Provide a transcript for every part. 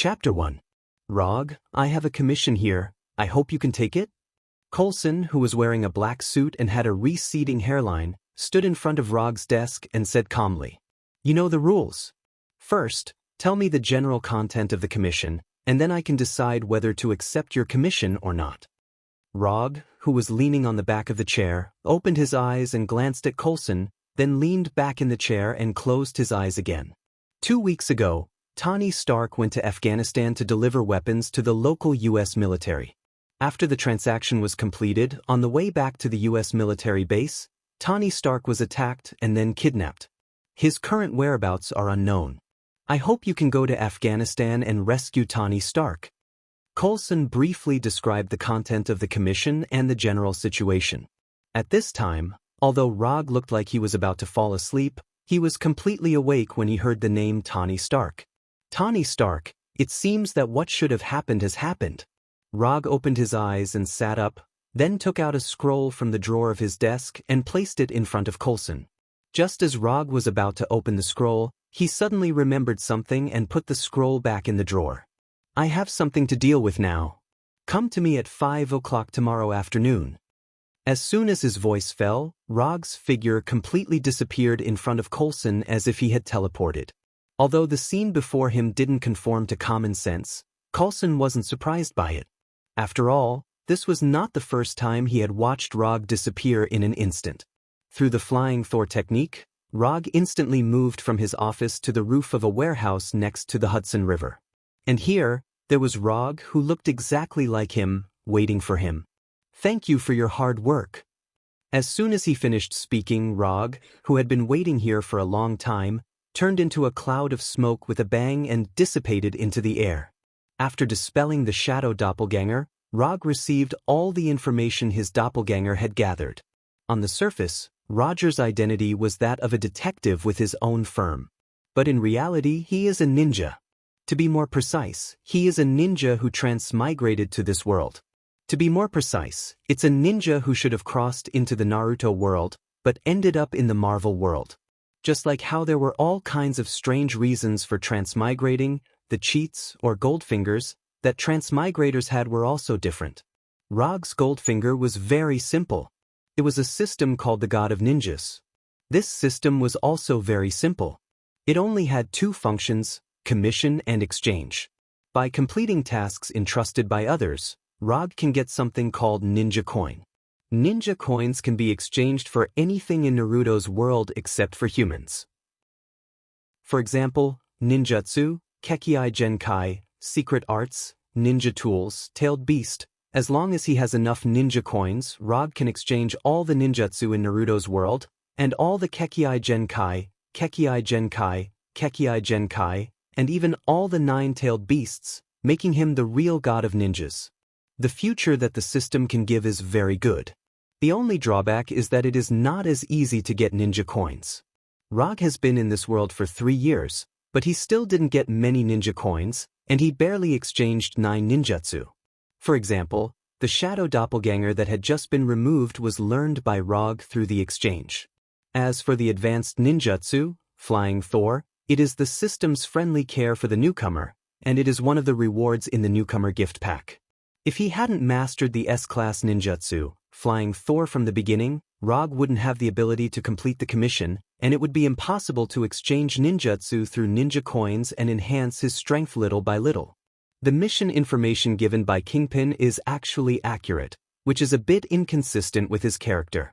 Chapter 1. Rog, I have a commission here. I hope you can take it? Coulson, who was wearing a black suit and had a receding hairline, stood in front of Rog's desk and said calmly, "You know the rules. First, tell me the general content of the commission, and then I can decide whether to accept your commission or not." Rog, who was leaning on the back of the chair, opened his eyes and glanced at Coulson, then leaned back in the chair and closed his eyes again. 2 weeks ago, Tony Stark went to Afghanistan to deliver weapons to the local U.S. military. After the transaction was completed, on the way back to the U.S. military base, Tony Stark was attacked and then kidnapped. His current whereabouts are unknown. I hope you can go to Afghanistan and rescue Tony Stark. Coulson briefly described the content of the commission and the general situation. At this time, although Rog looked like he was about to fall asleep, he was completely awake when he heard the name Tony Stark. Tony Stark, it seems that what should have happened has happened. Rog opened his eyes and sat up, then took out a scroll from the drawer of his desk and placed it in front of Coulson. Just as Rog was about to open the scroll, he suddenly remembered something and put the scroll back in the drawer. "I have something to deal with now. Come to me at 5 o'clock tomorrow afternoon." As soon as his voice fell, Rog's figure completely disappeared in front of Coulson as if he had teleported. Although the scene before him didn't conform to common sense, Coulson wasn't surprised by it. After all, this was not the first time he had watched Rog disappear in an instant. Through the flying Thor technique, Rog instantly moved from his office to the roof of a warehouse next to the Hudson River. And here, there was Rog who looked exactly like him, waiting for him. "Thank you for your hard work." As soon as he finished speaking, Rog, who had been waiting here for a long time, turned into a cloud of smoke with a bang and dissipated into the air. After dispelling the shadow doppelganger, Rog received all the information his doppelganger had gathered. On the surface, Roger's identity was that of a detective with his own firm. But in reality, he is a ninja. To be more precise, he is a ninja who transmigrated to this world. To be more precise, it's a ninja who should have crossed into the Naruto world, but ended up in the Marvel world. Just like how there were all kinds of strange reasons for transmigrating, the cheats, or Goldfingers, that transmigrators had were also different. Rog's Goldfinger was very simple. It was a system called the God of Ninjas. This system was also very simple. It only had 2 functions, commission and exchange. By completing tasks entrusted by others, Rog can get something called Ninja Coin. Ninja coins can be exchanged for anything in Naruto's world except for humans. For example, ninjutsu, Kekkai Genkai, secret arts, ninja tools, tailed beast. As long as he has enough ninja coins, Rog can exchange all the ninjutsu in Naruto's world, and all the Kekkai Genkai, Kekkai Genkai, Kekkai Genkai, and even all the 9-tailed beasts, making him the real god of ninjas. The future that the system can give is very good. The only drawback is that it is not as easy to get ninja coins. Rog has been in this world for 3 years, but he still didn't get many ninja coins, and he barely exchanged 9 ninjutsu. For example, the shadow doppelganger that had just been removed was learned by Rog through the exchange. As for the advanced ninjutsu, Flying Thor, it is the system's friendly care for the newcomer, and it is one of the rewards in the newcomer gift pack. If he hadn't mastered the S-class ninjutsu, Flying Thor from the beginning, Rog wouldn't have the ability to complete the commission, and it would be impossible to exchange ninjutsu through ninja coins and enhance his strength little by little. The mission information given by Kingpin is actually accurate, which is a bit inconsistent with his character.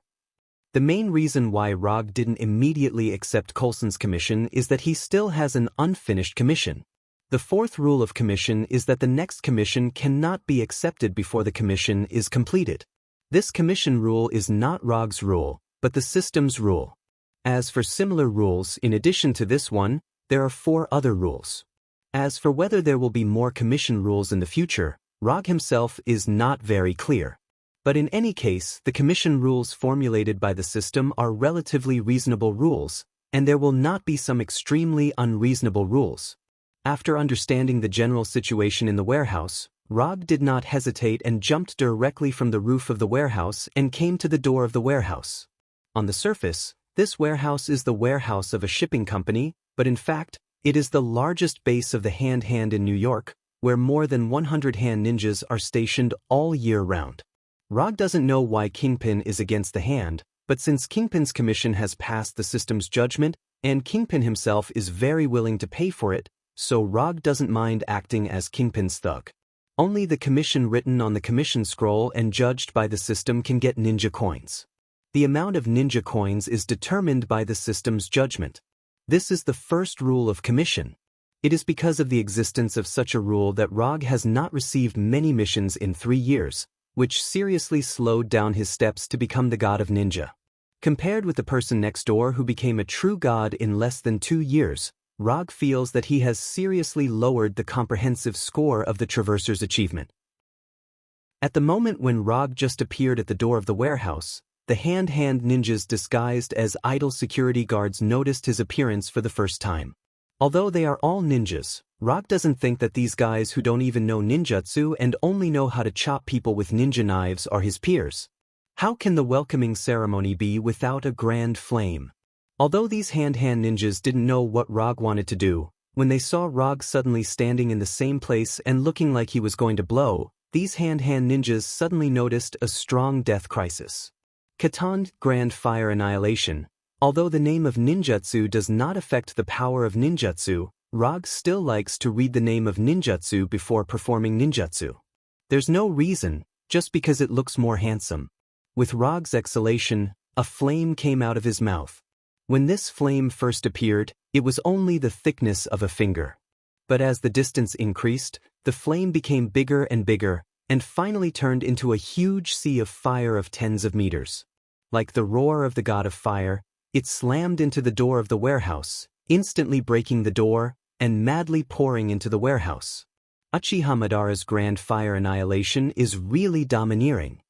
The main reason why Rog didn't immediately accept Coulson's commission is that he still has an unfinished commission. The 4th rule of commission is that the next commission cannot be accepted before the commission is completed. This commission rule is not Rog's rule, but the system's rule. As for similar rules, in addition to this one, there are 4 other rules. As for whether there will be more commission rules in the future, Rog himself is not very clear. But in any case, the commission rules formulated by the system are relatively reasonable rules, and there will not be some extremely unreasonable rules. After understanding the general situation in the warehouse, Rog did not hesitate and jumped directly from the roof of the warehouse and came to the door of the warehouse. On the surface, this warehouse is the warehouse of a shipping company, but in fact, It is the largest base of the hand in New York, where more than 100 hand ninjas are stationed all year round. Rog doesn't know why Kingpin is against the hand, but since Kingpin's commission has passed the system's judgment, and Kingpin himself is very willing to pay for it, so Rog doesn't mind acting as Kingpin's thug. Only the commission written on the commission scroll and judged by the system can get ninja coins. The amount of ninja coins is determined by the system's judgment. This is the first rule of commission. It is because of the existence of such a rule that Rog has not received many missions in 3 years, which seriously slowed down his steps to become the god of ninja. Compared with the person next door who became a true god in less than 2 years, Rog feels that he has seriously lowered the comprehensive score of the Traverser's achievement. At the moment when Rog just appeared at the door of the warehouse, the hand ninjas disguised as idle security guards noticed his appearance for the first time. Although they are all ninjas, Rog doesn't think that these guys who don't even know ninjutsu and only know how to chop people with ninja knives are his peers. How can the welcoming ceremony be without a grand flame? Although these hand ninjas didn't know what Rog wanted to do, when they saw Rog suddenly standing in the same place and looking like he was going to blow, these hand ninjas suddenly noticed a strong death crisis. Katan Grand Fire Annihilation. Although the name of ninjutsu does not affect the power of ninjutsu, Rog still likes to read the name of ninjutsu before performing ninjutsu. There's no reason, just because it looks more handsome. With Rog's exhalation, a flame came out of his mouth. When this flame first appeared, it was only the thickness of a finger. But as the distance increased, the flame became bigger and bigger, and finally turned into a huge sea of fire of tens of meters. Like the roar of the god of fire, it slammed into the door of the warehouse, instantly breaking the door, and madly pouring into the warehouse. Uchiha Madara's Grand Fire Annihilation is really domineering.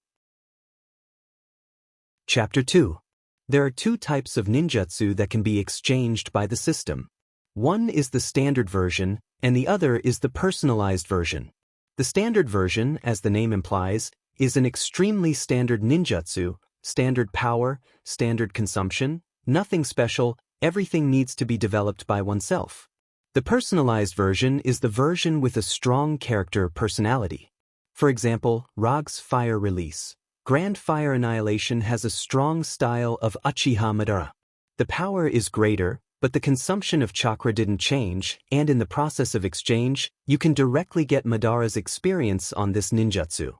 Chapter 2. There are 2 types of ninjutsu that can be exchanged by the system. One is the standard version, and the other is the personalized version. The standard version, as the name implies, is an extremely standard ninjutsu, standard power, standard consumption, nothing special, everything needs to be developed by oneself. The personalized version is the version with a strong character personality. For example, Rog's Fire Release. Grand Fire Annihilation has a strong style of Uchiha Madara. The power is greater, but the consumption of chakra didn't change, and in the process of exchange, you can directly get Madara's experience on this ninjutsu.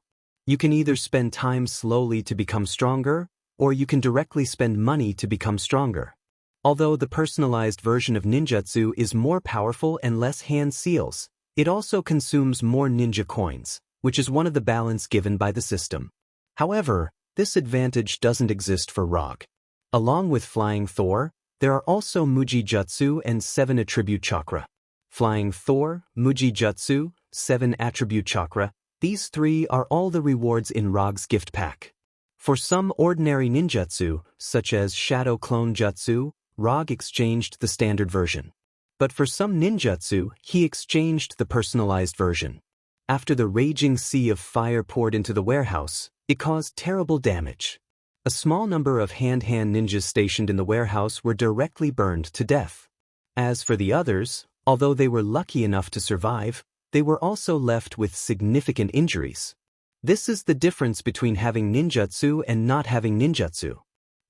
You can either spend time slowly to become stronger, or you can directly spend money to become stronger. Although the personalized version of ninjutsu is more powerful and less hand seals, it also consumes more ninja coins, which is one of the balance given by the system. However, this advantage doesn't exist for Rog. Along with Flying Thor, there are also Muji Jutsu and 7 Attribute Chakra. Flying Thor, Muji Jutsu, 7 Attribute Chakra, these 3 are all the rewards in Rog's gift pack. For some ordinary ninjutsu, such as Shadow Clone Jutsu, Rog exchanged the standard version. But for some ninjutsu, he exchanged the personalized version. After the raging sea of fire poured into the warehouse, it caused terrible damage. A small number of hand ninjas stationed in the warehouse were directly burned to death. As for the others, although they were lucky enough to survive, they were also left with significant injuries. This is the difference between having ninjutsu and not having ninjutsu.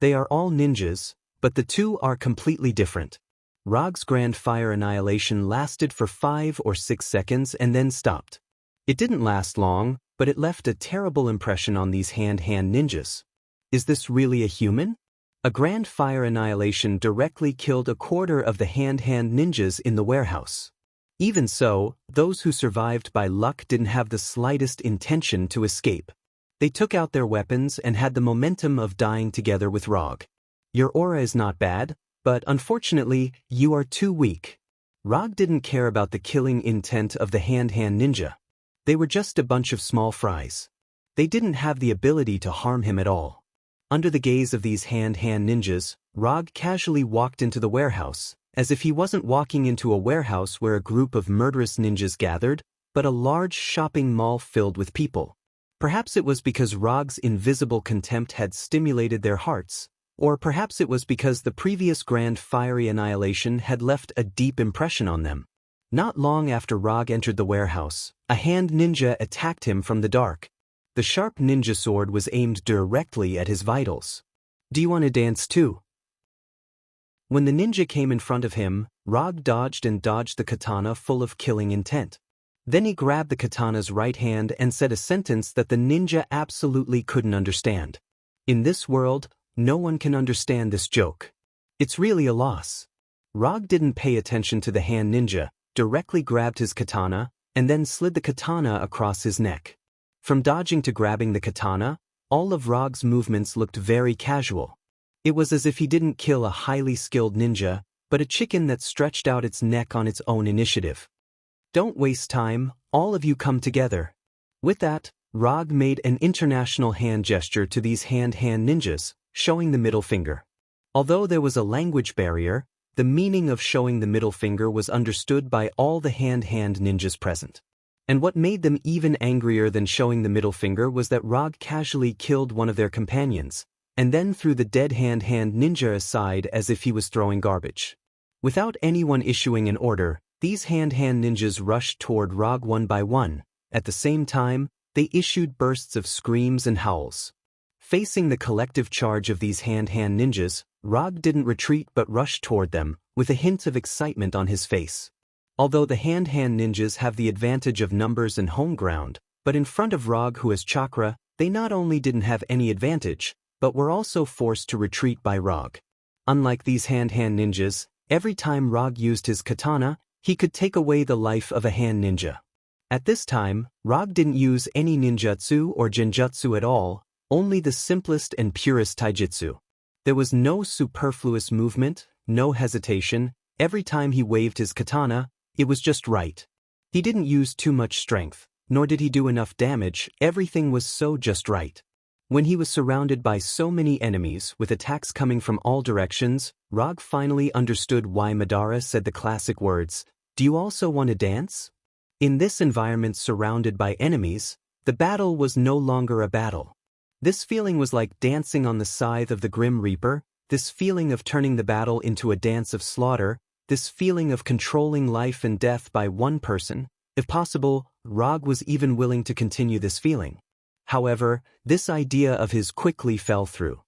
They are all ninjas, but the 2 are completely different. Rog's Grand Fire Annihilation lasted for 5 or 6 seconds and then stopped. It didn't last long, but it left a terrible impression on these hand ninjas. Is this really a human? A Grand Fire Annihilation directly killed a quarter of the hand ninjas in the warehouse. Even so, those who survived by luck didn't have the slightest intention to escape. They took out their weapons and had the momentum of dying together with Rog. Your aura is not bad, but unfortunately, you are too weak. Rog didn't care about the killing intent of the hand ninja. They were just a bunch of small fries. They didn't have the ability to harm him at all. Under the gaze of these hand ninjas, Rog casually walked into the warehouse, as if he wasn't walking into a warehouse where a group of murderous ninjas gathered, but a large shopping mall filled with people. Perhaps it was because Rog's invisible contempt had stimulated their hearts, Or perhaps it was because the previous grand fiery annihilation had left a deep impression on them. Not long after Rog entered the warehouse, a hand ninja attacked him from the dark. The sharp ninja sword was aimed directly at his vitals. "Do you want to dance too?" When the ninja came in front of him, Rog dodged the katana full of killing intent. Then he grabbed the katana's right hand and said a sentence that the ninja absolutely couldn't understand. "In this world, no one can understand this joke. It's really a loss." Rog didn't pay attention to the hand ninja, directly grabbed his katana, and then slid the katana across his neck. From dodging to grabbing the katana, all of Rog's movements looked very casual. It was as if he didn't kill a highly skilled ninja, but a chicken that stretched out its neck on its own initiative. "Don't waste time, all of you come together." With that, Rog made an international hand gesture to these hand ninjas, showing the middle finger. Although there was a language barrier, the meaning of showing the middle finger was understood by all the hand ninjas present. And what made them even angrier than showing the middle finger was that Rog casually killed one of their companions, and then threw the dead hand ninja aside as if he was throwing garbage. Without anyone issuing an order, these hand ninjas rushed toward Rog one by one. At the same time, they issued bursts of screams and howls. Facing the collective charge of these hand ninjas, Rog didn't retreat but rushed toward them, with a hint of excitement on his face. Although the hand ninjas have the advantage of numbers and home ground, but in front of Rog who has chakra, they not only didn't have any advantage, but were also forced to retreat by Rog. Unlike these hand ninjas, every time Rog used his katana, he could take away the life of a hand ninja. At this time, Rog didn't use any ninjutsu or genjutsu at all, only the simplest and purest taijutsu. There was no superfluous movement, no hesitation. Every time he waved his katana, it was just right. He didn't use too much strength, nor did he do enough damage. Everything was so just right. When he was surrounded by so many enemies with attacks coming from all directions, Rog finally understood why Madara said the classic words, "Do you also want to dance?" In this environment surrounded by enemies, the battle was no longer a battle. This feeling was like dancing on the scythe of the Grim Reaper, this feeling of turning the battle into a dance of slaughter, this feeling of controlling life and death by one person. If possible, Rog was even willing to continue this feeling. However, this idea of his quickly fell through.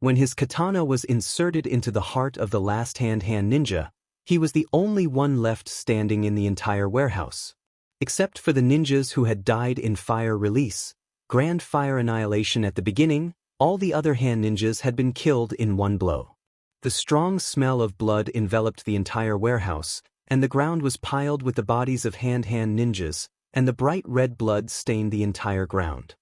When his katana was inserted into the heart of the last hand ninja, he was the only one left standing in the entire warehouse. Except for the ninjas who had died in fire release, grand fire annihilation at the beginning, all the other hand ninjas had been killed in one blow. The strong smell of blood enveloped the entire warehouse, and the ground was piled with the bodies of hand ninjas, and the bright red blood stained the entire ground.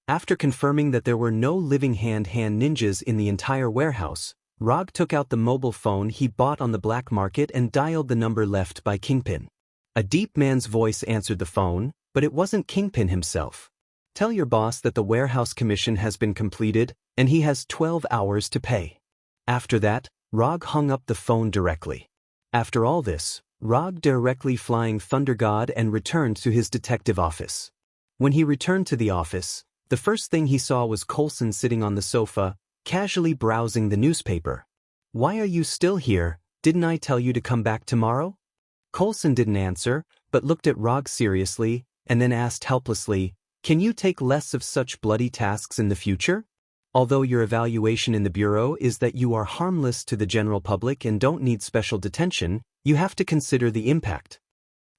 After confirming that there were no living hand ninjas in the entire warehouse, Rog took out the mobile phone he bought on the black market and dialed the number left by Kingpin. A deep man's voice answered the phone, but it wasn't Kingpin himself. "Tell your boss that the warehouse commission has been completed, and he has 12 hours to pay." After that, Rog hung up the phone directly. After all this, Rog directly flying Thunder God and returned to his detective office. When he returned to the office, the first thing he saw was Coulson sitting on the sofa, casually browsing the newspaper. "Why are you still here? Didn't I tell you to come back tomorrow?" Coulson didn't answer, but looked at Rog seriously, and then asked helplessly, "Can you take less of such bloody tasks in the future? Although your evaluation in the Bureau is that you are harmless to the general public and don't need special detention, you have to consider the impact."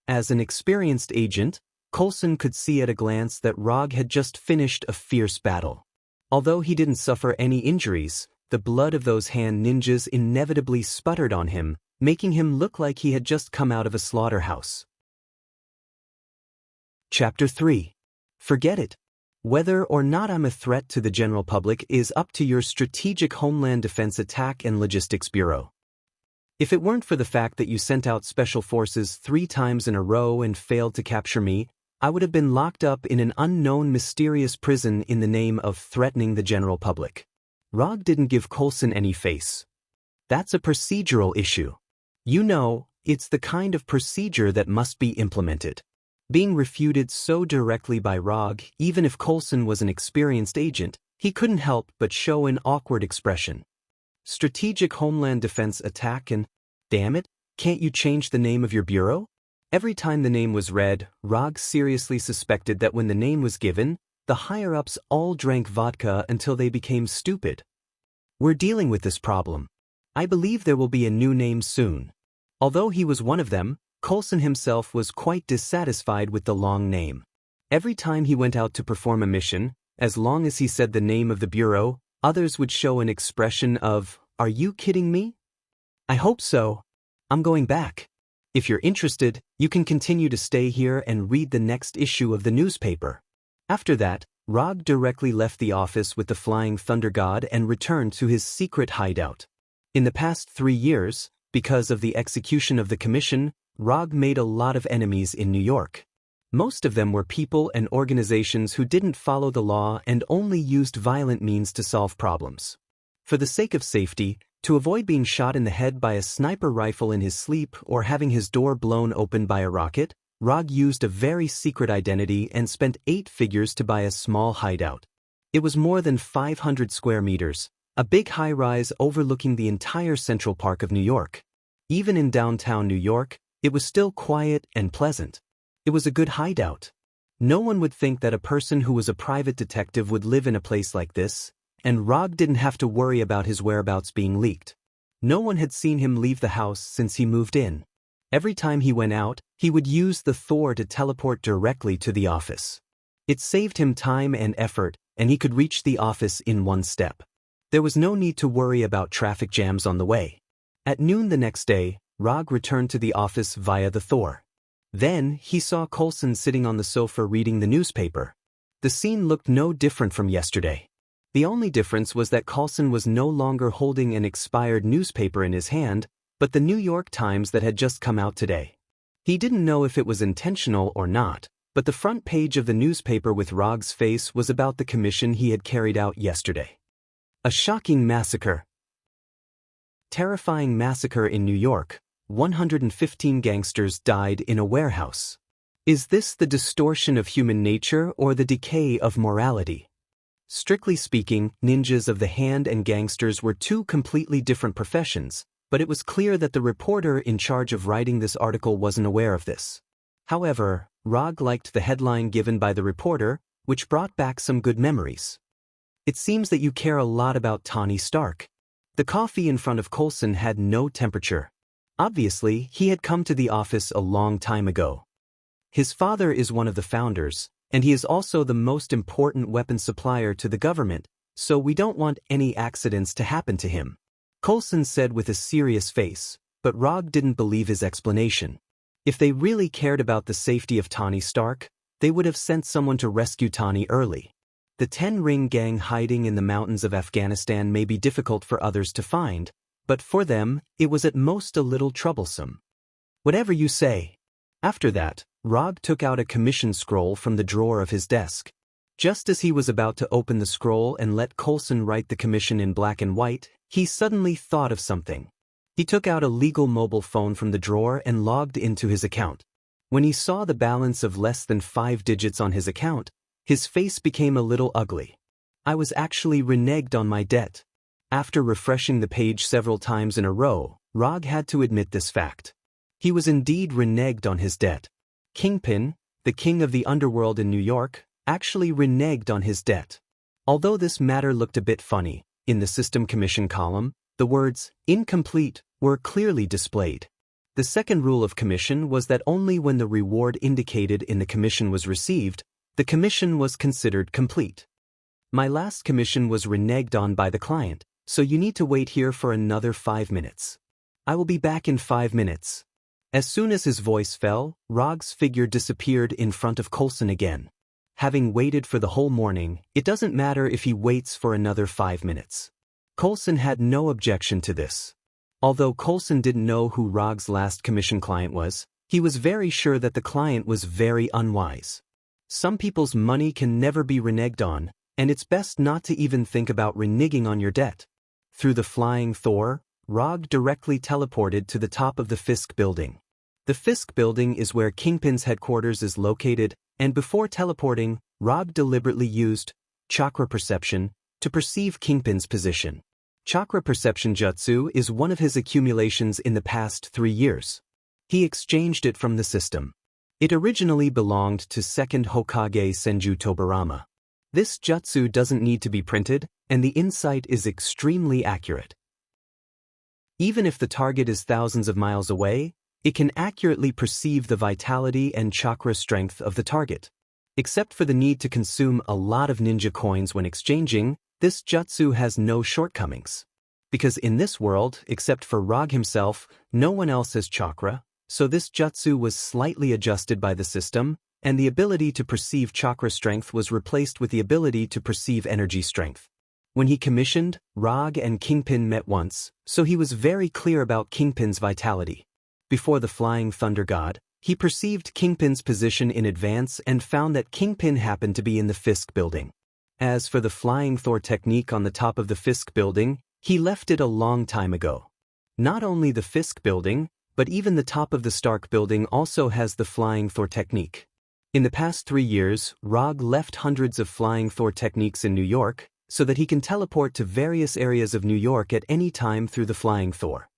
As an experienced agent, Coulson could see at a glance that Rog had just finished a fierce battle. Although he didn't suffer any injuries, the blood of those hand ninjas inevitably sputtered on him, making him look like he had just come out of a slaughterhouse. Chapter 3. Forget it. Whether or not I'm a threat to the general public is up to your Strategic Homeland Defense Attack and Logistics Bureau. If it weren't for the fact that you sent out special forces 3 times in a row and failed to capture me, I would have been locked up in an unknown mysterious prison in the name of threatening the general public. Rog didn't give Coulson any face. That's a procedural issue. You know, it's the kind of procedure that must be implemented. Being refuted so directly by Rog, even if Coulson was an experienced agent, He couldn't help but show an awkward expression. Strategic Homeland Defense Attack and, damn it, can't you change the name of your bureau? Every time the name was read, Rog seriously suspected that when the name was given, the higher-ups all drank vodka until they became stupid. We're dealing with this problem. I believe there will be a new name soon. Although he was one of them, Coulson himself was quite dissatisfied with the long name. Every time he went out to perform a mission, as long as he said the name of the bureau, others would show an expression of, "Are you kidding me?" I hope so. I'm going back. If you're interested, you can continue to stay here and read the next issue of the newspaper. After that, Rog directly left the office with the Flying Thunder God and returned to his secret hideout. In the past 3 years, because of the execution of the commission, Rog made a lot of enemies in New York. Most of them were people and organizations who didn't follow the law and only used violent means to solve problems. For the sake of safety, to avoid being shot in the head by a sniper rifle in his sleep or having his door blown open by a rocket, Rog used a very secret identity and spent 8 figures to buy a small hideout. It was more than 500 square meters, a big high-rise overlooking the entire Central Park of New York. Even in downtown New York, it was still quiet and pleasant. It was a good hideout. No one would think that a person who was a private detective would live in a place like this, and Rog didn't have to worry about his whereabouts being leaked. No one had seen him leave the house since he moved in. Every time he went out, he would use the Thor to teleport directly to the office. It saved him time and effort, and he could reach the office in 1 step. There was no need to worry about traffic jams on the way. At noon the next day, Rog returned to the office via the Thor. Then, he saw Coulson sitting on the sofa reading the newspaper. The scene looked no different from yesterday. The only difference was that Coulson was no longer holding an expired newspaper in his hand, but the New York Times that had just come out today. He didn't know if it was intentional or not, but the front page of the newspaper with Rog's face was about the commission he had carried out yesterday. A shocking massacre. Terrifying massacre in New York. 115 gangsters died in a warehouse. Is this the distortion of human nature or the decay of morality? Strictly speaking, ninjas of the hand and gangsters were 2 completely different professions, but it was clear that the reporter in charge of writing this article wasn't aware of this. However, Rog liked the headline given by the reporter, which brought back some good memories. It seems that you care a lot about Tony Stark. The coffee in front of Coulson had no temperature. Obviously, he had come to the office a long time ago. His father is one of the founders, and he is also the most important weapon supplier to the government, so we don't want any accidents to happen to him, Coulson said with a serious face, but Rog didn't believe his explanation. If they really cared about the safety of Tony Stark, they would have sent someone to rescue Tony early. The 10-ring gang hiding in the mountains of Afghanistan may be difficult for others to find, but for them, it was at most a little troublesome. Whatever you say. After that, Rog took out a commission scroll from the drawer of his desk. Just as he was about to open the scroll and let Coulson write the commission in black and white, he suddenly thought of something. He took out a legal mobile phone from the drawer and logged into his account. When he saw the balance of less than 5 digits on his account, his face became a little ugly. I was actually reneged on my debt. After refreshing the page several times in a row, Rog had to admit this fact. He was indeed reneged on his debt. Kingpin, the king of the underworld in New York, actually reneged on his debt. Although this matter looked a bit funny, in the System Commission column, the words, incomplete, were clearly displayed. The second rule of commission was that only when the reward indicated in the commission was received, the commission was considered complete. My last commission was reneged on by the client, so you need to wait here for another 5 minutes. I will be back in 5 minutes. As soon as his voice fell, Rog's figure disappeared in front of Coulson again. Having waited for the whole morning, it doesn't matter if he waits for another 5 minutes. Coulson had no objection to this. Although Coulson didn't know who Rog's last commission client was, he was very sure that the client was very unwise. Some people's money can never be reneged on, and it's best not to even think about reneging on your debt. Through the flying Thor, Rog directly teleported to the top of the Fisk building. The Fisk building is where Kingpin's headquarters is located, and before teleporting, Rog deliberately used chakra perception to perceive Kingpin's position. Chakra perception jutsu is one of his accumulations in the past 3 years. He exchanged it from the system. It originally belonged to 2nd Hokage Senju Tobarama. This jutsu doesn't need to be printed, and the insight is extremely accurate. Even if the target is thousands of miles away, it can accurately perceive the vitality and chakra strength of the target. Except for the need to consume a lot of ninja coins when exchanging, this jutsu has no shortcomings. Because in this world, except for Rog himself, no one else has chakra, so this jutsu was slightly adjusted by the system, and the ability to perceive chakra strength was replaced with the ability to perceive energy strength. When he commissioned, Rog and Kingpin met once, so he was very clear about Kingpin's vitality. Before the Flying Thunder God, he perceived Kingpin's position in advance and found that Kingpin happened to be in the Fisk building. As for the Flying Thor technique on the top of the Fisk building, he left it a long time ago. Not only the Fisk building, but even the top of the Stark building also has the Flying Thor technique. In the past 3 years, Rog left hundreds of Flying Thor techniques in New York, so that he can teleport to various areas of New York at any time through the Flying Thor.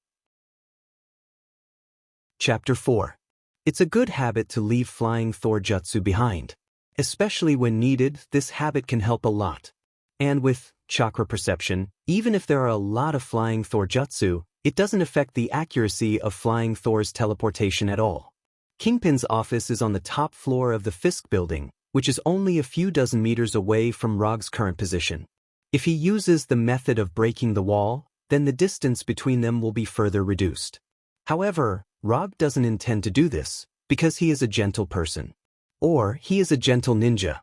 Chapter 4. It's a good habit to leave Flying Thor jutsu behind. Especially when needed, this habit can help a lot. And with chakra perception, even if there are a lot of Flying Thor jutsu, it doesn't affect the accuracy of Flying Thor's teleportation at all. Kingpin's office is on the top floor of the Fisk building, which is only a few dozen meters away from Rog's current position. If he uses the method of breaking the wall, then the distance between them will be further reduced. However, Rog doesn't intend to do this, because he is a gentle person. Or he is a gentle ninja.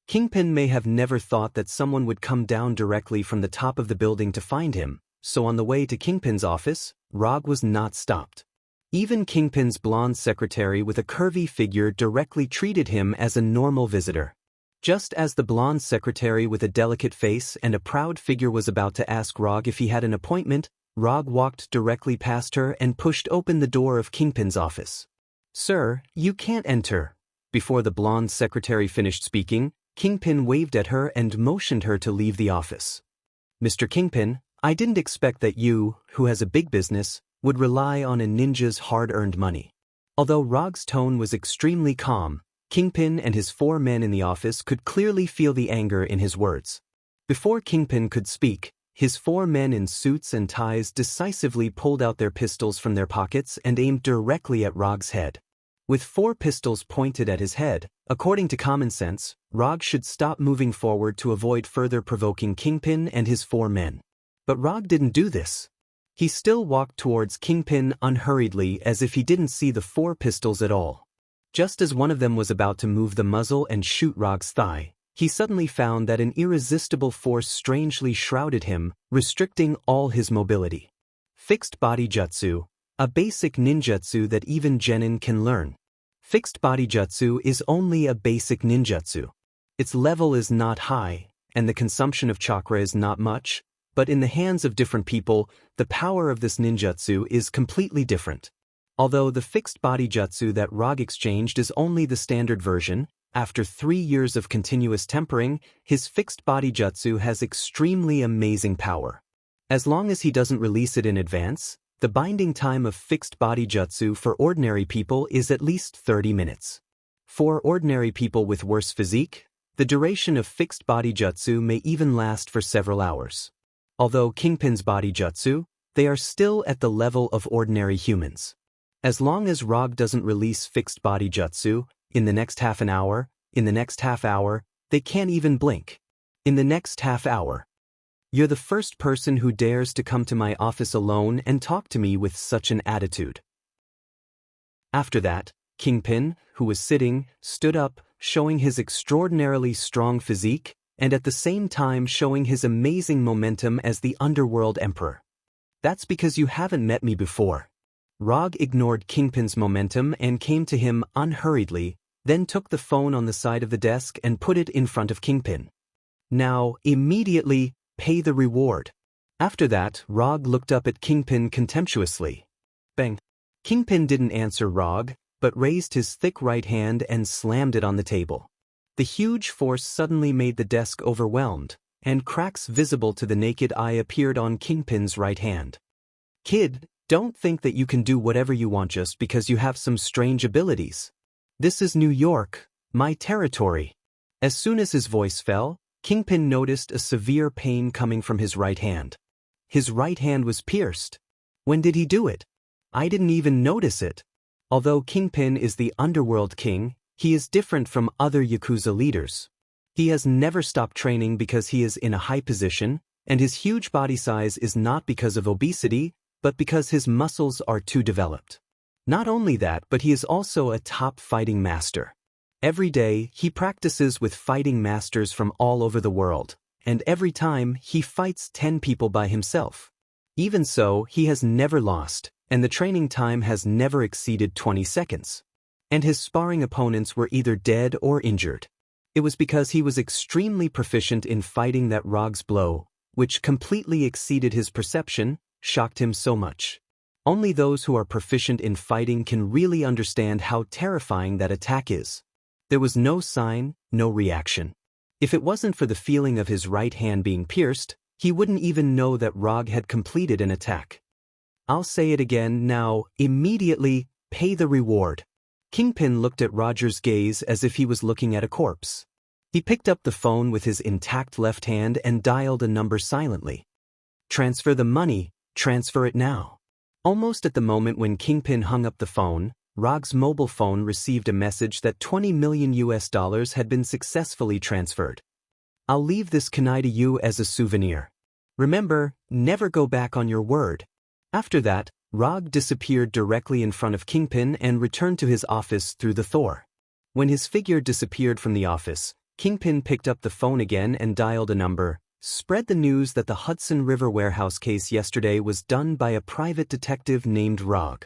Kingpin may have never thought that someone would come down directly from the top of the building to find him, so on the way to Kingpin's office, Rog was not stopped. Even Kingpin's blonde secretary with a curvy figure directly treated him as a normal visitor. Just as the blonde secretary with a delicate face and a proud figure was about to ask Rog if he had an appointment, Rog walked directly past her and pushed open the door of Kingpin's office. "Sir, you can't enter." Before the blonde secretary finished speaking, Kingpin waved at her and motioned her to leave the office. "Mr. Kingpin, I didn't expect that you, who has a big business, would rely on a ninja's hard-earned money." Although Rog's tone was extremely calm, Kingpin and his 4 men in the office could clearly feel the anger in his words. Before Kingpin could speak, his 4 men in suits and ties decisively pulled out their pistols from their pockets and aimed directly at Rog's head. With 4 pistols pointed at his head, according to common sense, Rog should stop moving forward to avoid further provoking Kingpin and his 4 men. But Rog didn't do this. He still walked towards Kingpin unhurriedly as if he didn't see the 4 pistols at all. Just as one of them was about to move the muzzle and shoot Rog's thigh, he suddenly found that an irresistible force strangely shrouded him, restricting all his mobility. Fixed body jutsu, a basic ninjutsu that even genin can learn. Fixed body jutsu is only a basic ninjutsu. Its level is not high, and the consumption of chakra is not much, but in the hands of different people, the power of this ninjutsu is completely different. Although the fixed body jutsu that Rog exchanged is only the standard version, after 3 years of continuous tempering, his fixed body jutsu has extremely amazing power. As long as he doesn't release it in advance, the binding time of fixed body jutsu for ordinary people is at least 30 minutes. For ordinary people with worse physique, the duration of fixed body jutsu may even last for several hours. Although Kingpin's body jutsu, they are still at the level of ordinary humans. As long as Rog doesn't release fixed body jutsu, in the next half an hour, in the next half hour, they can't even blink. In the next half hour. You're the first person who dares to come to my office alone and talk to me with such an attitude. After that, Kingpin, who was sitting, stood up, showing his extraordinarily strong physique, and at the same time showing his amazing momentum as the Underworld Emperor. "That's because you haven't met me before." Rog ignored Kingpin's momentum and came to him unhurriedly, then took the phone on the side of the desk and put it in front of Kingpin. "Now, immediately, pay the reward." After that, Rog looked up at Kingpin contemptuously. Bang. Kingpin didn't answer Rog, but raised his thick right hand and slammed it on the table. The huge force suddenly made the desk overwhelmed, and cracks visible to the naked eye appeared on Kingpin's right hand. "Kid, don't think that you can do whatever you want just because you have some strange abilities. This is New York, my territory." As soon as his voice fell, Kingpin noticed a severe pain coming from his right hand. His right hand was pierced. When did he do it? I didn't even notice it. Although Kingpin is the underworld king, he is different from other Yakuza leaders. He has never stopped training because he is in a high position, and his huge body size is not because of obesity, but because his muscles are too developed. Not only that, but he is also a top fighting master. Every day, he practices with fighting masters from all over the world, and every time, he fights 10 people by himself. Even so, he has never lost, and the training time has never exceeded 20 seconds. And his sparring opponents were either dead or injured. It was because he was extremely proficient in fighting that Rog's blow, which completely exceeded his perception, shocked him so much. Only those who are proficient in fighting can really understand how terrifying that attack is. There was no sign, no reaction. If it wasn't for the feeling of his right hand being pierced, he wouldn't even know that Rog had completed an attack. I'll say it again now, immediately, pay the reward. Kingpin looked at Roger's gaze as if he was looking at a corpse. He picked up the phone with his intact left hand and dialed a number silently. "Transfer the money, transfer it now." Almost at the moment when Kingpin hung up the phone, Rog's mobile phone received a message that $20 million had been successfully transferred. "I'll leave this kunai to you as a souvenir. Remember, never go back on your word." After that, Rog disappeared directly in front of Kingpin and returned to his office through the door. When his figure disappeared from the office, Kingpin picked up the phone again and dialed a number. "Spread the news that the Hudson River warehouse case yesterday was done by a private detective named Rog."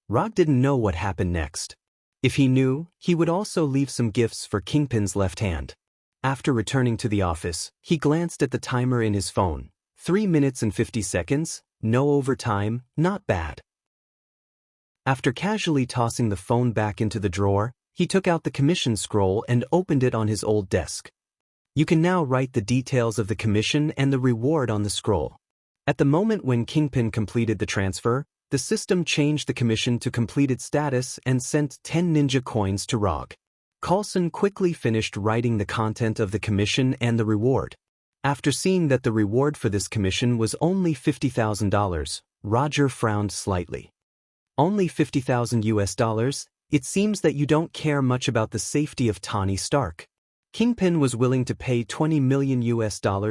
Rog didn't know what happened next. If he knew, he would also leave some gifts for Kingpin's left hand. After returning to the office, he glanced at the timer in his phone. 3 minutes and 50 seconds, no overtime, not bad. After casually tossing the phone back into the drawer, he took out the commission scroll and opened it on his old desk. You can now write the details of the commission and the reward on the scroll. At the moment when Kingpin completed the transfer, the system changed the commission to completed status and sent 10 ninja coins to Rog. Coulson quickly finished writing the content of the commission and the reward. After seeing that the reward for this commission was only $50,000, Roger frowned slightly. "Only $50,000? It seems that you don't care much about the safety of Tony Stark." Kingpin was willing to pay $20 million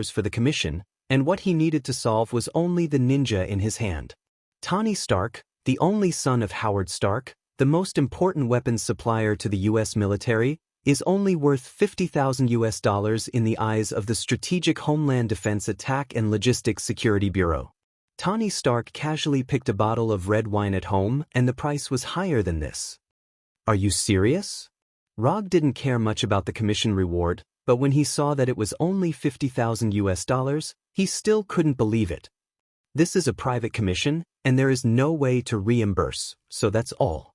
for the commission, and what he needed to solve was only the ninja in his hand. Tony Stark, the only son of Howard Stark, the most important weapons supplier to the U.S. military, is only worth $50,000 in the eyes of the Strategic Homeland Defense Attack and Logistics Security Bureau. Tony Stark casually picked a bottle of red wine at home, and the price was higher than this. Are you serious? Rog didn't care much about the commission reward, but when he saw that it was only $50,000, he still couldn't believe it. This is a private commission, and there is no way to reimburse, so that's all.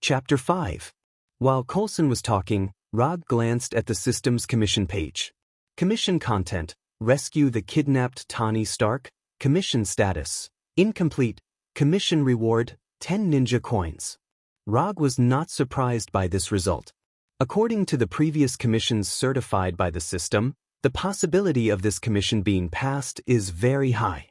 Chapter 5. While Coulson was talking, Rog glanced at the system's commission page. Commission content: rescue the kidnapped Tony Stark. Commission status: incomplete. Commission reward: 10 ninja coins. Rog was not surprised by this result. According to the previous commissions certified by the system, the possibility of this commission being passed is very high.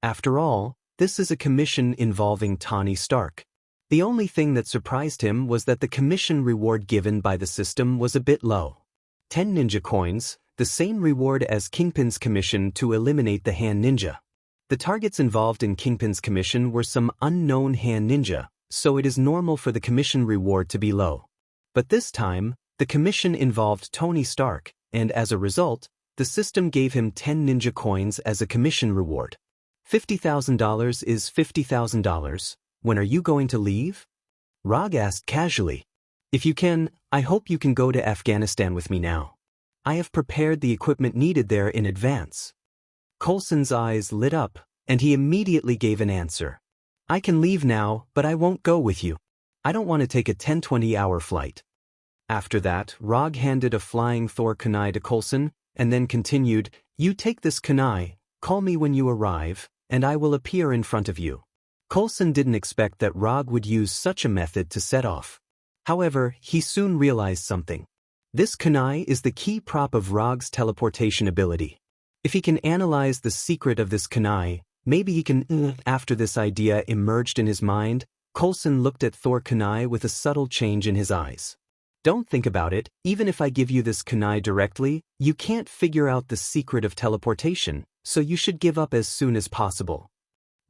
After all, this is a commission involving Tony Stark. The only thing that surprised him was that the commission reward given by the system was a bit low. 10 ninja coins, the same reward as Kingpin's commission to eliminate the hand ninja. The targets involved in Kingpin's commission were some unknown hand ninja, so it is normal for the commission reward to be low. But this time, the commission involved Tony Stark, and as a result, the system gave him 10 ninja coins as a commission reward. $50,000 is $50,000. When are you going to leave? Rog asked casually. If you can, I hope you can go to Afghanistan with me now. I have prepared the equipment needed there in advance. Coulson's eyes lit up, and he immediately gave an answer. I can leave now, but I won't go with you. I don't want to take a 10-20 hour flight. After that, Rog handed a flying Thor kunai to Coulson, and then continued, "You take this kunai, call me when you arrive, and I will appear in front of you." Coulson didn't expect that Rog would use such a method to set off. However, he soon realized something. This kunai is the key prop of Rog's teleportation ability. If he can analyze the secret of this kunai, maybe he can. After this idea emerged in his mind, Coulson looked at Thor kunai with a subtle change in his eyes. "Don't think about it, even if I give you this kunai directly, you can't figure out the secret of teleportation, so you should give up as soon as possible."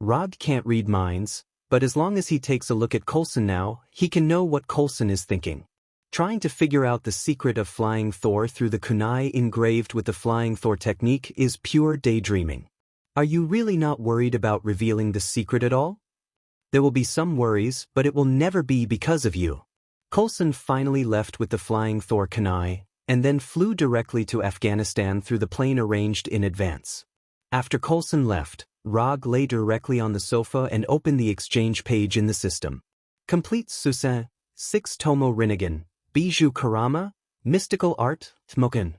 Rog can't read minds, but as long as he takes a look at Coulson now, he can know what Coulson is thinking. Trying to figure out the secret of Flying Thor through the kunai engraved with the Flying Thor technique is pure daydreaming. Are you really not worried about revealing the secret at all? There will be some worries, but it will never be because of you. Coulson finally left with the Flying Thor kunai, and then flew directly to Afghanistan through the plane arranged in advance. After Coulson left, Rog lay directly on the sofa and opened the exchange page in the system. Complete Susan, 6 Tomo Rinnegan, Bijou Karama, Mystical Art, Tmoken,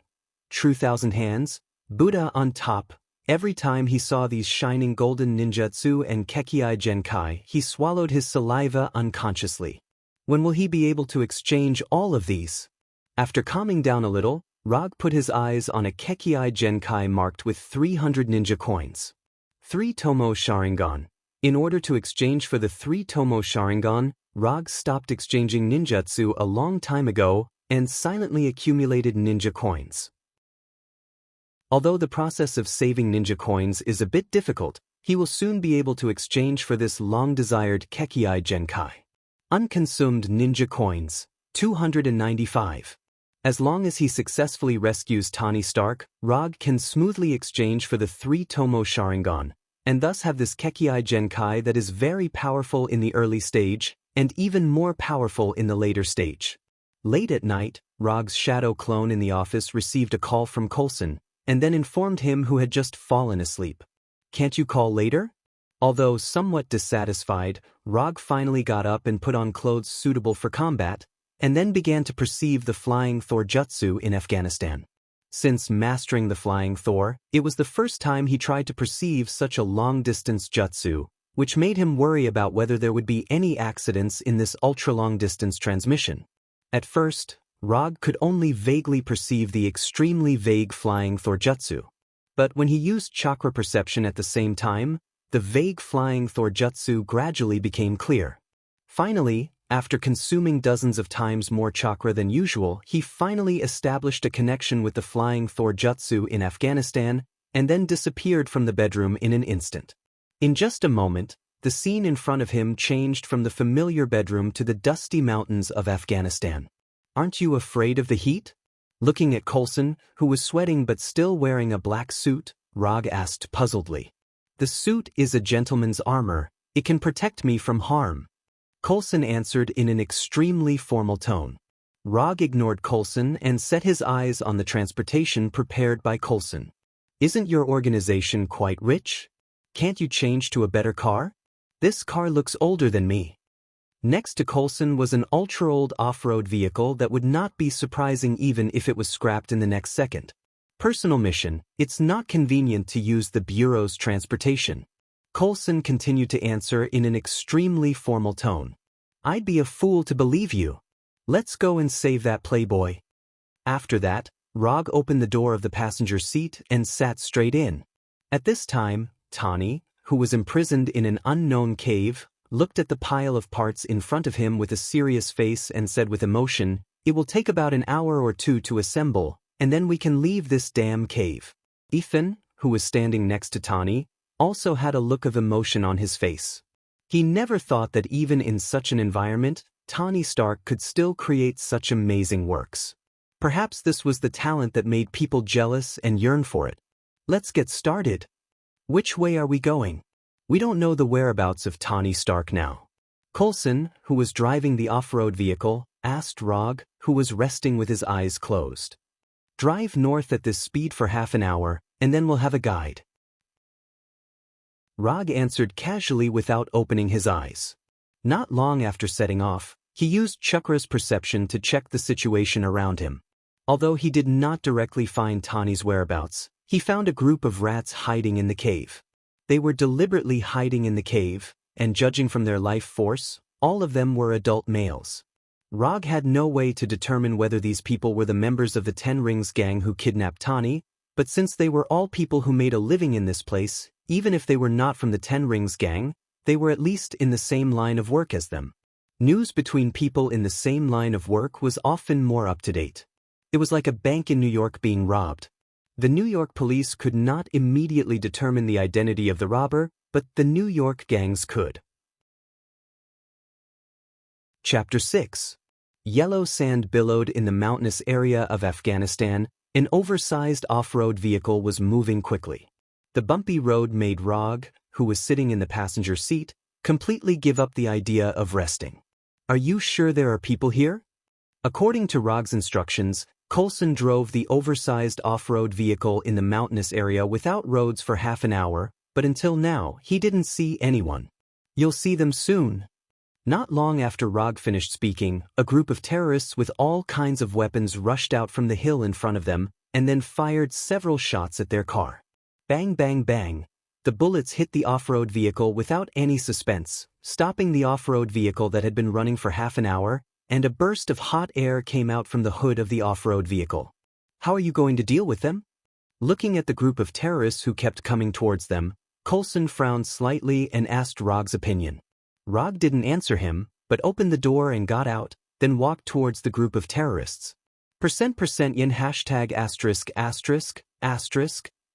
True Thousand Hands, Buddha on top. Every time he saw these shining golden ninjutsu and Kekiai Genkai, he swallowed his saliva unconsciously. When will he be able to exchange all of these? After calming down a little, Rog put his eyes on a Kekiai Genkai marked with 300 ninja coins. 3 Tomo Sharingan. In order to exchange for the 3 Tomo Sharingan, Rog stopped exchanging ninjutsu a long time ago and silently accumulated ninja coins. Although the process of saving ninja coins is a bit difficult, he will soon be able to exchange for this long-desired Kekiai Genkai. Unconsumed ninja coins, 295. As long as he successfully rescues Tony Stark, Rog can smoothly exchange for the 3 Tomo Sharingan, and thus have this Kekiai Genkai that is very powerful in the early stage, and even more powerful in the later stage. Late at night, Rog's shadow clone in the office received a call from Coulson, and then informed him who had just fallen asleep. "Can't you call later?" Although somewhat dissatisfied, Rog finally got up and put on clothes suitable for combat, and then began to perceive the Flying Thor jutsu in Afghanistan. Since mastering the Flying Thor, it was the first time he tried to perceive such a long-distance jutsu, which made him worry about whether there would be any accidents in this ultra-long-distance transmission. At first, Rog could only vaguely perceive the extremely vague Flying Thor jutsu. But when he used chakra perception at the same time, the vague Flying Thor jutsu gradually became clear. Finally, after consuming dozens of times more chakra than usual, he finally established a connection with the Flying Thor jutsu in Afghanistan, and then disappeared from the bedroom in an instant. In just a moment, the scene in front of him changed from the familiar bedroom to the dusty mountains of Afghanistan. "Aren't you afraid of the heat?" Looking at Coulson, who was sweating but still wearing a black suit, Rog asked puzzledly. "The suit is a gentleman's armor. It can protect me from harm." Coulson answered in an extremely formal tone. Rog ignored Coulson and set his eyes on the transportation prepared by Coulson. "Isn't your organization quite rich? Can't you change to a better car? This car looks older than me." Next to Coulson was an ultra-old off-road vehicle that would not be surprising even if it was scrapped in the next second. Personal mission, it's not convenient to use the Bureau's transportation. Coulson continued to answer in an extremely formal tone. "I'd be a fool to believe you. Let's go and save that playboy." After that, Rog opened the door of the passenger seat and sat straight in. At this time, Tani, who was imprisoned in an unknown cave, looked at the pile of parts in front of him with a serious face and said with emotion, "It will take about an hour or two to assemble, and then we can leave this damn cave." Ethan, who was standing next to Tani, also had a look of emotion on his face. He never thought that even in such an environment, Tony Stark could still create such amazing works. Perhaps this was the talent that made people jealous and yearn for it. "Let's get started. Which way are we going?" "We don't know the whereabouts of Tony Stark now." Coulson, who was driving the off-road vehicle, asked Rog, who was resting with his eyes closed. "Drive north at this speed for half an hour, and then we'll have a guide." Rog answered casually without opening his eyes. Not long after setting off, He used Chakra's perception to check the situation around him. Although he did not directly find Tani's whereabouts, he found a group of rats hiding in the cave. They were deliberately hiding in the cave, and judging from their life force, all of them were adult males. Rog had no way to determine whether these people were the members of the Ten Rings gang who kidnapped Tani, but since they were all people who made a living in this place, even if they were not from the Ten Rings gang, they were at least in the same line of work as them. News between people in the same line of work was often more up-to-date. It was like a bank in New York being robbed. The New York police could not immediately determine the identity of the robber, but the New York gangs could. Chapter 6. Yellow sand billowed in the mountainous area of Afghanistan. An oversized off-road vehicle was moving quickly. The bumpy road made Rog, who was sitting in the passenger seat, completely give up the idea of resting. "Are you sure there are people here?" According to Rog's instructions, Coulson drove the oversized off-road vehicle in the mountainous area without roads for half an hour, but until now, he didn't see anyone. "You'll see them soon." Not long after Rog finished speaking, a group of terrorists with all kinds of weapons rushed out from the hill in front of them, and then fired several shots at their car. Bang, bang, bang. The bullets hit the off-road vehicle without any suspense, stopping the off-road vehicle that had been running for half an hour, and a burst of hot air came out from the hood of the off-road vehicle. "How are you going to deal with them?" Looking at the group of terrorists who kept coming towards them, Coulson frowned slightly and asked Rog's opinion. Rog didn't answer him, but opened the door and got out, then walked towards the group of terrorists. %yin ******.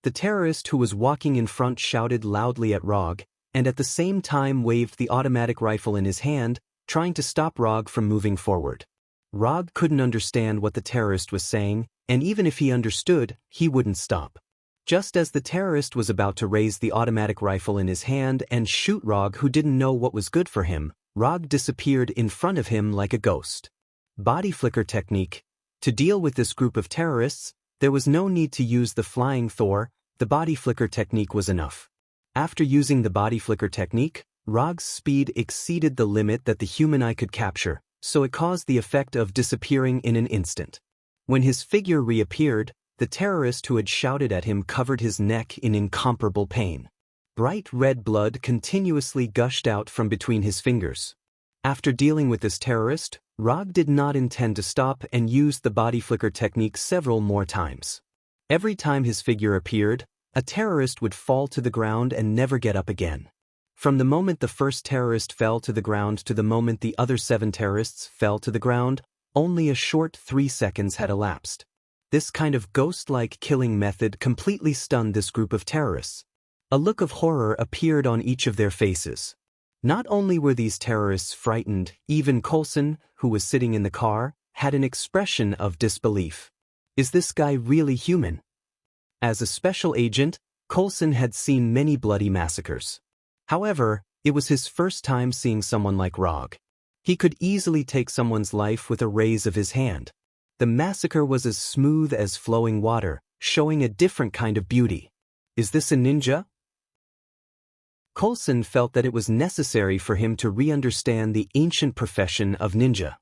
The terrorist who was walking in front shouted loudly at Rog, and at the same time waved the automatic rifle in his hand, trying to stop Rog from moving forward. Rog couldn't understand what the terrorist was saying, and even if he understood, he wouldn't stop. Just as the terrorist was about to raise the automatic rifle in his hand and shoot Rog, who didn't know what was good for him, Rog disappeared in front of him like a ghost. Body flicker technique. To deal with this group of terrorists, there was no need to use the flying Thor, the body flicker technique was enough. After using the body flicker technique, Rog's speed exceeded the limit that the human eye could capture, so it caused the effect of disappearing in an instant. When his figure reappeared, the terrorist who had shouted at him covered his neck in incomparable pain. Bright red blood continuously gushed out from between his fingers. After dealing with this terrorist, Rog did not intend to stop and used the body flicker technique several more times. Every time his figure appeared, a terrorist would fall to the ground and never get up again. From the moment the first terrorist fell to the ground to the moment the other 7 terrorists fell to the ground, only a short 3 seconds had elapsed. This kind of ghost-like killing method completely stunned this group of terrorists. A look of horror appeared on each of their faces. Not only were these terrorists frightened, even Coulson, who was sitting in the car, had an expression of disbelief. Is this guy really human? As a special agent, Coulson had seen many bloody massacres. However, it was his first time seeing someone like Rog. He could easily take someone's life with a raise of his hand. The massacre was as smooth as flowing water, showing a different kind of beauty. Is this a ninja? Coulson felt that it was necessary for him to re-understand the ancient profession of ninja.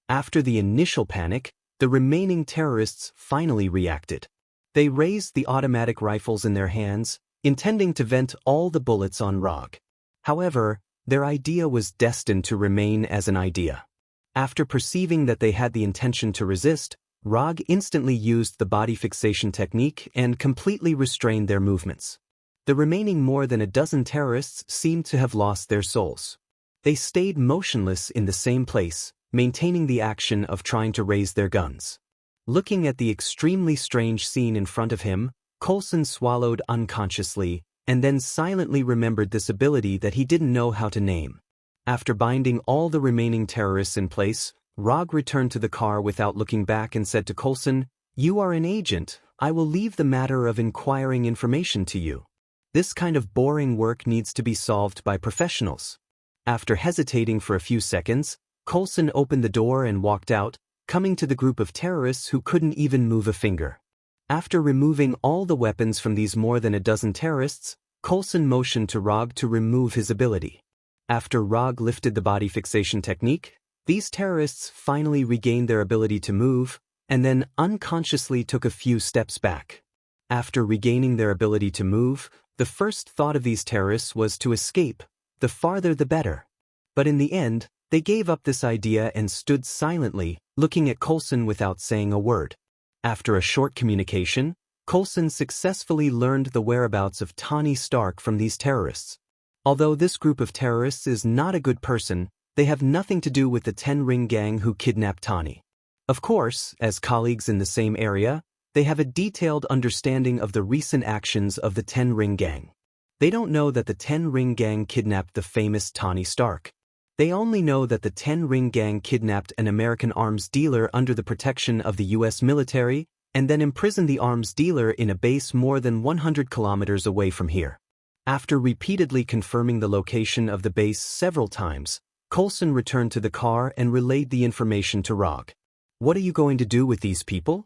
After the initial panic, the remaining terrorists finally reacted. They raised the automatic rifles in their hands, intending to vent all the bullets on Rog. However, their idea was destined to remain as an idea. After perceiving that they had the intention to resist, Rog instantly used the body fixation technique and completely restrained their movements. The remaining more than a dozen terrorists seemed to have lost their souls. They stayed motionless in the same place, maintaining the action of trying to raise their guns. Looking at the extremely strange scene in front of him, Coulson swallowed unconsciously, and then silently remembered this ability that he didn't know how to name. After binding all the remaining terrorists in place, Rog returned to the car without looking back and said to Coulson, "You are an agent. I will leave the matter of inquiring information to you. This kind of boring work needs to be solved by professionals." After hesitating for a few seconds, Coulson opened the door and walked out, coming to the group of terrorists who couldn't even move a finger. After removing all the weapons from these more than a dozen terrorists, Coulson motioned to Rog to remove his ability. After Rog lifted the body fixation technique, These terrorists finally regained their ability to move, and then unconsciously took a few steps back. After regaining their ability to move, the first thought of these terrorists was to escape, the farther the better. But in the end, they gave up this idea and stood silently, looking at Coulson without saying a word. After a short communication, Coulson successfully learned the whereabouts of Tony Stark from these terrorists. Although this group of terrorists is not a good person, they have nothing to do with the Ten Ring Gang who kidnapped Tony. Of course, as colleagues in the same area, they have a detailed understanding of the recent actions of the Ten Ring Gang. They don't know that the Ten Ring Gang kidnapped the famous Tony Stark. They only know that the Ten Ring Gang kidnapped an American arms dealer under the protection of the U.S. military and then imprisoned the arms dealer in a base more than 100 kilometers away from here. After repeatedly confirming the location of the base several times, Coulson returned to the car and relayed the information to Rog. "What are you going to do with these people?"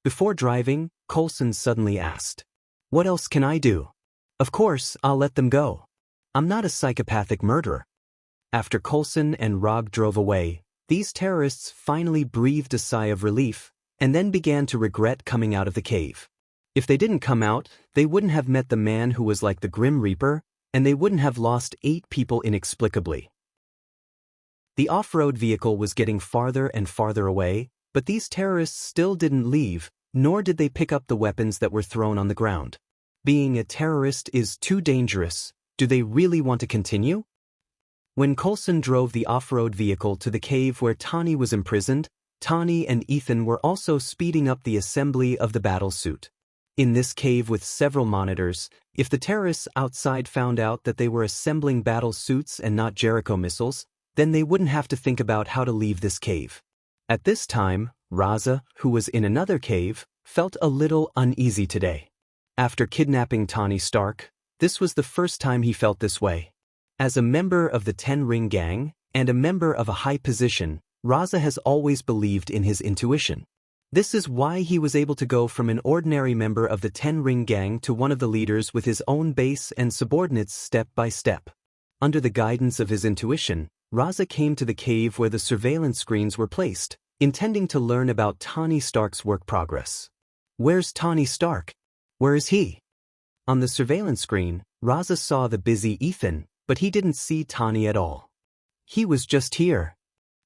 Before driving, Coulson suddenly asked. "What else can I do? Of course, I'll let them go. I'm not a psychopathic murderer." After Coulson and Rog drove away, these terrorists finally breathed a sigh of relief and then began to regret coming out of the cave. If they didn't come out, they wouldn't have met the man who was like the Grim Reaper, and they wouldn't have lost 8 people inexplicably. The off-road vehicle was getting farther and farther away, but these terrorists still didn't leave, nor did they pick up the weapons that were thrown on the ground. Being a terrorist is too dangerous. Do they really want to continue? When Coulson drove the off-road vehicle to the cave where Tony was imprisoned, Tony and Ethan were also speeding up the assembly of the battle suit. In this cave with several monitors, if the terrorists outside found out that they were assembling battle suits and not Jericho missiles, then they wouldn't have to think about how to leave this cave. At this time, Raza, who was in another cave, felt a little uneasy today. After kidnapping Tony Stark, this was the first time he felt this way. As a member of the Ten Ring Gang, and a member of a high position, Raza has always believed in his intuition. This is why he was able to go from an ordinary member of the Ten Ring Gang to one of the leaders with his own base and subordinates step by step. Under the guidance of his intuition, Raza came to the cave where the surveillance screens were placed, intending to learn about Tony Stark's work progress. Where's Tony Stark? Where is he? On the surveillance screen, Raza saw the busy Ethan, but he didn't see Tony at all. He was just here.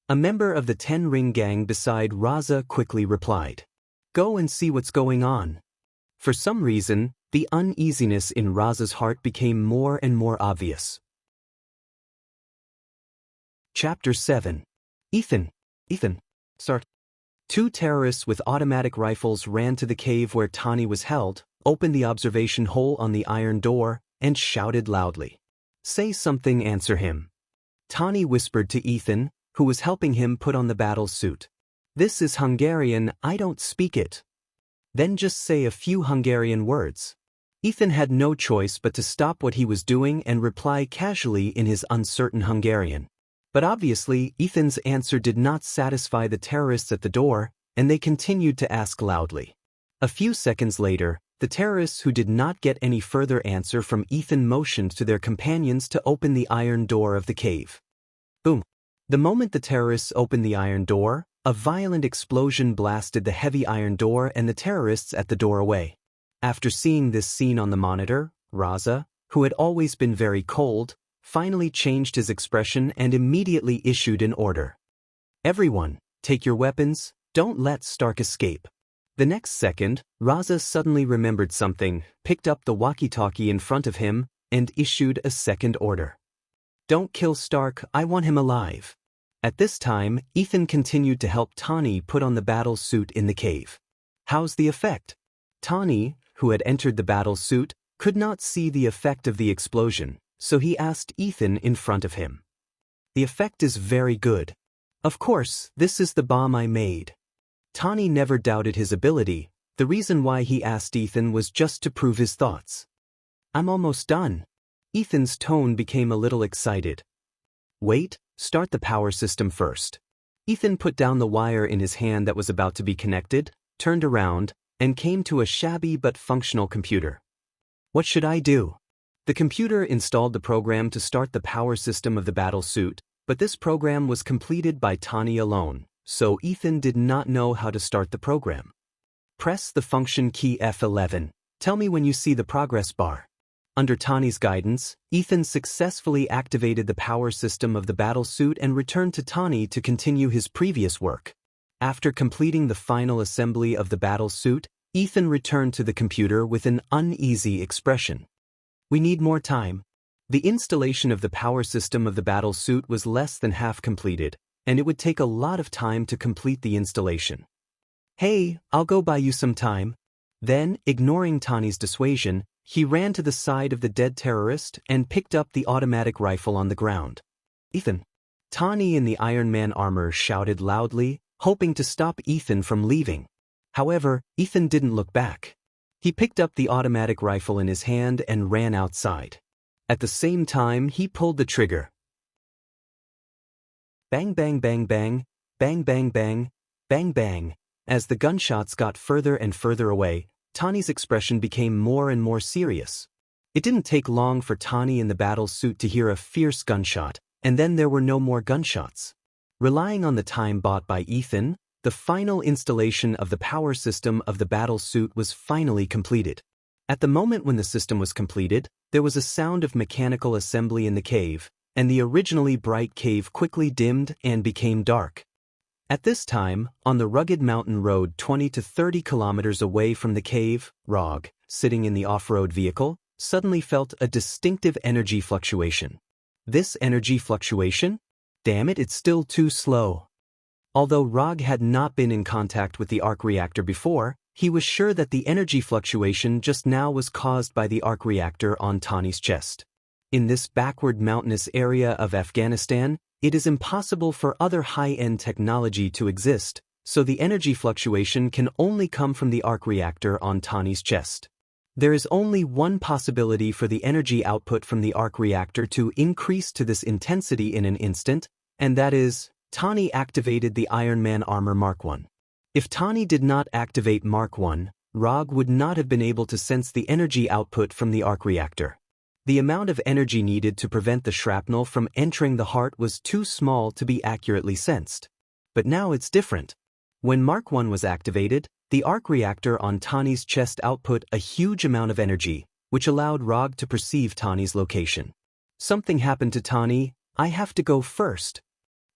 A member of the Ten Ring Gang beside Raza quickly replied. Go and see what's going on. For some reason, the uneasiness in Raza's heart became more and more obvious. Chapter 7. Ethan, start. 2 terrorists with automatic rifles ran to the cave where Tony was held, opened the observation hole on the iron door, and shouted loudly. Say something, answer him. Tony whispered to Ethan, who was helping him put on the battle suit. This is Hungarian, I don't speak it. Then just say a few Hungarian words. Ethan had no choice but to stop what he was doing and reply casually in his uncertain Hungarian. But obviously, Ethan's answer did not satisfy the terrorists at the door, and they continued to ask loudly. A few seconds later, the terrorists who did not get any further answer from Ethan motioned to their companions to open the iron door of the cave. Boom. The moment the terrorists opened the iron door, a violent explosion blasted the heavy iron door and the terrorists at the door away. After seeing this scene on the monitor, Raza, who had always been very cold, finally changed his expression and immediately issued an order. Everyone, take your weapons, don't let Stark escape. The next second, Raza suddenly remembered something, picked up the walkie-talkie in front of him, and issued a second order. Don't kill Stark, I want him alive. At this time, Ethan continued to help Tony put on the battle suit in the cave. How's the effect? Tony, who had entered the battle suit, could not see the effect of the explosion, so he asked Ethan in front of him. The effect is very good. Of course, this is the bomb I made. Tony never doubted his ability. The reason why he asked Ethan was just to prove his thoughts. I'm almost done. Ethan's tone became a little excited. Wait, start the power system first. Ethan put down the wire in his hand that was about to be connected, turned around, and came to a shabby but functional computer. What should I do? The computer installed the program to start the power system of the battle suit, But this program was completed by Tani alone, so Ethan did not know how to start the program. Press the function key F11. Tell me when you see the progress bar. Under Tani's guidance, Ethan successfully activated the power system of the battle suit and returned to Tani to continue his previous work. After completing the final assembly of the battle suit, Ethan returned to the computer with an uneasy expression. We need more time. The installation of the power system of the battle suit was less than half completed, and it would take a lot of time to complete the installation. Hey, I'll go buy you some time. Then, ignoring Tani's dissuasion, he ran to the side of the dead terrorist and picked up the automatic rifle on the ground. Ethan! Tani in the Iron Man armor shouted loudly, hoping to stop Ethan from leaving. However, Ethan didn't look back. He picked up the automatic rifle in his hand and ran outside. At the same time, he pulled the trigger. Bang bang bang bang, bang bang bang, bang bang. As the gunshots got further and further away, Tani's expression became more and more serious. It didn't take long for Tani in the battle suit to hear a fierce gunshot, and then there were no more gunshots. Relying on the time bought by Ethan, the final installation of the power system of the battle suit was finally completed. At the moment when the system was completed, there was a sound of mechanical assembly in the cave, and the originally bright cave quickly dimmed and became dark. At this time, on the rugged mountain road 20 to 30 kilometers away from the cave, Rog, sitting in the off-road vehicle, suddenly felt a distinctive energy fluctuation. This energy fluctuation? Damn it, it's still too slow. Although Rog had not been in contact with the arc reactor before, he was sure that the energy fluctuation just now was caused by the arc reactor on Tani's chest. In this backward mountainous area of Afghanistan, it is impossible for other high-end technology to exist, so the energy fluctuation can only come from the arc reactor on Tani's chest. There is only one possibility for the energy output from the arc reactor to increase to this intensity in an instant, and that is, Tani activated the Iron Man armor Mark I. If Tani did not activate Mark I, Rog would not have been able to sense the energy output from the arc reactor. The amount of energy needed to prevent the shrapnel from entering the heart was too small to be accurately sensed. But now it's different. When Mark I was activated, the arc reactor on Tani's chest output a huge amount of energy, which allowed Rog to perceive Tani's location. Something happened to Tani, I have to go first.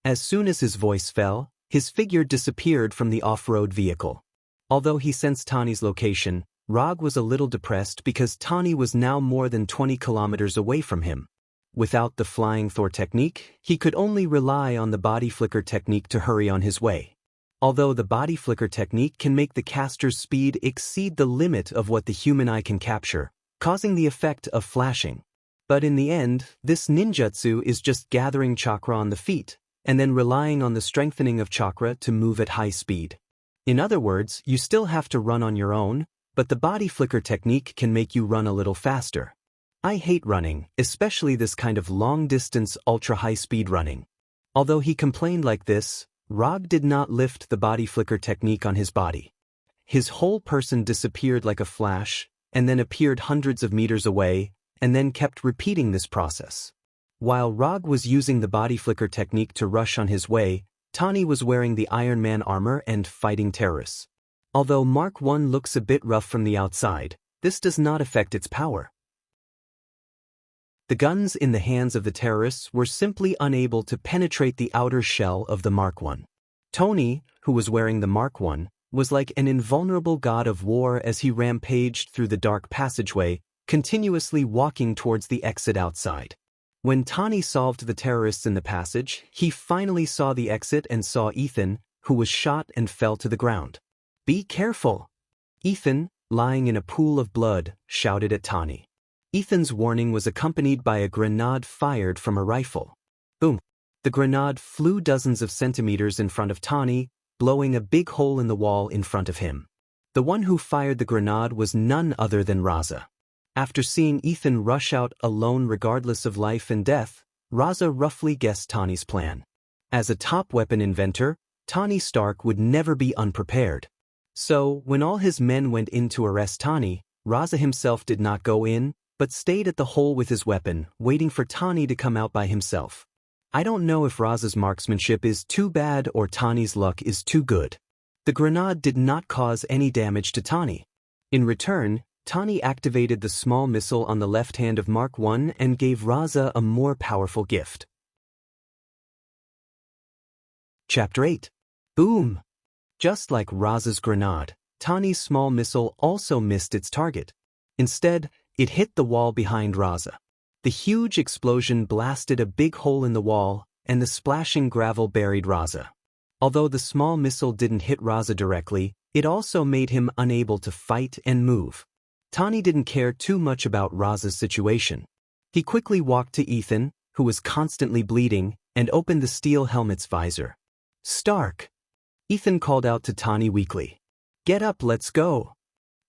As soon as his voice fell, his figure disappeared from the off-road vehicle. Although he sensed Tani's location, Rog was a little depressed because Tani was now more than 20 kilometers away from him. Without the flying Thor technique, he could only rely on the body flicker technique to hurry on his way. Although the body flicker technique can make the caster's speed exceed the limit of what the human eye can capture, causing the effect of flashing. But in the end, this ninjutsu is just gathering chakra on the feet, and then relying on the strengthening of chakra to move at high speed. In other words, you still have to run on your own, but the body flicker technique can make you run a little faster. I hate running, especially this kind of long-distance ultra-high-speed running. Although he complained like this, Rog did not lift the body flicker technique on his body. His whole person disappeared like a flash, and then appeared hundreds of meters away, and then kept repeating this process. While Rog was using the body flicker technique to rush on his way, Tani was wearing the Iron Man armor and fighting terrorists. Although Mark I looks a bit rough from the outside, this does not affect its power. The guns in the hands of the terrorists were simply unable to penetrate the outer shell of the Mark I. Tony, who was wearing the Mark I, was like an invulnerable god of war as he rampaged through the dark passageway, continuously walking towards the exit outside. When Tani solved the terrorists in the passage, he finally saw the exit and saw Ethan, who was shot and fell to the ground. Be careful! Ethan, lying in a pool of blood, shouted at Tani. Ethan's warning was accompanied by a grenade fired from a rifle. Boom! The grenade flew dozens of centimeters in front of Tani, blowing a big hole in the wall in front of him. The one who fired the grenade was none other than Raza. After seeing Ethan rush out alone regardless of life and death, Raza roughly guessed Tani's plan. As a top weapon inventor, Tani Stark would never be unprepared. So, when all his men went in to arrest Tani, Raza himself did not go in, but stayed at the hole with his weapon, waiting for Tani to come out by himself. I don't know if Raza's marksmanship is too bad or Tani's luck is too good. The grenade did not cause any damage to Tani. In return, Tani activated the small missile on the left hand of Mark I and gave Raza a more powerful gift. Chapter 8. Boom! Just like Raza's grenade, Tani's small missile also missed its target. Instead, it hit the wall behind Raza. The huge explosion blasted a big hole in the wall, and the splashing gravel buried Raza. Although the small missile didn't hit Raza directly, it also made him unable to fight and move. Tani didn't care too much about Raza's situation. He quickly walked to Ethan, who was constantly bleeding, and opened the steel helmet's visor. "Stark!" Ethan called out to Tani weakly. "Get up, let's go."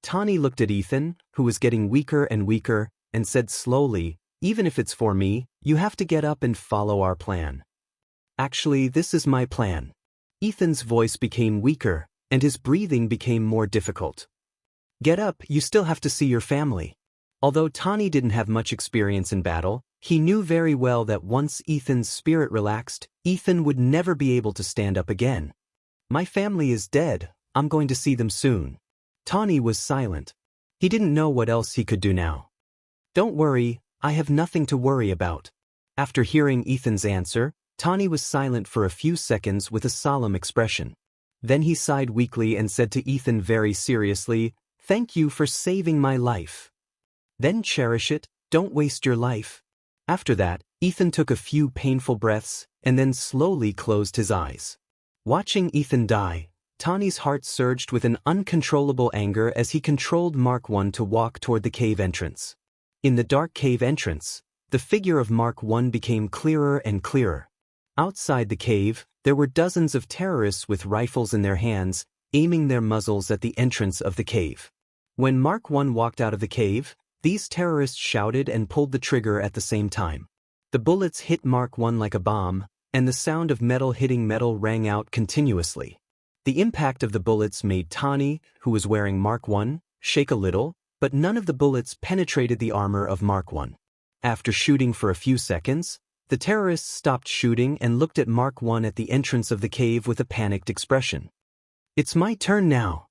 Tani looked at Ethan, who was getting weaker and weaker, and said slowly, "Even if it's for me, you have to get up and follow our plan." "Actually, this is my plan." Ethan's voice became weaker, and his breathing became more difficult. "Get up, you still have to see your family." Although Tani didn't have much experience in battle, he knew very well that once Ethan's spirit relaxed, Ethan would never be able to stand up again. "My family is dead, I'm going to see them soon." Tani was silent. He didn't know what else he could do now. "Don't worry, I have nothing to worry about." After hearing Ethan's answer, Tani was silent for a few seconds with a solemn expression. Then he sighed weakly and said to Ethan very seriously, "Thank you for saving my life. Then cherish it, don't waste your life." After that, Ethan took a few painful breaths and then slowly closed his eyes. Watching Ethan die, Tani's heart surged with an uncontrollable anger as he controlled Mark I to walk toward the cave entrance. In the dark cave entrance, the figure of Mark I became clearer and clearer. Outside the cave, there were dozens of terrorists with rifles in their hands, aiming their muzzles at the entrance of the cave. When Mark I walked out of the cave, these terrorists shouted and pulled the trigger at the same time. The bullets hit Mark I like a bomb, and the sound of metal hitting metal rang out continuously. The impact of the bullets made Tani, who was wearing Mark I, shake a little, but none of the bullets penetrated the armor of Mark I. After shooting for a few seconds, the terrorists stopped shooting and looked at Mark I at the entrance of the cave with a panicked expression. "It's my turn now."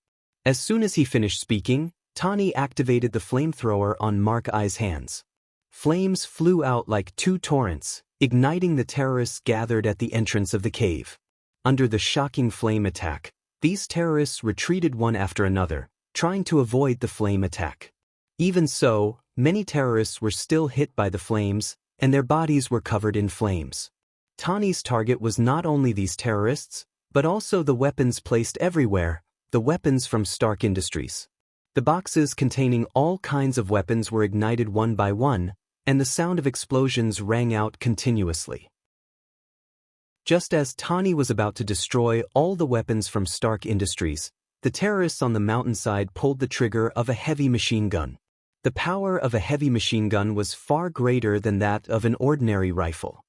As soon as he finished speaking, Tani activated the flamethrower on Mark I's hands. Flames flew out like two torrents, igniting the terrorists gathered at the entrance of the cave. Under the shocking flame attack, these terrorists retreated one after another, trying to avoid the flame attack. Even so, many terrorists were still hit by the flames, and their bodies were covered in flames. Tani's target was not only these terrorists, but also the weapons placed everywhere, the weapons from Stark Industries. The boxes containing all kinds of weapons were ignited one by one, and the sound of explosions rang out continuously. Just as Tani was about to destroy all the weapons from Stark Industries, the terrorists on the mountainside pulled the trigger of a heavy machine gun. The power of a heavy machine gun was far greater than that of an ordinary rifle.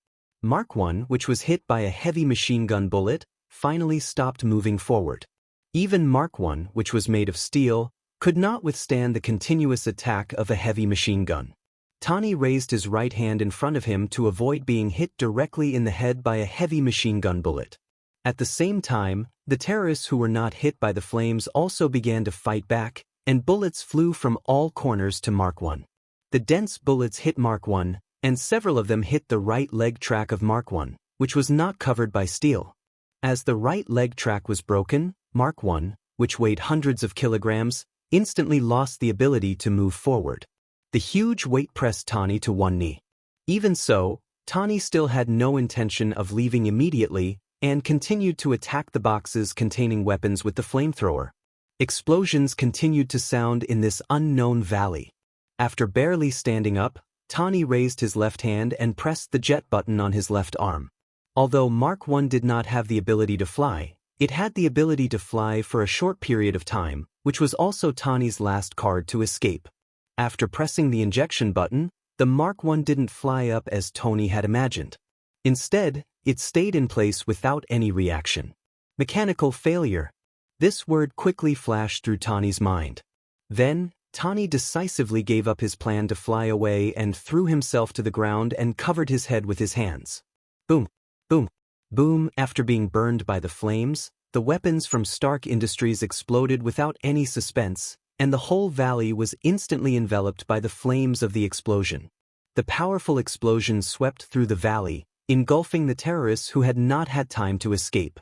Mark I, which was hit by a heavy machine gun bullet, finally stopped moving forward. Even Mark I, which was made of steel, could not withstand the continuous attack of a heavy machine gun. Tani raised his right hand in front of him to avoid being hit directly in the head by a heavy machine gun bullet. At the same time, the terrorists who were not hit by the flames also began to fight back, and bullets flew from all corners to Mark I. The dense bullets hit Mark I, and several of them hit the right leg track of Mark I, which was not covered by steel. As the right leg track was broken, Mark I, which weighed hundreds of kilograms, instantly lost the ability to move forward. The huge weight pressed Tani to one knee. Even so, Tani still had no intention of leaving immediately and continued to attack the boxes containing weapons with the flamethrower. Explosions continued to sound in this unknown valley. After barely standing up, Tani raised his left hand and pressed the jet button on his left arm. Although Mark I did not have the ability to fly, it had the ability to fly for a short period of time, which was also Tani's last card to escape. After pressing the injection button, the Mark I didn't fly up as Tony had imagined. Instead, it stayed in place without any reaction. Mechanical failure. This word quickly flashed through Tani's mind. Then, Tani decisively gave up his plan to fly away and threw himself to the ground and covered his head with his hands. Boom, boom, boom. After being burned by the flames, the weapons from Stark Industries exploded without any suspense, and the whole valley was instantly enveloped by the flames of the explosion. The powerful explosion swept through the valley, engulfing the terrorists who had not had time to escape.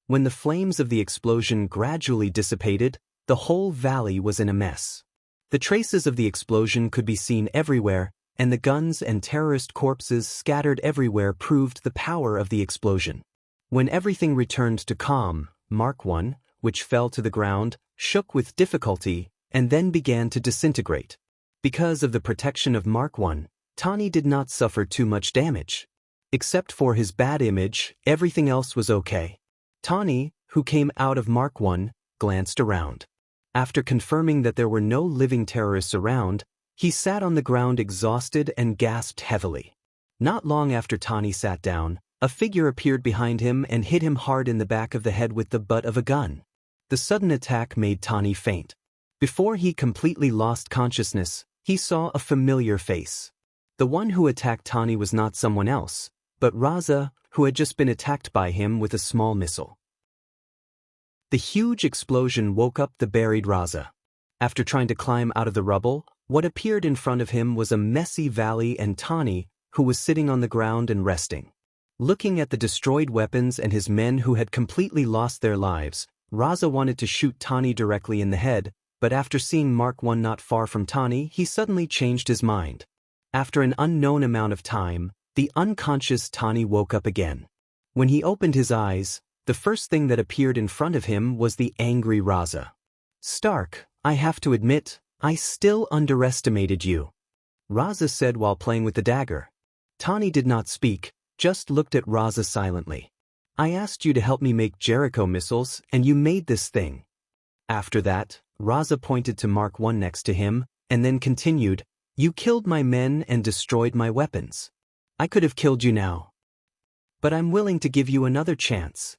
When the flames of the explosion gradually dissipated, the whole valley was in a mess. The traces of the explosion could be seen everywhere, and the guns and terrorist corpses scattered everywhere proved the power of the explosion. When everything returned to calm, Mark I, which fell to the ground, shook with difficulty, and then began to disintegrate. Because of the protection of Mark I, Tani did not suffer too much damage. Except for his bad image, everything else was okay. Tani, who came out of Mark I, glanced around. After confirming that there were no living terrorists around, he sat on the ground exhausted and gasped heavily. Not long after Tani sat down, a figure appeared behind him and hit him hard in the back of the head with the butt of a gun. The sudden attack made Tani faint. Before he completely lost consciousness, he saw a familiar face. The one who attacked Tani was not someone else, but Raza, who had just been attacked by him with a small missile. The huge explosion woke up the buried Raza. After trying to climb out of the rubble, what appeared in front of him was a messy valley and Tani, who was sitting on the ground and resting. Looking at the destroyed weapons and his men who had completely lost their lives, Raza wanted to shoot Tani directly in the head, but after seeing Mark I not far from Tani, he suddenly changed his mind. After an unknown amount of time, the unconscious Tani woke up again. When he opened his eyes, the first thing that appeared in front of him was the angry Raza. "Stark, I have to admit, I still underestimated you," Raza said while playing with the dagger. Tani did not speak, just looked at Raza silently. "I asked you to help me make Jericho missiles, and you made this thing." After that, Raza pointed to Mark I next to him, and then continued, "You killed my men and destroyed my weapons. I could have killed you now. But I'm willing to give you another chance.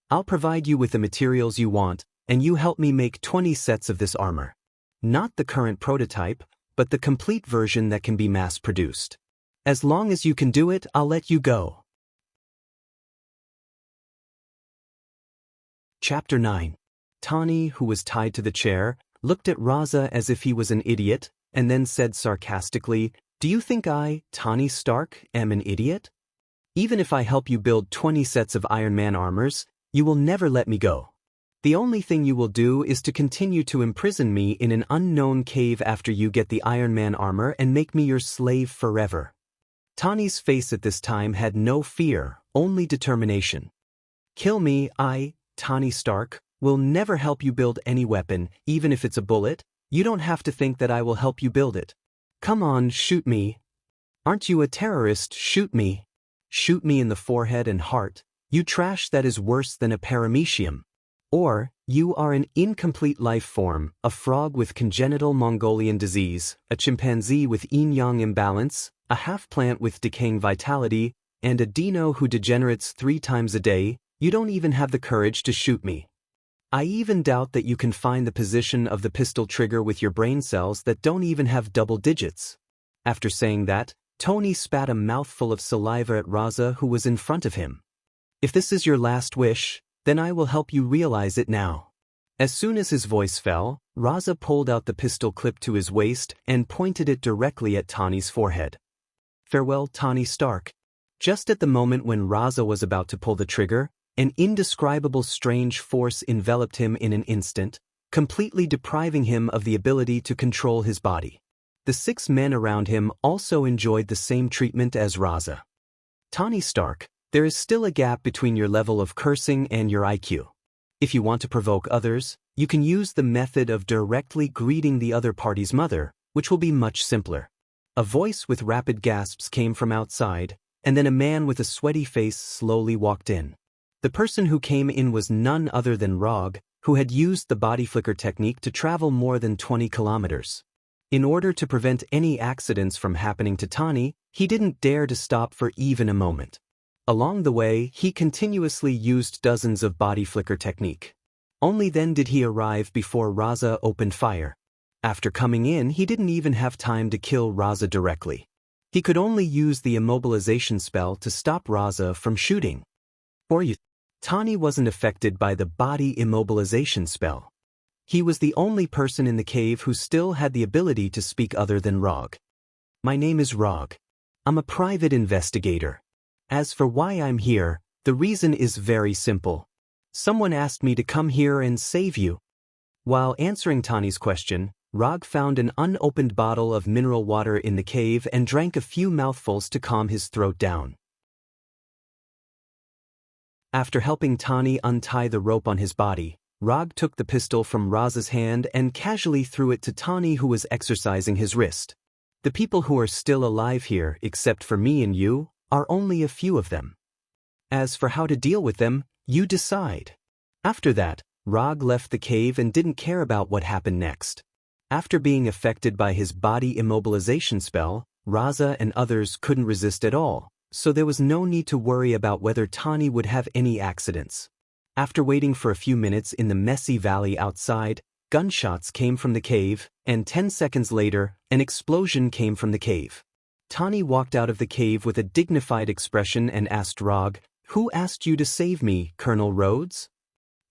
I'll provide you with the materials you want, and you help me make 20 sets of this armor. Not the current prototype, but the complete version that can be mass-produced. As long as you can do it, I'll let you go." Chapter 9. Tani, who was tied to the chair, looked at Raza as if he was an idiot, and then said sarcastically, "Do you think I, Tani Stark, am an idiot? Even if I help you build 20 sets of Iron Man armors, you will never let me go. The only thing you will do is to continue to imprison me in an unknown cave after you get the Iron Man armor and make me your slave forever." Tani's face at this time had no fear, only determination. "Kill me, I, Tani Stark, will never help you build any weapon, even if it's a bullet. You don't have to think that I will help you build it. Come on, shoot me. Aren't you a terrorist? Shoot me. Shoot me in the forehead and heart, you trash that is worse than a paramecium. Or, you are an incomplete life form, a frog with congenital Mongolian disease, a chimpanzee with yin-yang imbalance, a half-plant with decaying vitality, and a dino who degenerates 3 times a day. You don't even have the courage to shoot me. I even doubt that you can find the position of the pistol trigger with your brain cells that don't even have double digits." After saying that, Tony spat a mouthful of saliva at Raza, who was in front of him. "If this is your last wish, then I will help you realize it now." As soon as his voice fell, Raza pulled out the pistol clip to his waist and pointed it directly at Tani's forehead. "Farewell, Tani Stark." Just at the moment when Raza was about to pull the trigger, an indescribable strange force enveloped him in an instant, completely depriving him of the ability to control his body. The 6 men around him also enjoyed the same treatment as Raza. "Tani Stark, there is still a gap between your level of cursing and your IQ. If you want to provoke others, you can use the method of directly greeting the other party's mother, which will be much simpler." A voice with rapid gasps came from outside, and then a man with a sweaty face slowly walked in. The person who came in was none other than Rog, who had used the body flicker technique to travel more than 20 kilometers. In order to prevent any accidents from happening to Tani, he didn't dare to stop for even a moment. Along the way, he continuously used dozens of body flicker technique. Only then did he arrive before Raza opened fire. After coming in, he didn't even have time to kill Raza directly. He could only use the immobilization spell to stop Raza from shooting. Tani wasn't affected by the body immobilization spell. He was the only person in the cave who still had the ability to speak other than Rog. My name is Rog. I'm a private investigator. As for why I'm here, the reason is very simple. Someone asked me to come here and save you. While answering Tani's question, Rog found an unopened bottle of mineral water in the cave and drank a few mouthfuls to calm his throat down. After helping Tani untie the rope on his body, Rog took the pistol from Raza's hand and casually threw it to Tani, who was exercising his wrist. The people who are still alive here, except for me and you, are only a few of them. As for how to deal with them, you decide. After that, Rog left the cave and didn't care about what happened next. After being affected by his body immobilization spell, Raza and others couldn't resist at all, so there was no need to worry about whether Tani would have any accidents. After waiting for a few minutes in the messy valley outside, gunshots came from the cave, and 10 seconds later, an explosion came from the cave. Tani walked out of the cave with a dignified expression and asked Rog, "Who asked you to save me, Colonel Rhodes?"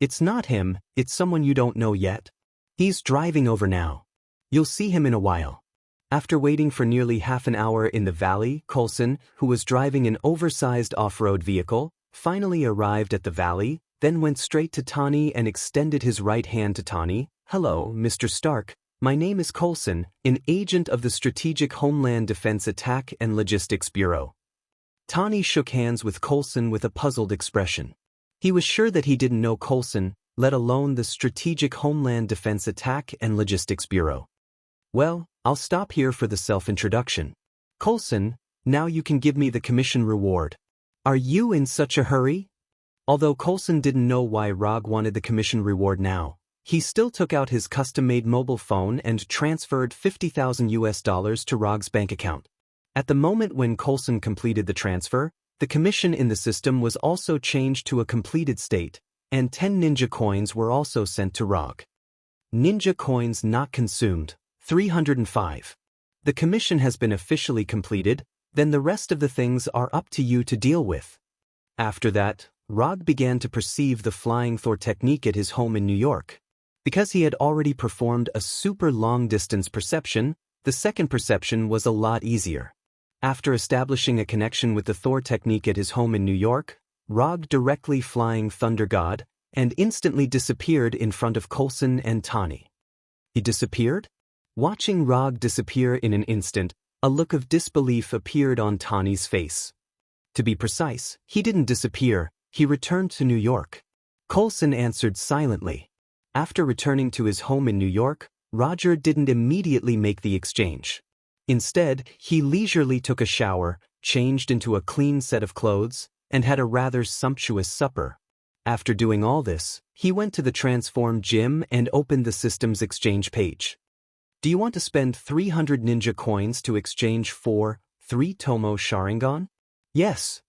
"It's not him, it's someone you don't know yet. He's driving over now. You'll see him in a while." After waiting for nearly half an hour in the valley, Coulson, who was driving an oversized off-road vehicle, finally arrived at the valley, then went straight to Tani and extended his right hand to Tani. "Hello, Mr. Stark. My name is Coulson, an agent of the Strategic Homeland Defense Attack and Logistics Bureau." Tani shook hands with Coulson with a puzzled expression. He was sure that he didn't know Coulson, let alone the Strategic Homeland Defense Attack and Logistics Bureau. "Well, I'll stop here for the self-introduction. Coulson, now you can give me the commission reward. Are you in such a hurry?" Although Coulson didn't know why Rog wanted the commission reward now, he still took out his custom-made mobile phone and transferred $50,000 to Rog's bank account. At the moment when Coulson completed the transfer, the commission in the system was also changed to a completed state, and 10 ninja coins were also sent to Rog. Ninja coins not consumed, 305. The commission has been officially completed, then the rest of the things are up to you to deal with. After that, Rog began to perceive the flying Thor technique at his home in New York. Because he had already performed a super long-distance perception, the second perception was a lot easier. After establishing a connection with the Thor technique at his home in New York, Rog directly flying Thunder God, and instantly disappeared in front of Coulson and Tani. He disappeared? Watching Rog disappear in an instant, a look of disbelief appeared on Tani's face. To be precise, he didn't disappear, he returned to New York. Coulson answered silently. After returning to his home in New York, Roger didn't immediately make the exchange. Instead, he leisurely took a shower, changed into a clean set of clothes, and had a rather sumptuous supper. After doing all this, he went to the Transform gym and opened the system's exchange page. "Do you want to spend 300 ninja coins to exchange for 3 Tomo Sharingan?" "Yes."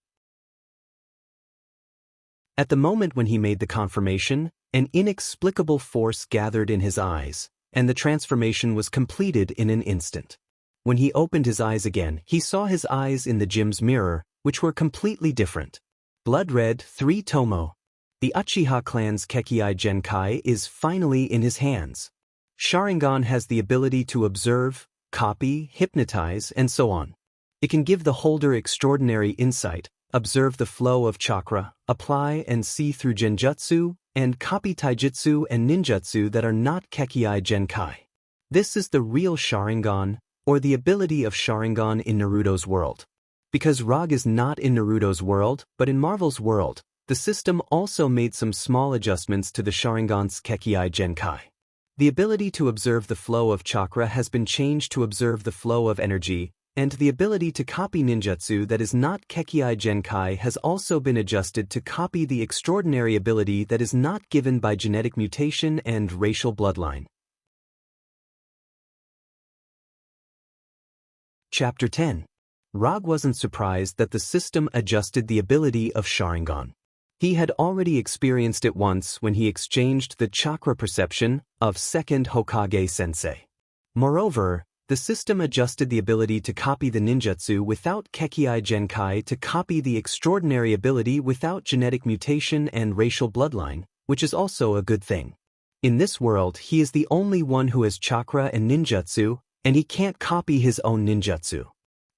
At the moment when he made the confirmation, an inexplicable force gathered in his eyes, and the transformation was completed in an instant. When he opened his eyes again, he saw his eyes in the gym's mirror, which were completely different. Blood red 3 Tomo. The Uchiha clan's Kekkei Genkai is finally in his hands. Sharingan has the ability to observe, copy, hypnotize, and so on. It can give the holder extraordinary insight, observe the flow of chakra, apply and see through genjutsu, and copy taijutsu and ninjutsu that are not Kekkei Genkai. This is the real Sharingan, or the ability of Sharingan in Naruto's world. Because Rog is not in Naruto's world, but in Marvel's world, the system also made some small adjustments to the Sharingan's Kekkei Genkai. The ability to observe the flow of chakra has been changed to observe the flow of energy, and the ability to copy ninjutsu that is not Kekkei Genkai has also been adjusted to copy the extraordinary ability that is not given by genetic mutation and racial bloodline. Chapter 10. Rog wasn't surprised that the system adjusted the ability of Sharingan. He had already experienced it once when he exchanged the chakra perception of second Hokage Sensei. Moreover, The system adjusted the ability to copy the ninjutsu without Kekkai Genkai to copy the extraordinary ability without genetic mutation and racial bloodline, which is also a good thing. In this world, he is the only one who has chakra and ninjutsu, and he can't copy his own ninjutsu.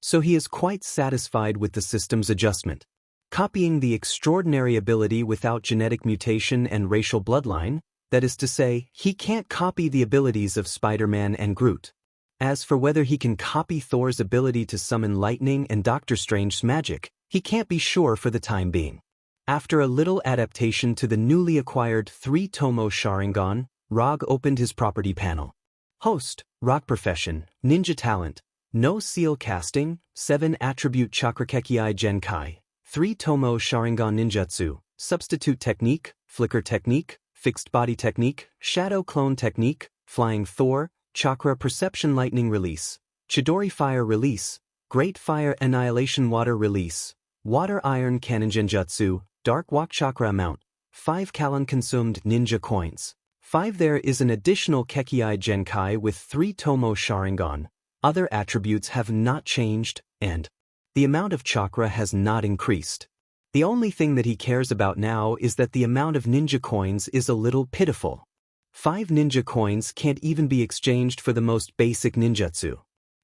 So he is quite satisfied with the system's adjustment. Copying the extraordinary ability without genetic mutation and racial bloodline, that is to say, he can't copy the abilities of Spider-Man and Groot. As for whether he can copy Thor's ability to summon lightning and Doctor Strange's magic, he can't be sure for the time being. After a little adaptation to the newly acquired 3-Tomo Sharingan, Rog opened his property panel. Host, Rog Profession, Ninja Talent, No Seal Casting, 7 Attribute Chakra Kekkai Genkai, 3-Tomo Sharingan Ninjutsu, Substitute Technique, Flicker Technique, Fixed Body Technique, Shadow Clone Technique, Flying Thor, Chakra Perception Lightning Release, Chidori Fire Release, Great Fire Annihilation Water Release, Water Iron Cannon Genjutsu, Dark Walk Chakra Amount, 5 Kalon Consumed Ninja Coins. 5 There is an additional Kekkai Genkai with 3-Tomo Sharingan. Other attributes have not changed, and the amount of chakra has not increased. The only thing that he cares about now is that the amount of ninja coins is a little pitiful. 5 ninja coins can't even be exchanged for the most basic ninjutsu.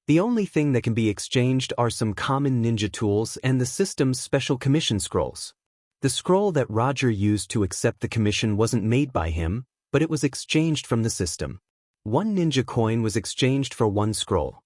The only thing that can be exchanged are some common ninja tools and the system's special commission scrolls. The scroll that Roger used to accept the commission wasn't made by him, but it was exchanged from the system. 1 ninja coin was exchanged for 1 scroll.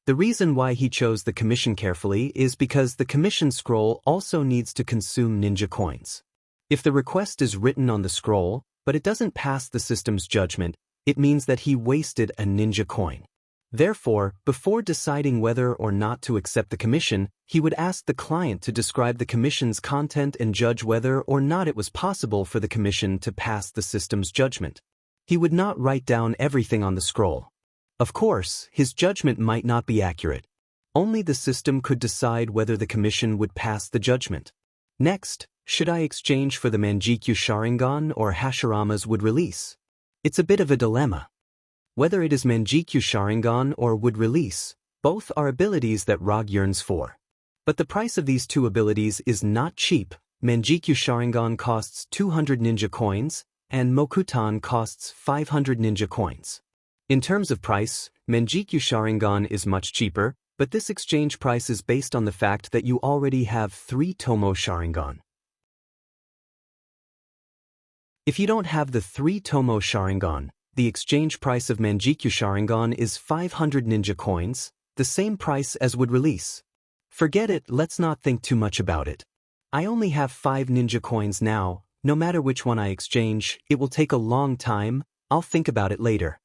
The reason why he chose the commission carefully is because the commission scroll also needs to consume ninja coins. If the request is written on the scroll, but it doesn't pass the system's judgment, it means that he wasted a ninja coin. Therefore, before deciding whether or not to accept the commission, he would ask the client to describe the commission's content and judge whether or not it was possible for the commission to pass the system's judgment. He would not write down everything on the scroll. Of course, his judgment might not be accurate. Only the system could decide whether the commission would pass the judgment. Next, should I exchange for the Manjikyu Sharingan or Hashirama's Wood Release? It's a bit of a dilemma. Whether it is Manjikyu Sharingan or Wood Release, both are abilities that Rog yearns for. But the price of these 2 abilities is not cheap. Manjikyu Sharingan costs 200 ninja coins, and Mokutan costs 500 ninja coins. In terms of price, Manjikyu Sharingan is much cheaper, but this exchange price is based on the fact that you already have 3-Tomo Sharingan. If you don't have the 3-Tomo Sharingan, the exchange price of Manjikyu Sharingan is 500 ninja coins, the same price as Wood Release. Forget it, let's not think too much about it. I only have 5 ninja coins now, no matter which one I exchange, it will take a long time, I'll think about it later.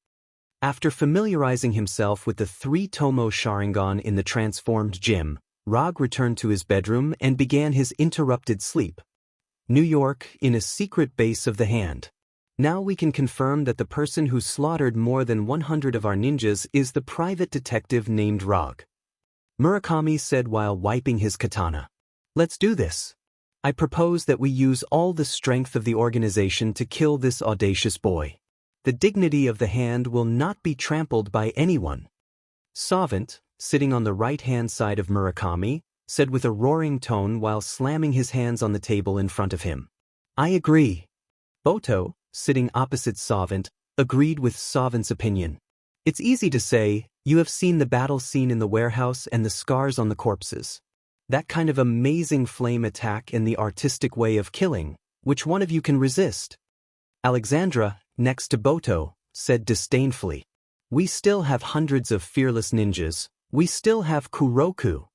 After familiarizing himself with the 3-Tomo Sharingan in the transformed gym, Rog returned to his bedroom and began his interrupted sleep. New York, in a secret base of the hand. Now we can confirm that the person who slaughtered more than 100 of our ninjas is the private detective named Rog. Murakami said while wiping his katana. Let's do this. I propose that we use all the strength of the organization to kill this audacious boy. The dignity of the hand will not be trampled by anyone. Savant, sitting on the right-hand side of Murakami, said with a roaring tone while slamming his hands on the table in front of him. I agree. Boto, sitting opposite Savant, agreed with Savant's opinion. It's easy to say, you have seen the battle scene in the warehouse and the scars on the corpses. That kind of amazing flame attack and the artistic way of killing, which one of you can resist? Alexandra, next to Boto, said disdainfully. We still have hundreds of fearless ninjas. We still have Kuroku.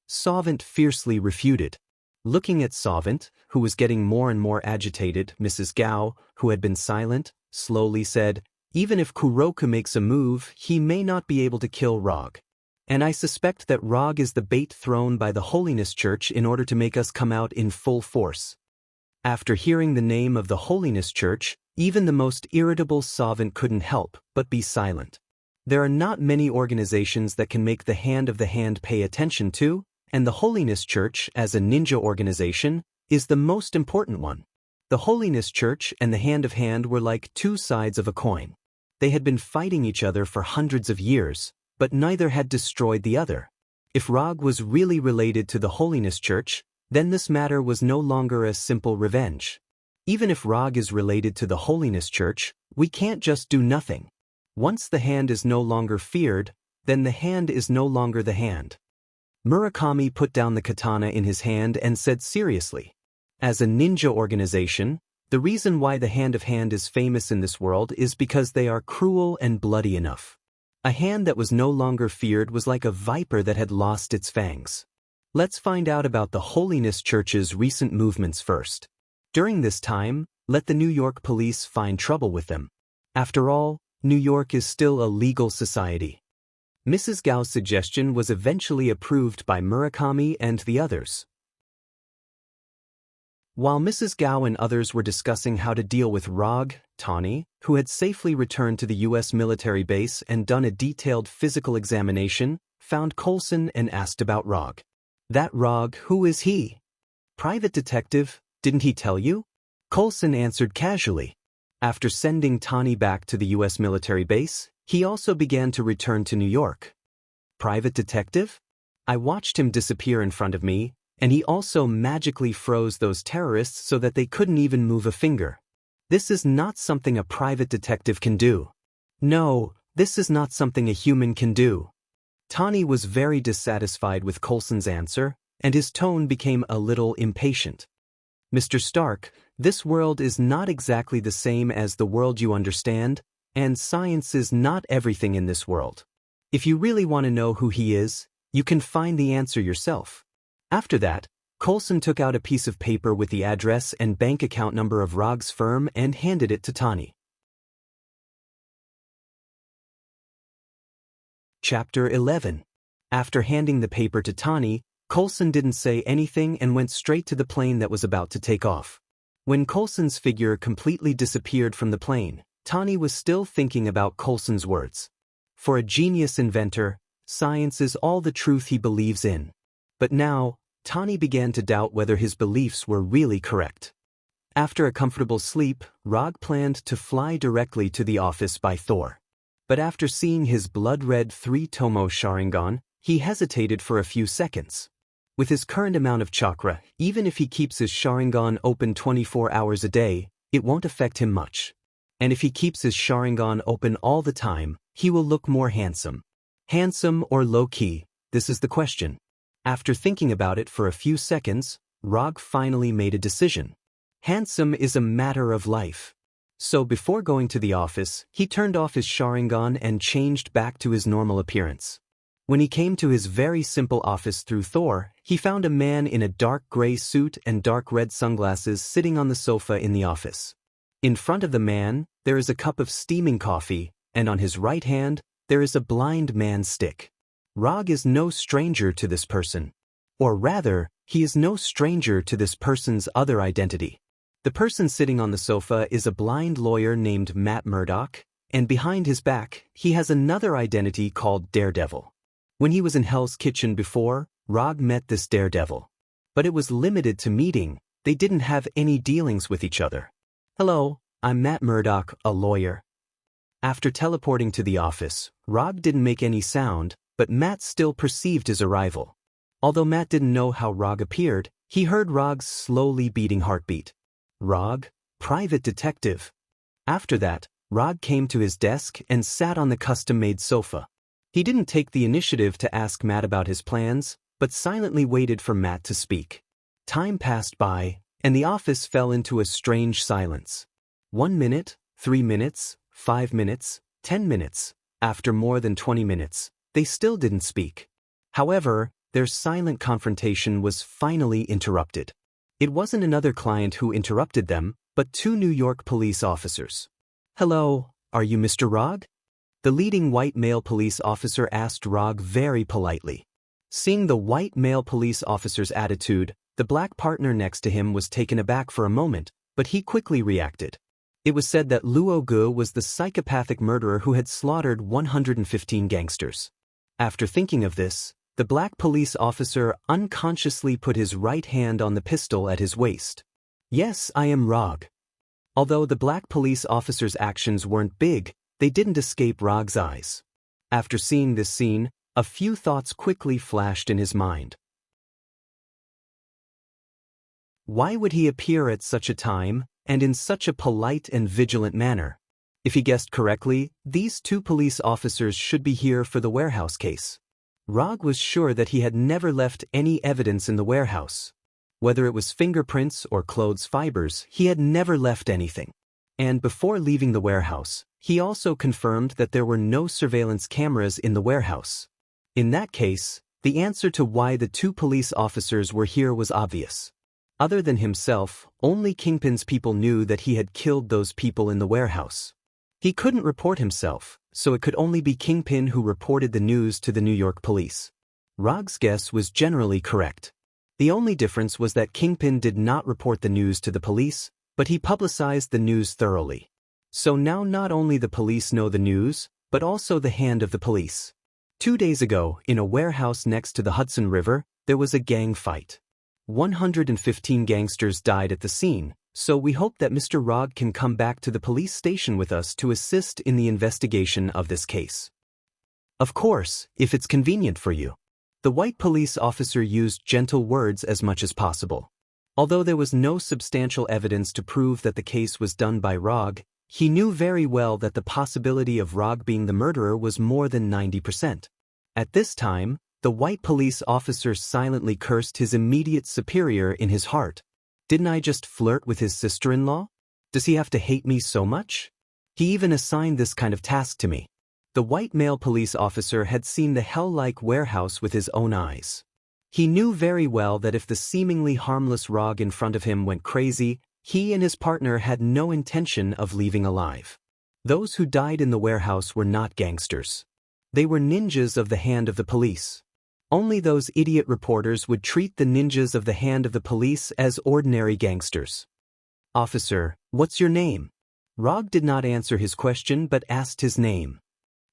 Savant fiercely refuted. Looking at Savant, who was getting more and more agitated, Mrs. Gao, who had been silent, slowly said, even if Kuroku makes a move, he may not be able to kill Rog. And I suspect that Rog is the bait thrown by the Holiness Church in order to make us come out in full force. After hearing the name of the Holiness Church, even the most irritable Savant couldn't help but be silent. There are not many organizations that can make the Hand of the Hand pay attention to, and the Holiness Church, as a ninja organization, is the most important one. The Holiness Church and the Hand of Hand were like 2 sides of a coin. They had been fighting each other for hundreds of years, but neither had destroyed the other. If Rog was really related to the Holiness Church, then this matter was no longer a simple revenge. Even if Rog is related to the Holiness Church, we can't just do nothing. Once the hand is no longer feared, then the hand is no longer the hand. Murakami put down the katana in his hand and said seriously, "As a ninja organization, the reason why the Hand of Hand is famous in this world is because they are cruel and bloody enough. A hand that was no longer feared was like a viper that had lost its fangs." Let's find out about the Holiness Church's recent movements first. During this time, let the New York police find trouble with them. After all, New York is still a legal society. Mrs. Gao's suggestion was eventually approved by Murakami and the others. While Mrs. Gao and others were discussing how to deal with Rog, Tawny, who had safely returned to the U.S. military base and done a detailed physical examination, found Coulson and asked about Rog. "That Rog, who is he?" "Private detective, didn't he tell you?" Coulson answered casually. After sending Tawny back to the U.S. military base, he also began to return to New York. "Private detective? I watched him disappear in front of me, and he also magically froze those terrorists so that they couldn't even move a finger. This is not something a private detective can do. No, this is not something a human can do." Tawny was very dissatisfied with Coulson's answer, and his tone became a little impatient. "Mr. Stark, this world is not exactly the same as the world you understand, and science is not everything in this world. If you really want to know who he is, you can find the answer yourself." After that, Coulson took out a piece of paper with the address and bank account number of Rog's firm and handed it to Tawny. Chapter 11. After handing the paper to Tawny, Coulson didn't say anything and went straight to the plane that was about to take off. When Coulson's figure completely disappeared from the plane, Tawny was still thinking about Coulson's words. For a genius inventor, science is all the truth he believes in. But now, Tawny began to doubt whether his beliefs were really correct. After a comfortable sleep, Rog planned to fly directly to the office by Thor. But after seeing his blood-red 3-tomo Sharingan, he hesitated for a few seconds. With his current amount of chakra, even if he keeps his Sharingan open 24 hours a day, it won't affect him much. And if he keeps his Sharingan open all the time, he will look more handsome. Handsome or low-key, this is the question. After thinking about it for a few seconds, Rog finally made a decision. Handsome is a matter of life. So before going to the office, he turned off his Sharingan and changed back to his normal appearance. When he came to his very simple office through Thor, he found a man in a dark gray suit and dark red sunglasses sitting on the sofa in the office. In front of the man, there is a cup of steaming coffee, and on his right hand, there is a blind man's stick. Rog is no stranger to this person. Or rather, he is no stranger to this person's other identity. The person sitting on the sofa is a blind lawyer named Matt Murdock, and behind his back, he has another identity called Daredevil. When he was in Hell's Kitchen before, Rog met this Daredevil. But it was limited to meeting, they didn't have any dealings with each other. "Hello, I'm Matt Murdock, a lawyer." After teleporting to the office, Rog didn't make any sound, but Matt still perceived his arrival. Although Matt didn't know how Rog appeared, he heard Rog's slowly beating heartbeat. Rog, private detective. After that, Rog came to his desk and sat on the custom-made sofa. He didn't take the initiative to ask Matt about his plans, but silently waited for Matt to speak. Time passed by, and the office fell into a strange silence. 1 minute, 3 minutes, 5 minutes, 10 minutes. After more than 20 minutes, they still didn't speak. However, their silent confrontation was finally interrupted. It wasn't another client who interrupted them, but 2 New York police officers. "Hello, are you Mr. Rog?" The leading white male police officer asked Rog very politely. Seeing the white male police officer's attitude, the black partner next to him was taken aback for a moment, but he quickly reacted. It was said that Luo Gu was the psychopathic murderer who had slaughtered 115 gangsters. After thinking of this, the black police officer unconsciously put his right hand on the pistol at his waist. "Yes, I am Rog." Although the black police officer's actions weren't big, they didn't escape Rog's eyes. After seeing this scene, a few thoughts quickly flashed in his mind. Why would he appear at such a time, and in such a polite and vigilant manner? If he guessed correctly, these two police officers should be here for the warehouse case. Rog was sure that he had never left any evidence in the warehouse. Whether it was fingerprints or clothes fibers, he had never left anything. And before leaving the warehouse, he also confirmed that there were no surveillance cameras in the warehouse. In that case, the answer to why the two police officers were here was obvious. Other than himself, only Kingpin's people knew that he had killed those people in the warehouse. He couldn't report himself, so it could only be Kingpin who reported the news to the New York police. Rog's guess was generally correct. The only difference was that Kingpin did not report the news to the police, but he publicized the news thoroughly. So now not only the police know the news, but also the hand of the police. 2 days ago, in a warehouse next to the Hudson River, there was a gang fight. 115 gangsters died at the scene, so we hope that Mr. Rog can come back to the police station with us to assist in the investigation of this case. Of course, if it's convenient for you. The white police officer used gentle words as much as possible. Although there was no substantial evidence to prove that the case was done by Rog, he knew very well that the possibility of Rog being the murderer was more than 90%. At this time, the white police officer silently cursed his immediate superior in his heart. Didn't I just flirt with his sister-in-law? Does he have to hate me so much? He even assigned this kind of task to me. The white male police officer had seen the hell-like warehouse with his own eyes. He knew very well that if the seemingly harmless Rog in front of him went crazy, he and his partner had no intention of leaving alive. Those who died in the warehouse were not gangsters. They were ninjas of the hand of the police. Only those idiot reporters would treat the ninjas of the hand of the police as ordinary gangsters. "Officer, what's your name?" Rog did not answer his question but asked his name.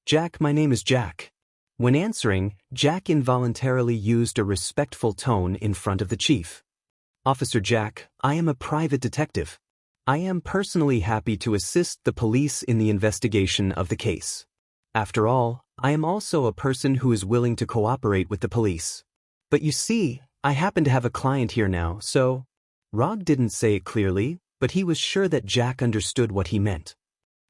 "Jack, my name is Jack." When answering, Jack involuntarily used a respectful tone in front of the chief. "Officer Jack, I am a private detective. I am personally happy to assist the police in the investigation of the case. After all, I am also a person who is willing to cooperate with the police. But you see, I happen to have a client here now, so—" Rog didn't say it clearly, but he was sure that Jack understood what he meant.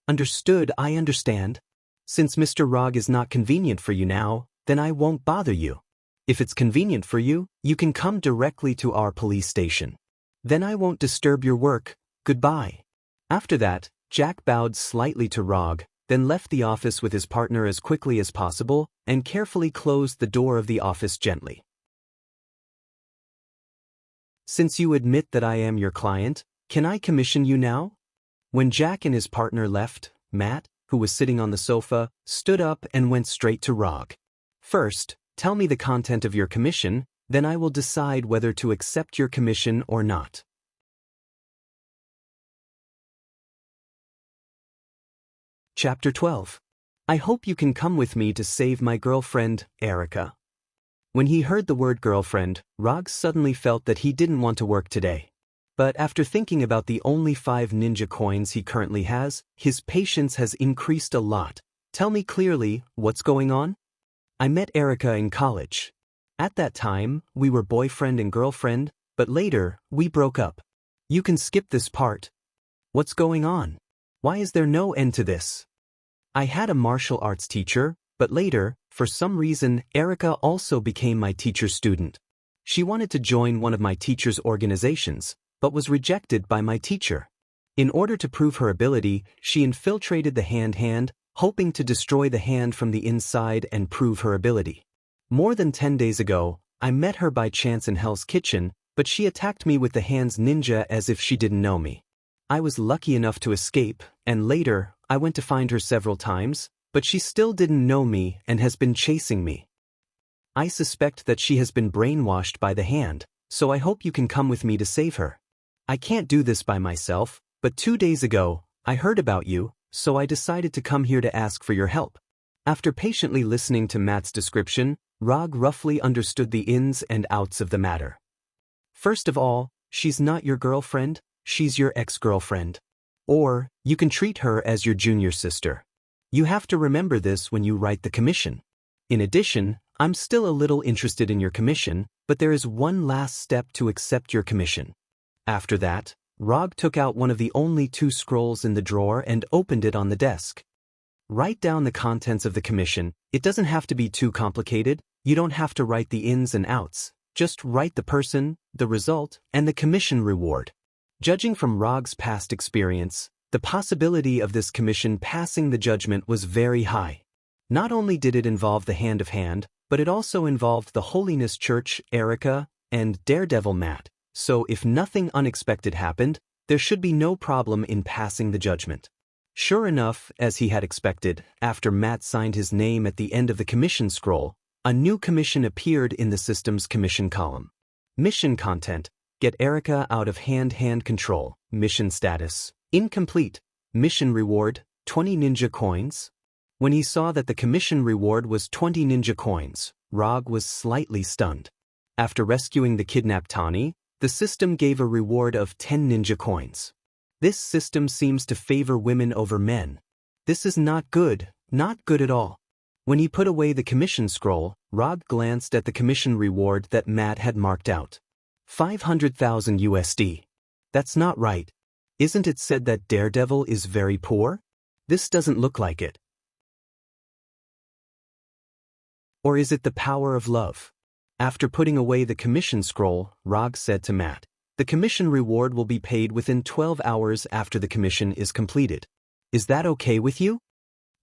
"Understood, I understand. Since Mr. Rog is not convenient for you now, then I won't bother you. If it's convenient for you, you can come directly to our police station. Then I won't disturb your work. Goodbye." After that, Jack bowed slightly to Rog, then left the office with his partner as quickly as possible and carefully closed the door of the office gently. "Since you admit that I am your client, can I commission you now?" When Jack and his partner left, Matt, who was sitting on the sofa, stood up and went straight to Rog. "First, tell me the content of your commission, then I will decide whether to accept your commission or not." Chapter 12. I hope you can come with me to save my girlfriend, Erica. When he heard the word girlfriend, Rog suddenly felt that he didn't want to work today. But after thinking about the only 5 ninja coins he currently has, his patience has increased a lot. "Tell me clearly, what's going on?" "I met Erica in college. At that time, we were boyfriend and girlfriend, but later, we broke up. You can skip this part. What's going on? Why is there no end to this? I had a martial arts teacher, but later, for some reason, Erica also became my teacher's student. She wanted to join one of my teacher's organizations, but was rejected by my teacher. In order to prove her ability, she infiltrated the hand, hoping to destroy the hand from the inside and prove her ability. More than 10 days ago, I met her by chance in Hell's Kitchen, but she attacked me with the hand's ninja as if she didn't know me. I was lucky enough to escape, and later, I went to find her several times, but she still didn't know me and has been chasing me. I suspect that she has been brainwashed by the hand, so I hope you can come with me to save her. I can't do this by myself, but 2 days ago, I heard about you, so I decided to come here to ask for your help." After patiently listening to Matt's description, Rog roughly understood the ins and outs of the matter. "First of all, she's not your girlfriend, she's your ex-girlfriend. Or, you can treat her as your junior sister. You have to remember this when you write the commission. In addition, I'm still a little interested in your commission, but there is one last step to accept your commission. After that, Rog took out one of the only 2 scrolls in the drawer and opened it on the desk. Write down the contents of the commission. It doesn't have to be too complicated. You don't have to write the ins and outs. Just write the person, the result, and the commission reward. Judging from Rog's past experience, the possibility of this commission passing the judgment was very high. Not only did it involve the Hand of Hand, but it also involved the Holiness Church, Erica, and Daredevil Matt, so if nothing unexpected happened, there should be no problem in passing the judgment. Sure enough, as he had expected, after Matt signed his name at the end of the commission scroll, a new commission appeared in the system's commission column. Mission content: get Erica out of hand control. Mission status: incomplete. Mission reward: 20 ninja coins. When he saw that the commission reward was 20 ninja coins, Rog was slightly stunned. After rescuing the kidnapped Tani, the system gave a reward of 10 ninja coins. This system seems to favor women over men. This is not good at all. When he put away the commission scroll, Rog glanced at the commission reward that Matt had marked out. 500,000 USD. That's not right. Isn't it said that Daredevil is very poor? This doesn't look like it. Or is it the power of love? After putting away the commission scroll, Rog said to Matt, "The commission reward will be paid within 12 hours after the commission is completed. Is that okay with you?"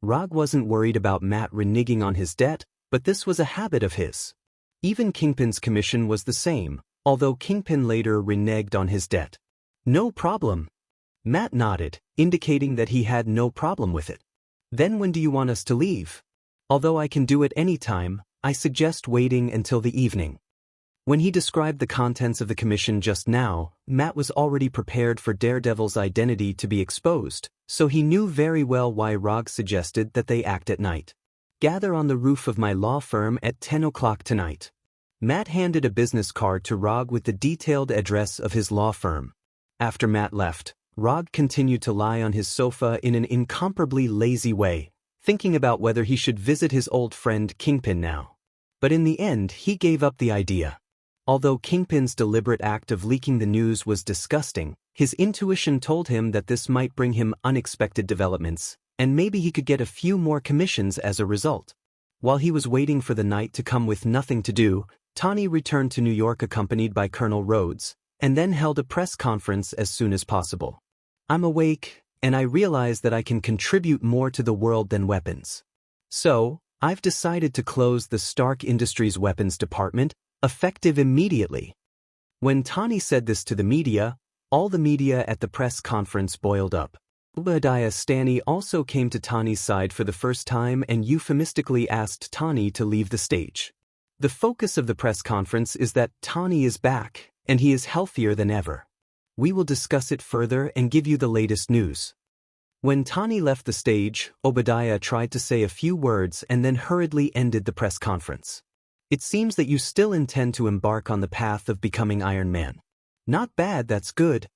Rog wasn't worried about Matt reneging on his debt, but this was a habit of his. Even Kingpin's commission was the same, although Kingpin later reneged on his debt. "No problem." Matt nodded, indicating that he had no problem with it. "Then when do you want us to leave? Although I can do it any time, I suggest waiting until the evening." When he described the contents of the commission just now, Matt was already prepared for Daredevil's identity to be exposed, so he knew very well why Rog suggested that they act at night. "Gather on the roof of my law firm at 10 o'clock tonight." Matt handed a business card to Rog with the detailed address of his law firm. After Matt left, Rog continued to lie on his sofa in an incomparably lazy way, thinking about whether he should visit his old friend Kingpin now. But in the end, he gave up the idea. Although Kingpin's deliberate act of leaking the news was disgusting, his intuition told him that this might bring him unexpected developments, and maybe he could get a few more commissions as a result. While he was waiting for the night to come with nothing to do, Tani returned to New York accompanied by Colonel Rhodes, and then held a press conference as soon as possible. "I'm awake, and I realize that I can contribute more to the world than weapons. So, I've decided to close the Stark Industries weapons department, effective immediately." When Tani said this to the media, all the media at the press conference boiled up. Obadiah Stani also came to Tani's side for the first time and euphemistically asked Tani to leave the stage. The focus of the press conference is that Tani is back, and he is healthier than ever. We will discuss it further and give you the latest news. When Tani left the stage, Obadiah tried to say a few words and then hurriedly ended the press conference. "It seems that you still intend to embark on the path of becoming Iron Man. Not bad, that's good."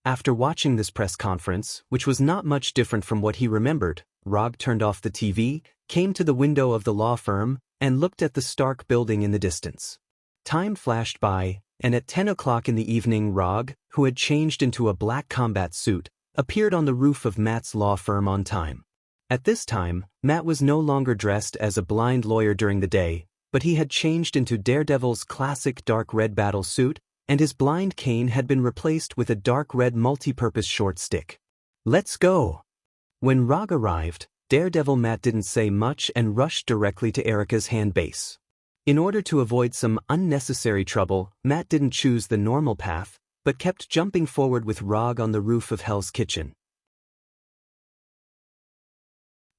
After watching this press conference, which was not much different from what he remembered, Rog turned off the TV, came to the window of the law firm, and looked at the Stark building in the distance. Time flashed by, and at 10 o'clock in the evening Rog, who had changed into a black combat suit, appeared on the roof of Matt's law firm on time. At this time, Matt was no longer dressed as a blind lawyer during the day, but he had changed into Daredevil's classic dark red battle suit, and his blind cane had been replaced with a dark red multi-purpose short stick. "Let's go!" When Rog arrived, Daredevil Matt didn't say much and rushed directly to Erica's hand base. In order to avoid some unnecessary trouble, Matt didn't choose the normal path, but kept jumping forward with Rog on the roof of Hell's Kitchen.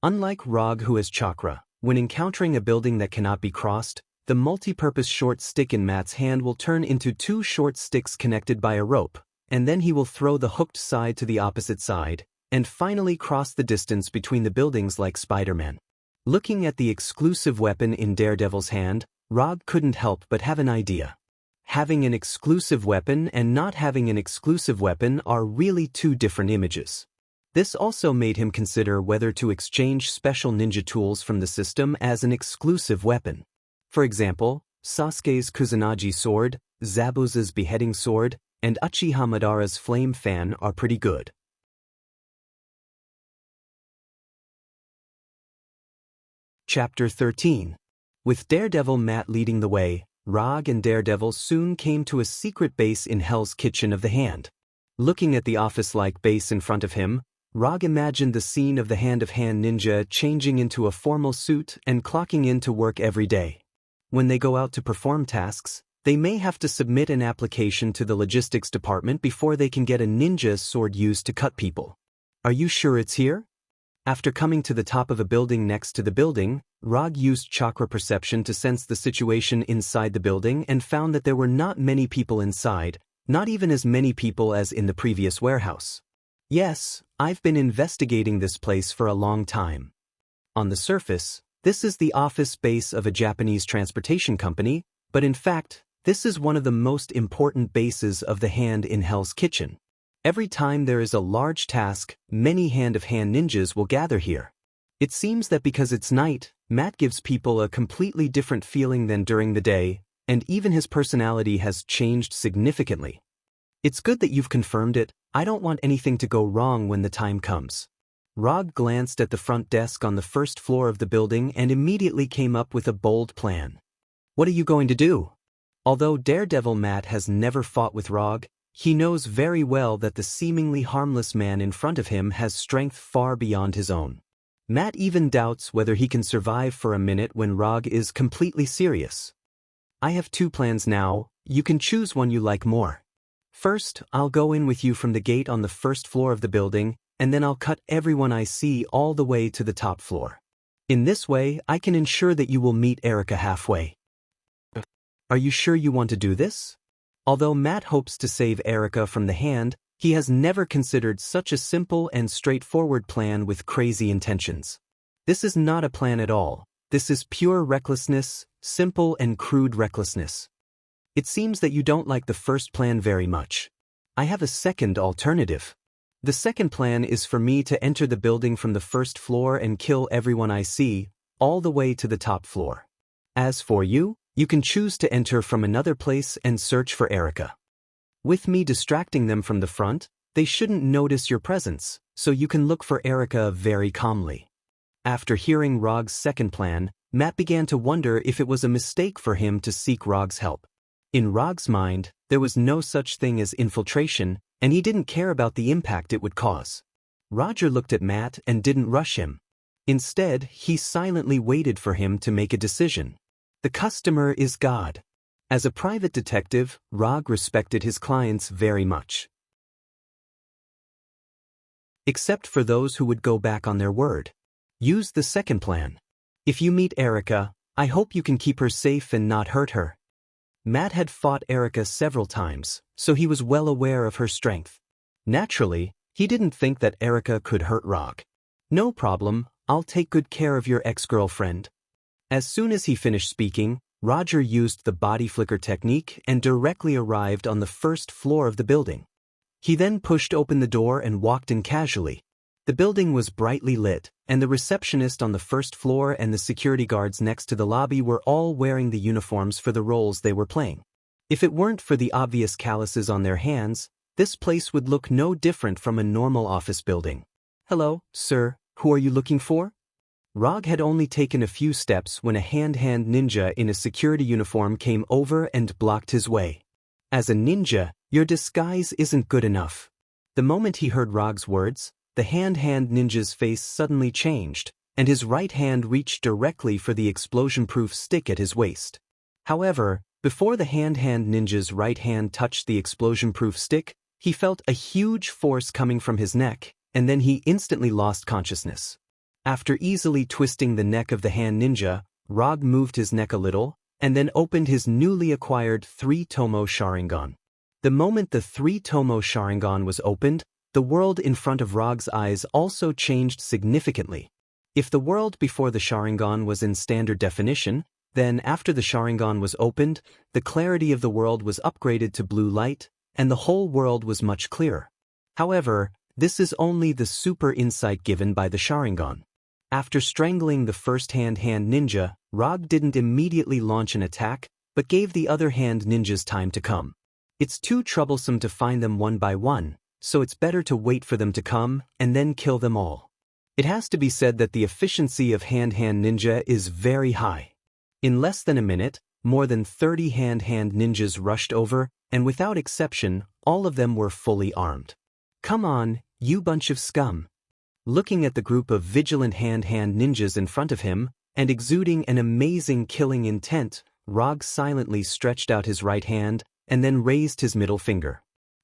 Unlike Rog, who has chakra, when encountering a building that cannot be crossed, the multi-purpose short stick in Matt's hand will turn into 2 short sticks connected by a rope, and then he will throw the hooked side to the opposite side, and finally cross the distance between the buildings like Spider-Man. Looking at the exclusive weapon in Daredevil's hand, Rog couldn't help but have an idea. Having an exclusive weapon and not having an exclusive weapon are really 2 different images. This also made him consider whether to exchange special ninja tools from the system as an exclusive weapon. For example, Sasuke's Kusanagi sword, Zabuza's beheading sword, and Uchiha Madara's flame fan are pretty good. Chapter 13. With Daredevil Matt leading the way, Rog and Daredevil soon came to a secret base in Hell's Kitchen of the Hand. Looking at the office-like base in front of him, Rog imagined the scene of the hand-of-hand ninja changing into a formal suit and clocking in to work every day. When they go out to perform tasks, they may have to submit an application to the logistics department before they can get a ninja sword used to cut people. Are you sure it's here? After coming to the top of a building next to the building, Rog used chakra perception to sense the situation inside the building and found that there were not many people inside, not even as many people as in the previous warehouse. Yes, I've been investigating this place for a long time. On the surface, this is the office base of a Japanese transportation company, but in fact, this is one of the most important bases of the Hand in Hell's Kitchen. Every time there is a large task, many hand-of-hand ninjas will gather here. It seems that because it's night, Matt gives people a completely different feeling than during the day, and even his personality has changed significantly. It's good that you've confirmed it. I don't want anything to go wrong when the time comes. Rog glanced at the front desk on the first floor of the building and immediately came up with a bold plan. What are you going to do? Although Daredevil Matt has never fought with Rog, he knows very well that the seemingly harmless man in front of him has strength far beyond his own. Matt even doubts whether he can survive for a minute when Rog is completely serious. I have two plans now, you can choose one you like more. First, I'll go in with you from the gate on the first floor of the building, and then I'll cut everyone I see all the way to the top floor. In this way, I can ensure that you will meet Erica halfway. Are you sure you want to do this? Although Matt hopes to save Erica from the Hand, he has never considered such a simple and straightforward plan with crazy intentions. This is not a plan at all. This is pure recklessness, simple and crude recklessness. It seems that you don't like the first plan very much. I have a second alternative. The second plan is for me to enter the building from the first floor and kill everyone I see, all the way to the top floor. As for you, you can choose to enter from another place and search for Erica. With me distracting them from the front, they shouldn't notice your presence, so you can look for Erica very calmly. After hearing Rog's second plan, Matt began to wonder if it was a mistake for him to seek Rog's help. In Rog's mind, there was no such thing as infiltration, and he didn't care about the impact it would cause. Roger looked at Matt and didn't rush him. Instead, he silently waited for him to make a decision. The customer is God. As a private detective, Rog respected his clients very much. Except for those who would go back on their word. Use the second plan. If you meet Erica, I hope you can keep her safe and not hurt her. Matt had fought Erica several times, so he was well aware of her strength. Naturally, he didn't think that Erica could hurt Rog. No problem, I'll take good care of your ex-girlfriend. As soon as he finished speaking, Roger used the body flicker technique and directly arrived on the first floor of the building. He then pushed open the door and walked in casually. The building was brightly lit, and the receptionist on the first floor and the security guards next to the lobby were all wearing the uniforms for the roles they were playing. If it weren't for the obvious calluses on their hands, this place would look no different from a normal office building. Hello, sir, who are you looking for? Rog had only taken a few steps when a hand-hand ninja in a security uniform came over and blocked his way. As a ninja, your disguise isn't good enough. The moment he heard Rog's words, the hand-hand ninja's face suddenly changed, and his right hand reached directly for the explosion-proof stick at his waist. However, before the hand-hand ninja's right hand touched the explosion-proof stick, he felt a huge force coming from his neck, and then he instantly lost consciousness. After easily twisting the neck of the hand ninja, Rog moved his neck a little, and then opened his newly acquired 3-tomo Sharingan. The moment the 3-tomo Sharingan was opened, the world in front of Rog's eyes also changed significantly. If the world before the Sharingan was in standard definition, then after the Sharingan was opened, the clarity of the world was upgraded to blue light, and the whole world was much clearer. However, This is only the super insight given by the Sharingan. After strangling the first hand ninja, Rog didn't immediately launch an attack, but gave the other hand ninjas time to come. It's too troublesome to find them one by one, so it's better to wait for them to come and then kill them all. It has to be said that the efficiency of hand ninja is very high. In less than a minute, more than 30 hand ninjas rushed over, and without exception, all of them were fully armed. Come on, you bunch of scum. Looking at the group of vigilant hand ninjas in front of him, and exuding an amazing killing intent, Rog silently stretched out his right hand, and then raised his middle finger.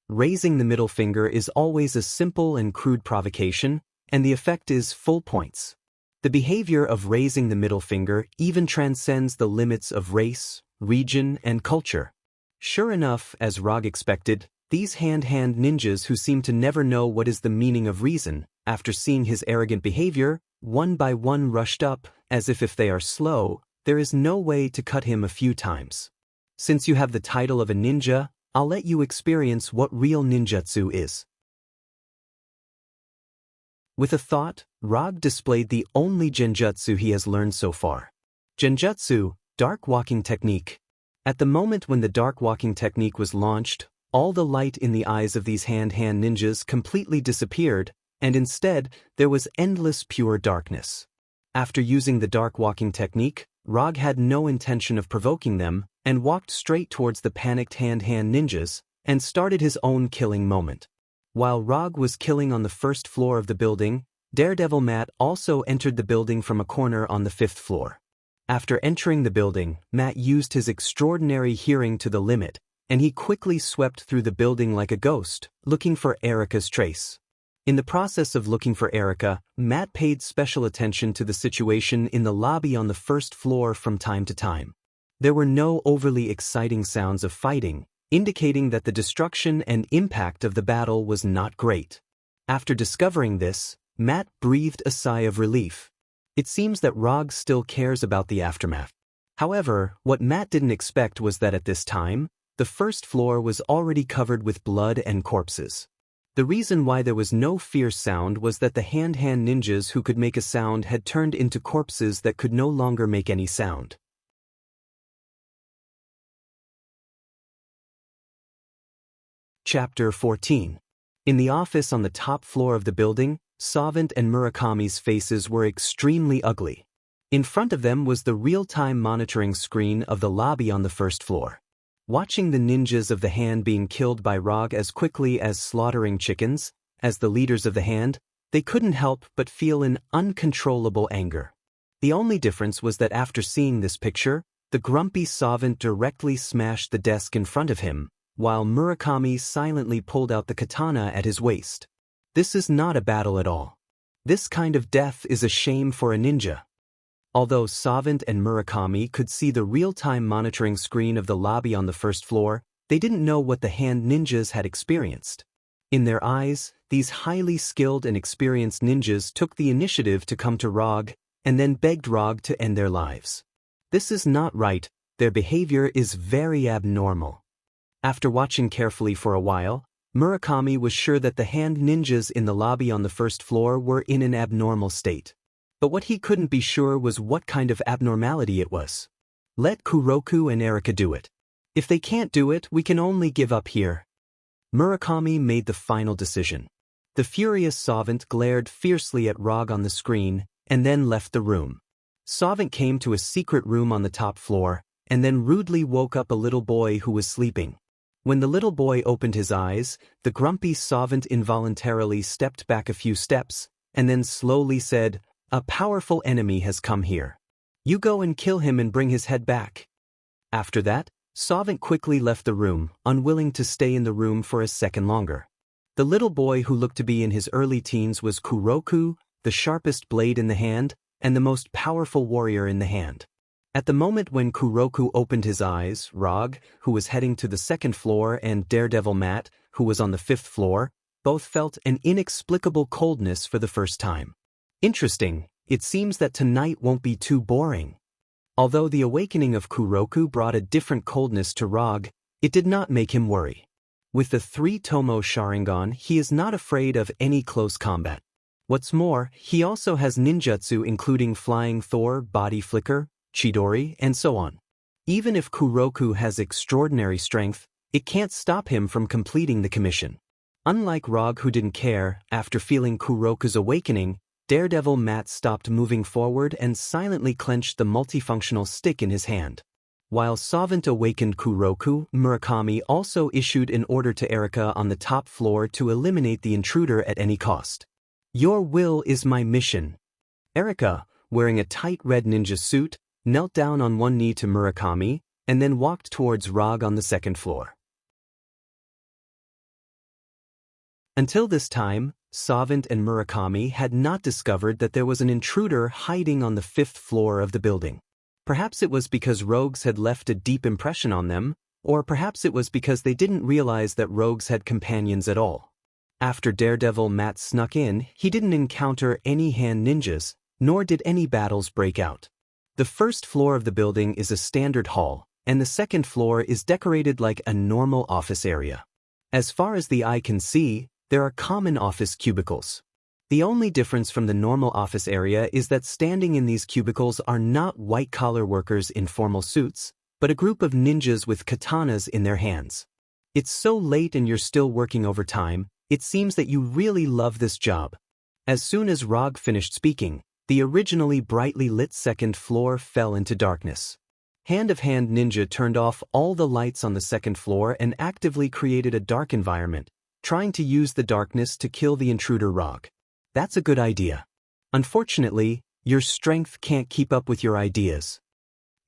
Raising the middle finger is always a simple and crude provocation, and the effect is full points. The behavior of raising the middle finger even transcends the limits of race, region, and culture. Sure enough, as Rog expected, these hand ninjas who seem to never know what is the meaning of reason, after seeing his arrogant behavior, one by one rushed up, as if they are slow, there is no way to cut him a few times. Since you have the title of a ninja, I'll let you experience what real ninjutsu is. With a thought, Rog displayed the only genjutsu he has learned so far. Genjutsu, dark walking technique. At the moment when the dark walking technique was launched, all the light in the eyes of these hand ninjas completely disappeared, and instead, there was endless pure darkness. After using the dark walking technique, Rog had no intention of provoking them, and walked straight towards the panicked hand ninjas, and started his own killing moment. While Rog was killing on the first floor of the building, Daredevil Matt also entered the building from a corner on the 5th floor. After entering the building, Matt used his extraordinary hearing to the limit, and he quickly swept through the building like a ghost, looking for Erica's trace. In the process of looking for Erica, Matt paid special attention to the situation in the lobby on the 1st floor from time to time. There were no overly exciting sounds of fighting, indicating that the destruction and impact of the battle was not great. After discovering this, Matt breathed a sigh of relief. It seems that Rog still cares about the aftermath. However, what Matt didn't expect was that at this time, the 1st floor was already covered with blood and corpses. The reason why there was no fierce sound was that the hand ninjas who could make a sound had turned into corpses that could no longer make any sound. Chapter 14. In the office on the top floor of the building, Savant and Murakami's faces were extremely ugly. In front of them was the real-time monitoring screen of the lobby on the 1st floor. Watching the ninjas of the hand being killed by Rog as quickly as slaughtering chickens, as the leaders of the hand, they couldn't help but feel an uncontrollable anger. The only difference was that after seeing this picture, the grumpy Savant directly smashed the desk in front of him, while Murakami silently pulled out the katana at his waist. This is not a battle at all. This kind of death is a shame for a ninja. Although Savant and Murakami could see the real-time monitoring screen of the lobby on the 1st floor, they didn't know what the hand ninjas had experienced. In their eyes, these highly skilled and experienced ninjas took the initiative to come to Rog, and then begged Rog to end their lives. This is not right, their behavior is very abnormal. After watching carefully for a while, Murakami was sure that the hand ninjas in the lobby on the 1st floor were in an abnormal state. But what he couldn't be sure was what kind of abnormality it was. Let Kuroku and Erica do it. If they can't do it, we can only give up here. Murakami made the final decision. The furious Savant glared fiercely at Rog on the screen, and then left the room. Savant came to a secret room on the top floor, and then rudely woke up a little boy who was sleeping. When the little boy opened his eyes, the grumpy Savant involuntarily stepped back a few steps, and then slowly said, "A powerful enemy has come here. You go and kill him and bring his head back." After that, Savant quickly left the room, unwilling to stay in the room for a second longer. The little boy who looked to be in his early teens was Kuroku, the sharpest blade in the hand, and the most powerful warrior in the hand. At the moment when Kuroku opened his eyes, Rog, who was heading to the 2nd floor, and Daredevil Matt, who was on the 5th floor, both felt an inexplicable coldness for the first time. Interesting, it seems that tonight won't be too boring. Although the awakening of Kuroku brought a different coldness to Rog, it did not make him worry. With the 3-Tomo Sharingan, he is not afraid of any close combat. What's more, he also has ninjutsu including Flying Thor, Body Flicker, Chidori, and so on. Even if Kuroku has extraordinary strength, it can't stop him from completing the commission. Unlike Rog, who didn't care, after feeling Kuroku's awakening, Daredevil Matt stopped moving forward and silently clenched the multifunctional stick in his hand. While Savant awakened Kuroku, Murakami also issued an order to Erika on the top floor to eliminate the intruder at any cost. "Your will is my mission." Erika, wearing a tight red ninja suit, knelt down on one knee to Murakami, and then walked towards Rog on the second floor. Until this time, Savant and Murakami had not discovered that there was an intruder hiding on the 5th floor of the building. Perhaps it was because rogues had left a deep impression on them, or perhaps it was because they didn't realize that rogues had companions at all. After Daredevil Matt snuck in, he didn't encounter any hand ninjas, nor did any battles break out. The 1st floor of the building is a standard hall, and the 2nd floor is decorated like a normal office area. As far as the eye can see, there are common office cubicles. The only difference from the normal office area is that standing in these cubicles are not white-collar workers in formal suits, but a group of ninjas with katanas in their hands. It's so late and you're still working overtime, it seems that you really love this job. As soon as Rog finished speaking, the originally brightly lit 2nd floor fell into darkness. Hand-of-Hand Ninja turned off all the lights on the 2nd floor and actively created a dark environment, trying to use the darkness to kill the intruder Rog. That's a good idea. Unfortunately, your strength can't keep up with your ideas.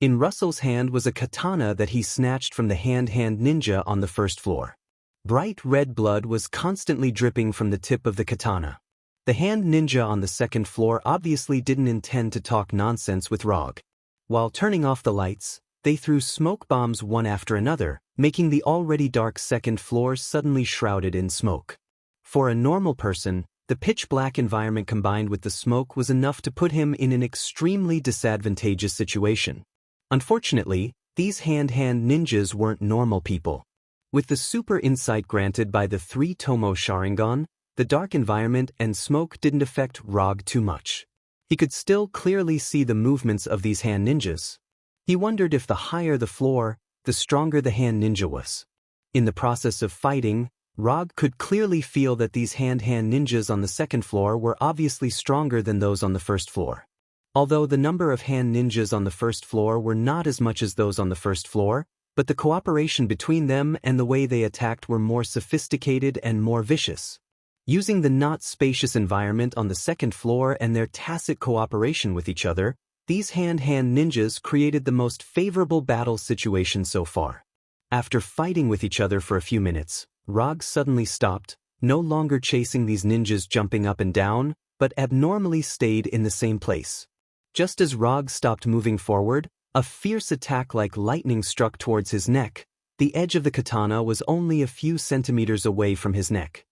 In Russell's hand was a katana that he snatched from the Hand-Hand Ninja on the 1st floor. Bright red blood was constantly dripping from the tip of the katana. The hand ninja on the 2nd floor obviously didn't intend to talk nonsense with Rog. While turning off the lights, they threw smoke bombs one after another, making the already dark 2nd floor suddenly shrouded in smoke. For a normal person, the pitch-black environment combined with the smoke was enough to put him in an extremely disadvantageous situation. Unfortunately, these hand-hand ninjas weren't normal people. With the super insight granted by the 3-Tomo Sharingan, the dark environment and smoke didn't affect Rog too much. He could still clearly see the movements of these hand ninjas. He wondered if the higher the floor, the stronger the hand ninja was. In the process of fighting, Rog could clearly feel that these hand ninjas on the 2nd floor were obviously stronger than those on the 1st floor. Although the number of hand ninjas on the 1st floor were not as much as those on the 1st floor, but the cooperation between them and the way they attacked were more sophisticated and more vicious. Using the not spacious environment on the 2nd floor and their tacit cooperation with each other, these hand ninjas created the most favorable battle situation so far. After fighting with each other for a few minutes, Rog suddenly stopped, no longer chasing these ninjas jumping up and down, but abnormally stayed in the same place. Just as Rog stopped moving forward, a fierce attack like lightning struck towards his neck. The edge of the katana was only a few centimeters away from his neck.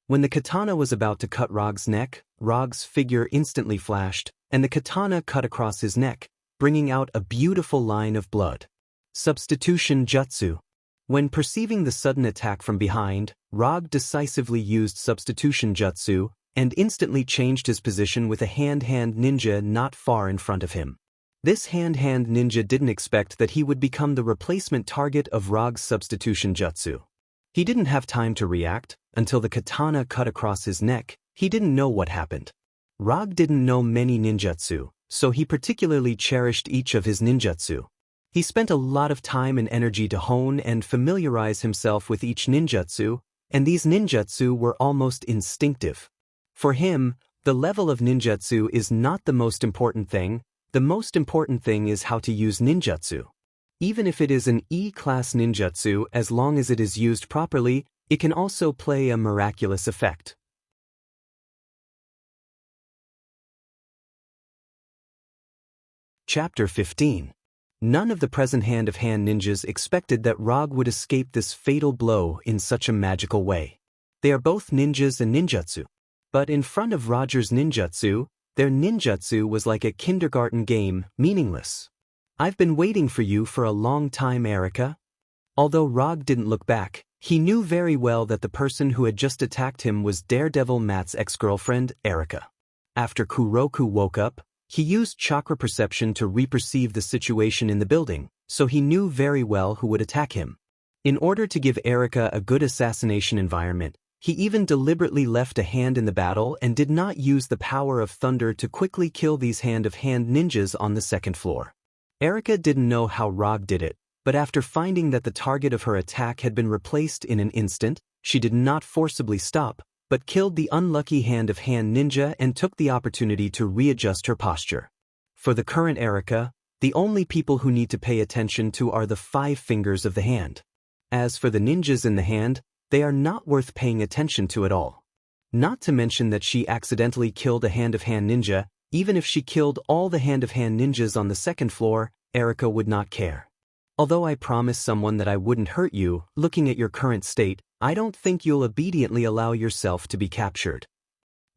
When the katana was about to cut Rog's neck, Rog's figure instantly flashed, and the katana cut across his neck, bringing out a beautiful line of blood. Substitution Jutsu. When perceiving the sudden attack from behind, Rog decisively used Substitution Jutsu, and instantly changed his position with a hand ninja not far in front of him. This hand ninja didn't expect that he would become the replacement target of Rog's substitution jutsu. He didn't have time to react. Until the katana cut across his neck, he didn't know what happened. Rog didn't know many ninjutsu, so he particularly cherished each of his ninjutsu. He spent a lot of time and energy to hone and familiarize himself with each ninjutsu, and these ninjutsu were almost instinctive. For him, the level of ninjutsu is not the most important thing. The most important thing is how to use ninjutsu. Even if it is an E-class ninjutsu, as long as it is used properly, it can also play a miraculous effect. Chapter 15. None of the present hand-of-hand ninjas expected that Rog would escape this fatal blow in such a magical way. They are both ninjas and ninjutsu. But in front of Roger's ninjutsu, their ninjutsu was like a kindergarten game, meaningless. "I've been waiting for you for a long time, Erika." Although Rog didn't look back, he knew very well that the person who had just attacked him was Daredevil Matt's ex-girlfriend, Erica. After Kuroku woke up, he used chakra perception to reperceive the situation in the building, so he knew very well who would attack him. In order to give Erica a good assassination environment, he even deliberately left a hand in the battle and did not use the power of thunder to quickly kill these hand-of-hand ninjas on the second floor. Erica didn't know how Rog did it, but after finding that the target of her attack had been replaced in an instant, she did not forcibly stop, but killed the unlucky hand-of-hand ninja and took the opportunity to readjust her posture. For the current Erica, the only people who need to pay attention to are the 5 fingers of the hand. As for the ninjas in the hand, they are not worth paying attention to at all. Not to mention that she accidentally killed a hand-of-hand ninja. Even if she killed all the hand-of-hand ninjas on the second floor, Erica would not care. Although I promised someone that I wouldn't hurt you, looking at your current state, I don't think you'll obediently allow yourself to be captured.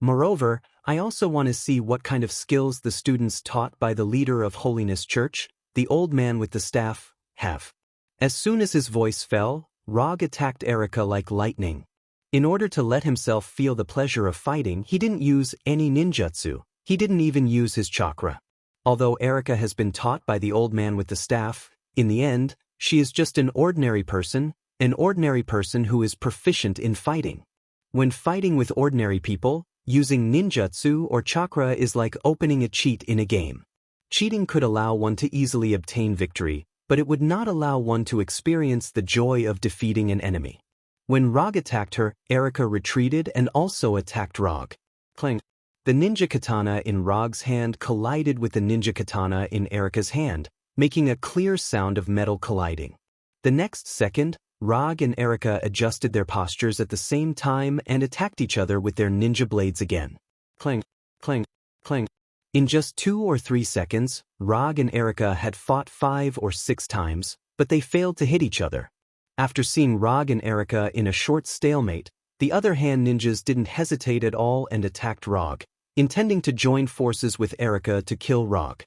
Moreover, I also want to see what kind of skills the students taught by the leader of Holiness Church, the old man with the staff, have. As soon as his voice fell, Rog attacked Erica like lightning. In order to let himself feel the pleasure of fighting, he didn't use any ninjutsu. He didn't even use his chakra. Although Erica has been taught by the old man with the staff, in the end, she is just an ordinary person who is proficient in fighting. When fighting with ordinary people, using ninjutsu or chakra is like opening a cheat in a game. Cheating could allow one to easily obtain victory, but it would not allow one to experience the joy of defeating an enemy. When Rog attacked her, Erica retreated and also attacked Rog. Clang. The ninja katana in Rog's hand collided with the ninja katana in Erica's hand, making a clear sound of metal colliding. The next second, Rog and Erica adjusted their postures at the same time and attacked each other with their ninja blades again. Clang, clang, clang. In just 2 or 3 seconds, Rog and Erica had fought 5 or 6 times, but they failed to hit each other. After seeing Rog and Erica in a short stalemate, the other hand ninjas didn't hesitate at all and attacked Rog, intending to join forces with Erica to kill Rog.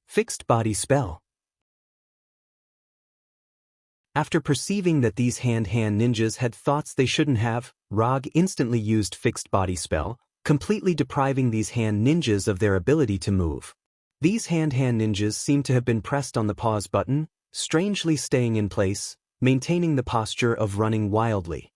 Fixed body spell. After perceiving that these hand ninjas had thoughts they shouldn't have, Rog instantly used fixed body spell, completely depriving these hand ninjas of their ability to move. These hand ninjas seem to have been pressed on the pause button, strangely staying in place, maintaining the posture of running wildly.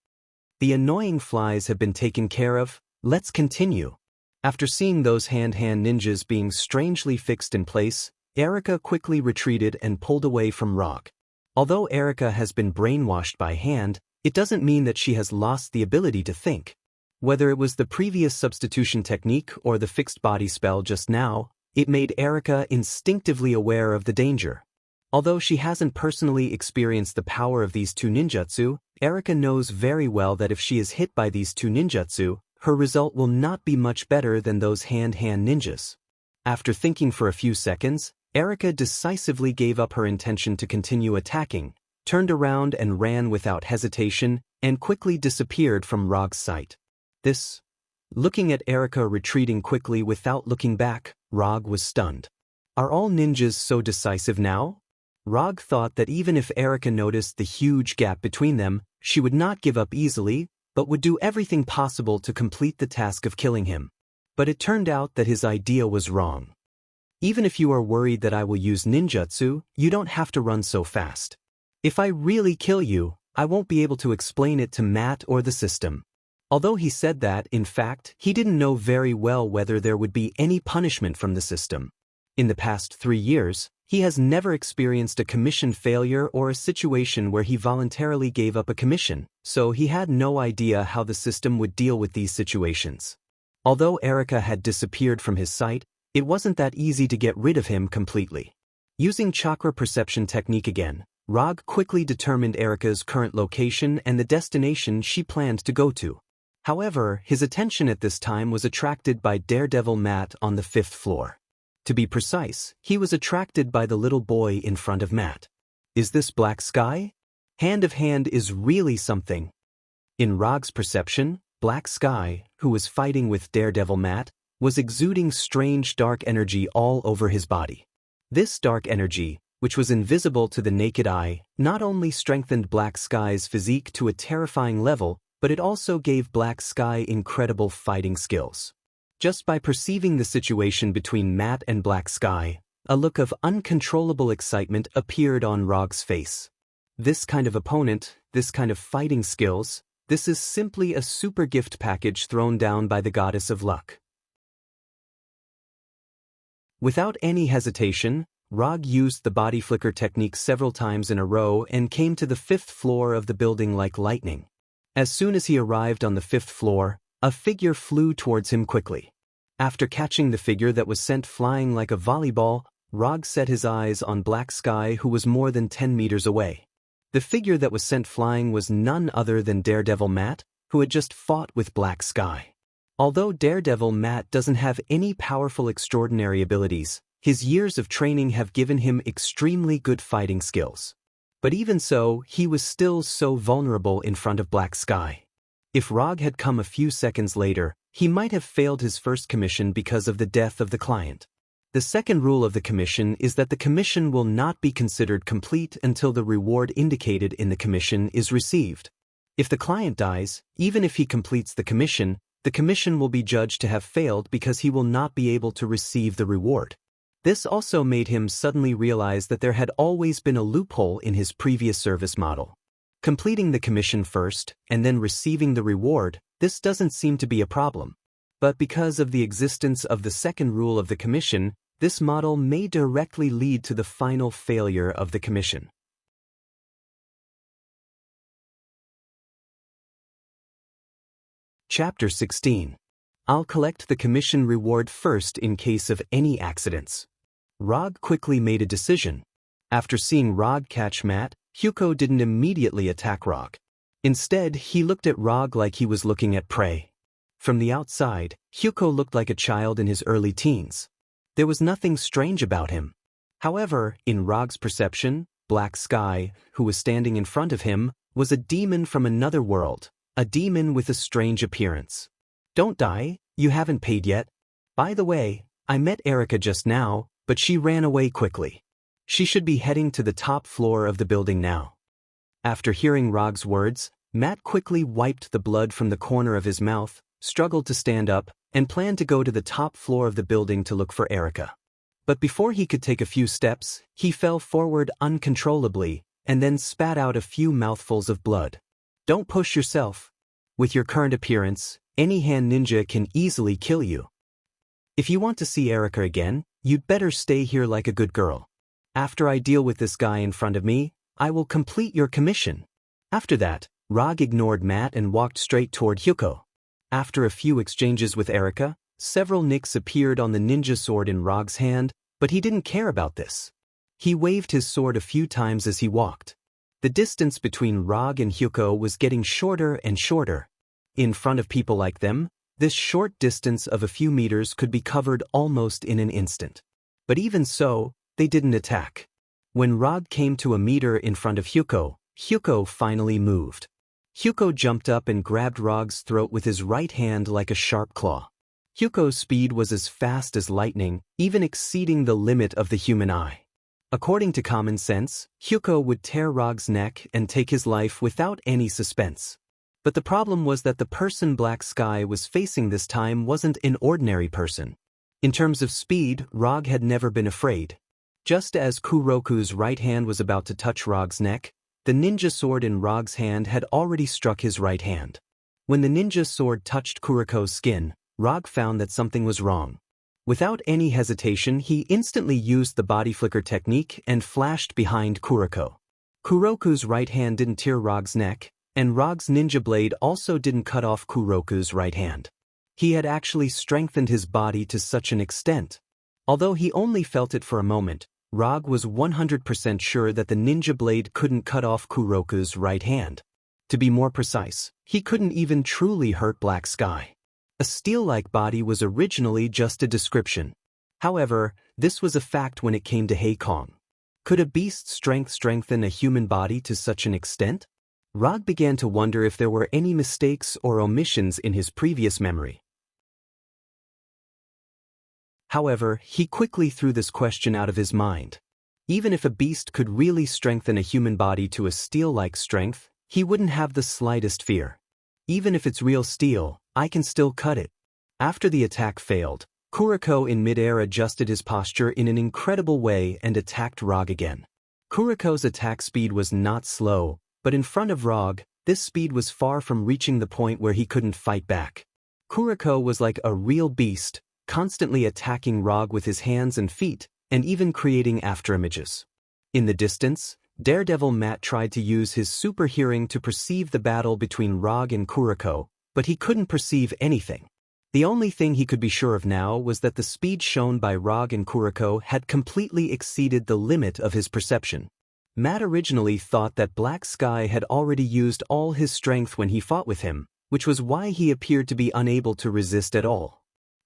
The annoying flies have been taken care of. Let's continue. After seeing those hand ninjas being strangely fixed in place, Erica quickly retreated and pulled away from Rog. Although Erica has been brainwashed by hand, it doesn't mean that she has lost the ability to think. Whether it was the previous substitution technique or the fixed body spell just now, it made Erica instinctively aware of the danger. Although she hasn't personally experienced the power of these 2 ninjutsu, Erica knows very well that if she is hit by these 2 ninjutsu, her result will not be much better than those hand ninjas. After thinking for a few seconds, Erica decisively gave up her intention to continue attacking, turned around and ran without hesitation, and quickly disappeared from Rog's sight. Looking at Erica retreating quickly without looking back, Rog was stunned. Are all ninjas so decisive now? Rog thought that even if Erica noticed the huge gap between them, she would not give up easily, but would do everything possible to complete the task of killing him. But it turned out that his idea was wrong. Even if you are worried that I will use ninjutsu, you don't have to run so fast. If I really kill you, I won't be able to explain it to Matt or the system. Although he said that, in fact, he didn't know very well whether there would be any punishment from the system. In the past 3 years, he has never experienced a commission failure or a situation where he voluntarily gave up a commission, so he had no idea how the system would deal with these situations. Although Erica had disappeared from his sight, it wasn't that easy to get rid of him completely. Using chakra perception technique again, Rog quickly determined Erica's current location and the destination she planned to go to. However, his attention at this time was attracted by Daredevil Matt on the 5th floor. To be precise, he was attracted by the little boy in front of Matt. Is this Black Sky? Hand of hand is really something. In Rog's perception, Black Sky, who was fighting with Daredevil Matt, was exuding strange dark energy all over his body. This dark energy, which was invisible to the naked eye, not only strengthened Black Sky's physique to a terrifying level, but it also gave Black Sky incredible fighting skills. Just by perceiving the situation between Matt and Black Sky, a look of uncontrollable excitement appeared on Rog's face. This kind of opponent, this kind of fighting skills, this is simply a super gift package thrown down by the goddess of luck. Without any hesitation, Rog used the body flicker technique several times in a row and came to the 5th floor of the building like lightning. As soon as he arrived on the 5th floor, a figure flew towards him quickly. After catching the figure that was sent flying like a volleyball, Rog set his eyes on Black Sky, who was more than 10 meters away. The figure that was sent flying was none other than Daredevil Matt, who had just fought with Black Sky. Although Daredevil Matt doesn't have any powerful extraordinary abilities, his years of training have given him extremely good fighting skills. But even so, he was still so vulnerable in front of Black Sky. If Rog had come a few seconds later, he might have failed his first commission because of the death of the client. The second rule of the commission is that the commission will not be considered complete until the reward indicated in the commission is received. If the client dies, even if he completes the commission will be judged to have failed because he will not be able to receive the reward. This also made him suddenly realize that there had always been a loophole in his previous service model. Completing the commission first, and then receiving the reward, this doesn't seem to be a problem. But because of the existence of the second rule of the commission, this model may directly lead to the final failure of the commission. Chapter 16. I'll collect the commission reward first in case of any accidents. Rog quickly made a decision. After seeing Rog catch Matt, Hugo didn't immediately attack Rog. Instead, he looked at Rog like he was looking at prey. From the outside, Hugo looked like a child in his early teens. There was nothing strange about him. However, in Rog's perception, Black Sky, who was standing in front of him, was a demon from another world, a demon with a strange appearance. Don't die, you haven't paid yet. By the way, I met Erica just now, but she ran away quickly. She should be heading to the top floor of the building now. After hearing Rog's words, Matt quickly wiped the blood from the corner of his mouth, struggled to stand up, and planned to go to the top floor of the building to look for Erica. But before he could take a few steps, he fell forward uncontrollably, and then spat out a few mouthfuls of blood. Don't push yourself. With your current appearance, any hand ninja can easily kill you. If you want to see Erica again, you'd better stay here like a good girl. After I deal with this guy in front of me, I will complete your commission. After that, Rog ignored Matt and walked straight toward Hugo. After a few exchanges with Erica, several nicks appeared on the ninja sword in Rog's hand, but he didn't care about this. He waved his sword a few times as he walked. The distance between Rog and Hugo was getting shorter and shorter. In front of people like them, this short distance of a few meters could be covered almost in an instant. But even so, they didn't attack. When Rog came to a meter in front of Hugo finally moved. Hugo jumped up and grabbed Rog's throat with his right hand like a sharp claw. Hugo's speed was as fast as lightning, even exceeding the limit of the human eye. According to common sense, Hugo would tear Rog's neck and take his life without any suspense. But the problem was that the person Black Sky was facing this time wasn't an ordinary person. In terms of speed, Rog had never been afraid. Just as Kuroku's right hand was about to touch Rog's neck, the ninja sword in Rog's hand had already struck his right hand. When the ninja sword touched Kuroko's skin, Rog found that something was wrong. Without any hesitation, he instantly used the body flicker technique and flashed behind Kuroko. Kuroku's right hand didn't tear Rog's neck, and Rog's ninja blade also didn't cut off Kuroku's right hand. He had actually strengthened his body to such an extent. Although he only felt it for a moment, Rog was 100% sure that the ninja blade couldn't cut off Kuroku's right hand. To be more precise, he couldn't even truly hurt Black Sky. A steel-like body was originally just a description. However, this was a fact when it came to Heikong. Could a beast's strength strengthen a human body to such an extent? Rog began to wonder if there were any mistakes or omissions in his previous memory. However, he quickly threw this question out of his mind. Even if a beast could really strengthen a human body to a steel-like strength, he wouldn't have the slightest fear. Even if it's real steel, I can still cut it. After the attack failed, Kuroko in midair adjusted his posture in an incredible way and attacked Rog again. Kuroko's attack speed was not slow, but in front of Rog, this speed was far from reaching the point where he couldn't fight back. Kuroko was like a real beast, constantly attacking Rog with his hands and feet, and even creating afterimages. In the distance, Daredevil Matt tried to use his super hearing to perceive the battle between Rog and Kuroko, but he couldn't perceive anything. The only thing he could be sure of now was that the speed shown by Rog and Kuroko had completely exceeded the limit of his perception. Matt originally thought that Black Sky had already used all his strength when he fought with him, which was why he appeared to be unable to resist at all.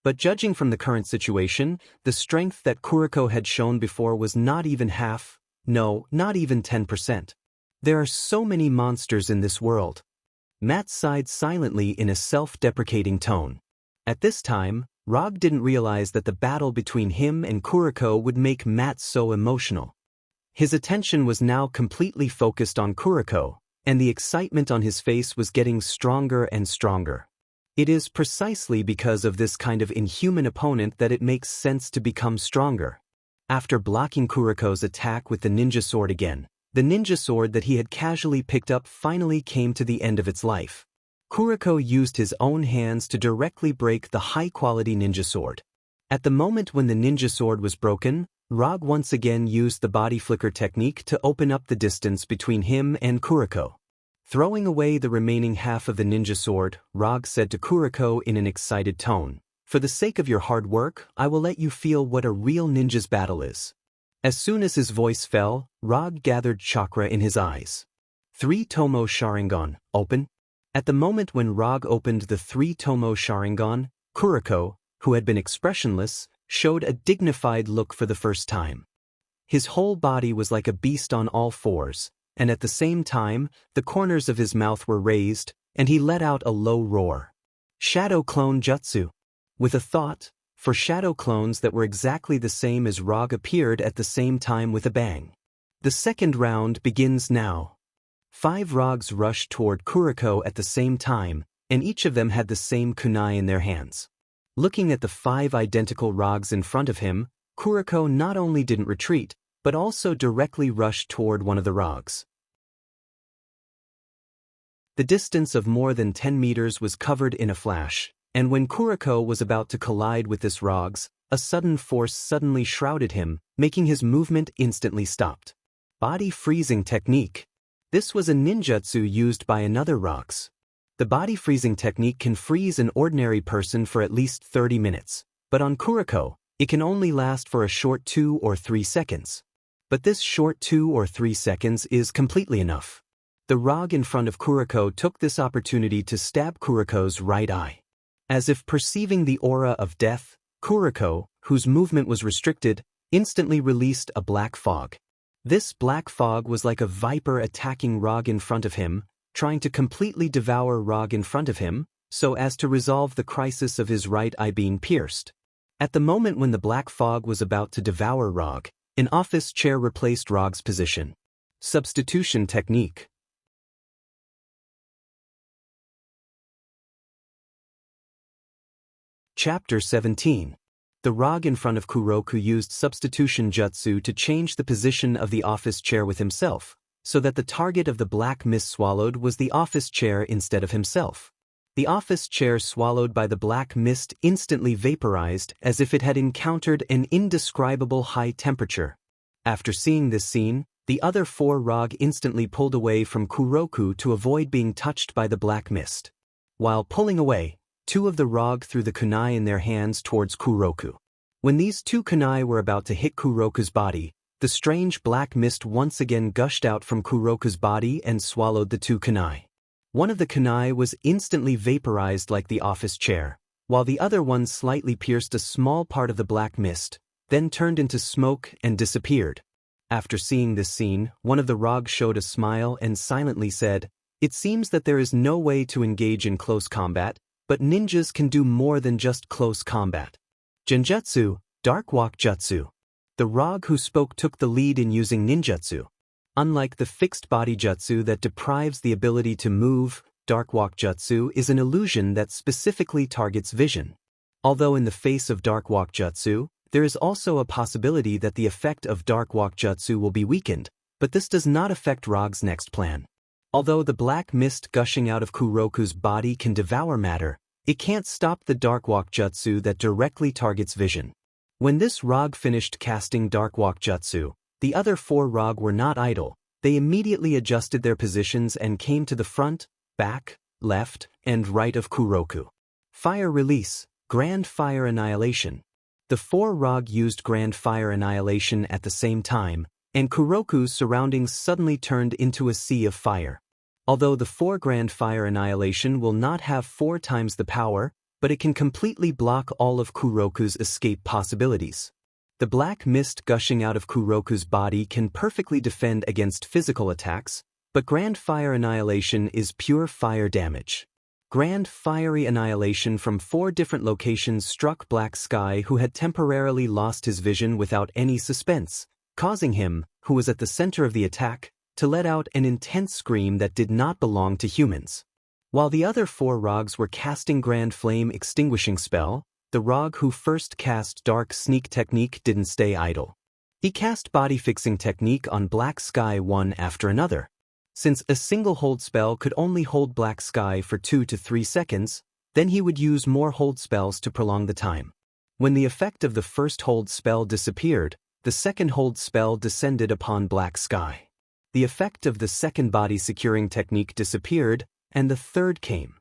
But judging from the current situation, the strength that Kuroko had shown before was not even half, no, not even 10%. There are so many monsters in this world. Matt sighed silently in a self-deprecating tone. At this time, Rog didn't realize that the battle between him and Kuroko would make Matt so emotional. His attention was now completely focused on Kuroko, and the excitement on his face was getting stronger and stronger. It is precisely because of this kind of inhuman opponent that it makes sense to become stronger. After blocking Kuroko's attack with the ninja sword again, the ninja sword that he had casually picked up finally came to the end of its life. Kuroko used his own hands to directly break the high-quality ninja sword. At the moment when the ninja sword was broken, Rog once again used the body flicker technique to open up the distance between him and Kuroko. Throwing away the remaining half of the ninja sword, Rog said to Kuroko in an excited tone, "For the sake of your hard work, I will let you feel what a real ninja's battle is." As soon as his voice fell, Rog gathered chakra in his eyes. 3 Tomo Sharingan, open. At the moment when Rog opened the 3 Tomo Sharingan, Kuroko, who had been expressionless, showed a dignified look for the first time. His whole body was like a beast on all fours, and at the same time, the corners of his mouth were raised, and he let out a low roar. Shadow Clone Jutsu. With a thought, for shadow clones that were exactly the same as Rog appeared at the same time with a bang. The second round begins now. 5 Rogs rushed toward Kuroko at the same time, and each of them had the same kunai in their hands. Looking at the 5 identical Rogs in front of him, Kuroko not only didn't retreat, but also directly rushed toward one of the Rogs. The distance of more than 10 meters was covered in a flash, and when Kuroko was about to collide with this Rogs, a sudden force suddenly shrouded him, making his movement instantly stopped. Body freezing technique. This was a ninjutsu used by another Rogs. The body freezing technique can freeze an ordinary person for at least 30 minutes, but on Kuroko, it can only last for a short 2 or 3 seconds. But this short 2 or 3 seconds is completely enough. The Rog in front of Kuroko took this opportunity to stab Kuroko's right eye. As if perceiving the aura of death, Kuroko, whose movement was restricted, instantly released a black fog. This black fog was like a viper attacking Rog in front of him, trying to completely devour Rog in front of him, so as to resolve the crisis of his right eye being pierced. At the moment when the black fog was about to devour Rog, an office chair replaced Rog's position. Substitution technique. Chapter 17. The Rog in front of Kuroko used substitution jutsu to change the position of the office chair with himself, so that the target of the black mist swallowed was the office chair instead of himself. The office chair swallowed by the black mist instantly vaporized as if it had encountered an indescribable high temperature. After seeing this scene, the other 4 Rog instantly pulled away from Kuroko to avoid being touched by the black mist. While pulling away, 2 of the Rog threw the kunai in their hands towards Kuroko. When these 2 kunai were about to hit Kuroko's body, the strange black mist once again gushed out from Kuroko's body and swallowed the 2 kunai. One of the kunai was instantly vaporized like the office chair, while the other one slightly pierced a small part of the black mist, then turned into smoke and disappeared. After seeing this scene, one of the Rog showed a smile and silently said, "It seems that there is no way to engage in close combat, but ninjas can do more than just close combat. Genjutsu, Dark Walk Jutsu." The Rog who spoke took the lead in using ninjutsu. Unlike the fixed body jutsu that deprives the ability to move, Dark Walk Jutsu is an illusion that specifically targets vision. Although in the face of Dark Walk Jutsu, there is also a possibility that the effect of Dark Walk Jutsu will be weakened, but this does not affect Rog's next plan. Although the black mist gushing out of Kuroku's body can devour matter, it can't stop the Dark Walk Jutsu that directly targets vision. When this Rog finished casting Dark Walk Jutsu, the other 4 Rog were not idle. They immediately adjusted their positions and came to the front, back, left, and right of Kuroku. Fire Release, Grand Fire Annihilation. The 4 Rog used Grand Fire Annihilation at the same time, and Kuroku's surroundings suddenly turned into a sea of fire. Although the 4 Grand Fire Annihilation will not have 4 times the power, but it can completely block all of Kuroku's escape possibilities. The black mist gushing out of Kuroku's body can perfectly defend against physical attacks, but Grand Fire Annihilation is pure fire damage. Grand Fiery Annihilation from 4 different locations struck Black Sky, who had temporarily lost his vision without any suspense, causing him, who was at the center of the attack, to let out an intense scream that did not belong to humans. While the other 4 Rogs were casting Grand Flame Extinguishing Spell, the Rog who first cast Dark Sneak Technique didn't stay idle. He cast Body Fixing Technique on Black Sky one after another. Since a single hold spell could only hold Black Sky for 2 to 3 seconds, then he would use more hold spells to prolong the time. When the effect of the first hold spell disappeared, the second hold spell descended upon Black Sky. The effect of the second body securing technique disappeared, and the third came.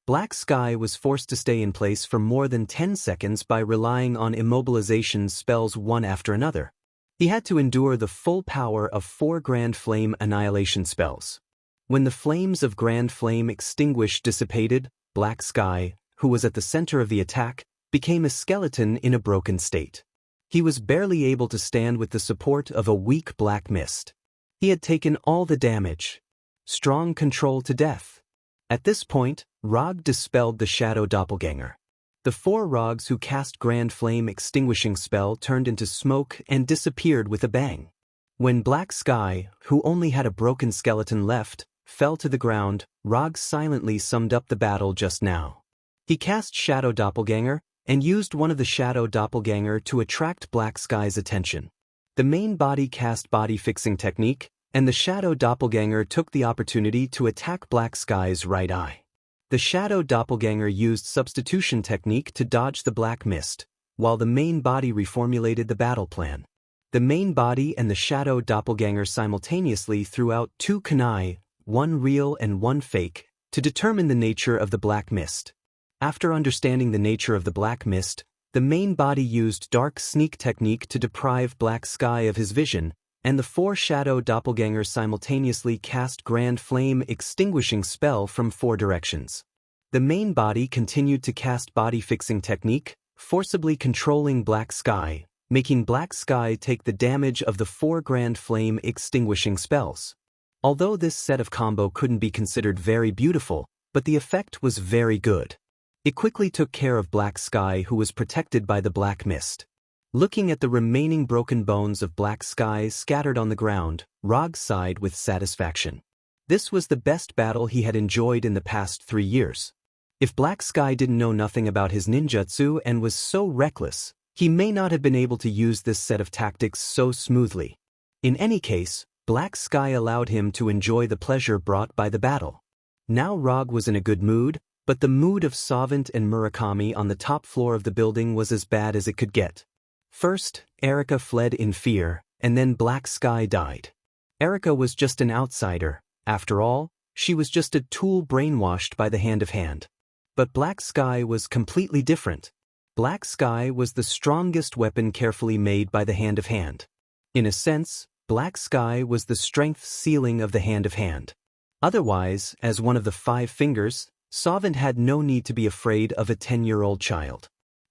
Black Sky was forced to stay in place for more than 10 seconds by relying on immobilization spells one after another. He had to endure the full power of 4 Grand Flame Annihilation spells. When the flames of Grand Flame Extinguish dissipated, Black Sky, who was at the center of the attack, became a skeleton in a broken state. He was barely able to stand with the support of a weak black mist. He had taken all the damage. Strong control to death. At this point, Rog dispelled the Shadow Doppelganger. The 4 Rogs who cast Grand Flame Extinguishing Spell turned into smoke and disappeared with a bang. When Black Sky, who only had a broken skeleton left, fell to the ground, Rog silently summed up the battle just now. He cast Shadow Doppelganger and used one of the Shadow Doppelganger to attract Black Sky's attention. The main body cast Body Fixing Technique, and the Shadow Doppelganger took the opportunity to attack Black Sky's right eye. The Shadow Doppelganger used Substitution Technique to dodge the black mist, while the main body reformulated the battle plan. The main body and the Shadow Doppelganger simultaneously threw out 2 kunai, 1 real and 1 fake, to determine the nature of the black mist. After understanding the nature of the black mist, the main body used Dark Sneak Technique to deprive Black Sky of his vision, and the 4 Shadow Doppelgangers simultaneously cast Grand Flame Extinguishing Spell from 4 directions. The main body continued to cast Body Fixing Technique, forcibly controlling Black Sky, making Black Sky take the damage of the 4 Grand Flame Extinguishing Spells. Although this set of combo couldn't be considered very beautiful, but the effect was very good. It quickly took care of Black Sky, who was protected by the black mist. Looking at the remaining broken bones of Black Sky scattered on the ground, Rog sighed with satisfaction. This was the best battle he had enjoyed in the past 3 years. If Black Sky didn't know nothing about his ninjutsu and was so reckless, he may not have been able to use this set of tactics so smoothly. In any case, Black Sky allowed him to enjoy the pleasure brought by the battle. Now Rog was in a good mood, but the mood of Savant and Murakami on the top floor of the building was as bad as it could get. First, Erika fled in fear, and then Black Sky died. Erika was just an outsider. After all, she was just a tool brainwashed by the Hand of Hand. But Black Sky was completely different. Black Sky was the strongest weapon carefully made by the Hand of Hand. In a sense, Black Sky was the strength ceiling of the Hand of Hand. Otherwise, as one of the 5 fingers, Savant had no need to be afraid of a 10-year-old child.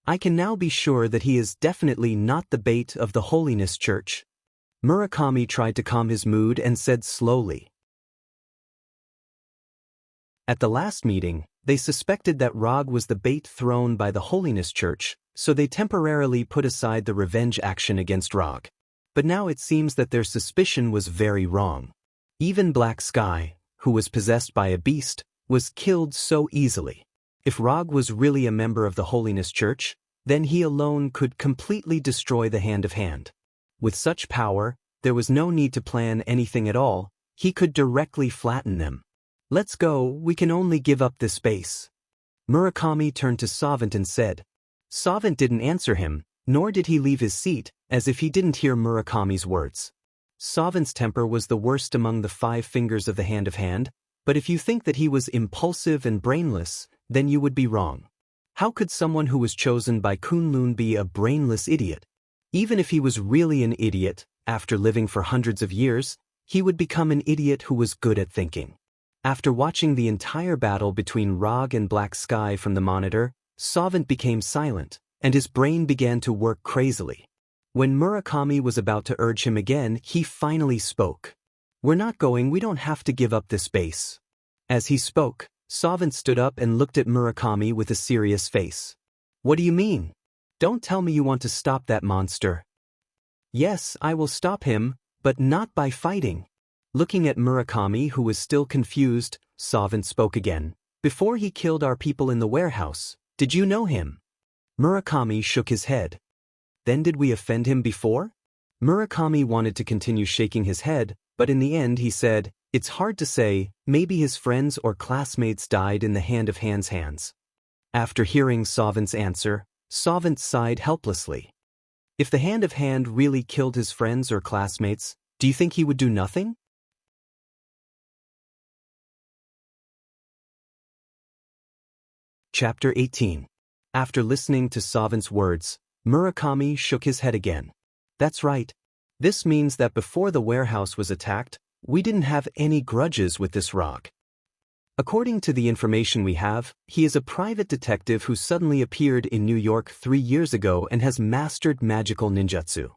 I can now be sure that he is definitely not the bait of the Holiness Church. Murakami tried to calm his mood and said slowly. At the last meeting, they suspected that Rog was the bait thrown by the Holiness Church, so they temporarily put aside the revenge action against Rog. But now it seems that their suspicion was very wrong. Even Black Sky, who was possessed by a beast, was killed so easily. If Rog was really a member of the Holiness Church, then he alone could completely destroy the Hand of Hand. With such power, there was no need to plan anything at all, he could directly flatten them. Let's go, we can only give up this base. Murakami turned to Savant and said. Savant didn't answer him, nor did he leave his seat, as if he didn't hear Murakami's words. Savant's temper was the worst among the 5 fingers of the Hand of Hand, but if you think that he was impulsive and brainless, then you would be wrong. How could someone who was chosen by Kunlun be a brainless idiot? Even if he was really an idiot, after living for hundreds of years, he would become an idiot who was good at thinking. After watching the entire battle between Rog and Black Sky from the monitor, Savant became silent, and his brain began to work crazily. When Murakami was about to urge him again, he finally spoke. We're not going, we don't have to give up this base. As he spoke, Savant stood up and looked at Murakami with a serious face. What do you mean? Don't tell me you want to stop that monster. Yes, I will stop him, but not by fighting. Looking at Murakami, who was still confused, Savant spoke again. Before he killed our people in the warehouse, did you know him? Murakami shook his head. Then did we offend him before? Murakami wanted to continue shaking his head, but in the end he said, it's hard to say, maybe his friends or classmates died in the Hand of Hand's hands. After hearing Savant's answer, Savant sighed helplessly. If the Hand of Hand really killed his friends or classmates, do you think he would do nothing? Chapter 18. After listening to Savant's words, Murakami shook his head again. That's right. This means that before the warehouse was attacked, we didn't have any grudges with this Rog. According to the information we have, he is a private detective who suddenly appeared in New York 3 years ago and has mastered magical ninjutsu.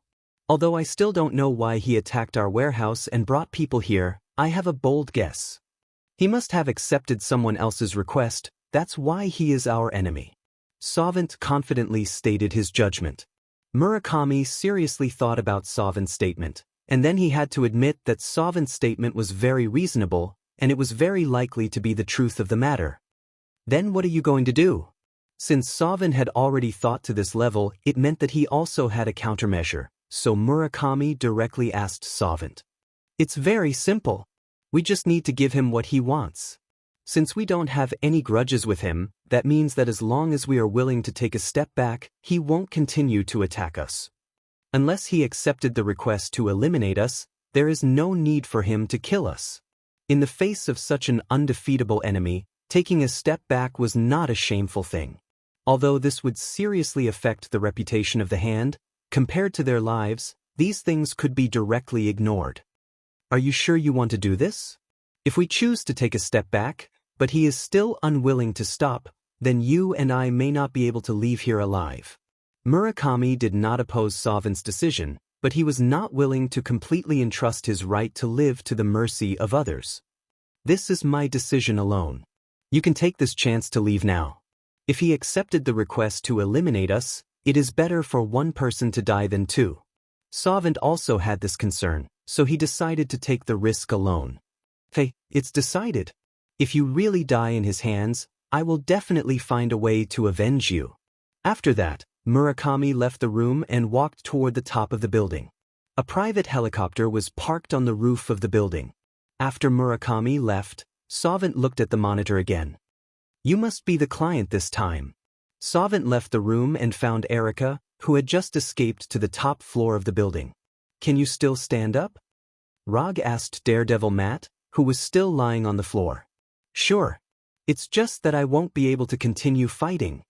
Although I still don't know why he attacked our warehouse and brought people here, I have a bold guess. He must have accepted someone else's request, that's why he is our enemy. Savant confidently stated his judgment. Murakami seriously thought about Savant's statement, and then he had to admit that Savant's statement was very reasonable, and it was very likely to be the truth of the matter. Then what are you going to do? Since Savant had already thought to this level, it meant that he also had a countermeasure, so Murakami directly asked Savant. It's very simple. We just need to give him what he wants. Since we don't have any grudges with him, that means that as long as we are willing to take a step back, he won't continue to attack us. Unless he accepted the request to eliminate us, there is no need for him to kill us. In the face of such an undefeatable enemy, taking a step back was not a shameful thing. Although this would seriously affect the reputation of the Hand, compared to their lives, these things could be directly ignored. Are you sure you want to do this? If we choose to take a step back, but he is still unwilling to stop, then you and I may not be able to leave here alive. Murakami did not oppose Savant's decision, but he was not willing to completely entrust his right to live to the mercy of others. This is my decision alone. You can take this chance to leave now. If he accepted the request to eliminate us, it is better for one person to die than 2. Savant also had this concern, so he decided to take the risk alone. Hey, it's decided. If you really die in his hands, I will definitely find a way to avenge you. After that, Murakami left the room and walked toward the top of the building. A private helicopter was parked on the roof of the building. After Murakami left, Savant looked at the monitor again. You must be the client this time. Savant left the room and found Erica, who had just escaped to the top floor of the building. Can you still stand up? Rog asked Daredevil Matt, who was still lying on the floor. Sure. It's just that I won't be able to continue fighting.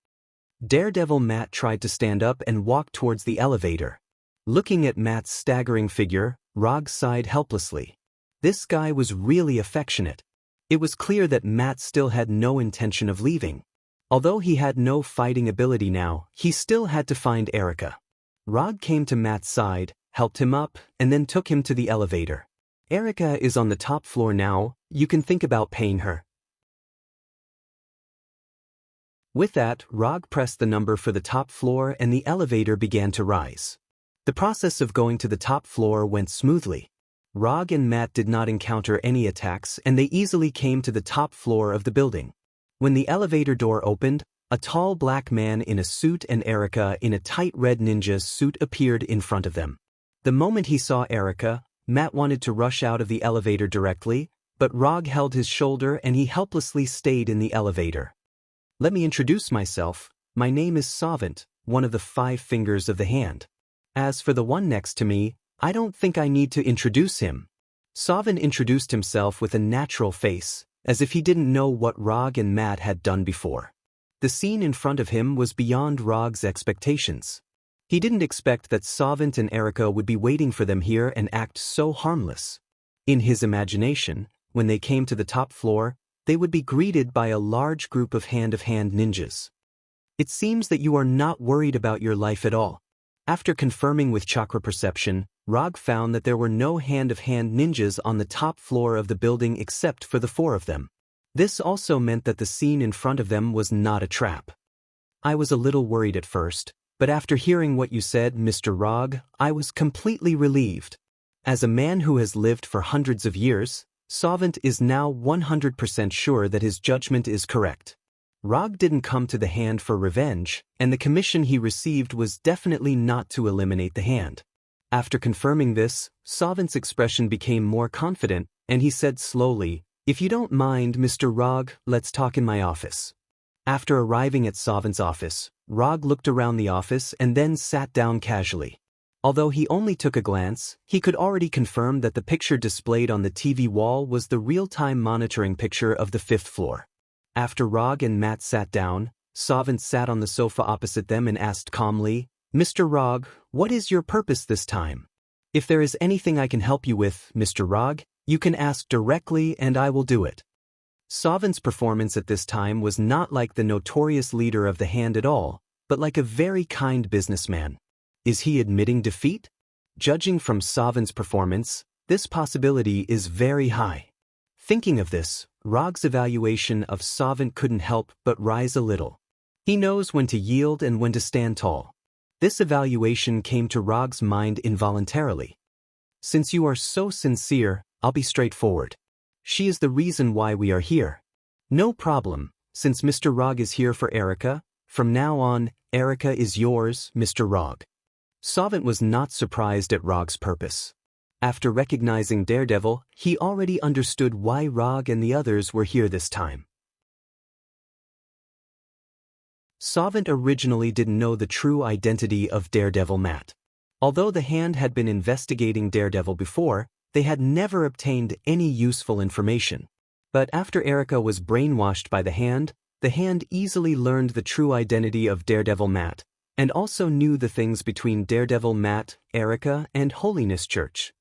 Daredevil Matt tried to stand up and walk towards the elevator. Looking at Matt's staggering figure, Rog sighed helplessly. This guy was really affectionate. It was clear that Matt still had no intention of leaving. Although he had no fighting ability now, he still had to find Erica. Rog came to Matt's side, helped him up, and then took him to the elevator. Erica is on the top floor now, you can think about paying her. With that, Rog pressed the number for the top floor and the elevator began to rise. The process of going to the top floor went smoothly. Rog and Matt did not encounter any attacks and they easily came to the top floor of the building. When the elevator door opened, a tall black man in a suit and Erica in a tight red ninja suit appeared in front of them. The moment he saw Erica, Matt wanted to rush out of the elevator directly, but Rog held his shoulder and he helplessly stayed in the elevator. Let me introduce myself. My name is Savant, one of the 5 fingers of the hand. As for the one next to me, I don't think I need to introduce him. Savant introduced himself with a natural face, as if he didn't know what Rog and Matt had done before. The scene in front of him was beyond Rog's expectations. He didn't expect that Savant and Erica would be waiting for them here and act so harmless. In his imagination, when they came to the top floor, they would be greeted by a large group of hand-of-hand ninjas. It seems that you are not worried about your life at all. After confirming with chakra perception, Rog found that there were no hand-of-hand ninjas on the top floor of the building except for the 4 of them. This also meant that the scene in front of them was not a trap. I was a little worried at first, but after hearing what you said, Mr. Rog, I was completely relieved. As a man who has lived for hundreds of years, Savant is now 100% sure that his judgment is correct. Rog didn't come to the hand for revenge, and the commission he received was definitely not to eliminate the hand. After confirming this, Savant's expression became more confident, and he said slowly, "If you don't mind, Mr. Rog, let's talk in my office." After arriving at Savant's office, Rog looked around the office and then sat down casually. Although he only took a glance, he could already confirm that the picture displayed on the TV wall was the real-time monitoring picture of the 5th floor. After Rog and Matt sat down, Savant sat on the sofa opposite them and asked calmly, "Mr. Rog, what is your purpose this time? If there is anything I can help you with, Mr. Rog, you can ask directly and I will do it." Savant's performance at this time was not like the notorious leader of the hand at all, but like a very kind businessman. Is he admitting defeat? Judging from Savant's performance, this possibility is very high. Thinking of this, Rog's evaluation of Savant couldn't help but rise a little. He knows when to yield and when to stand tall. This evaluation came to Rog's mind involuntarily. Since you are so sincere, I'll be straightforward. She is the reason why we are here. No problem, since Mr. Rog is here for Erica, from now on, Erica is yours, Mr. Rog. Savant was not surprised at Rog's purpose. After recognizing Daredevil, he already understood why Rog and the others were here this time. Savant originally didn't know the true identity of Daredevil Matt. Although the hand had been investigating Daredevil before, they had never obtained any useful information. But after Erica was brainwashed by the hand easily learned the true identity of Daredevil Matt, and also knew the things between Daredevil Matt, Erica, and Holiness Church.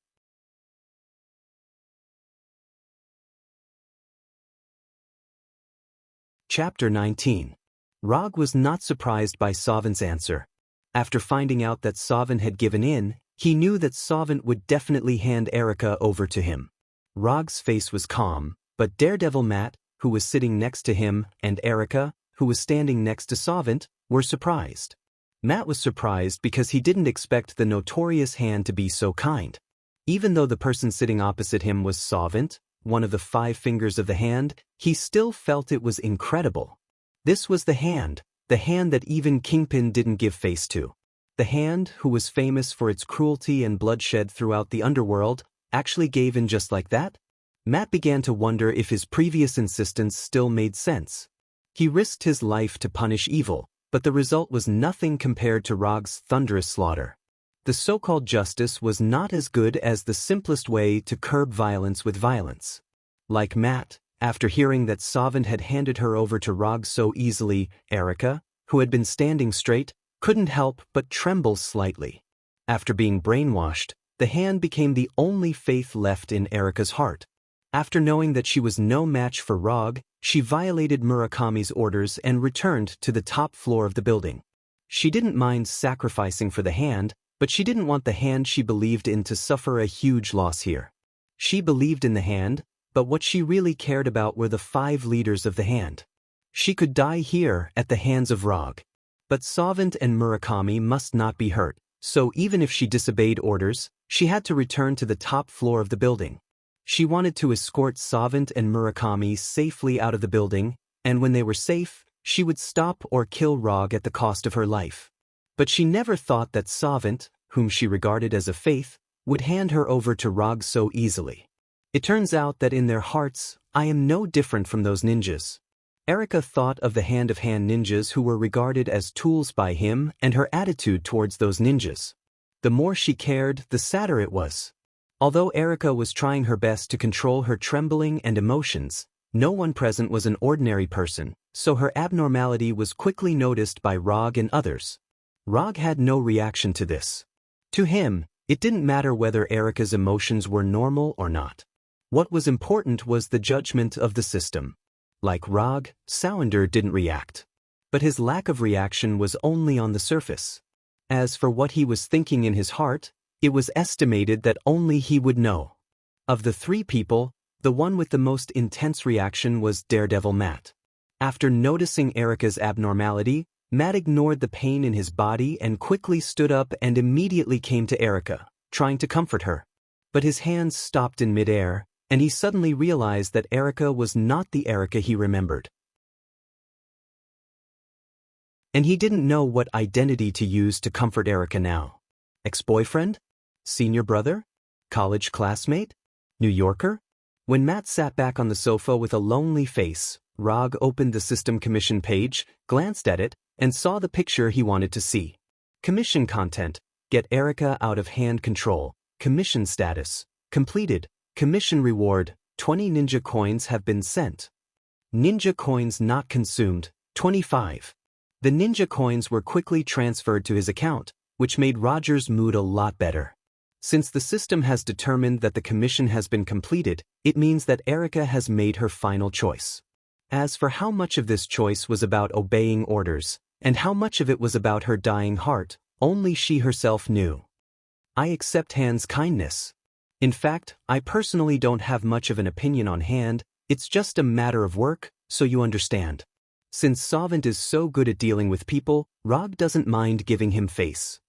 Chapter 19. Rog was not surprised by Savant's answer. After finding out that Savant had given in, he knew that Savant would definitely hand Erica over to him. Rog's face was calm, but Daredevil Matt, who was sitting next to him, and Erica, who was standing next to Savant, were surprised. Matt was surprised because he didn't expect the notorious hand to be so kind. Even though the person sitting opposite him was Savant, one of the 5 fingers of the hand, he still felt it was incredible. This was the hand that even Kingpin didn't give face to. The hand, who was famous for its cruelty and bloodshed throughout the underworld, actually gave in just like that? Matt began to wonder if his previous insistence still made sense. He risked his life to punish evil, but the result was nothing compared to Rog's thunderous slaughter. The so-called justice was not as good as the simplest way to curb violence with violence. Like Matt, after hearing that Savant had handed her over to Rog so easily, Erica, who had been standing straight, couldn't help but tremble slightly. After being brainwashed, the hand became the only faith left in Erica's heart. After knowing that she was no match for Rog, she violated Murakami's orders and returned to the top floor of the building. She didn't mind sacrificing for the hand, but she didn't want the hand she believed in to suffer a huge loss here. She believed in the hand, but what she really cared about were the 5 leaders of the hand. She could die here at the hands of Rog. But Savant and Murakami must not be hurt, so even if she disobeyed orders, she had to return to the top floor of the building. She wanted to escort Savant and Murakami safely out of the building, and when they were safe, she would stop or kill Rog at the cost of her life. But she never thought that Savant, whom she regarded as a faith, would hand her over to Rog so easily. It turns out that in their hearts, I am no different from those ninjas. Erika thought of the hand-of-hand ninjas who were regarded as tools by him and her attitude towards those ninjas. The more she cared, the sadder it was. Although Erika was trying her best to control her trembling and emotions, no one present was an ordinary person, so her abnormality was quickly noticed by Rog and others. Rog had no reaction to this. To him, it didn't matter whether Erika's emotions were normal or not. What was important was the judgment of the system. Like Rog, Sounder didn't react. But his lack of reaction was only on the surface. As for what he was thinking in his heart, it was estimated that only he would know. Of the three people, the one with the most intense reaction was Daredevil Matt. After noticing Erika's abnormality, Matt ignored the pain in his body and quickly stood up and immediately came to Erika, trying to comfort her. But his hands stopped in midair, and he suddenly realized that Erika was not the Erika he remembered. And he didn't know what identity to use to comfort Erika now. Ex-boyfriend? Senior brother? College classmate? New Yorker? When Matt sat back on the sofa with a lonely face, Rog opened the system commission page, glanced at it, and saw the picture he wanted to see. Commission content: get Erika out of hand control. Commission status: completed. Commission reward: 20 ninja coins have been sent. Ninja coins not consumed: 25. The ninja coins were quickly transferred to his account, which made Roger's mood a lot better. Since the system has determined that the commission has been completed, it means that Erika has made her final choice. As for how much of this choice was about obeying orders, and how much of it was about her dying heart, only she herself knew. I accept Hand's kindness. In fact, I personally don't have much of an opinion on Hand, it's just a matter of work, so you understand. Since Savant is so good at dealing with people, Rog doesn't mind giving him face.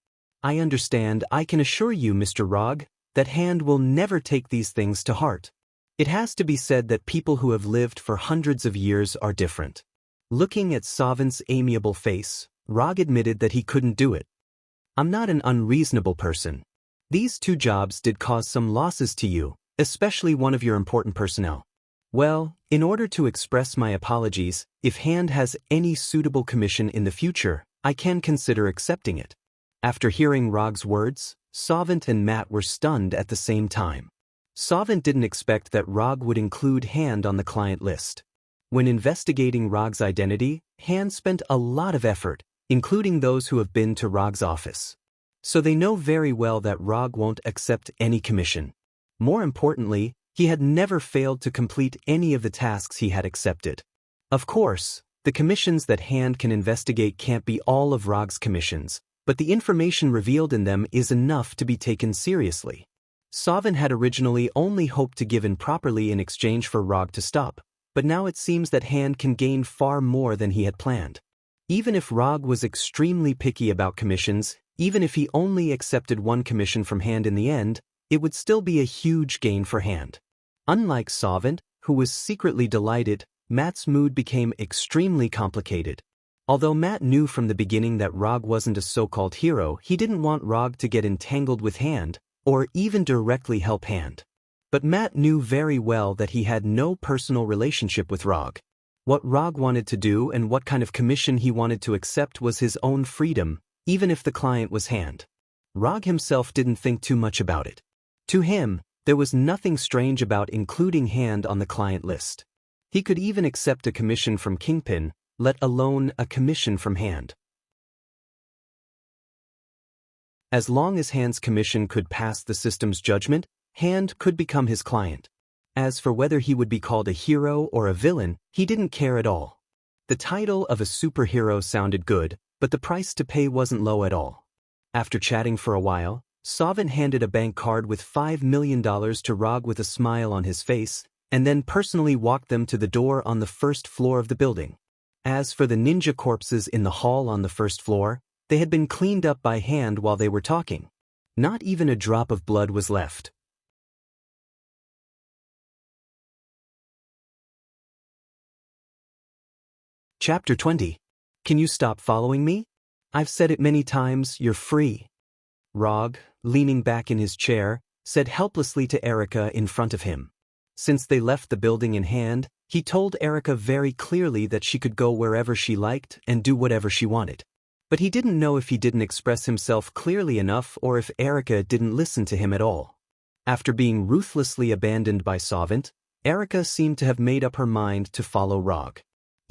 I understand. I can assure you, Mr. Rog, that Hand will never take these things to heart. It has to be said that people who have lived for hundreds of years are different. Looking at Savant's amiable face, Rog admitted that he couldn't do it. I'm not an unreasonable person. These 2 jobs did cause some losses to you, especially one of your important personnel. Well, in order to express my apologies, if Hand has any suitable commission in the future, I can consider accepting it. After hearing Rog's words, Savant and Matt were stunned at the same time. Savant didn't expect that Rog would include Hand on the client list. When investigating Rog's identity, Hand spent a lot of effort, including those who have been to Rog's office. So they know very well that Rog won't accept any commission. More importantly, he had never failed to complete any of the tasks he had accepted. Of course, the commissions that Hand can investigate can't be all of Rog's commissions, but the information revealed in them is enough to be taken seriously. Savant had originally only hoped to give in properly in exchange for Rog to stop, but now it seems that Hand can gain far more than he had planned. Even if Rog was extremely picky about commissions, even if he only accepted one commission from Hand in the end, it would still be a huge gain for Hand. Unlike Savant, who was secretly delighted, Matt's mood became extremely complicated. Although Matt knew from the beginning that Rog wasn't a so-called hero, he didn't want Rog to get entangled with Hand, or even directly help Hand. But Matt knew very well that he had no personal relationship with Rog. What Rog wanted to do and what kind of commission he wanted to accept was his own freedom, even if the client was Hand. Rog himself didn't think too much about it. To him, there was nothing strange about including Hand on the client list. He could even accept a commission from Kingpin, let alone a commission from Hand. As long as Hand's commission could pass the system's judgment, Hand could become his client. As for whether he would be called a hero or a villain, he didn't care at all. The title of a superhero sounded good, but the price to pay wasn't low at all. After chatting for a while, Savant handed a bank card with $5 million to Rog with a smile on his face, and then personally walked them to the door on the first floor of the building. As for the ninja corpses in the hall on the first floor, they had been cleaned up by hand while they were talking. Not even a drop of blood was left. Chapter 20. Can you stop following me? I've said it many times, you're free. Rog, leaning back in his chair, said helplessly to Erica in front of him. Since they left the building in hand, he told Erica very clearly that she could go wherever she liked and do whatever she wanted. But he didn't know if he didn't express himself clearly enough or if Erica didn't listen to him at all. After being ruthlessly abandoned by Sovint, Erica seemed to have made up her mind to follow Rog.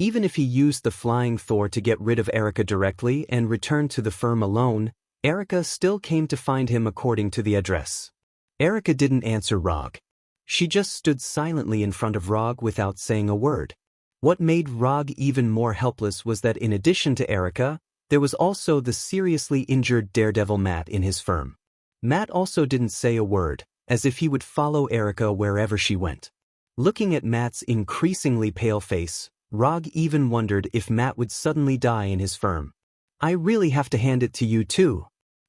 Even if he used the flying Thor to get rid of Erica directly and returned to the firm alone, Erica still came to find him according to the address. Erica didn't answer Rog. She just stood silently in front of Rog without saying a word. What made Rog even more helpless was that in addition to Erica, there was also the seriously injured daredevil Matt in his firm. Matt also didn't say a word, as if he would follow Erica wherever she went. Looking at Matt's increasingly pale face, Rog even wondered if Matt would suddenly die in his firm. I really have to hand it to you too.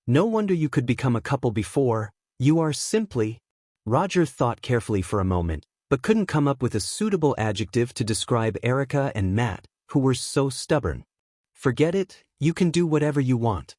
No wonder you could become a couple before. You are simply... Roger thought carefully for a moment, but couldn't come up with a suitable adjective to describe Erica and Matt, who were so stubborn. Forget it, you can do whatever you want.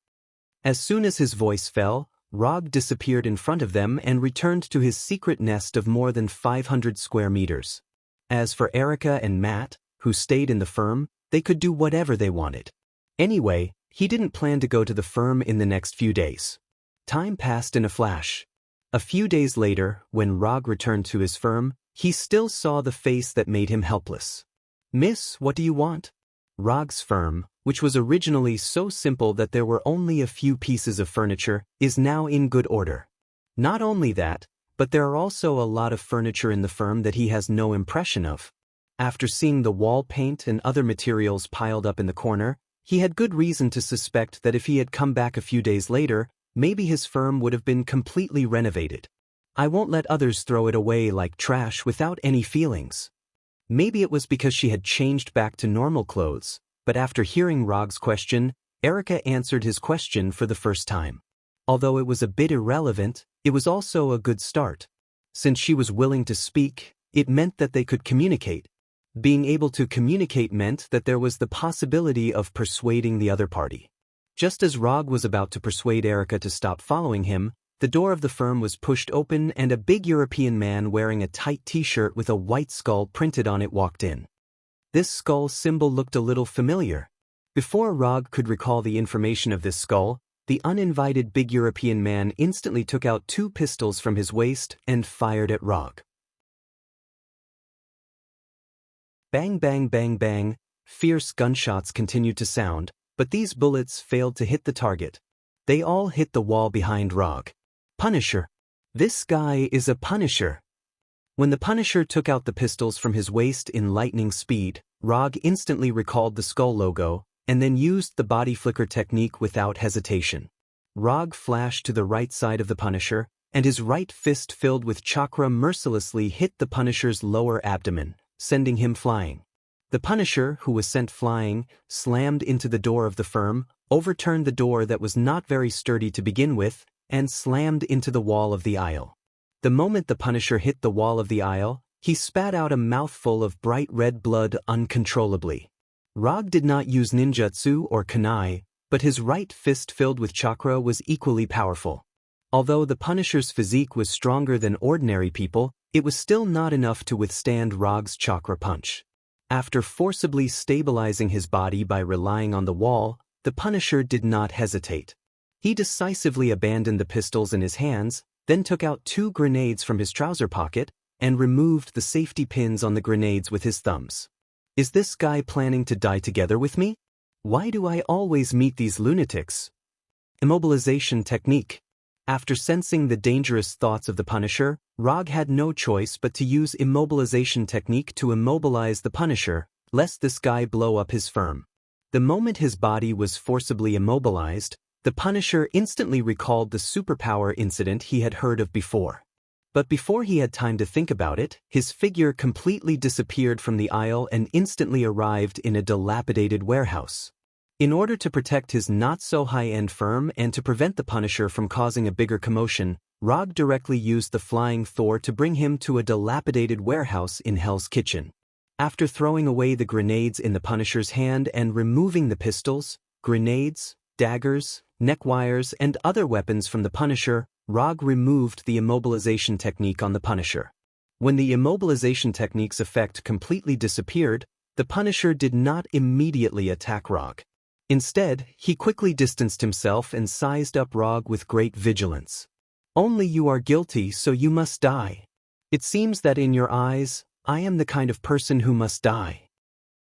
As soon as his voice fell, Rog disappeared in front of them and returned to his secret nest of more than 500 square meters. As for Erica and Matt, who stayed in the firm, they could do whatever they wanted. Anyway, he didn't plan to go to the firm in the next few days. Time passed in a flash. A few days later, when Rog returned to his firm, he still saw the face that made him helpless. Miss, what do you want? Rog's firm, which was originally so simple that there were only a few pieces of furniture, is now in good order. Not only that, but there are also a lot of furniture in the firm that he has no impression of. After seeing the wall paint and other materials piled up in the corner, he had good reason to suspect that if he had come back a few days later, maybe his firm would have been completely renovated. I won't let others throw it away like trash without any feelings. Maybe it was because she had changed back to normal clothes, but after hearing Rog's question, Erica answered his question for the first time. Although it was a bit irrelevant, it was also a good start. Since she was willing to speak, it meant that they could communicate. Being able to communicate meant that there was the possibility of persuading the other party. Just as Rog was about to persuade Erica to stop following him, the door of the firm was pushed open and a big European man wearing a tight t-shirt with a white skull printed on it walked in. This skull symbol looked a little familiar. Before Rog could recall the information of this skull, the uninvited big European man instantly took out 2 pistols from his waist and fired at Rog. Bang bang bang bang, fierce gunshots continued to sound, but these bullets failed to hit the target. They all hit the wall behind Rog. Punisher. This guy is a Punisher. When the Punisher took out the pistols from his waist in lightning speed, Rog instantly recalled the skull logo, and then used the body flicker technique without hesitation. Rog flashed to the right side of the Punisher, and his right fist filled with chakra mercilessly hit the Punisher's lower abdomen, sending him flying. The Punisher, who was sent flying, slammed into the door of the firm, overturned the door that was not very sturdy to begin with, and slammed into the wall of the aisle. The moment the Punisher hit the wall of the aisle, he spat out a mouthful of bright red blood uncontrollably. Rog did not use ninjutsu or kunai, but his right fist filled with chakra was equally powerful. Although the Punisher's physique was stronger than ordinary people, it was still not enough to withstand Rog's chakra punch. After forcibly stabilizing his body by relying on the wall, the Punisher did not hesitate. He decisively abandoned the pistols in his hands, then took out 2 grenades from his trouser pocket, and removed the safety pins on the grenades with his thumbs. Is this guy planning to die together with me? Why do I always meet these lunatics? Immobilization technique. After sensing the dangerous thoughts of the Punisher, Rog had no choice but to use immobilization technique to immobilize the Punisher, lest this guy blow up his firm. The moment his body was forcibly immobilized, the Punisher instantly recalled the superpower incident he had heard of before. But before he had time to think about it, his figure completely disappeared from the aisle and instantly arrived in a dilapidated warehouse. In order to protect his not-so-high-end firm and to prevent the Punisher from causing a bigger commotion, Rog directly used the Flying Thor to bring him to a dilapidated warehouse in Hell's Kitchen. After throwing away the grenades in the Punisher's hand and removing the pistols, grenades, daggers, neck wires, and other weapons from the Punisher, Rog removed the immobilization technique on the Punisher. When the immobilization technique's effect completely disappeared, the Punisher did not immediately attack Rog. Instead, he quickly distanced himself and sized up Rog with great vigilance. "Only you are guilty, so you must die. It seems that in your eyes, I am the kind of person who must die."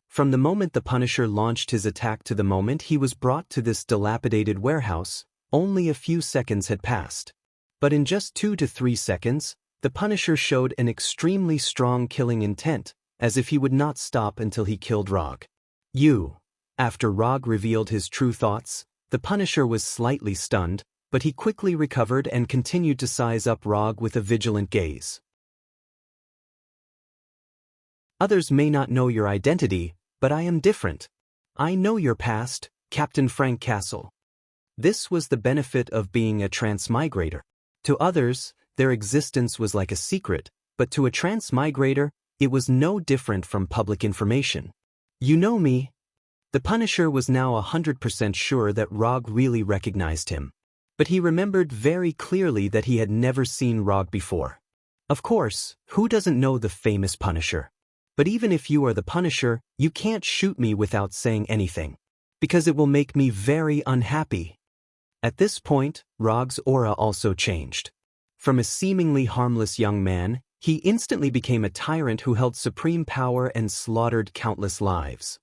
From the moment the Punisher launched his attack to the moment he was brought to this dilapidated warehouse, only a few seconds had passed. But in just 2 to 3 seconds, the Punisher showed an extremely strong killing intent, as if he would not stop until he killed Rog. After Rog revealed his true thoughts, the Punisher was slightly stunned, but he quickly recovered and continued to size up Rog with a vigilant gaze. "Others may not know your identity, but I am different. I know your past, Captain Frank Castle." This was the benefit of being a transmigrator. To others, their existence was like a secret, but to a transmigrator, it was no different from public information. "You know me." The Punisher was now 100% sure that Rog really recognized him. But he remembered very clearly that he had never seen Rog before. Of course, who doesn't know the famous Punisher? But even if you are the Punisher, you can't shoot me without saying anything. Because it will make me very unhappy. At this point, Rog's aura also changed. From a seemingly harmless young man, he instantly became a tyrant who held supreme power and slaughtered countless lives.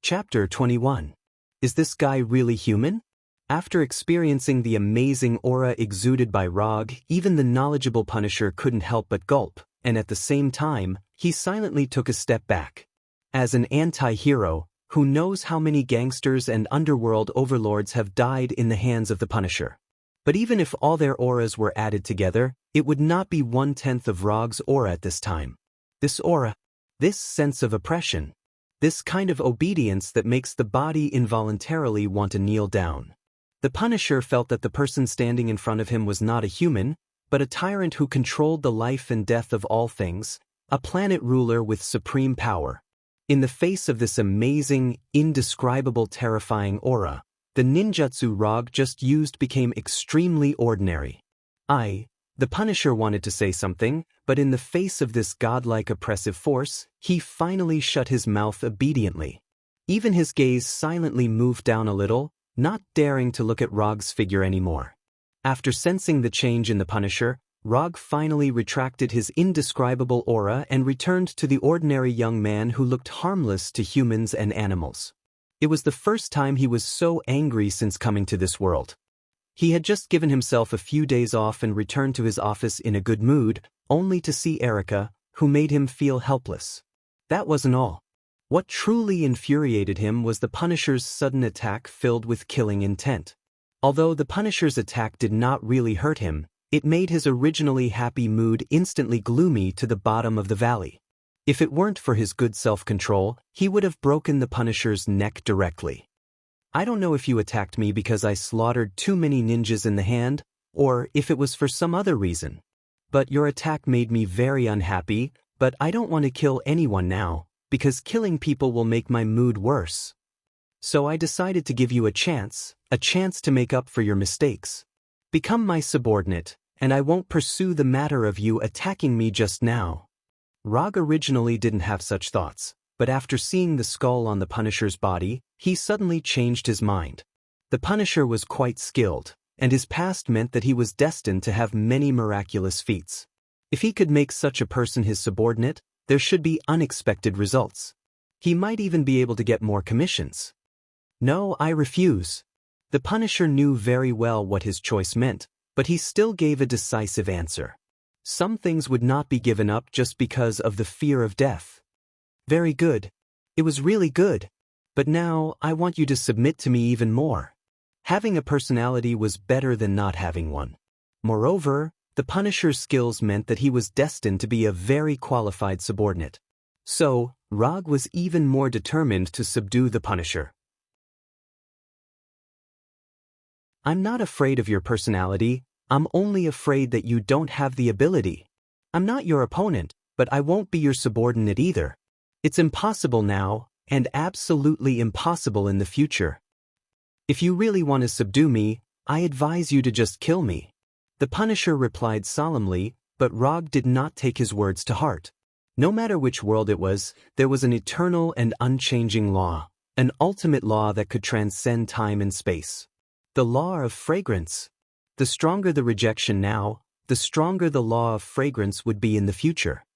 Chapter 21. Is this guy really human? After experiencing the amazing aura exuded by Rog, even the knowledgeable Punisher couldn't help but gulp, and at the same time, he silently took a step back. As an anti-hero, who knows how many gangsters and underworld overlords have died in the hands of the Punisher? But even if all their auras were added together, it would not be 1/10 of Rog's aura at this time. This aura, this sense of oppression, this kind of obedience that makes the body involuntarily want to kneel down. The Punisher felt that the person standing in front of him was not a human, but a tyrant who controlled the life and death of all things, a planet ruler with supreme power. In the face of this amazing, indescribable, terrifying aura, the ninjutsu Rog just used became extremely ordinary. The Punisher wanted to say something, but in the face of this godlike oppressive force, he finally shut his mouth obediently. Even his gaze silently moved down a little, not daring to look at Rog's figure anymore. After sensing the change in the Punisher, Rog finally retracted his indescribable aura and returned to the ordinary young man who looked harmless to humans and animals. It was the first time he was so angry since coming to this world. He had just given himself a few days off and returned to his office in a good mood, only to see Erica, who made him feel helpless. That wasn't all. What truly infuriated him was the Punisher's sudden attack filled with killing intent. Although the Punisher's attack did not really hurt him, it made his originally happy mood instantly gloomy to the bottom of the valley. If it weren't for his good self-control, he would have broken the Punisher's neck directly. "I don't know if you attacked me because I slaughtered too many ninjas in the hand, or if it was for some other reason. But your attack made me very unhappy, but I don't want to kill anyone now, because killing people will make my mood worse. So I decided to give you a chance to make up for your mistakes. Become my subordinate, and I won't pursue the matter of you attacking me just now." Rog originally didn't have such thoughts, but after seeing the skull on the Punisher's body, he suddenly changed his mind. The Punisher was quite skilled, and his past meant that he was destined to have many miraculous feats. If he could make such a person his subordinate, there should be unexpected results. He might even be able to get more commissions. "No, I refuse." The Punisher knew very well what his choice meant, but he still gave a decisive answer. Some things would not be given up just because of the fear of death. "Very good. It was really good. But now, I want you to submit to me even more. Having a personality was better than not having one. Moreover, the Punisher's skills meant that he was destined to be a very qualified subordinate. So, Rog was even more determined to subdue the Punisher. I'm not afraid of your personality, I'm only afraid that you don't have the ability. I'm not your opponent, but I won't be your subordinate either. It's impossible now, and absolutely impossible in the future. If you really want to subdue me, I advise you to just kill me. The Punisher replied solemnly, but Rog did not take his words to heart. No matter which world it was, there was an eternal and unchanging law, an ultimate law that could transcend time and space. The law of fragrance. The stronger the rejection now, the stronger the law of fragrance would be in the future.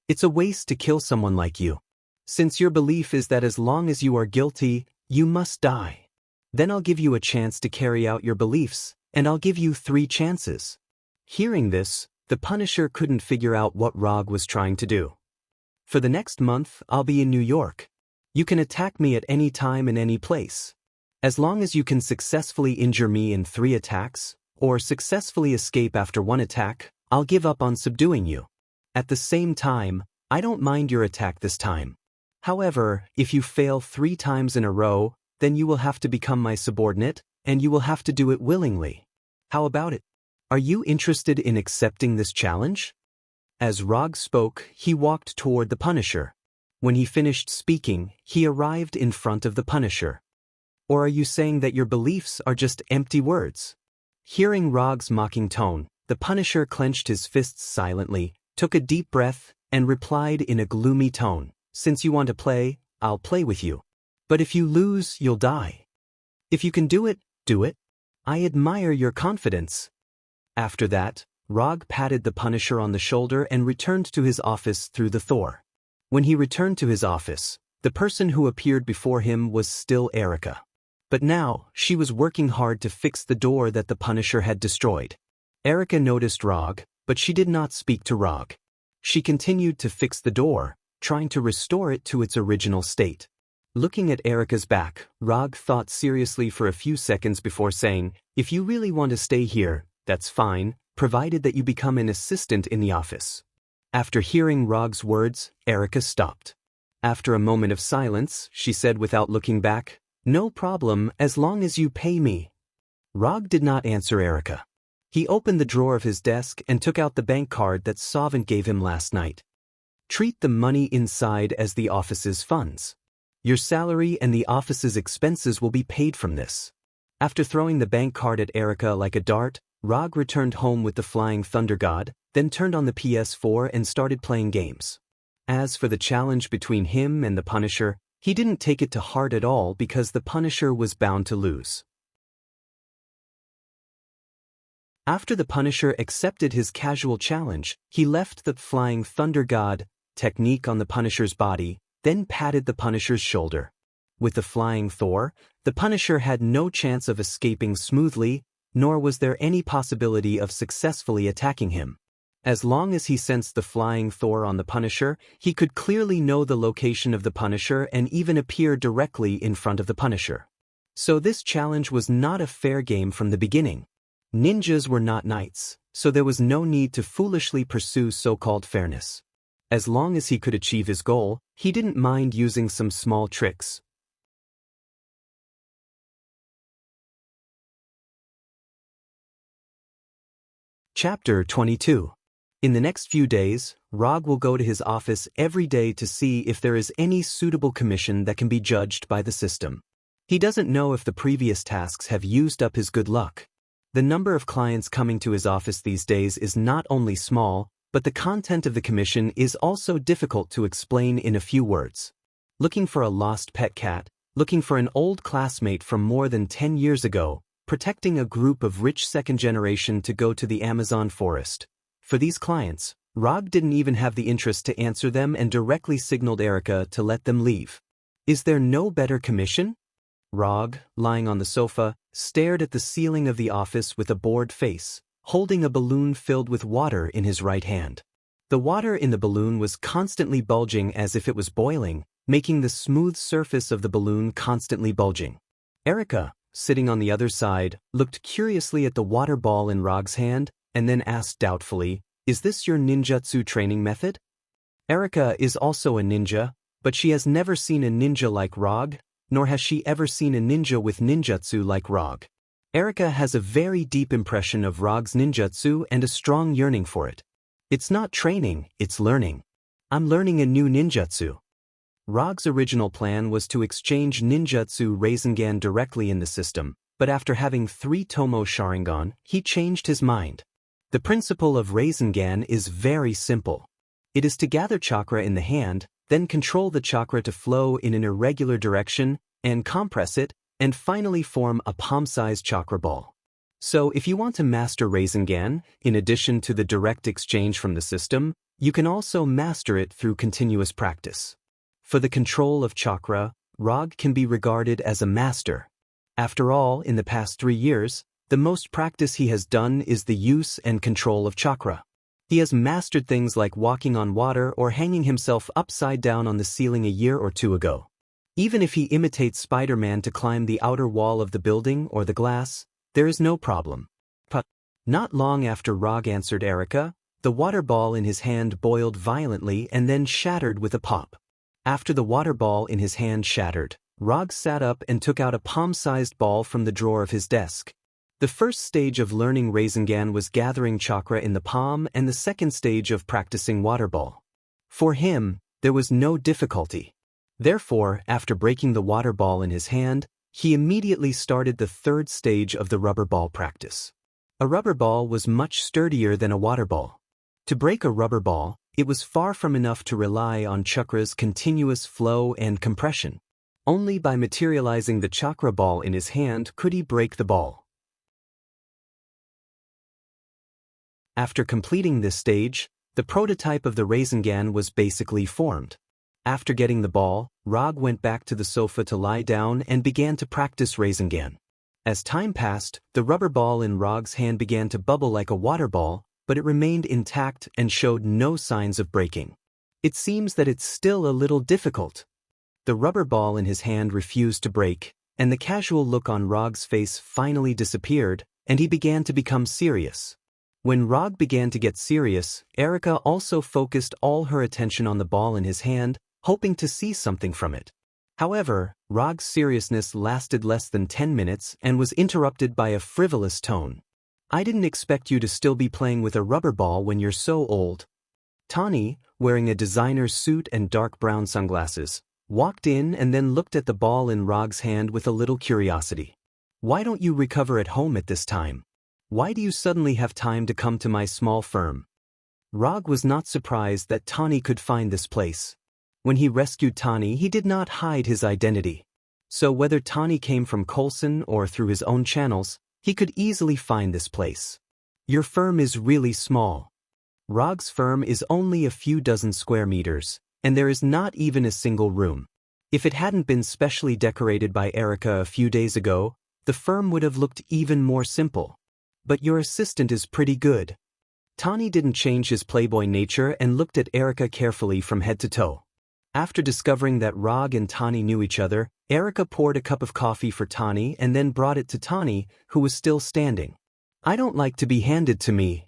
It's a waste to kill someone like you. Since your belief is that as long as you are guilty, you must die. Then I'll give you a chance to carry out your beliefs, and I'll give you 3 chances. Hearing this, the Punisher couldn't figure out what Rog was trying to do. For the next month, I'll be in New York. You can attack me at any time and any place. As long as you can successfully injure me in 3 attacks, or successfully escape after 1 attack, I'll give up on subduing you. At the same time, I don't mind your attack this time. However, if you fail 3 times in a row, then you will have to become my subordinate, and you will have to do it willingly. How about it? Are you interested in accepting this challenge? As Rog spoke, he walked toward the Punisher. When he finished speaking, he arrived in front of the Punisher. Or are you saying that your beliefs are just empty words? Hearing Rog's mocking tone, the Punisher clenched his fists silently, took a deep breath, and replied in a gloomy tone, "Since you want to play, I'll play with you. But if you lose, you'll die. If you can do it, do it. I admire your confidence." After that, Rog patted the Punisher on the shoulder and returned to his office through the Thor. When he returned to his office, the person who appeared before him was still Erica. But now, she was working hard to fix the door that the Punisher had destroyed. Erica noticed Rog, but she did not speak to Rog. She continued to fix the door, trying to restore it to its original state. Looking at Erica's back, Rog thought seriously for a few seconds before saying, "If you really want to stay here, that's fine, provided that you become an assistant in the office." After hearing Rog's words, Erica stopped. After a moment of silence, she said without looking back, "No problem as long as you pay me." Rog did not answer Erica. He opened the drawer of his desk and took out the bank card that Sovint gave him last night. "Treat the money inside as the office's funds. Your salary and the office's expenses will be paid from this." After throwing the bank card at Erica like a dart, Rog returned home with the Flying Thunder God, then turned on the PS4 and started playing games. As for the challenge between him and the Punisher, he didn't take it to heart at all because the Punisher was bound to lose. After the Punisher accepted his casual challenge, he left the Flying Thunder God technique on the Punisher's body, then patted the Punisher's shoulder. With the Flying Thor, the Punisher had no chance of escaping smoothly, nor was there any possibility of successfully attacking him. As long as he sensed the Flying Thor on the Punisher, he could clearly know the location of the Punisher and even appear directly in front of the Punisher. So this challenge was not a fair game from the beginning. Ninjas were not knights, so there was no need to foolishly pursue so-called fairness. As long as he could achieve his goal, he didn't mind using some small tricks. Chapter 22. In the next few days, Rog will go to his office every day to see if there is any suitable commission that can be judged by the system. He doesn't know if the previous tasks have used up his good luck. The number of clients coming to his office these days is not only small, but the content of the commission is also difficult to explain in a few words. Looking for a lost pet cat, looking for an old classmate from more than 10 years ago, protecting a group of rich second generation to go to the Amazon forest. For these clients, Rog didn't even have the interest to answer them and directly signaled Erica to let them leave. Is there no better commission? Rog, lying on the sofa, stared at the ceiling of the office with a bored face, holding a balloon filled with water in his right hand. The water in the balloon was constantly bulging as if it was boiling, making the smooth surface of the balloon constantly bulging. Erica, sitting on the other side, looked curiously at the water ball in Rog's hand and then asked doubtfully, "Is this your ninjutsu training method?" Erica is also a ninja, but she has never seen a ninja like Rog, nor has she ever seen a ninja with ninjutsu like Rog. Erica has a very deep impression of Rog's ninjutsu and a strong yearning for it. "It's not training, it's learning. I'm learning a new ninjutsu." Rog's original plan was to exchange ninjutsu Rasengan directly in the system, but after having 3 Tomo Sharingan, he changed his mind. The principle of Rasengan is very simple. It is to gather chakra in the hand, then control the chakra to flow in an irregular direction, and compress it, and finally form a palm-sized chakra ball. So if you want to master Rasengan, in addition to the direct exchange from the system, you can also master it through continuous practice. For the control of chakra, Rog can be regarded as a master. After all, in the past 3 years, the most practice he has done is the use and control of chakra. He has mastered things like walking on water or hanging himself upside down on the ceiling a year or 2 ago. Even if he imitates Spider-Man to climb the outer wall of the building or the glass, there is no problem. But not long after Rog answered Erica, the water ball in his hand boiled violently and then shattered with a pop. After the water ball in his hand shattered, Rog sat up and took out a palm-sized ball from the drawer of his desk. The first stage of learning Rasengan was gathering chakra in the palm, and the second stage of practicing water ball. For him, there was no difficulty. Therefore, after breaking the water ball in his hand, he immediately started the third stage of the rubber ball practice. A rubber ball was much sturdier than a water ball. To break a rubber ball, it was far from enough to rely on chakra's continuous flow and compression. Only by materializing the chakra ball in his hand could he break the ball. After completing this stage, the prototype of the Rasengan was basically formed. After getting the ball, Rog went back to the sofa to lie down and began to practice Rasengan. As time passed, the rubber ball in Rog's hand began to bubble like a water ball, but it remained intact and showed no signs of breaking. It seems that it's still a little difficult. The rubber ball in his hand refused to break, and the casual look on Rog's face finally disappeared, and he began to become serious. When Rog began to get serious, Erica also focused all her attention on the ball in his hand, hoping to see something from it. However, Rog's seriousness lasted less than 10 minutes and was interrupted by a frivolous tone. "I didn't expect you to still be playing with a rubber ball when you're so old." Tani, wearing a designer suit and dark brown sunglasses, walked in and then looked at the ball in Rog's hand with a little curiosity. "Why don't you recover at home at this time? Why do you suddenly have time to come to my small firm?" Rog was not surprised that Tani could find this place. When he rescued Tani, he did not hide his identity. So whether Tani came from Coulson or through his own channels, he could easily find this place. "Your firm is really small." Rog's firm is only a few dozen square meters, and there is not even a single room. If it hadn't been specially decorated by Erica a few days ago, the firm would have looked even more simple. "But your assistant is pretty good." Tani didn't change his playboy nature and looked at Erica carefully from head to toe. After discovering that Rog and Tani knew each other, Erica poured a cup of coffee for Tani and then brought it to Tani, who was still standing. "I don't like to be handed to me."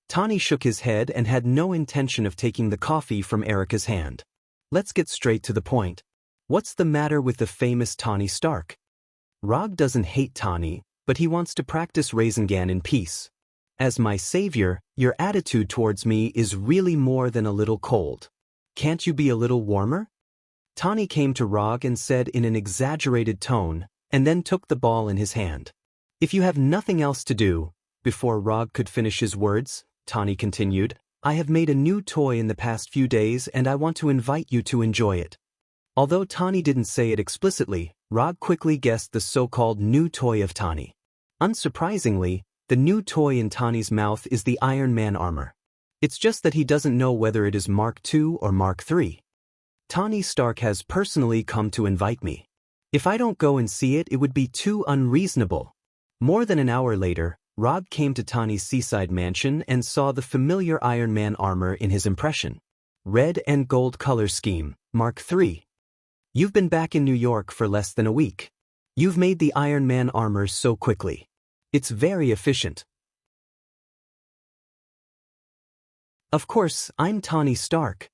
Tani shook his head and had no intention of taking the coffee from Erica's hand. "Let's get straight to the point. What's the matter with the famous Tani Stark?" Rog doesn't hate Tani, but he wants to practice Rasengan in peace. "As my savior, your attitude towards me is really more than a little cold. Can't you be a little warmer?" Tani came to Rog and said in an exaggerated tone, and then took the ball in his hand. "If you have nothing else to do," before Rog could finish his words, Tani continued, "I have made a new toy in the past few days and I want to invite you to enjoy it." Although Tani didn't say it explicitly, Rog quickly guessed the so-called new toy of Tani. Unsurprisingly, the new toy in Tani's mouth is the Iron Man armor. It's just that he doesn't know whether it is Mark II or Mark III. "Tani Stark has personally come to invite me. If I don't go and see it, it would be too unreasonable." More than an hour later, Rog came to Tani's seaside mansion and saw the familiar Iron Man armor in his impression. Red and gold color scheme, Mark III. You've been back in New York for less than a week. You've made the Iron Man armor so quickly. It's very efficient. Of course, I'm Tony Stark,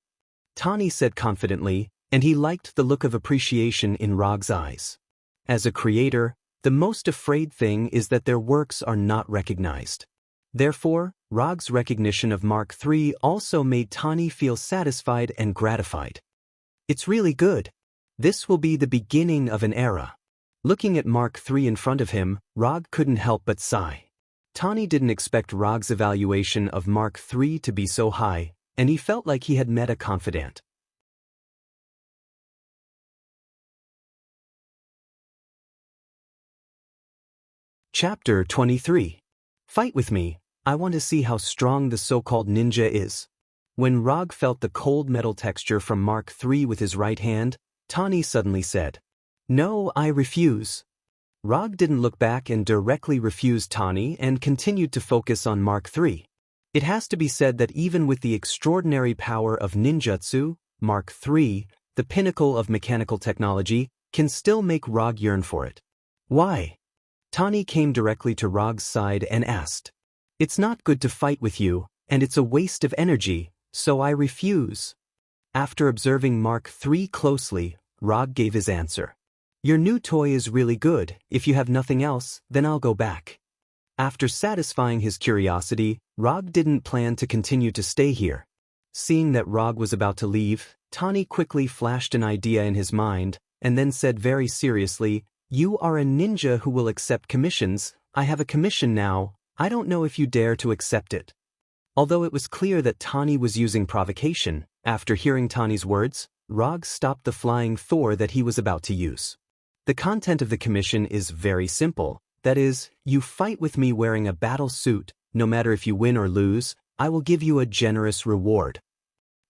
Tony said confidently, and he liked the look of appreciation in Rog's eyes. As a creator, the most afraid thing is that their works are not recognized. Therefore, Rog's recognition of Mark III also made Tony feel satisfied and gratified. It's really good. This will be the beginning of an era. Looking at Mark III in front of him, Rog couldn't help but sigh. Tony didn't expect Rog's evaluation of Mark III to be so high, and he felt like he had met a confidant. Chapter 23. Fight with me. I want to see how strong the so-called ninja is. When Rog felt the cold metal texture from Mark III with his right hand, Tony suddenly said, "No, I refuse." Rog didn't look back and directly refused Tony and continued to focus on Mark III. It has to be said that even with the extraordinary power of ninjutsu, Mark III, the pinnacle of mechanical technology, can still make Rog yearn for it. Why? Tony came directly to Rog's side and asked, "It's not good to fight with you, and it's a waste of energy, so I refuse." After observing Mark III closely, Rog gave his answer. "Your new toy is really good. If you have nothing else, then I'll go back." After satisfying his curiosity, Rog didn't plan to continue to stay here. Seeing that Rog was about to leave, Tony quickly flashed an idea in his mind, and then said very seriously, "You are a ninja who will accept commissions. I have a commission now. I don't know if you dare to accept it." Although it was clear that Tony was using provocation, after hearing Tony's words, Rog stopped the flying Thor that he was about to use. The content of the commission is very simple. That is, you fight with me wearing a battle suit. No matter if you win or lose, I will give you a generous reward.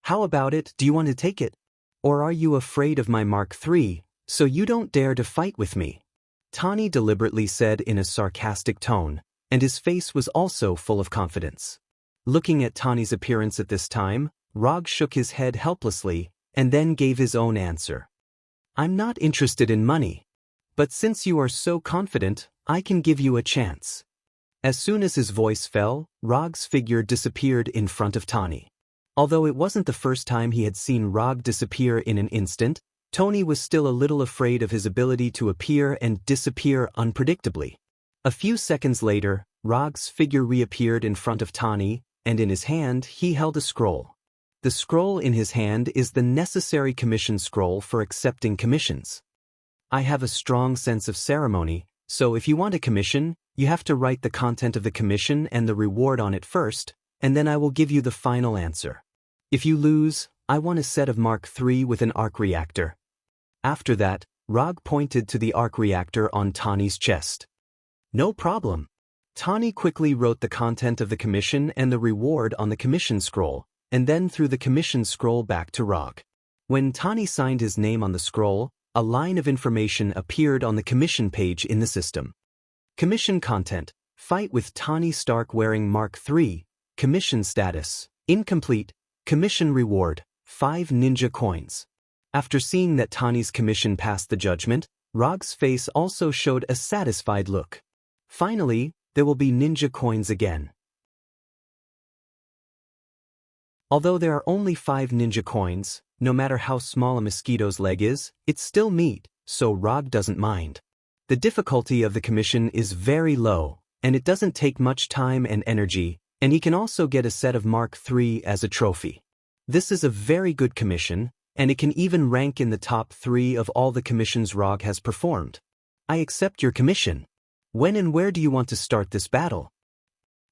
How about it? Do you want to take it? Or are you afraid of my Mark III, so you don't dare to fight with me? Tony deliberately said in a sarcastic tone, and his face was also full of confidence. Looking at Tony's appearance at this time, Rog shook his head helplessly, and then gave his own answer. "I'm not interested in money. But since you are so confident, I can give you a chance." As soon as his voice fell, Rog's figure disappeared in front of Tony. Although it wasn't the first time he had seen Rog disappear in an instant, Tony was still a little afraid of his ability to appear and disappear unpredictably. A few seconds later, Rog's figure reappeared in front of Tony, and in his hand he held a scroll. The scroll in his hand is the necessary commission scroll for accepting commissions. I have a strong sense of ceremony, so if you want a commission, you have to write the content of the commission and the reward on it first, and then I will give you the final answer. If you lose, I want a set of Mark III with an arc reactor. After that, Rog pointed to the arc reactor on Tony's chest. No problem. Tony quickly wrote the content of the commission and the reward on the commission scroll, and then threw the commission scroll back to Rog. When Tony signed his name on the scroll, a line of information appeared on the commission page in the system. Commission content: fight with Tony Stark wearing Mark III. Commission status: incomplete. Commission reward: 5 ninja coins. After seeing that Tony's commission passed the judgment, Rog's face also showed a satisfied look. Finally, there will be ninja coins again. Although there are only 5 ninja coins, no matter how small a mosquito's leg is, it's still meat, so Rog doesn't mind. The difficulty of the commission is very low, and it doesn't take much time and energy, and he can also get a set of Mark III as a trophy. This is a very good commission, and it can even rank in the top 3 of all the commissions Rog has performed. I accept your commission. When and where do you want to start this battle?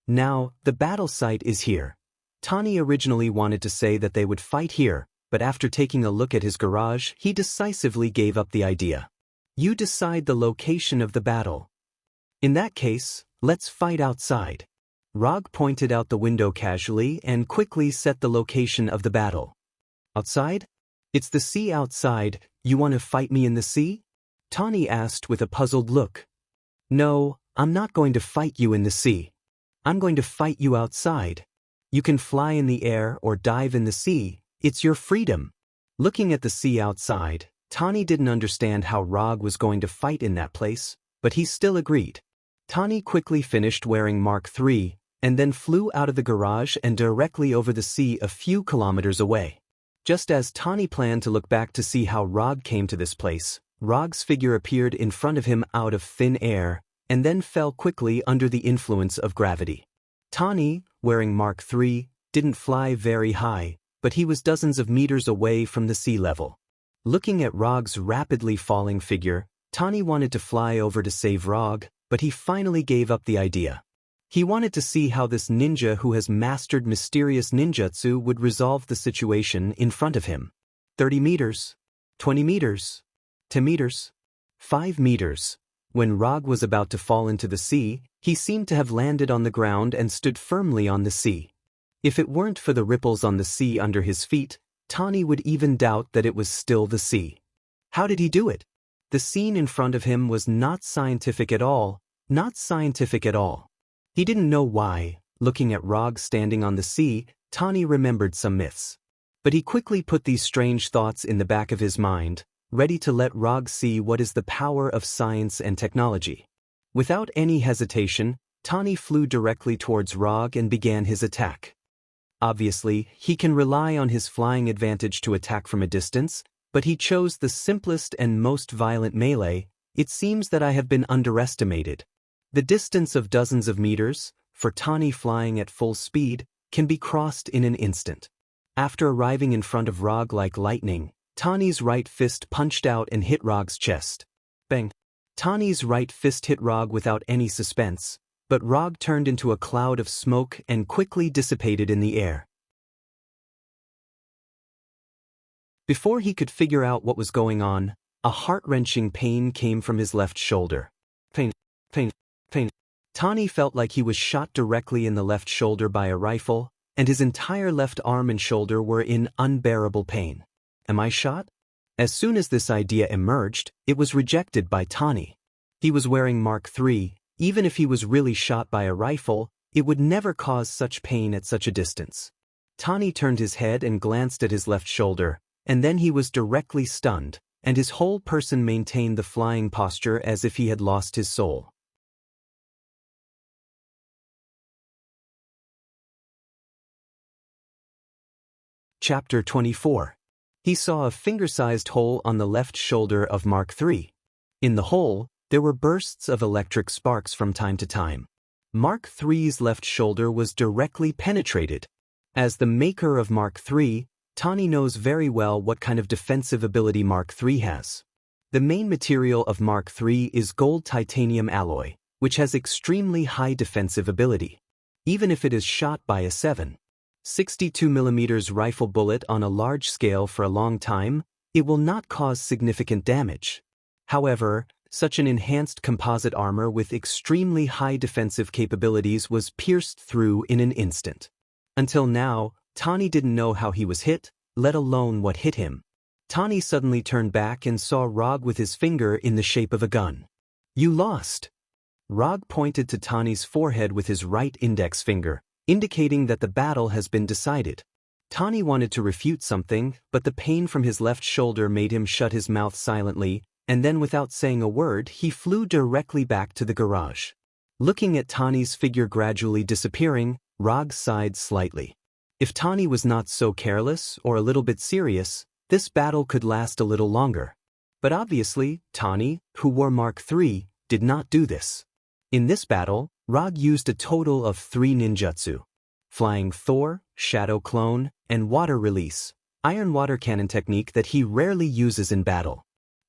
Now, the battle site is here. Tony originally wanted to say that they would fight here, but after taking a look at his garage, he decisively gave up the idea. You decide the location of the battle. In that case, let's fight outside. Rog pointed out the window casually and quickly set the location of the battle. Outside? It's the sea outside. You want to fight me in the sea? Tony asked with a puzzled look. No, I'm not going to fight you in the sea. I'm going to fight you outside. You can fly in the air or dive in the sea. It's your freedom. Looking at the sea outside, Tani didn't understand how Rog was going to fight in that place, but he still agreed. Tani quickly finished wearing Mark III, and then flew out of the garage and directly over the sea a few kilometers away. Just as Tani planned to look back to see how Rog came to this place, Rog's figure appeared in front of him out of thin air, and then fell quickly under the influence of gravity. Tani, wearing Mark III, didn't fly very high, but he was dozens of meters away from the sea level. Looking at Rog's rapidly falling figure, Tani wanted to fly over to save Rog, but he finally gave up the idea. He wanted to see how this ninja who has mastered mysterious ninjutsu would resolve the situation in front of him. 30 meters, 20 meters, 10 meters, 5 meters. When Rog was about to fall into the sea, he seemed to have landed on the ground and stood firmly on the sea. If it weren't for the ripples on the sea under his feet, Tani would even doubt that it was still the sea. How did he do it? The scene in front of him was not scientific at all, not scientific at all. He didn't know why. Looking at Rog standing on the sea, Tani remembered some myths. But he quickly put these strange thoughts in the back of his mind, ready to let Rog see what is the power of science and technology. Without any hesitation, Tani flew directly towards Rog and began his attack. Obviously, he can rely on his flying advantage to attack from a distance, but he chose the simplest and most violent melee. It seems that I have been underestimated. The distance of dozens of meters, for Tani flying at full speed, can be crossed in an instant. After arriving in front of Rog like lightning, Tani's right fist punched out and hit Rog's chest. Bang! Tani's right fist hit Rog without any suspense, but Rog turned into a cloud of smoke and quickly dissipated in the air. Before he could figure out what was going on, a heart-wrenching pain came from his left shoulder. Pain, pain, pain. Tani felt like he was shot directly in the left shoulder by a rifle, and his entire left arm and shoulder were in unbearable pain. Am I shot? As soon as this idea emerged, it was rejected by Tani. He was wearing Mark III. Even if he was really shot by a rifle, it would never cause such pain at such a distance. Tani turned his head and glanced at his left shoulder, and then he was directly stunned, and his whole person maintained the flying posture as if he had lost his soul. Chapter 24. He saw a finger-sized hole on the left shoulder of Mark III. In the hole, there were bursts of electric sparks from time to time. Mark III's left shoulder was directly penetrated. As the maker of Mark III, Tani knows very well what kind of defensive ability Mark III has. The main material of Mark III is gold titanium alloy, which has extremely high defensive ability. Even if it is shot by a 7.62mm rifle bullet on a large scale for a long time, it will not cause significant damage. However, such an enhanced composite armor with extremely high defensive capabilities was pierced through in an instant. Until now, Tani didn't know how he was hit, let alone what hit him. Tani suddenly turned back and saw Rog with his finger in the shape of a gun. You lost. Rog pointed to Tani's forehead with his right index finger, indicating that the battle has been decided. Tani wanted to refute something, but the pain from his left shoulder made him shut his mouth silently, and then without saying a word he flew directly back to the garage. Looking at Tani's figure gradually disappearing, Rog sighed slightly. If Tani was not so careless or a little bit serious, this battle could last a little longer. But obviously, Tani, who wore Mark III, did not do this. In this battle, Rog used a total of 3 ninjutsu: Flying Thor, Shadow Clone, and Water Release, Iron Water Cannon technique that he rarely uses in battle.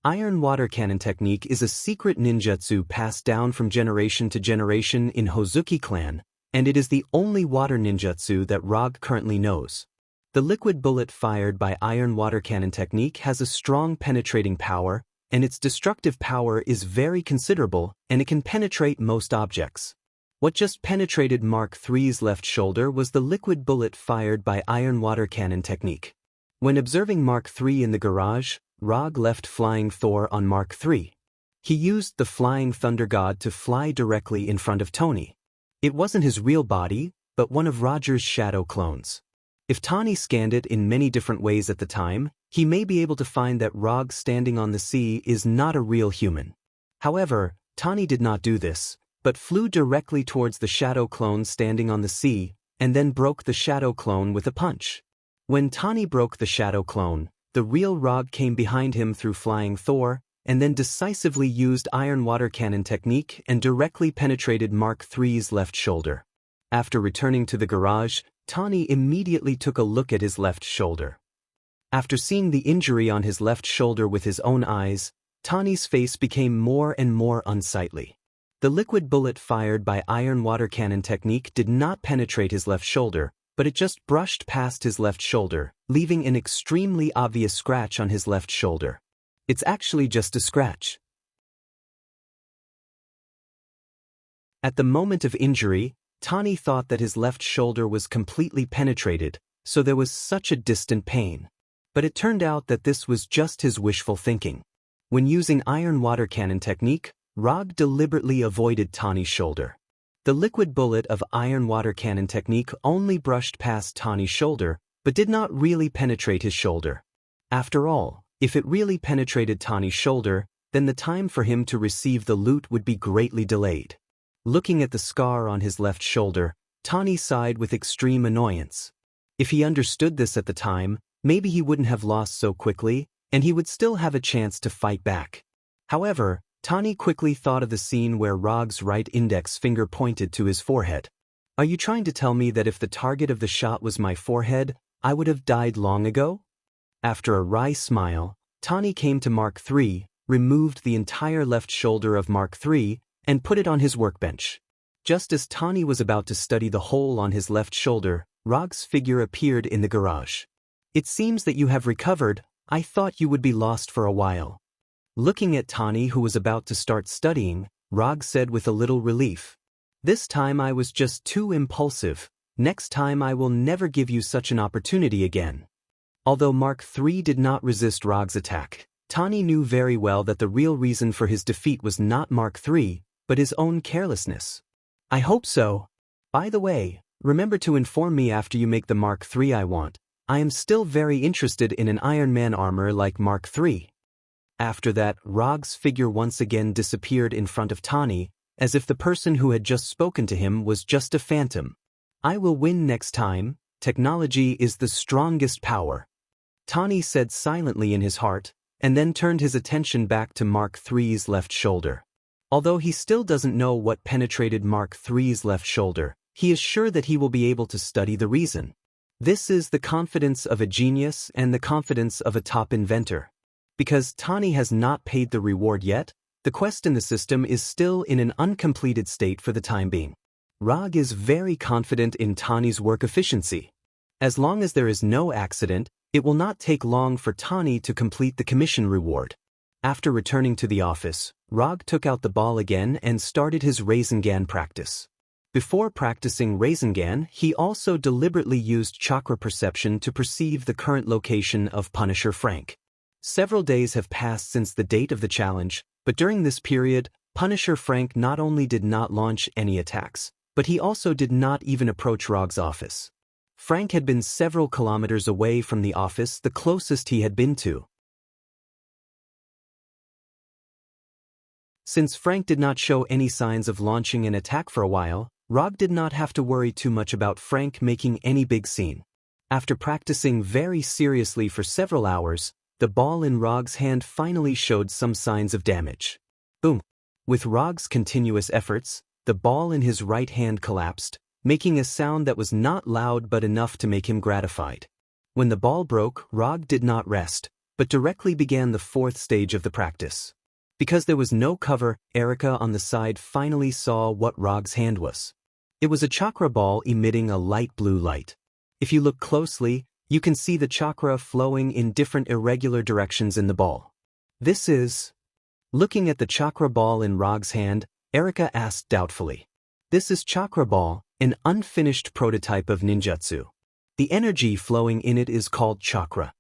Iron Water Cannon technique is a secret ninjutsu passed down from generation to generation in Hozuki clan, and it is the only water ninjutsu that Rog currently knows. The liquid bullet fired by Iron Water Cannon technique has a strong penetrating power, and its destructive power is very considerable, and it can penetrate most objects. What just penetrated Mark III's left shoulder was the liquid bullet fired by Iron Water Cannon technique. When observing Mark III in the garage, Rog left Flying Thor on Mark III. He used the Flying Thunder God to fly directly in front of Tony. It wasn't his real body, but one of Roger's shadow clones. If Tani scanned it in many different ways at the time, he may be able to find that Rog standing on the sea is not a real human. However, Tani did not do this, but flew directly towards the shadow clone standing on the sea, and then broke the shadow clone with a punch. When Tani broke the shadow clone, the real Rog came behind him through Flying Thor, and then decisively used Iron Water Cannon technique and directly penetrated Mark III's left shoulder. After returning to the garage, Tani immediately took a look at his left shoulder. After seeing the injury on his left shoulder with his own eyes, Tani's face became more and more unsightly. The liquid bullet fired by Iron Water Cannon technique did not penetrate his left shoulder, but it just brushed past his left shoulder, leaving an extremely obvious scratch on his left shoulder. It's actually just a scratch. At the moment of injury, Tani thought that his left shoulder was completely penetrated, so there was such a distant pain. But it turned out that this was just his wishful thinking. When using Iron Water Cannon technique, Rog deliberately avoided Tani's shoulder. The liquid bullet of Iron Water Cannon technique only brushed past Tani's shoulder, but did not really penetrate his shoulder. After all, if it really penetrated Tani's shoulder, then the time for him to receive the loot would be greatly delayed. Looking at the scar on his left shoulder, Tani sighed with extreme annoyance. If he understood this at the time, maybe he wouldn't have lost so quickly, and he would still have a chance to fight back. However, Tani quickly thought of the scene where Rog's right index finger pointed to his forehead. Are you trying to tell me that if the target of the shot was my forehead, I would have died long ago? After a wry smile, Tani came to Mark III, removed the entire left shoulder of Mark III, and put it on his workbench. Just as Tani was about to study the hole on his left shoulder, Rog's figure appeared in the garage. It seems that you have recovered. I thought you would be lost for a while. Looking at Tani, who was about to start studying, Rog said with a little relief. This time I was just too impulsive. Next time I will never give you such an opportunity again. Although Mark III did not resist Rog's attack, Tani knew very well that the real reason for his defeat was not Mark III, but his own carelessness. I hope so. By the way, remember to inform me after you make the Mark III I want. I am still very interested in an Iron Man armor like Mark III. After that, Rog's figure once again disappeared in front of Tani, as if the person who had just spoken to him was just a phantom. I will win next time. Technology is the strongest power. Tani said silently in his heart, and then turned his attention back to Mark III's left shoulder. Although he still doesn't know what penetrated Mark III's left shoulder, he is sure that he will be able to study the reason. This is the confidence of a genius and the confidence of a top inventor. Because Tani has not paid the reward yet, the quest in the system is still in an uncompleted state for the time being. Rog is very confident in Tani's work efficiency. As long as there is no accident, it will not take long for Tani to complete the commission reward. After returning to the office, Rog took out the ball again and started his Rasengan practice. Before practicing Rasengan, he also deliberately used chakra perception to perceive the current location of Punisher Frank. Several days have passed since the date of the challenge, but during this period, Punisher Frank not only did not launch any attacks, but he also did not even approach Rog's office. Frank had been several kilometers away from the office, the closest he had been to. Since Frank did not show any signs of launching an attack for a while, Rog did not have to worry too much about Frank making any big scene. After practicing very seriously for several hours, the ball in Rog's hand finally showed some signs of damage. Boom! With Rog's continuous efforts, the ball in his right hand collapsed, making a sound that was not loud but enough to make him gratified. When the ball broke, Rog did not rest, but directly began the fourth stage of the practice. Because there was no cover, Erica on the side finally saw what Rog's hand was. It was a chakra ball emitting a light blue light. If you look closely, you can see the chakra flowing in different irregular directions in the ball. This is... Looking at the chakra ball in Rog's hand, Erica asked doubtfully. This is chakra ball, an unfinished prototype of ninjutsu. The energy flowing in it is called chakra.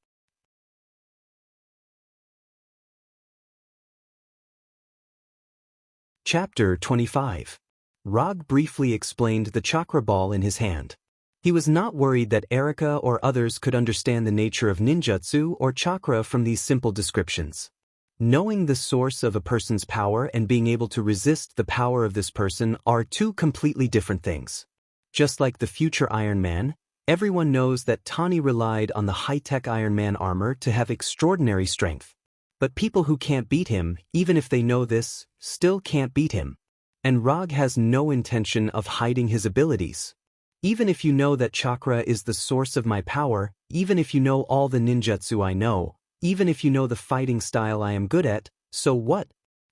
Chapter 25. Rog briefly explained the chakra ball in his hand. He was not worried that Erika or others could understand the nature of ninjutsu or chakra from these simple descriptions. Knowing the source of a person's power and being able to resist the power of this person are two completely different things. Just like the future Iron Man, everyone knows that Tani relied on the high-tech Iron Man armor to have extraordinary strength. But people who can't beat him, even if they know this, still can't beat him. And Rog has no intention of hiding his abilities. Even if you know that chakra is the source of my power, even if you know all the ninjutsu I know, even if you know the fighting style I am good at, so what?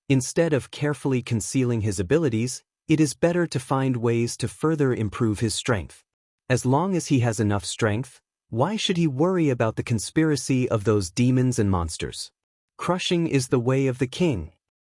Instead of carefully concealing his abilities, it is better to find ways to further improve his strength. As long as he has enough strength, why should he worry about the conspiracy of those demons and monsters? Crushing is the way of the king.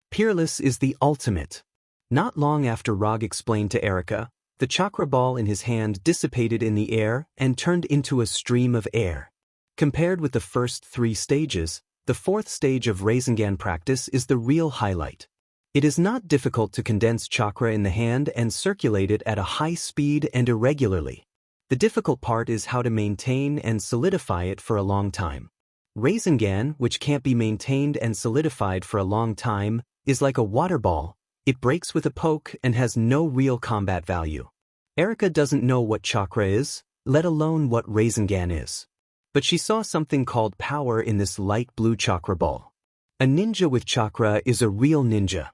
Peerless is the ultimate. Not long after Rog explained to Erika, the chakra ball in his hand dissipated in the air and turned into a stream of air. Compared with the first 3 stages, the 4th stage of Rasengan practice is the real highlight. It is not difficult to condense chakra in the hand and circulate it at a high speed and irregularly. The difficult part is how to maintain and solidify it for a long time. Rasengan, which can't be maintained and solidified for a long time, is like a water ball. It breaks with a poke and has no real combat value. Erika doesn't know what chakra is, let alone what Rasengan is. But she saw something called power in this light blue chakra ball. A ninja with chakra is a real ninja.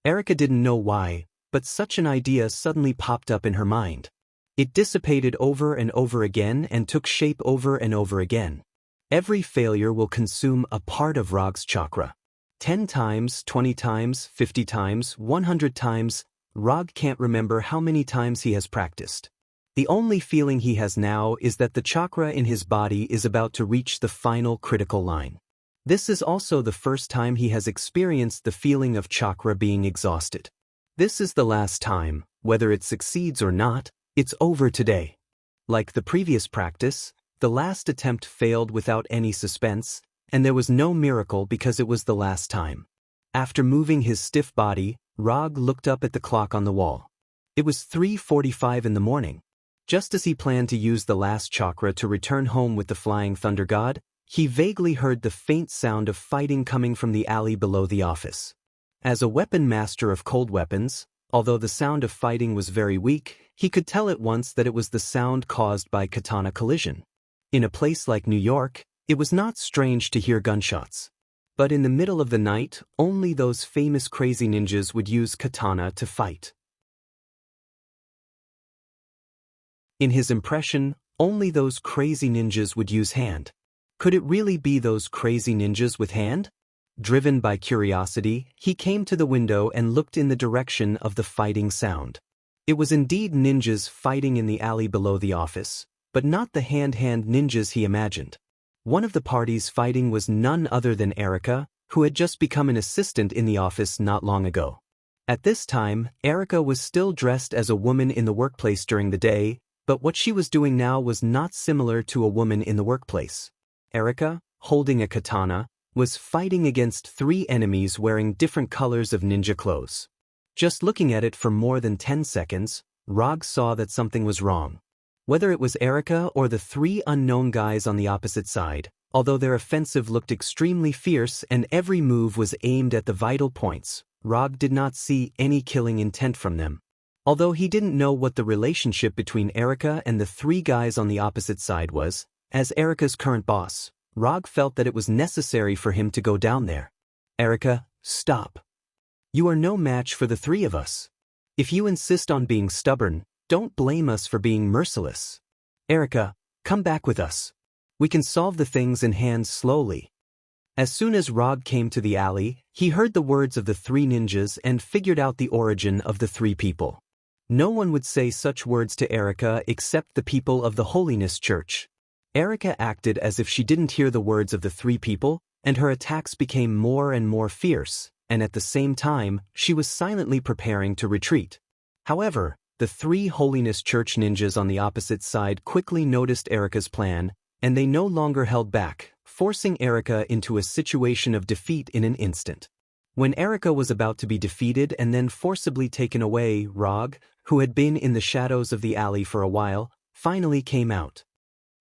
Erika didn't know why, but such an idea suddenly popped up in her mind. It dissipated over and over again and took shape over and over again. Every failure will consume a part of Rog's chakra. 10 times, 20 times, 50 times, 100 times, Rog can't remember how many times he has practiced. The only feeling he has now is that the chakra in his body is about to reach the final critical line. This is also the first time he has experienced the feeling of chakra being exhausted. This is the last time, whether it succeeds or not, it's over today. Like the previous practice, the last attempt failed without any suspense, and there was no miracle because it was the last time. After moving his stiff body, Rog looked up at the clock on the wall. It was 3:45 in the morning. Just as he planned to use the last chakra to return home with the flying thunder god, he vaguely heard the faint sound of fighting coming from the alley below the office. As a weapon master of cold weapons, although the sound of fighting was very weak, he could tell at once that it was the sound caused by katana collision. In a place like New York, it was not strange to hear gunshots. But in the middle of the night, only those famous crazy ninjas would use katana to fight. In his impression, only those crazy ninjas would use hand. Could it really be those crazy ninjas with hand? Driven by curiosity, he came to the window and looked in the direction of the fighting sound. It was indeed ninjas fighting in the alley below the office, but not the hand ninjas he imagined. One of the parties fighting was none other than Erika, who had just become an assistant in the office not long ago. At this time, Erika was still dressed as a woman in the workplace during the day, but what she was doing now was not similar to a woman in the workplace. Erika, holding a katana, was fighting against 3 enemies wearing different colors of ninja clothes. Just looking at it for more than 10 seconds, Rog saw that something was wrong. Whether it was Erika or the 3 unknown guys on the opposite side, although their offensive looked extremely fierce and every move was aimed at the vital points, Rog did not see any killing intent from them. Although he didn't know what the relationship between Erika and the 3 guys on the opposite side was, as Erika's current boss, Rog felt that it was necessary for him to go down there. Erika, stop. You are no match for the 3 of us. If you insist on being stubborn, don't blame us for being merciless. Erika, come back with us. We can solve the things in hand slowly. As soon as Rog came to the alley, he heard the words of the 3 ninjas and figured out the origin of the 3 people. No one would say such words to Erika except the people of the Holiness Church. Erika acted as if she didn't hear the words of the 3 people, and her attacks became more and more fierce, and at the same time, she was silently preparing to retreat. However, the 3 Holiness Church ninjas on the opposite side quickly noticed Erika's plan, and they no longer held back, forcing Erika into a situation of defeat in an instant. When Erika was about to be defeated and then forcibly taken away, Rog, who had been in the shadows of the alley for a while, finally came out.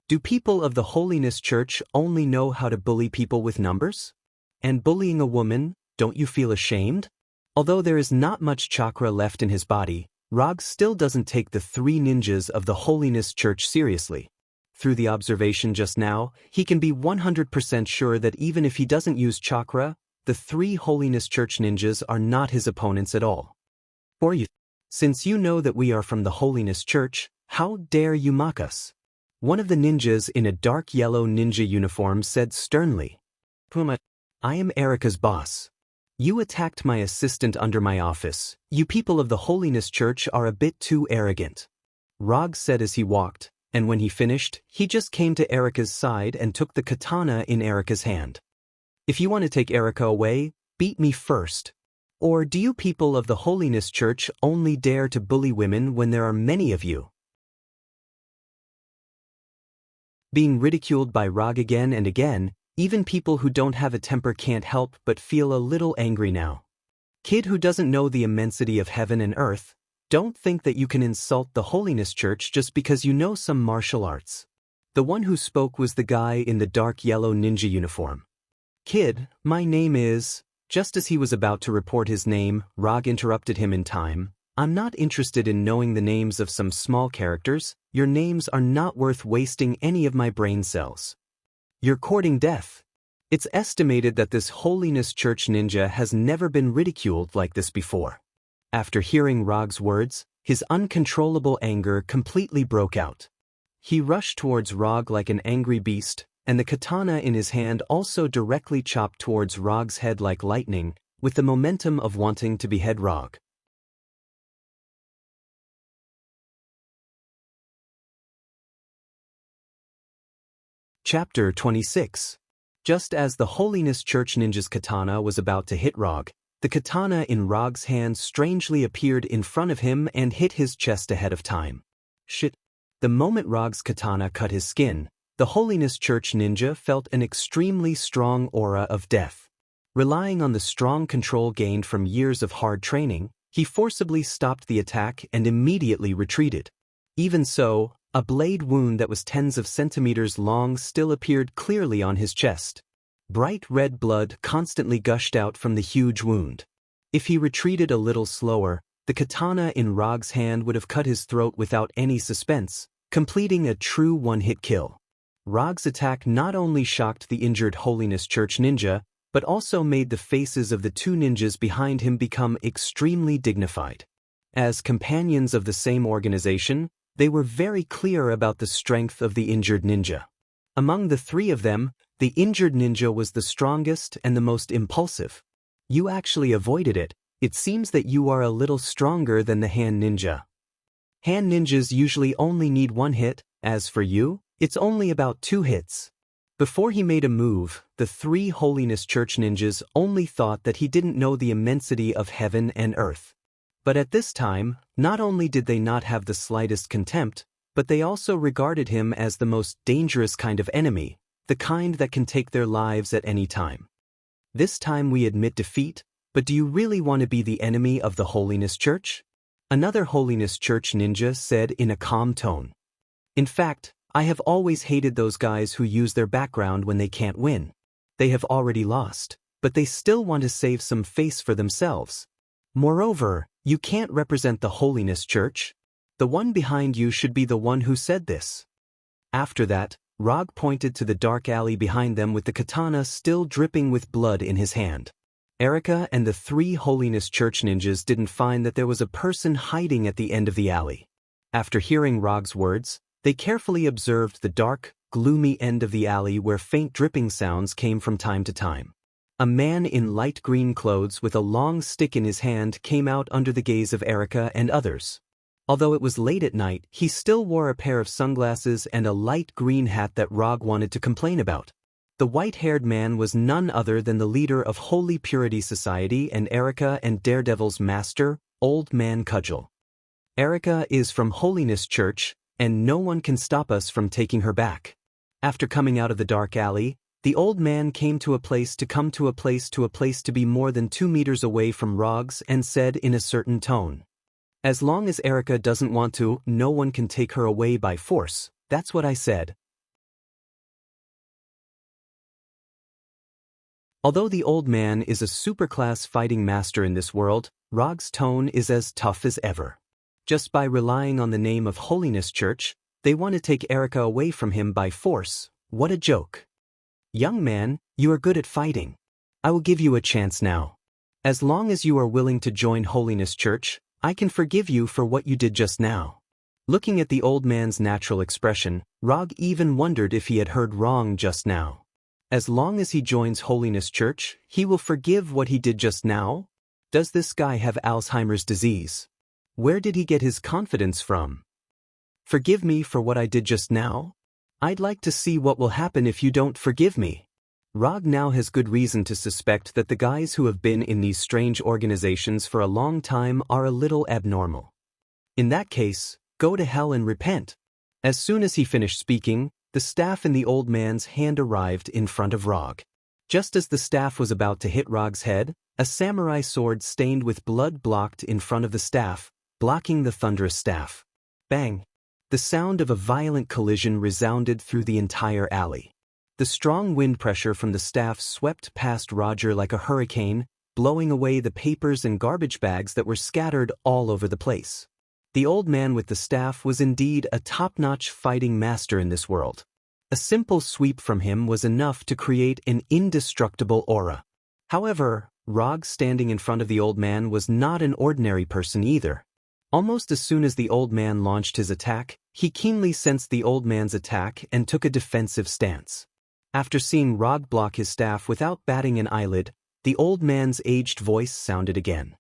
Do people of the Holiness Church only know how to bully people with numbers? And bullying a woman, don't you feel ashamed? Although there is not much chakra left in his body, Rog still doesn't take the three ninjas of the Holiness Church seriously. Through the observation just now, he can be 100% sure that even if he doesn't use chakra, the three Holiness Church ninjas are not his opponents at all. Or you, since you know that we are from the Holiness Church, how dare you mock us? One of the ninjas in a dark yellow ninja uniform said sternly. Puma, I am Erica's boss. You attacked my assistant under my office. You people of the Holiness Church are a bit too arrogant. Rog said as he walked, and when he finished, he just came to Erica's side and took the katana in Erica's hand. If you want to take Erica away, beat me first. Or do you people of the Holiness Church only dare to bully women when there are many of you? Being ridiculed by Rog again and again, even people who don't have a temper can't help but feel a little angry now. Kid who doesn't know the immensity of heaven and earth, don't think that you can insult the Holiness Church just because you know some martial arts. The one who spoke was the guy in the dark yellow ninja uniform. Kid, my name is... Just as he was about to report his name, Rog interrupted him in time. I'm not interested in knowing the names of some small characters. Your names are not worth wasting any of my brain cells. You're courting death. It's estimated that this Holiness Church ninja has never been ridiculed like this before. After hearing Rog's words, his uncontrollable anger completely broke out. He rushed towards Rog like an angry beast, and the katana in his hand also directly chopped towards Rog's head like lightning, with the momentum of wanting to behead Rog. Chapter 26. Just as the Holiness Church ninja's katana was about to hit Rog, the katana in Rog's hand strangely appeared in front of him and hit his chest ahead of time. Shit. The moment Rog's katana cut his skin, the Holiness Church ninja felt an extremely strong aura of death. Relying on the strong control gained from years of hard training, he forcibly stopped the attack and immediately retreated. Even so, a blade wound that was tens of centimeters long still appeared clearly on his chest. Bright red blood constantly gushed out from the huge wound. If he retreated a little slower, the katana in Rog's hand would have cut his throat without any suspense, completing a true one-hit kill. Rog's attack not only shocked the injured Holiness Church ninja, but also made the faces of the two ninjas behind him become extremely dignified. As companions of the same organization, they were very clear about the strength of the injured ninja. Among the three of them, the injured ninja was the strongest and the most impulsive. You actually avoided it. It seems that you are a little stronger than the hand ninja. Hand ninjas usually only need one hit. As for you, it's only about 2 hits. Before he made a move, the three Holiness Church ninjas only thought that he didn't know the immensity of heaven and earth. But at this time, not only did they not have the slightest contempt, but they also regarded him as the most dangerous kind of enemy, the kind that can take their lives at any time. This time we admit defeat, but do you really want to be the enemy of the Holiness Church? Another Holiness Church ninja said in a calm tone. In fact, I have always hated those guys who use their background when they can't win. They have already lost, but they still want to save some face for themselves. Moreover, you can't represent the Holiness Church. The one behind you should be the one who said this. After that, Rog pointed to the dark alley behind them with the katana still dripping with blood in his hand. Erica and the three Holiness Church ninjas didn't find that there was a person hiding at the end of the alley. After hearing Rog's words, they carefully observed the dark, gloomy end of the alley where faint dripping sounds came from time to time. A man in light green clothes with a long stick in his hand came out under the gaze of Erica and others. Although it was late at night, he still wore a pair of sunglasses and a light green hat that Rog wanted to complain about. The white-haired man was none other than the leader of Holy Purity Society and Erica and Daredevil's master, Old Man Cudgel. Erica is from Holiness Church, and no one can stop us from taking her back. After coming out of the dark alley, the old man came to a place to be more than 2 meters away from Rog's and said in a certain tone. As long as Erica doesn't want to, no one can take her away by force, that's what I said. Although the old man is a superclass fighting master in this world, Rog's tone is as tough as ever. Just by relying on the name of Holiness Church, they want to take Erica away from him by force. What a joke. Young man, you are good at fighting. I will give you a chance now. As long as you are willing to join Holiness Church, I can forgive you for what you did just now. Looking at the old man's natural expression, Rog even wondered if he had heard wrong just now. As long as he joins Holiness Church, he will forgive what he did just now? Does this guy have Alzheimer's disease? Where did he get his confidence from? Forgive me for what I did just now? I'd like to see what will happen if you don't forgive me. Rog now has good reason to suspect that the guys who have been in these strange organizations for a long time are a little abnormal. In that case, go to hell and repent. As soon as he finished speaking, the staff in the old man's hand arrived in front of Rog. Just as the staff was about to hit Rog's head, a samurai sword stained with blood blocked in front of the staff, blocking the thunderous staff. Bang! The sound of a violent collision resounded through the entire alley. The strong wind pressure from the staff swept past Roger like a hurricane, blowing away the papers and garbage bags that were scattered all over the place. The old man with the staff was indeed a top-notch fighting master in this world. A simple sweep from him was enough to create an indestructible aura. However, Rog standing in front of the old man was not an ordinary person either. Almost as soon as the old man launched his attack, he keenly sensed the old man's attack and took a defensive stance. After seeing Rog block his staff without batting an eyelid, the old man's aged voice sounded again.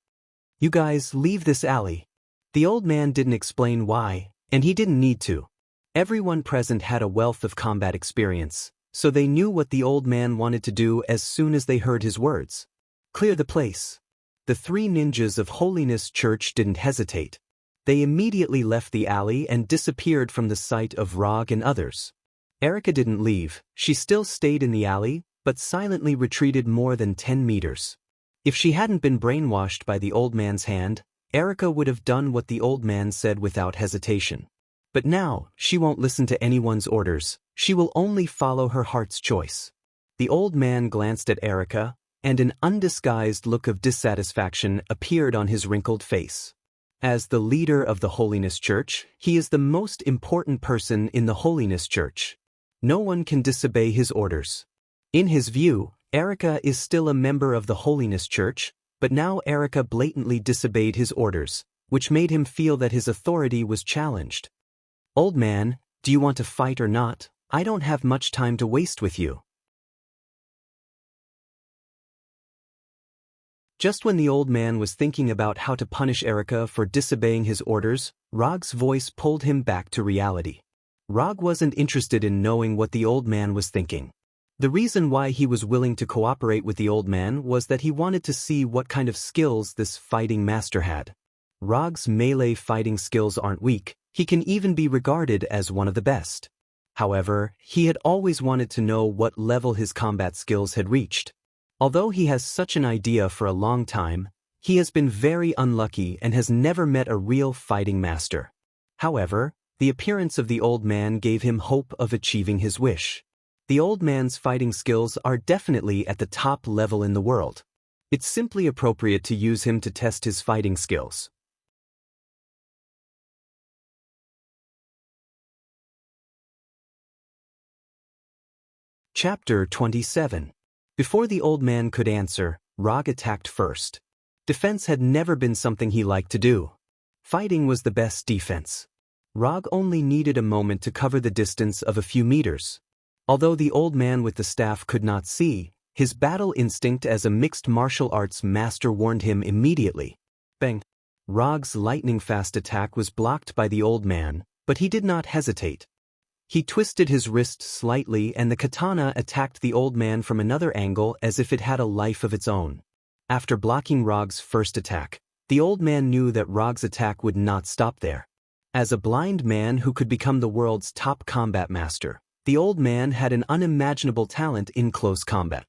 "You guys leave this alley." The old man didn't explain why, and he didn't need to. Everyone present had a wealth of combat experience, so they knew what the old man wanted to do as soon as they heard his words. Clear the place. The three ninjas of Holiness Church didn't hesitate. They immediately left the alley and disappeared from the sight of Rog and others. Erica didn't leave, she still stayed in the alley, but silently retreated more than 10 meters. If she hadn't been brainwashed by the old man's hand, Erica would have done what the old man said without hesitation. But now, she won't listen to anyone's orders, she will only follow her heart's choice. The old man glanced at Erica, and an undisguised look of dissatisfaction appeared on his wrinkled face. As the leader of the Holiness Church, he is the most important person in the Holiness Church. No one can disobey his orders. In his view, Erica is still a member of the Holiness Church, but now Erica blatantly disobeyed his orders, which made him feel that his authority was challenged. "Old man, do you want to fight or not? I don't have much time to waste with you." Just when the old man was thinking about how to punish Erica for disobeying his orders, Rog's voice pulled him back to reality. Rog wasn't interested in knowing what the old man was thinking. The reason why he was willing to cooperate with the old man was that he wanted to see what kind of skills this fighting master had. Rog's melee fighting skills aren't weak, he can even be regarded as one of the best. However, he had always wanted to know what level his combat skills had reached. Although he has such an idea for a long time, he has been very unlucky and has never met a real fighting master. However, the appearance of the old man gave him hope of achieving his wish. The old man's fighting skills are definitely at the top level in the world. It's simply appropriate to use him to test his fighting skills. Chapter 27. Before the old man could answer, Rog attacked first. Defense had never been something he liked to do. Fighting was the best defense. Rog only needed a moment to cover the distance of a few meters. Although the old man with the staff could not see, his battle instinct as a mixed martial arts master warned him immediately. Bang! Rog's lightning-fast attack was blocked by the old man, but he did not hesitate. He twisted his wrist slightly and the katana attacked the old man from another angle as if it had a life of its own. After blocking Rog's first attack, the old man knew that Rog's attack would not stop there. As a blind man who could become the world's top combat master, the old man had an unimaginable talent in close combat.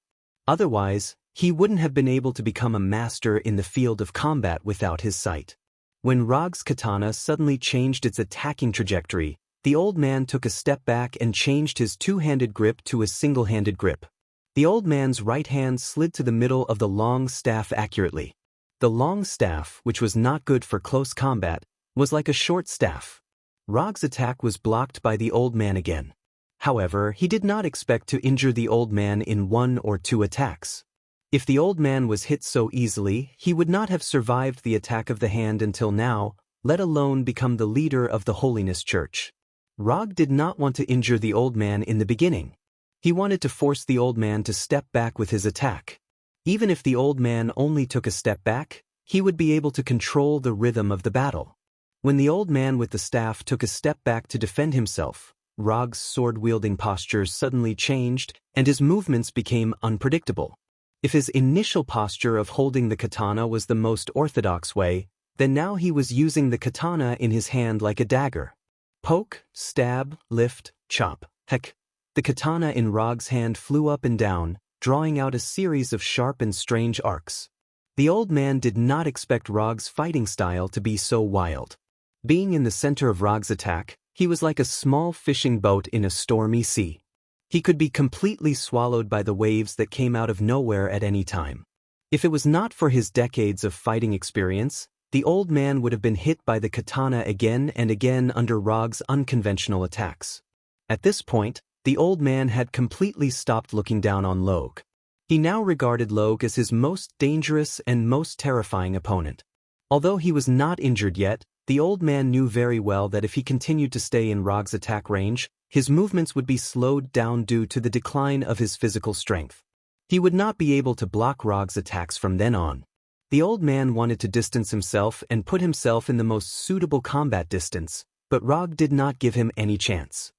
Otherwise, he wouldn't have been able to become a master in the field of combat without his sight. When Rog's katana suddenly changed its attacking trajectory, the old man took a step back and changed his two-handed grip to a single-handed grip. The old man's right hand slid to the middle of the long staff accurately. The long staff, which was not good for close combat, was like a short staff. Rog's attack was blocked by the old man again. However, he did not expect to injure the old man in 1 or 2 attacks. If the old man was hit so easily, he would not have survived the attack of the hand until now, let alone become the leader of the Holiness Church. Rog did not want to injure the old man in the beginning. He wanted to force the old man to step back with his attack. Even if the old man only took a step back, he would be able to control the rhythm of the battle. When the old man with the staff took a step back to defend himself, Rog's sword-wielding posture suddenly changed, and his movements became unpredictable. If his initial posture of holding the katana was the most orthodox way, then now he was using the katana in his hand like a dagger. Poke, stab, lift, chop. Heck, the katana in Rog's hand flew up and down, drawing out a series of sharp and strange arcs. The old man did not expect Rog's fighting style to be so wild. Being in the center of Rog's attack, he was like a small fishing boat in a stormy sea. He could be completely swallowed by the waves that came out of nowhere at any time. If it was not for his decades of fighting experience, the old man would have been hit by the katana again and again under Rog's unconventional attacks. At this point, the old man had completely stopped looking down on Log. He now regarded Log as his most dangerous and most terrifying opponent. Although he was not injured yet, the old man knew very well that if he continued to stay in Rog's attack range, his movements would be slowed down due to the decline of his physical strength. He would not be able to block Rog's attacks from then on. The old man wanted to distance himself and put himself in the most suitable combat distance, but Rog did not give him any chance.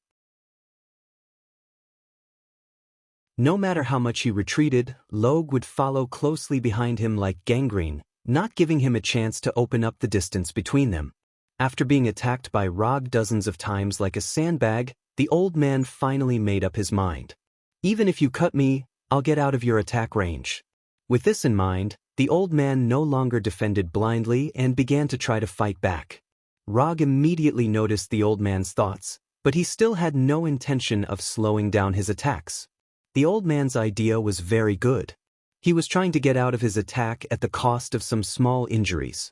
No matter how much he retreated, Log would follow closely behind him like gangrene, not giving him a chance to open up the distance between them. After being attacked by Rog dozens of times like a sandbag, the old man finally made up his mind. Even if you cut me, I'll get out of your attack range. With this in mind, the old man no longer defended blindly and began to try to fight back. Rog immediately noticed the old man's thoughts, but he still had no intention of slowing down his attacks. The old man's idea was very good. He was trying to get out of his attack at the cost of some small injuries.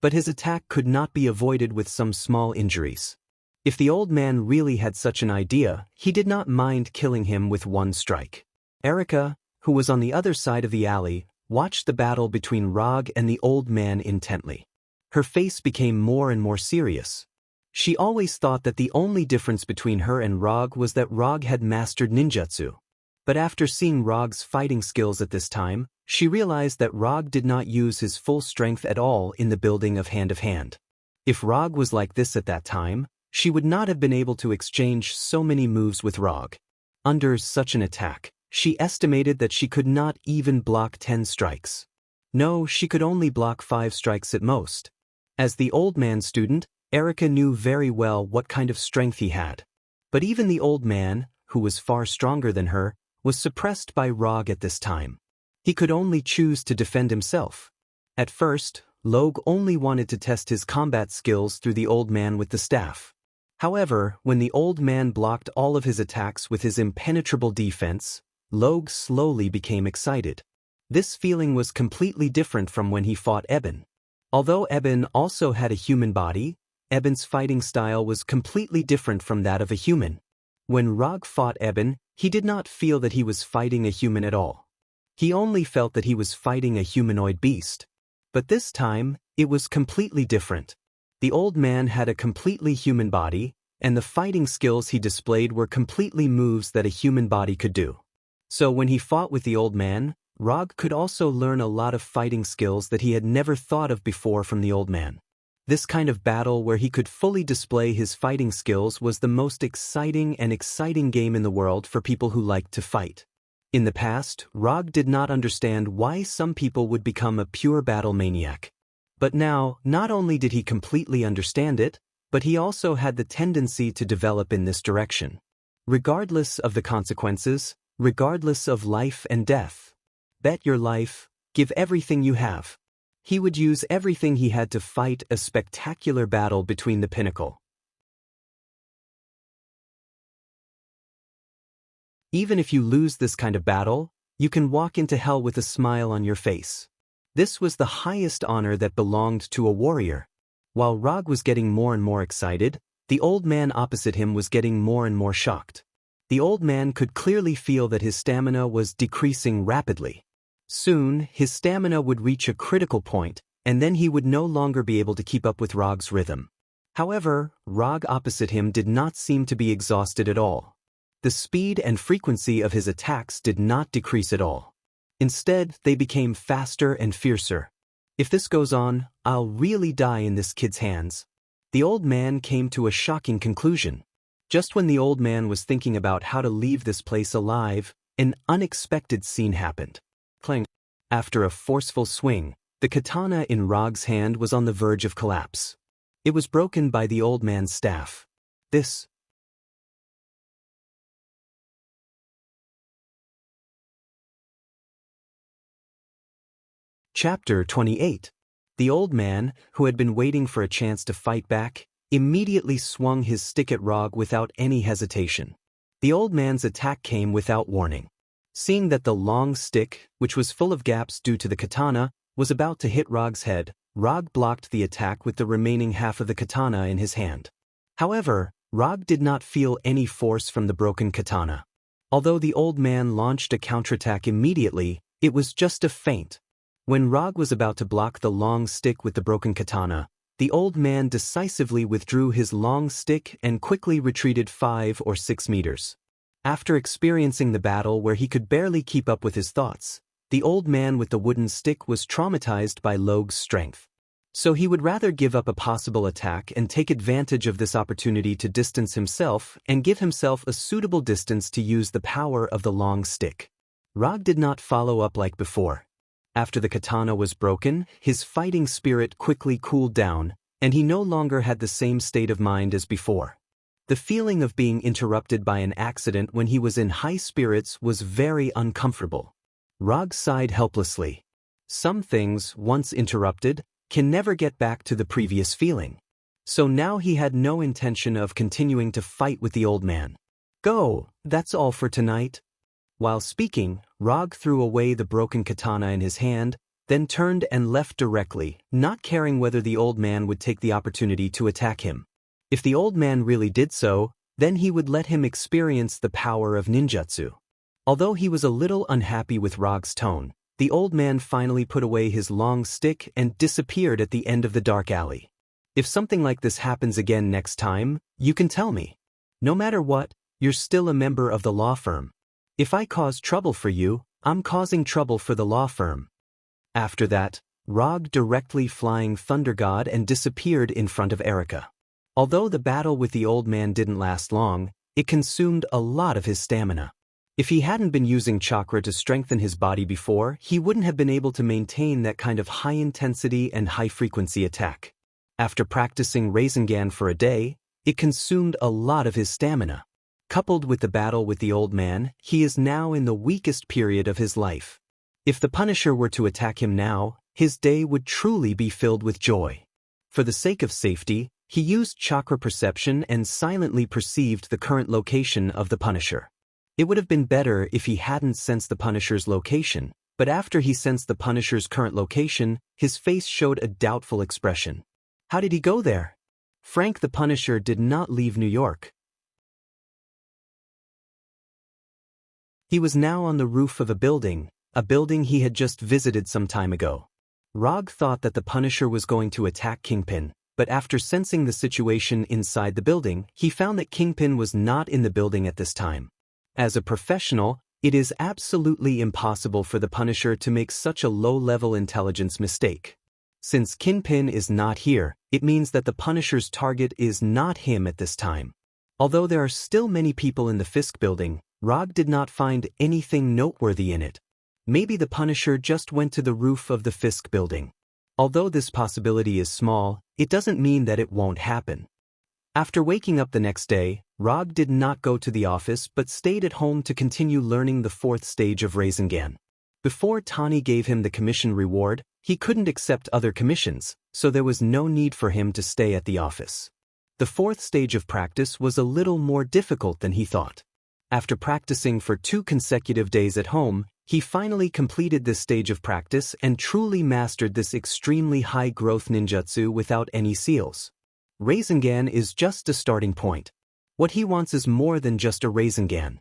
But his attack could not be avoided with some small injuries. If the old man really had such an idea, he did not mind killing him with one strike. Erica, who was on the other side of the alley, watched the battle between Rog and the old man intently. Her face became more and more serious. She always thought that the only difference between her and Rog was that Rog had mastered ninjutsu. But after seeing Rog's fighting skills at this time, she realized that Rog did not use his full strength at all in the building of hand. If Rog was like this at that time, she would not have been able to exchange so many moves with Rog. Under such an attack, she estimated that she could not even block 10 strikes. No, she could only block 5 strikes at most. As the old man's student, Erica knew very well what kind of strength he had. But even the old man, who was far stronger than her, was suppressed by Rog at this time. He could only choose to defend himself. At first, Log only wanted to test his combat skills through the old man with the staff. However, when the old man blocked all of his attacks with his impenetrable defense, Log slowly became excited. This feeling was completely different from when he fought Eben. Although Eben also had a human body, Eben's fighting style was completely different from that of a human. When Rog fought Eben, he did not feel that he was fighting a human at all. He only felt that he was fighting a humanoid beast. But this time, it was completely different. The old man had a completely human body, and the fighting skills he displayed were completely moves that a human body could do. So when he fought with the old man, Rog could also learn a lot of fighting skills that he had never thought of before from the old man. This kind of battle where he could fully display his fighting skills was the most exciting game in the world for people who liked to fight. In the past, Rog did not understand why some people would become a pure battle maniac. But now, not only did he completely understand it, but he also had the tendency to develop in this direction. Regardless of the consequences, regardless of life and death. Bet your life, give everything you have. He would use everything he had to fight a spectacular battle between the pinnacle. Even if you lose this kind of battle, you can walk into hell with a smile on your face. This was the highest honor that belonged to a warrior. While Rog was getting more and more excited, the old man opposite him was getting more and more shocked. The old man could clearly feel that his stamina was decreasing rapidly. Soon, his stamina would reach a critical point, and then he would no longer be able to keep up with Rog's rhythm. However, Rog opposite him did not seem to be exhausted at all. The speed and frequency of his attacks did not decrease at all. Instead, they became faster and fiercer. If this goes on, I'll really die in this kid's hands. The old man came to a shocking conclusion. Just when the old man was thinking about how to leave this place alive, an unexpected scene happened. Clang. After a forceful swing, the katana in Rog's hand was on the verge of collapse. It was broken by the old man's staff. This Chapter 28. The old man, who had been waiting for a chance to fight back, immediately swung his stick at Rog without any hesitation. The old man's attack came without warning. Seeing that the long stick, which was full of gaps due to the katana, was about to hit Rog's head, Rog blocked the attack with the remaining half of the katana in his hand. However, Rog did not feel any force from the broken katana. Although the old man launched a counterattack immediately, it was just a feint. When Rog was about to block the long stick with the broken katana, the old man decisively withdrew his long stick and quickly retreated 5 or 6 meters. After experiencing the battle where he could barely keep up with his thoughts, the old man with the wooden stick was traumatized by Log's strength. So he would rather give up a possible attack and take advantage of this opportunity to distance himself and give himself a suitable distance to use the power of the long stick. Rog did not follow up like before. After the katana was broken, his fighting spirit quickly cooled down, and he no longer had the same state of mind as before. The feeling of being interrupted by an accident when he was in high spirits was very uncomfortable. Rog sighed helplessly. Some things, once interrupted, can never get back to the previous feeling. So now he had no intention of continuing to fight with the old man. Go, that's all for tonight. While speaking, Rog threw away the broken katana in his hand, then turned and left directly, not caring whether the old man would take the opportunity to attack him. If the old man really did so, then he would let him experience the power of ninjutsu. Although he was a little unhappy with Rog's tone, the old man finally put away his long stick and disappeared at the end of the dark alley. If something like this happens again next time, you can tell me. No matter what, you're still a member of the law firm. If I cause trouble for you, I'm causing trouble for the law firm. After that, Rog directly flying Thunder God and disappeared in front of Erica. Although the battle with the old man didn't last long, it consumed a lot of his stamina. If he hadn't been using chakra to strengthen his body before, he wouldn't have been able to maintain that kind of high-intensity and high-frequency attack. After practicing Rasengan for a day, it consumed a lot of his stamina. Coupled with the battle with the old man, he is now in the weakest period of his life. If the Punisher were to attack him now, his day would truly be filled with joy. For the sake of safety, he used chakra perception and silently perceived the current location of the Punisher. It would have been better if he hadn't sensed the Punisher's location, but after he sensed the Punisher's current location, his face showed a doubtful expression. How did he go there? Frank the Punisher did not leave New York. He was now on the roof of a building he had just visited some time ago. Rog thought that the Punisher was going to attack Kingpin, but after sensing the situation inside the building, he found that Kingpin was not in the building at this time. As a professional, it is absolutely impossible for the Punisher to make such a low-level intelligence mistake. Since Kingpin is not here, it means that the Punisher's target is not him at this time. Although there are still many people in the Fisk building, Rog did not find anything noteworthy in it. Maybe the Punisher just went to the roof of the Fisk building. Although this possibility is small, it doesn't mean that it won't happen. After waking up the next day, Rog did not go to the office but stayed at home to continue learning the 4th stage of Rasengan. Before Tani gave him the commission reward, He couldn't accept other commissions, so there was no need for him to stay at the office. The fourth stage of practice was a little more difficult than he thought. After practicing for 2 consecutive days at home, he finally completed this stage of practice and truly mastered this extremely high-growth ninjutsu without any seals. Rasengan is just a starting point. What he wants is more than just a Rasengan.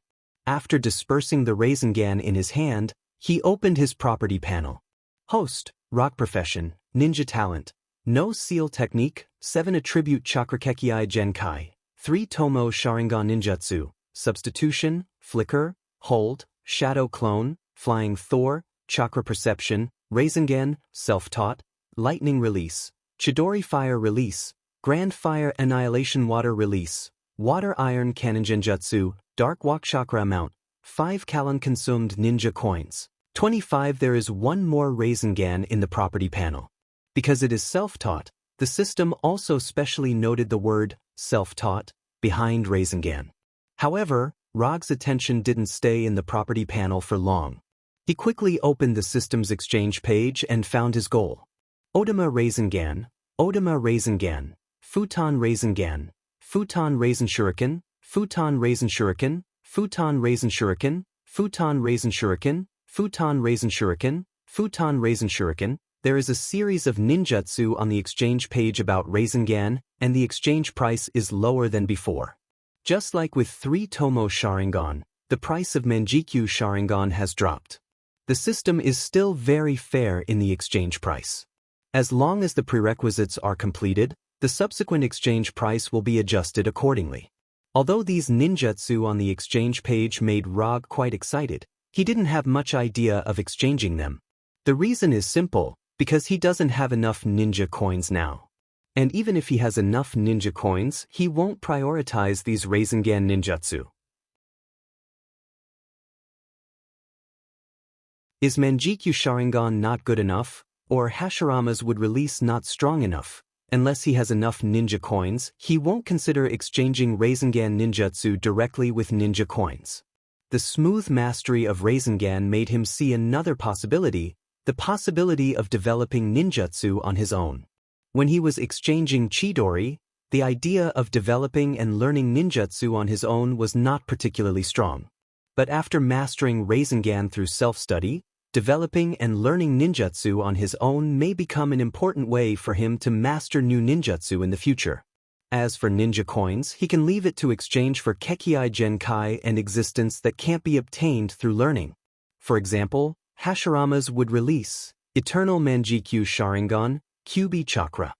After dispersing the Rasengan in his hand, he opened his property panel. Host, rock profession, ninja talent, no seal technique, 7 attribute chakrakekei genkai, 3 tomo sharingan ninjutsu, substitution, flicker, hold, shadow clone, flying Thor, chakra perception, Rasengan, self-taught, lightning release, Chidori fire release, grand fire annihilation water release, water iron cannon genjutsu, dark walk chakra amount, 5 Kalon consumed ninja coins. 25 There is one more Rasengan in the property panel. Because it is self-taught, the system also specially noted the word self-taught behind Rasengan. However, Rog's attention didn't stay in the property panel for long. He quickly opened the system's exchange page and found his goal. Odama Rasengan, Odama Rasengan, Futon Rasengan, Futon Rasen Shuriken, Futon Rasen Shuriken, Futon Rasen Shuriken, Futon Rasen Shuriken, Futon Rasen Shuriken, Futon Rasen Shuriken. There is a series of ninjutsu on the exchange page about Rasengan, and the exchange price is lower than before. Just like with 3 Tomo Sharingan, the price of Manjikyu Sharingan has dropped. The system is still very fair in the exchange price. As long as the prerequisites are completed, the subsequent exchange price will be adjusted accordingly. Although these ninjutsu on the exchange page made Rog quite excited, he didn't have much idea of exchanging them. The reason is simple, because he doesn't have enough ninja coins now. And even if he has enough ninja coins, he won't prioritize these Rasengan ninjutsu. Is Manjikyu Sharingan not good enough, or Hashirama's would release not strong enough? Unless he has enough ninja coins, he won't consider exchanging Rasengan ninjutsu directly with ninja coins. The smooth mastery of Rasengan made him see another possibility, the possibility of developing ninjutsu on his own. When he was exchanging Chidori, the idea of developing and learning ninjutsu on his own was not particularly strong. But after mastering Rasengan through self-study, developing and learning ninjutsu on his own may become an important way for him to master new ninjutsu in the future. As for ninja coins, he can leave it to exchange for Kekei Genkai and existence that can't be obtained through learning. For example, Hashirama's would release Eternal Manjikyu Sharingan, Kyubi Chakra.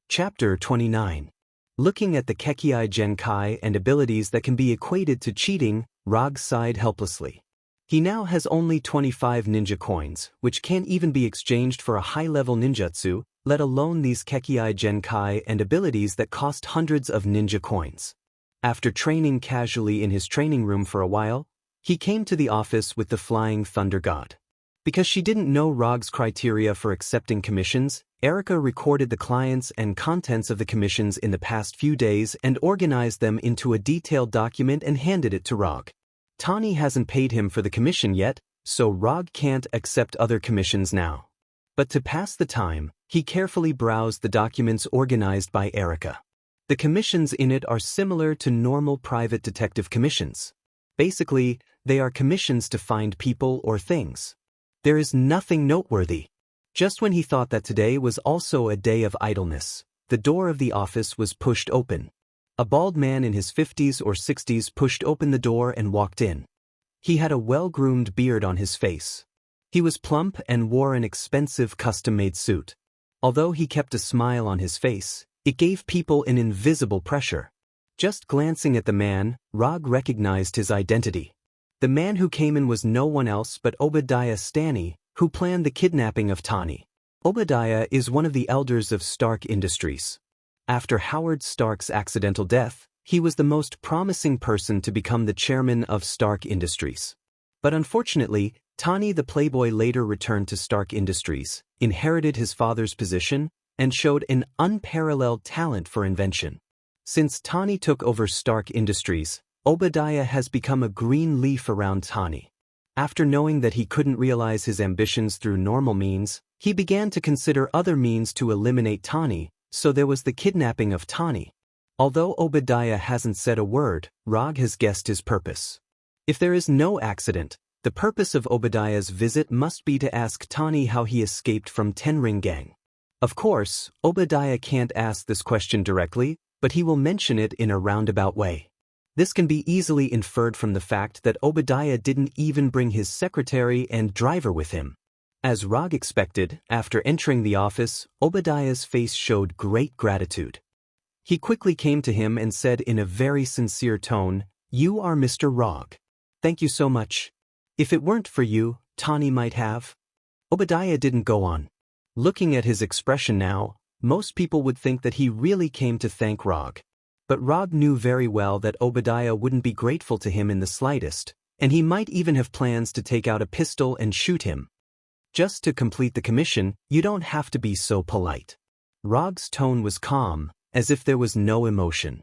Chapter 29. Looking at the Kekei Genkai and abilities that can be equated to cheating, Rog sighed helplessly. He now has only 25 ninja coins, which can't even be exchanged for a high-level ninjutsu, let alone these Kekei Genkai and abilities that cost hundreds of ninja coins. After training casually in his training room for a while, he came to the office with the Flying Thunder God. Because she didn't know Rog's criteria for accepting commissions, Erica recorded the clients and contents of the commissions in the past few days and organized them into a detailed document and handed it to Rog. Tani hasn't paid him for the commission yet, so Rog can't accept other commissions now. But to pass the time, he carefully browsed the documents organized by Erica. The commissions in it are similar to normal private detective commissions. Basically, they are commissions to find people or things. There is nothing noteworthy. Just when he thought that today was also a day of idleness, the door of the office was pushed open. A bald man in his 50s or 60s pushed open the door and walked in. He had a well-groomed beard on his face. He was plump and wore an expensive custom-made suit. Although he kept a smile on his face, it gave people an invisible pressure. Just glancing at the man, Rog recognized his identity. The man who came in was no one else but Obadiah Stanny, who planned the kidnapping of Tani. Obadiah is one of the elders of Stark Industries. After Howard Stark's accidental death, he was the most promising person to become the chairman of Stark Industries. But unfortunately, Tani the Playboy later returned to Stark Industries, inherited his father's position, and showed an unparalleled talent for invention. Since Tani took over Stark Industries, Obadiah has become a green leaf around Tani. After knowing that he couldn't realize his ambitions through normal means, he began to consider other means to eliminate Tani, so there was the kidnapping of Tani. Although Obadiah hasn't said a word, Rog has guessed his purpose. If there is no accident, the purpose of Obadiah's visit must be to ask Tani how he escaped from Ten Ring Gang. Of course, Obadiah can't ask this question directly, but he will mention it in a roundabout way. This can be easily inferred from the fact that Obadiah didn't even bring his secretary and driver with him. As Rog expected, after entering the office, Obadiah's face showed great gratitude. He quickly came to him and said in a very sincere tone, "You are Mr. Rog. Thank you so much. If it weren't for you, Tani might have." Obadiah didn't go on. Looking at his expression now, most people would think that he really came to thank Rog. But Rog knew very well that Obadiah wouldn't be grateful to him in the slightest, and he might even have plans to take out a pistol and shoot him. Just to complete the commission, you don't have to be so polite. Rog's tone was calm, as if there was no emotion.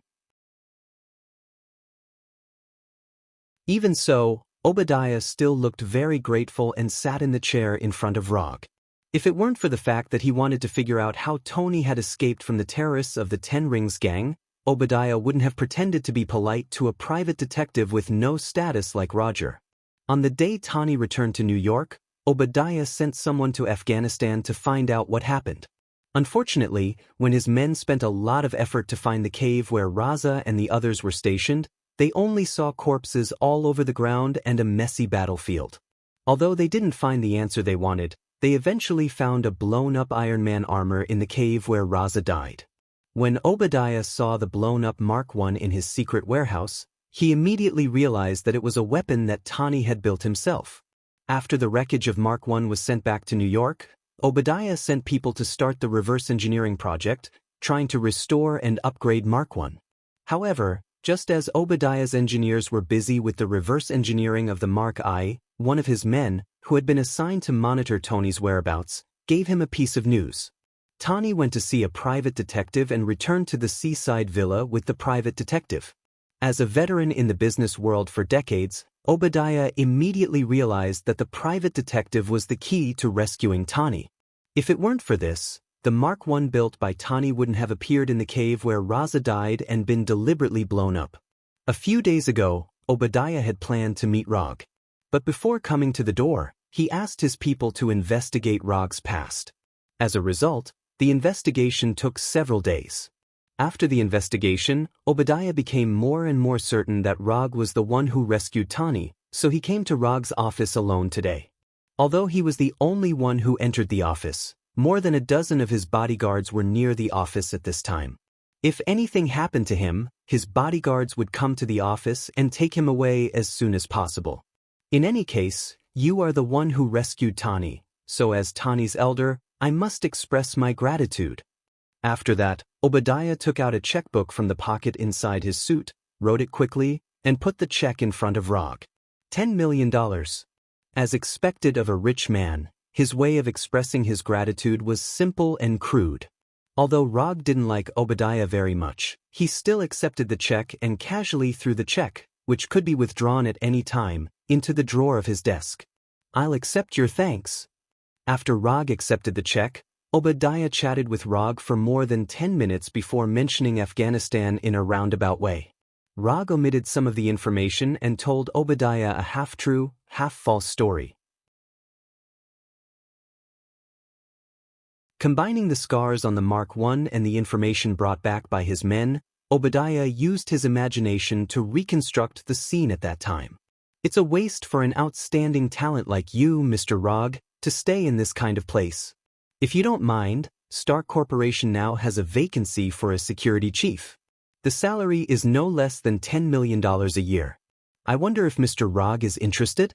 Even so, Obadiah still looked very grateful and sat in the chair in front of Rog. If it weren't for the fact that he wanted to figure out how Tony had escaped from the terrorists of the Ten Rings gang, Obadiah wouldn't have pretended to be polite to a private detective with no status like Roger. On the day Tani returned to New York, Obadiah sent someone to Afghanistan to find out what happened. Unfortunately, when his men spent a lot of effort to find the cave where Raza and the others were stationed, they only saw corpses all over the ground and a messy battlefield. Although they didn't find the answer they wanted, they eventually found a blown-up Iron Man armor in the cave where Raza died. When Obadiah saw the blown-up Mark I in his secret warehouse, he immediately realized that it was a weapon that Tani had built himself. After the wreckage of Mark I was sent back to New York, Obadiah sent people to start the reverse engineering project, trying to restore and upgrade Mark I. However, just as Obadiah's engineers were busy with the reverse engineering of the Mark I, one of his men, who had been assigned to monitor Tony's whereabouts, gave him a piece of news. Tani went to see a private detective and returned to the seaside villa with the private detective. As a veteran in the business world for decades, Obadiah immediately realized that the private detective was the key to rescuing Tani. If it weren't for this, the Mark I built by Tani wouldn't have appeared in the cave where Raza died and been deliberately blown up. A few days ago, Obadiah had planned to meet Rog. But before coming to the door, he asked his people to investigate Rog's past. As a result, the investigation took several days. After the investigation, Obadiah became more and more certain that Rog was the one who rescued Tani, so he came to Rog's office alone today. Although he was the only one who entered the office, more than a dozen of his bodyguards were near the office at this time. If anything happened to him, his bodyguards would come to the office and take him away as soon as possible. In any case, you are the one who rescued Tani, so as Tani's elder, I must express my gratitude. After that, Obadiah took out a checkbook from the pocket inside his suit, wrote it quickly, and put the check in front of Rog. $10 million. As expected of a rich man, his way of expressing his gratitude was simple and crude. Although Rog didn't like Obadiah very much, he still accepted the check and casually threw the check, which could be withdrawn at any time, into the drawer of his desk. I'll accept your thanks. After Rog accepted the check, Obadiah chatted with Rog for more than 10 minutes before mentioning Afghanistan in a roundabout way. Rog omitted some of the information and told Obadiah a half-true, half-false story. Combining the scars on the Mark I and the information brought back by his men, Obadiah used his imagination to reconstruct the scene at that time. It's a waste for an outstanding talent like you, Mr. Rog, to stay in this kind of place. If you don't mind, Stark Corporation now has a vacancy for a security chief. The salary is no less than $10 million a year. I wonder if Mr. Rog is interested?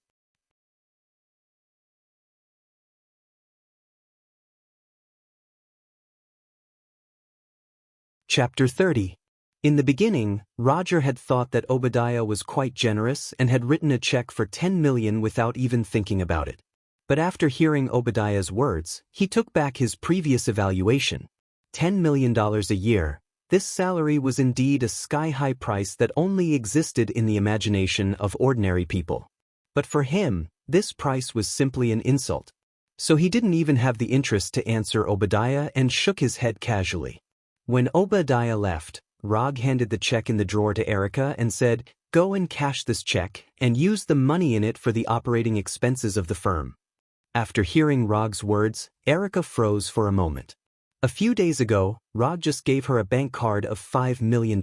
Chapter 30. In the beginning, Roger had thought that Obadiah was quite generous and had written a check for $10 million without even thinking about it. But after hearing Obadiah's words, he took back his previous evaluation. $10 million a year. This salary was indeed a sky-high price that only existed in the imagination of ordinary people. But for him, this price was simply an insult. So he didn't even have the interest to answer Obadiah and shook his head casually. When Obadiah left, Rog handed the check in the drawer to Erica and said, "Go and cash this check and use the money in it for the operating expenses of the firm." After hearing Rog's words, Erica froze for a moment. A few days ago, Rog just gave her a bank card of $5 million.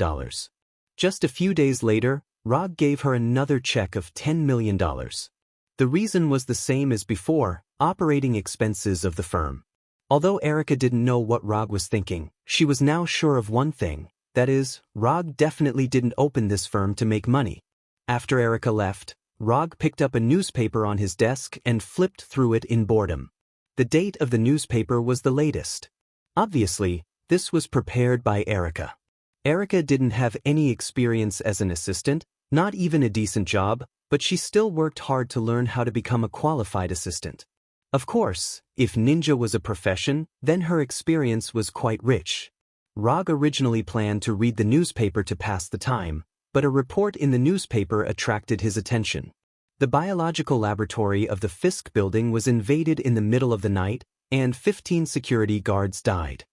Just a few days later, Rog gave her another check of $10 million. The reason was the same as before: operating expenses of the firm. Although Erica didn't know what Rog was thinking, she was now sure of one thing, that is, Rog definitely didn't open this firm to make money. After Erica left, Rog picked up a newspaper on his desk and flipped through it in boredom. The date of the newspaper was the latest. Obviously, this was prepared by Erica. Erica didn't have any experience as an assistant, not even a decent job, but she still worked hard to learn how to become a qualified assistant. Of course, if ninja was a profession, then her experience was quite rich. Rog originally planned to read the newspaper to pass the time, but a report in the newspaper attracted his attention. The biological laboratory of the Fisk building was invaded in the middle of the night, and 15 security guards died.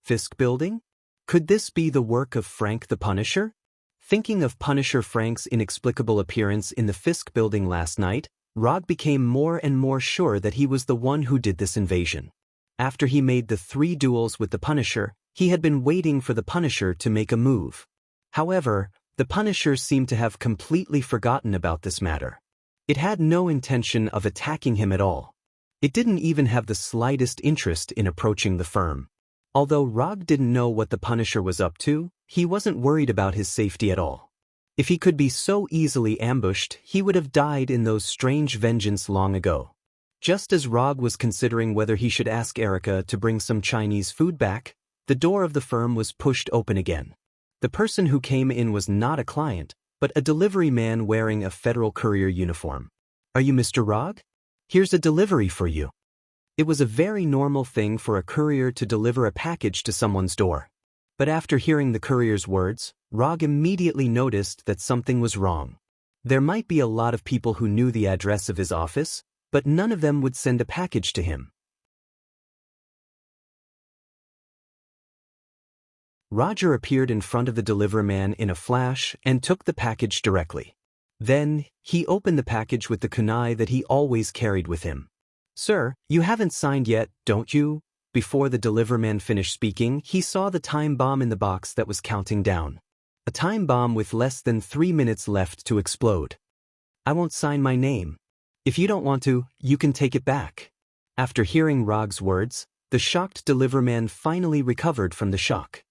Fisk building? Could this be the work of Frank the Punisher? Thinking of Punisher Frank's inexplicable appearance in the Fisk building last night, Rog became more and more sure that he was the one who did this invasion. After he made the 3 duels with the Punisher, he had been waiting for the Punisher to make a move. However, the Punisher seemed to have completely forgotten about this matter. It had no intention of attacking him at all. It didn't even have the slightest interest in approaching the firm. Although Rog didn't know what the Punisher was up to, he wasn't worried about his safety at all. If he could be so easily ambushed, he would have died in those strange vengeance long ago. Just as Rog was considering whether he should ask Erica to bring some Chinese food back, the door of the firm was pushed open again. The person who came in was not a client, but a delivery man wearing a Federal Courier uniform. "Are you Mr. Rog? Here's a delivery for you." It was a very normal thing for a courier to deliver a package to someone's door. But after hearing the courier's words, Rog immediately noticed that something was wrong. There might be a lot of people who knew the address of his office, but none of them would send a package to him. Roger appeared in front of the delivery man in a flash and took the package directly. Then, he opened the package with the kunai that he always carried with him. "Sir, you haven't signed yet, don't you?" Before the delivery man finished speaking, he saw the time bomb in the box that was counting down. A time bomb with less than 3 minutes left to explode. "I won't sign my name. If you don't want to, you can take it back." After hearing Rog's words, the shocked delivery man finally recovered from the shock.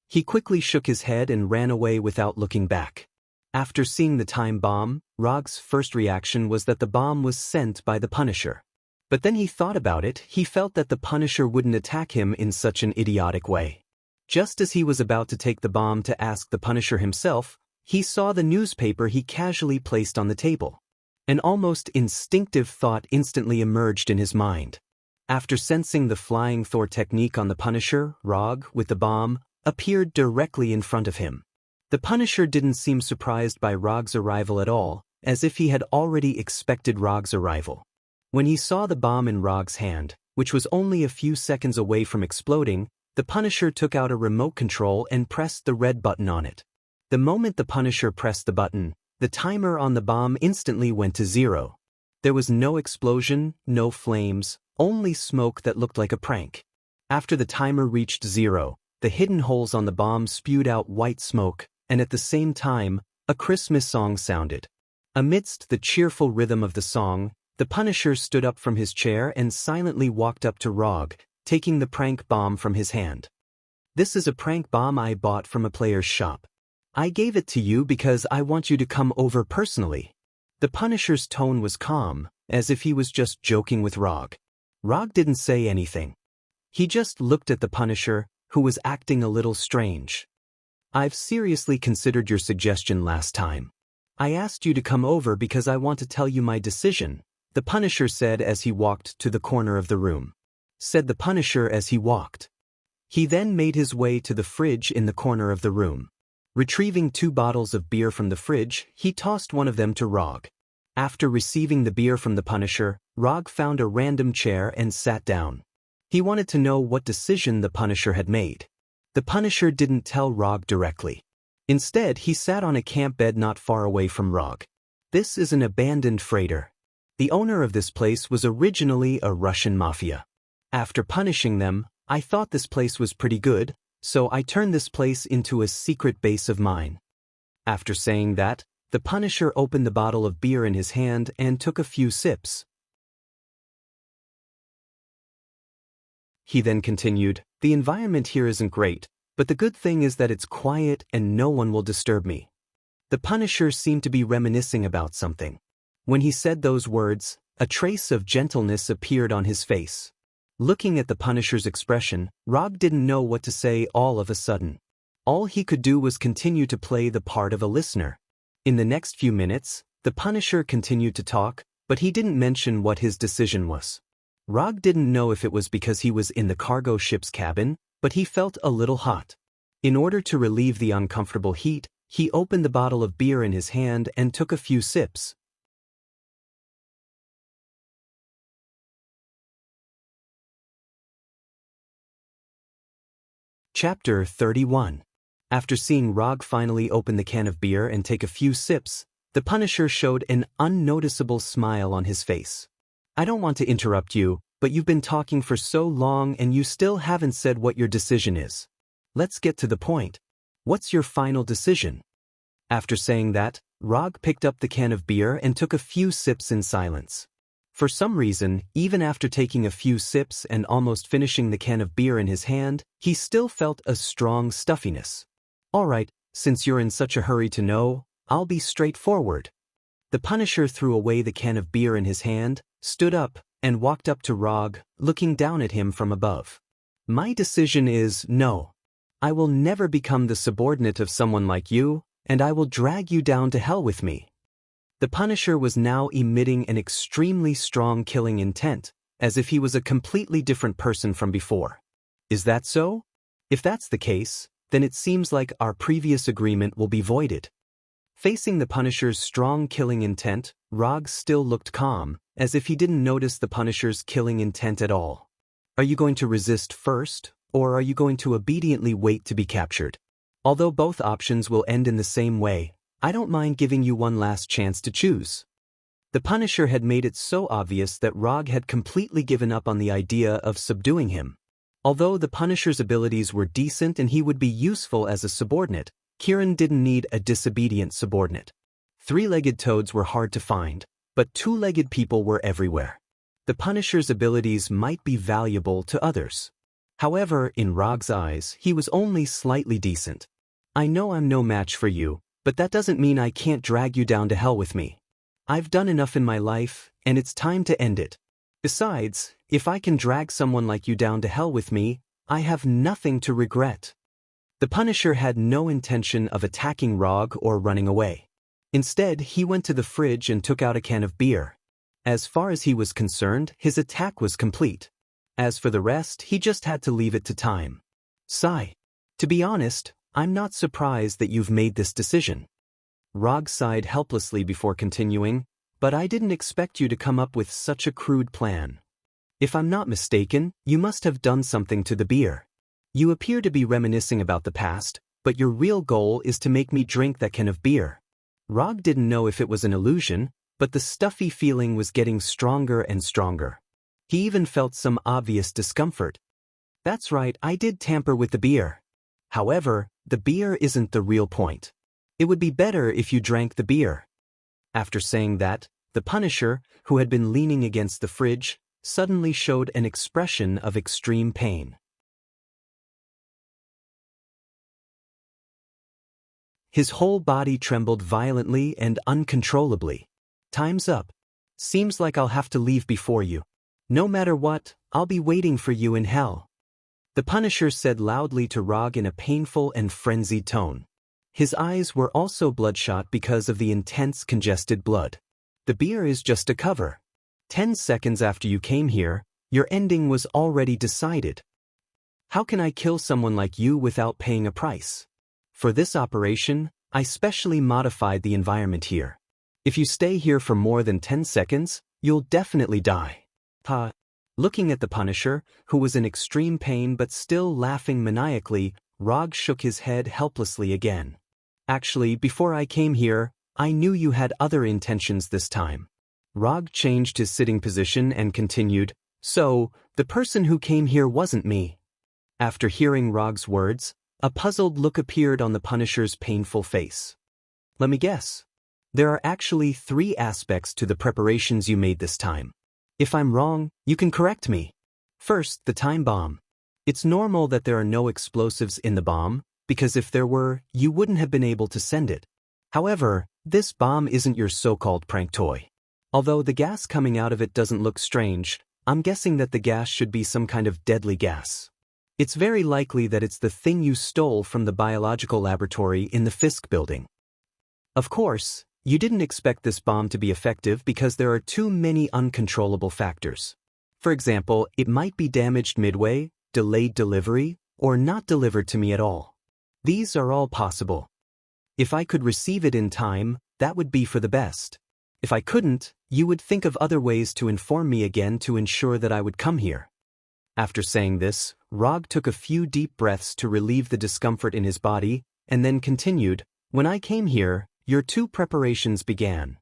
He quickly shook his head and ran away without looking back. After seeing the time bomb, Rog's first reaction was that the bomb was sent by the Punisher. But then he thought about it. He felt that the Punisher wouldn't attack him in such an idiotic way. Just as he was about to take the bomb to ask the Punisher himself, he saw the newspaper he casually placed on the table. An almost instinctive thought instantly emerged in his mind. After sensing the flying Thor technique on the Punisher, Rog, with the bomb, appeared directly in front of him. The Punisher didn't seem surprised by Rog's arrival at all, as if he had already expected Rog's arrival. When he saw the bomb in Rog's hand, which was only a few seconds away from exploding, the Punisher took out a remote control and pressed the red button on it. The moment the Punisher pressed the button, the timer on the bomb instantly went to 0. There was no explosion, no flames, only smoke that looked like a prank. After the timer reached 0, the hidden holes on the bomb spewed out white smoke, and at the same time, a Christmas song sounded. Amidst the cheerful rhythm of the song, the Punisher stood up from his chair and silently walked up to Rog, taking the prank bomb from his hand. "This is a prank bomb I bought from a player's shop. I gave it to you because I want you to come over personally." The Punisher's tone was calm, as if he was just joking with Rog. Rog didn't say anything. He just looked at the Punisher, who was acting a little strange. "I've seriously considered your suggestion last time. I asked you to come over because I want to tell you my decision," the Punisher said as he walked to the corner of the room. Said the Punisher as he walked. He then made his way to the fridge in the corner of the room. Retrieving 2 bottles of beer from the fridge, he tossed one of them to Rog. After receiving the beer from the Punisher, Rog found a random chair and sat down. He wanted to know what decision the Punisher had made. The Punisher didn't tell Rog directly. Instead, he sat on a camp bed not far away from Rog. This is an abandoned freighter. The owner of this place was originally a Russian mafia. After punishing them, I thought this place was pretty good, so I turned this place into a secret base of mine. After saying that, the Punisher opened the bottle of beer in his hand and took a few sips. He then continued, "The environment here isn't great, but the good thing is that it's quiet and no one will disturb me." The Punisher seemed to be reminiscing about something. When he said those words, a trace of gentleness appeared on his face. Looking at the Punisher's expression, Rog didn't know what to say all of a sudden. All he could do was continue to play the part of a listener. In the next few minutes, the Punisher continued to talk, but he didn't mention what his decision was. Rog didn't know if it was because he was in the cargo ship's cabin, but he felt a little hot. In order to relieve the uncomfortable heat, he opened the bottle of beer in his hand and took a few sips. Chapter 31. After seeing Rog finally open the can of beer and take a few sips, the Punisher showed an unnoticeable smile on his face. "I don't want to interrupt you, but you've been talking for so long and you still haven't said what your decision is. Let's get to the point. What's your final decision?" After saying that, Rog picked up the can of beer and took a few sips in silence. For some reason, even after taking a few sips and almost finishing the can of beer in his hand, he still felt a strong stuffiness. "All right, since you're in such a hurry to know, I'll be straightforward." The Punisher threw away the can of beer in his hand, stood up, and walked up to Rog, looking down at him from above. "My decision is no. I will never become the subordinate of someone like you, and I will drag you down to hell with me." The Punisher was now emitting an extremely strong killing intent, as if he was a completely different person from before. "Is that so? If that's the case, then it seems like our previous agreement will be voided." Facing the Punisher's strong killing intent, Rog still looked calm, as if he didn't notice the Punisher's killing intent at all. "Are you going to resist first, or are you going to obediently wait to be captured? Although both options will end in the same way, I don't mind giving you one last chance to choose." The Punisher had made it so obvious that Rog had completely given up on the idea of subduing him. Although the Punisher's abilities were decent and he would be useful as a subordinate, Kieran didn't need a disobedient subordinate. 3-legged toads were hard to find, but 2-legged people were everywhere. The Punisher's abilities might be valuable to others. However, in Rog's eyes, he was only slightly decent. "I know I'm no match for you, but that doesn't mean I can't drag you down to hell with me. I've done enough in my life, and it's time to end it. Besides, if I can drag someone like you down to hell with me, I have nothing to regret." The Punisher had no intention of attacking Rog or running away. Instead, he went to the fridge and took out a can of beer. As far as he was concerned, his attack was complete. As for the rest, he just had to leave it to time. Sigh. "To be honest, I'm not surprised that you've made this decision." Rog sighed helplessly before continuing, "But I didn't expect you to come up with such a crude plan. If I'm not mistaken, you must have done something to the beer. You appear to be reminiscing about the past, but your real goal is to make me drink that can of beer." Rog didn't know if it was an illusion, but the stuffy feeling was getting stronger and stronger. He even felt some obvious discomfort. "That's right, I did tamper with the beer. However, the beer isn't the real point. It would be better if you drank the beer." After saying that, the Punisher, who had been leaning against the fridge, suddenly showed an expression of extreme pain. His whole body trembled violently and uncontrollably. "Time's up. Seems like I'll have to leave before you. No matter what, I'll be waiting for you in hell." The Punisher said loudly to Rog in a painful and frenzied tone. His eyes were also bloodshot because of the intense congested blood. "The beer is just a cover. 10 seconds after you came here, your ending was already decided." How can I kill someone like you without paying a price? For this operation, I specially modified the environment here. If you stay here for more than 10 seconds, you'll definitely die. Ha! Looking at the Punisher, who was in extreme pain but still laughing maniacally, Rog shook his head helplessly again. Actually, before I came here, I knew you had other intentions this time. Rog changed his sitting position and continued, so, the person who came here wasn't me. After hearing Rog's words, a puzzled look appeared on the Punisher's painful face. Let me guess. There are actually 3 aspects to the preparations you made this time. If I'm wrong, you can correct me. First, the time bomb. It's normal that there are no explosives in the bomb, because if there were, you wouldn't have been able to send it. However, this bomb isn't your so-called prank toy. Although the gas coming out of it doesn't look strange, I'm guessing that the gas should be some kind of deadly gas. It's very likely that it's the thing you stole from the biological laboratory in the Fisk building. Of course, you didn't expect this bomb to be effective because there are too many uncontrollable factors. For example, it might be damaged midway, delayed delivery, or not delivered to me at all. These are all possible. If I could receive it in time, that would be for the best. If I couldn't, you would think of other ways to inform me again to ensure that I would come here. After saying this, Rog took a few deep breaths to relieve the discomfort in his body, and then continued, when I came here, your 2 preparations began.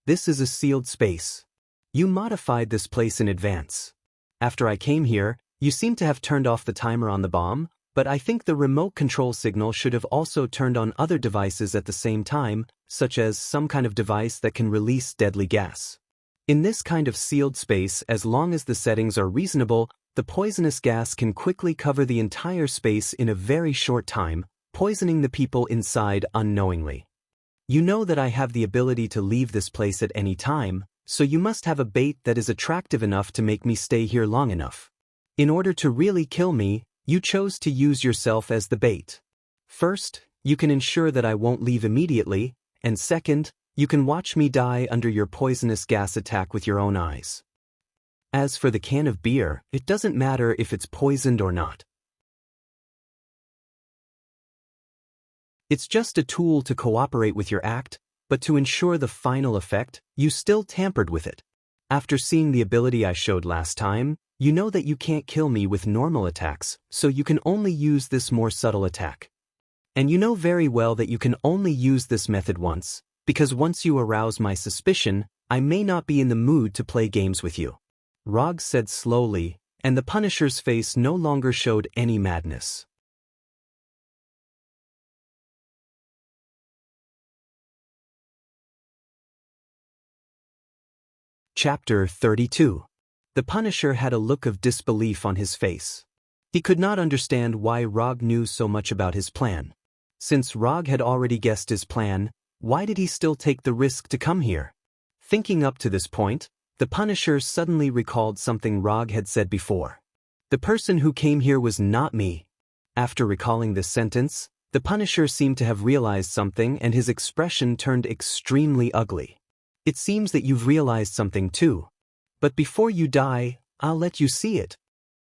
This is a sealed space. You modified this place in advance. After I came here, you seem to have turned off the timer on the bomb, but I think the remote control signal should have also turned on other devices at the same time, such as some kind of device that can release deadly gas. In this kind of sealed space, as long as the settings are reasonable, the poisonous gas can quickly cover the entire space in a very short time, poisoning the people inside unknowingly. You know that I have the ability to leave this place at any time, so you must have a bait that is attractive enough to make me stay here long enough. In order to really kill me, you chose to use yourself as the bait. First, you can ensure that I won't leave immediately, and second, you can watch me die under your poisonous gas attack with your own eyes. As for the can of beer, it doesn't matter if it's poisoned or not. It's just a tool to cooperate with your act, but to ensure the final effect, you still tampered with it. After seeing the ability I showed last time, you know that you can't kill me with normal attacks, so you can only use this more subtle attack. And you know very well that you can only use this method once, because once you arouse my suspicion, I may not be in the mood to play games with you. Rog said slowly, and the Punisher's face no longer showed any madness. Chapter 32. The Punisher had a look of disbelief on his face. He could not understand why Rog knew so much about his plan. Since Rog had already guessed his plan, why did he still take the risk to come here? Thinking up to this point, the Punisher suddenly recalled something Rog had said before. The person who came here was not me. After recalling this sentence, the Punisher seemed to have realized something and his expression turned extremely ugly. It seems that you've realized something too. But before you die, I'll let you see it.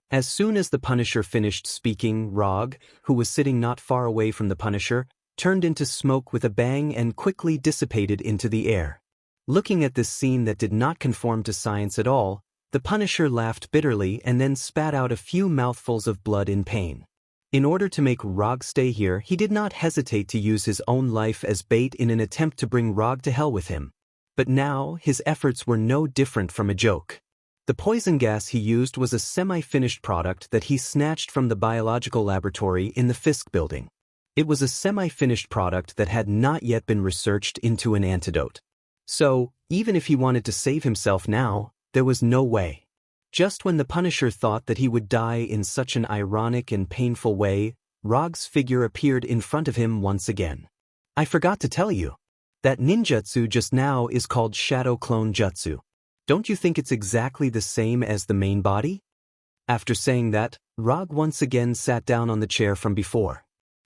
As soon as the Punisher finished speaking, Rog, who was sitting not far away from the Punisher, turned into smoke with a bang and quickly dissipated into the air. Looking at this scene that did not conform to science at all, the Punisher laughed bitterly and then spat out a few mouthfuls of blood in pain. In order to make Rog stay here, he did not hesitate to use his own life as bait in an attempt to bring Rog to hell with him. But now, his efforts were no different from a joke. The poison gas he used was a semi-finished product that he snatched from the biological laboratory in the Fisk building. It was a semi-finished product that had not yet been researched into an antidote. So, even if he wanted to save himself now, there was no way. Just when the Punisher thought that he would die in such an ironic and painful way, Rog's figure appeared in front of him once again. I forgot to tell you. That ninjutsu just now is called Shadow Clone Jutsu. Don't you think it's exactly the same as the main body? After saying that, Rog once again sat down on the chair from before.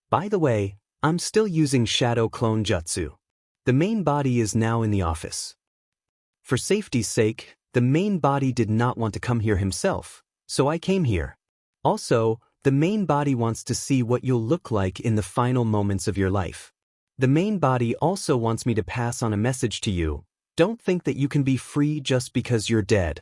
By the way, I'm still using Shadow Clone Jutsu. The main body is now in the office. For safety's sake, the main body did not want to come here himself, so I came here. Also, The main body wants to see what you'll look like in the final moments of your life. The main body also wants me to pass on a message to you. Don't think that you can be free just because you're dead.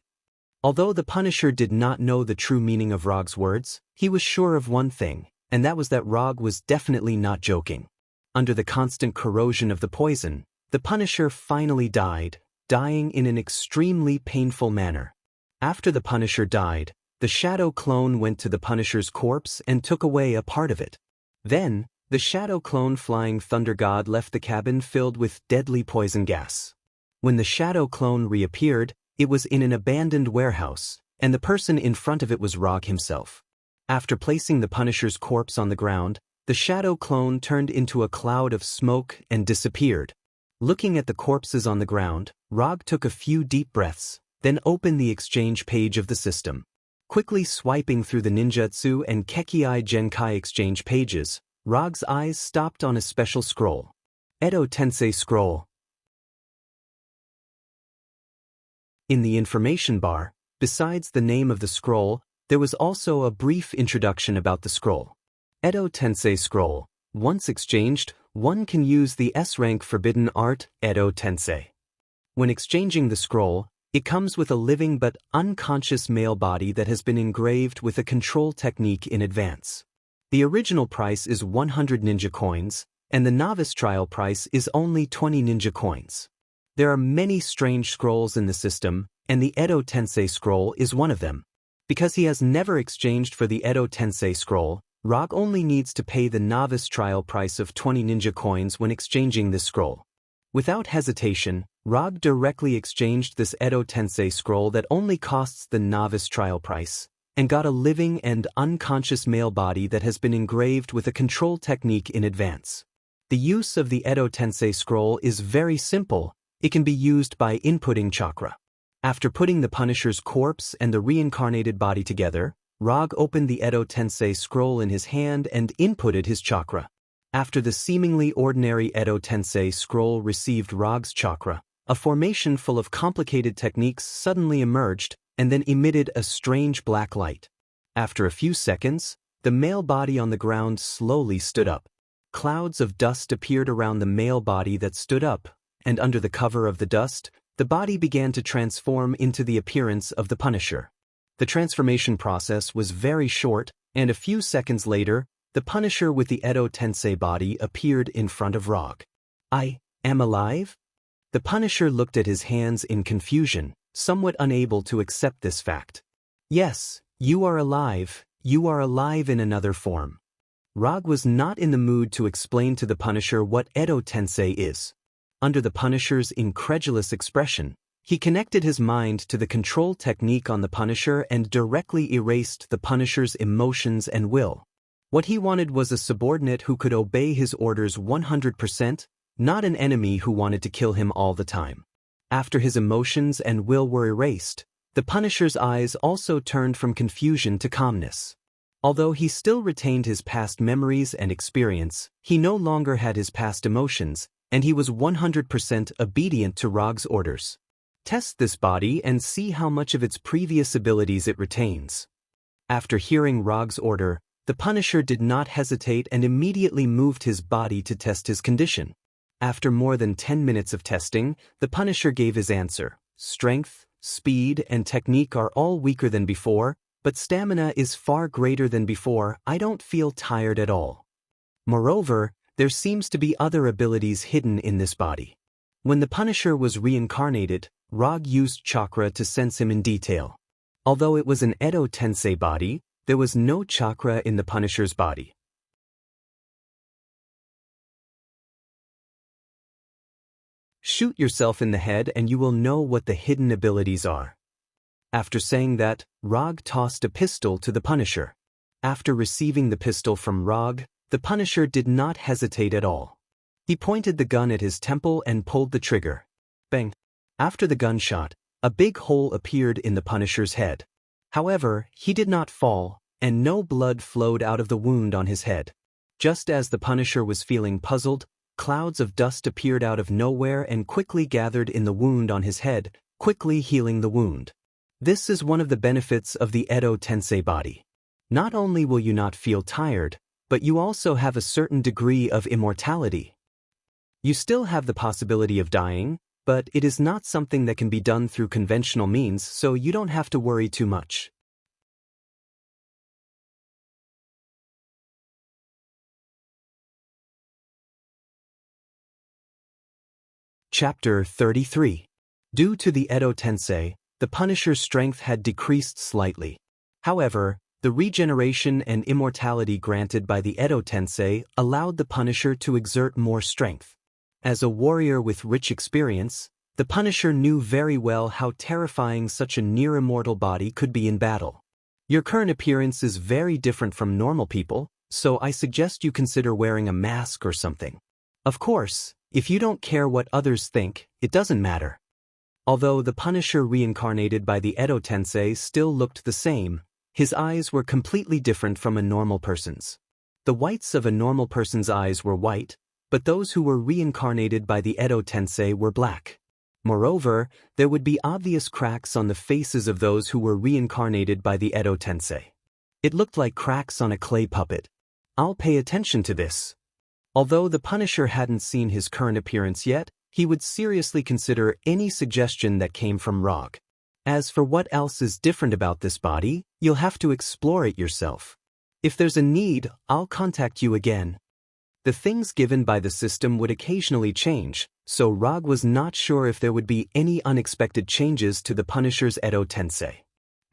Although the Punisher did not know the true meaning of Rog's words, he was sure of one thing, and that was that Rog was definitely not joking. Under the constant corrosion of the poison, the Punisher finally died, dying in an extremely painful manner. After the Punisher died, the Shadow Clone went to the Punisher's corpse and took away a part of it. Then, the Shadow Clone Flying Thunder God left the cabin filled with deadly poison gas. When the Shadow Clone reappeared, it was in an abandoned warehouse, and the person in front of it was Rog himself. After placing the Punisher's corpse on the ground, the Shadow Clone turned into a cloud of smoke and disappeared. Looking at the corpses on the ground, Rog took a few deep breaths, then opened the exchange page of the system. Quickly swiping through the Ninjutsu and Kekkai Genkai exchange pages, Rog's eyes stopped on a special scroll. Edo Tensei Scroll. In the information bar, besides the name of the scroll, there was also a brief introduction about the scroll. Edo Tensei Scroll. Once exchanged, one can use the S-rank forbidden art, Edo Tensei. When exchanging the scroll, it comes with a living but unconscious male body that has been engraved with a control technique in advance. The original price is 100 ninja coins, and the novice trial price is only 20 ninja coins. There are many strange scrolls in the system, and the Edo Tensei scroll is one of them. Because he has never exchanged for the Edo Tensei scroll, Rog only needs to pay the novice trial price of 20 ninja coins when exchanging this scroll. Without hesitation, Rog directly exchanged this Edo Tensei scroll that only costs the novice trial price, and got a living and unconscious male body that has been engraved with a control technique in advance. The use of the Edo Tensei scroll is very simple. It can be used by inputting chakra. After putting the Punisher's corpse and the reincarnated body together, Rog opened the Edo Tensei scroll in his hand and inputted his chakra. After the seemingly ordinary Edo Tensei scroll received Rog's chakra, a formation full of complicated techniques suddenly emerged and then emitted a strange black light. After a few seconds, the male body on the ground slowly stood up. Clouds of dust appeared around the male body that stood up, and under the cover of the dust, the body began to transform into the appearance of the Punisher. The transformation process was very short, and a few seconds later, the Punisher with the Edo Tensei body appeared in front of Rog. I am alive? The Punisher looked at his hands in confusion, somewhat unable to accept this fact. Yes, you are alive in another form. Rog was not in the mood to explain to the Punisher what Edo Tensei is. Under the Punisher's incredulous expression, he connected his mind to the control technique on the Punisher and directly erased the Punisher's emotions and will. What he wanted was a subordinate who could obey his orders 100%, not an enemy who wanted to kill him all the time. After his emotions and will were erased, the Punisher's eyes also turned from confusion to calmness. Although he still retained his past memories and experience, he no longer had his past emotions, and he was 100% obedient to Rog's orders. Test this body and see how much of its previous abilities it retains. After hearing Rog's order, the Punisher did not hesitate and immediately moved his body to test his condition. After more than 10 minutes of testing, the Punisher gave his answer. Strength, speed, and technique are all weaker than before, but stamina is far greater than before. I don't feel tired at all. Moreover, there seems to be other abilities hidden in this body. When the Punisher was reincarnated, Rog used chakra to sense him in detail. Although it was an Edo Tensei body, there was no chakra in the Punisher's body. Shoot yourself in the head and you will know what the hidden abilities are. After saying that, Rog tossed a pistol to the Punisher. After receiving the pistol from Rog, the Punisher did not hesitate at all. He pointed the gun at his temple and pulled the trigger. Bang! After the gunshot, a big hole appeared in the Punisher's head. However, he did not fall, and no blood flowed out of the wound on his head. Just as the Punisher was feeling puzzled, clouds of dust appeared out of nowhere and quickly gathered in the wound on his head, quickly healing the wound. This is one of the benefits of the Edo Tensei body. Not only will you not feel tired, but you also have a certain degree of immortality. You still have the possibility of dying, but it is not something that can be done through conventional means, so you don't have to worry too much. Chapter 33. Due to the Edo Tensei, the Punisher's strength had decreased slightly. However, the regeneration and immortality granted by the Edo Tensei allowed the Punisher to exert more strength. As a warrior with rich experience, the Punisher knew very well how terrifying such a near-immortal body could be in battle. Your current appearance is very different from normal people, so I suggest you consider wearing a mask or something. Of course, if you don't care what others think, it doesn't matter. Although the Punisher reincarnated by the Edo Tensei still looked the same, his eyes were completely different from a normal person's. The whites of a normal person's eyes were white, but those who were reincarnated by the Edo Tensei were black. Moreover, there would be obvious cracks on the faces of those who were reincarnated by the Edo Tensei. It looked like cracks on a clay puppet. I'll pay attention to this. Although the Punisher hadn't seen his current appearance yet, he would seriously consider any suggestion that came from Rog. As for what else is different about this body, you'll have to explore it yourself. If there's a need, I'll contact you again. The things given by the system would occasionally change, so Rog was not sure if there would be any unexpected changes to the Punisher's Edo Tensei.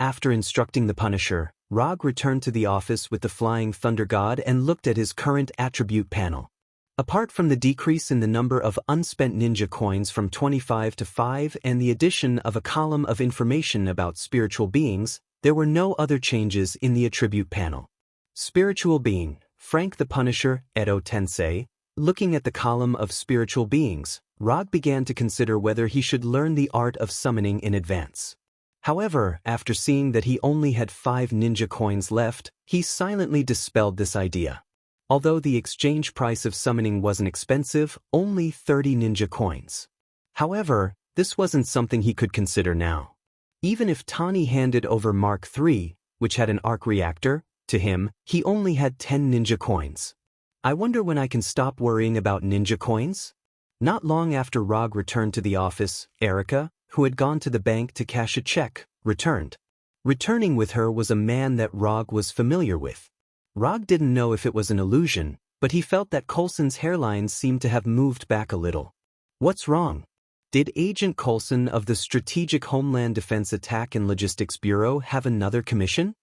After instructing the Punisher, Rog returned to the office with the Flying Thunder God and looked at his current attribute panel. Apart from the decrease in the number of unspent ninja coins from 25 to 5 and the addition of a column of information about spiritual beings, there were no other changes in the attribute panel. Spiritual being, Frank the Punisher, Edo Tensei. Looking at the column of spiritual beings, Rog began to consider whether he should learn the art of summoning in advance. However, after seeing that he only had 5 ninja coins left, he silently dispelled this idea. Although the exchange price of summoning wasn't expensive, only 30 ninja coins. However, this wasn't something he could consider now. Even if Tani handed over Mark III, which had an arc reactor, to him, he only had 10 ninja coins. I wonder when I can stop worrying about ninja coins? Not long after Rog returned to the office, Erica, who had gone to the bank to cash a check, returned. Returning with her was a man that Rog was familiar with. Rog didn't know if it was an illusion, but he felt that Coulson's hairline seemed to have moved back a little. What's wrong? Did Agent Coulson of the Strategic Homeland Defense Attack and Logistics Bureau have another commission?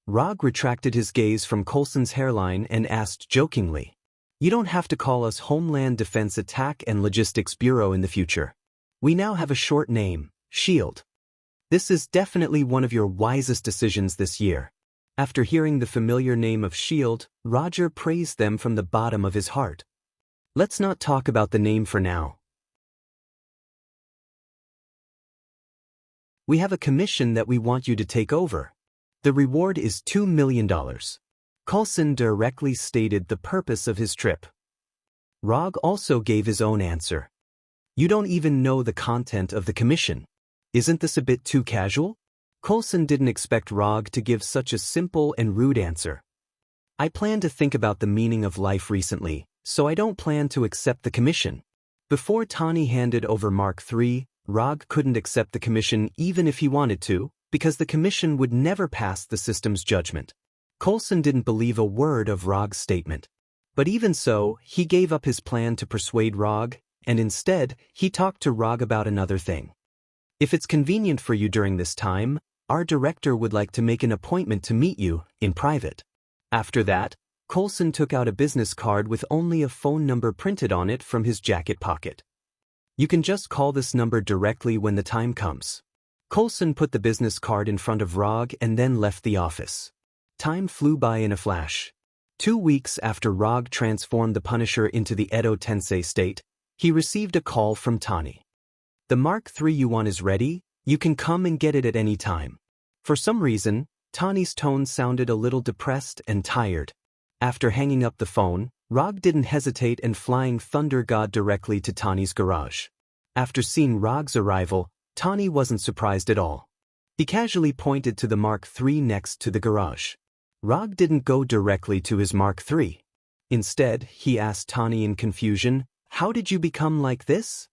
Rog retracted his gaze from Coulson's hairline and asked jokingly, "You don't have to call us Homeland Defense Attack and Logistics Bureau in the future. We now have a short name, SHIELD. This is definitely one of your wisest decisions this year." After hearing the familiar name of SHIELD, Roger praised them from the bottom of his heart. Let's not talk about the name for now. We have a commission that we want you to take over. The reward is $2 million. Coulson directly stated the purpose of his trip. Rog also gave his own answer. You don't even know the content of the commission. Isn't this a bit too casual? Coulson didn't expect Rog to give such a simple and rude answer. I plan to think about the meaning of life recently, so I don't plan to accept the commission. Before Tani handed over Mark III, Rog couldn't accept the commission even if he wanted to, because the commission would never pass the system's judgment. Coulson didn't believe a word of Rog's statement. But even so, he gave up his plan to persuade Rog, and instead, he talked to Rog about another thing. If it's convenient for you during this time, our director would like to make an appointment to meet you, in private. After that, Coulson took out a business card with only a phone number printed on it from his jacket pocket. You can just call this number directly when the time comes. Coulson put the business card in front of Rog and then left the office. Time flew by in a flash. 2 weeks after Rog transformed the Punisher into the Edo Tensei state, he received a call from Tani. The Mark III you want is ready. You can come and get it at any time. For some reason, Tani's tone sounded a little depressed and tired. After hanging up the phone, Rog didn't hesitate and Flying Thunder God directly to Tani's garage. After seeing Rog's arrival, Tani wasn't surprised at all. He casually pointed to the Mark III next to the garage. Rog didn't go directly to his Mark III. Instead, he asked Tani in confusion, "How did you become like this?"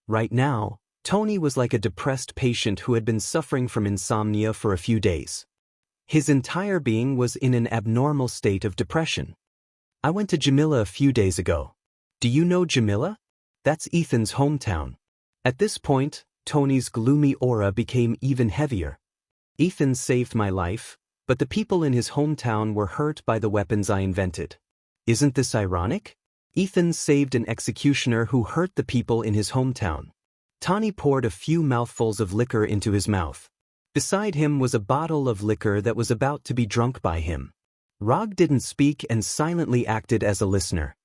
Right now, Tony was like a depressed patient who had been suffering from insomnia for a few days. His entire being was in an abnormal state of depression. "I went to Jamila a few days ago." "Do you know Jamila?" "That's Ethan's hometown." At this point, Tony's gloomy aura became even heavier. "Ethan saved my life, but the people in his hometown were hurt by the weapons I invented. Isn't this ironic? Ethan saved an executioner who hurt the people in his hometown." Tani poured a few mouthfuls of liquor into his mouth. Beside him was a bottle of liquor that was about to be drunk by him. Rog didn't speak and silently acted as a listener.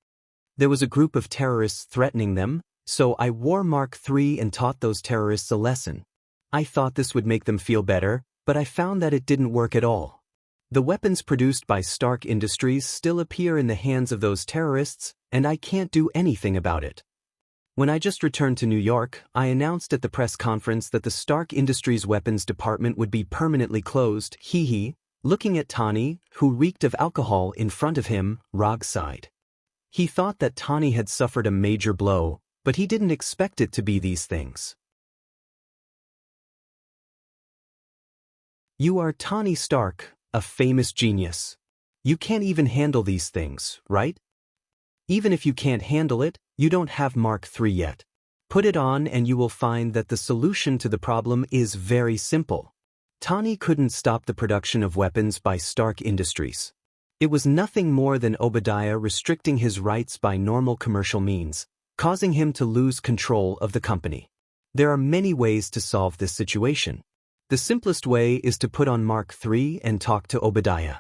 "There was a group of terrorists threatening them, so I wore Mark III and taught those terrorists a lesson. I thought this would make them feel better, but I found that it didn't work at all. The weapons produced by Stark Industries still appear in the hands of those terrorists, and I can't do anything about it. When I just returned to New York, I announced at the press conference that the Stark Industries weapons department would be permanently closed." Looking at Tani, who reeked of alcohol in front of him, Rog sighed. He thought that Tani had suffered a major blow, but he didn't expect it to be these things. "You are Tani Stark, a famous genius. You can't even handle these things, right? Even if you can't handle it, you don't have Mark III yet. Put it on and you will find that the solution to the problem is very simple." Tani couldn't stop the production of weapons by Stark Industries. It was nothing more than Obadiah restricting his rights by normal commercial means, causing him to lose control of the company. There are many ways to solve this situation. The simplest way is to put on Mark III and talk to Obadiah.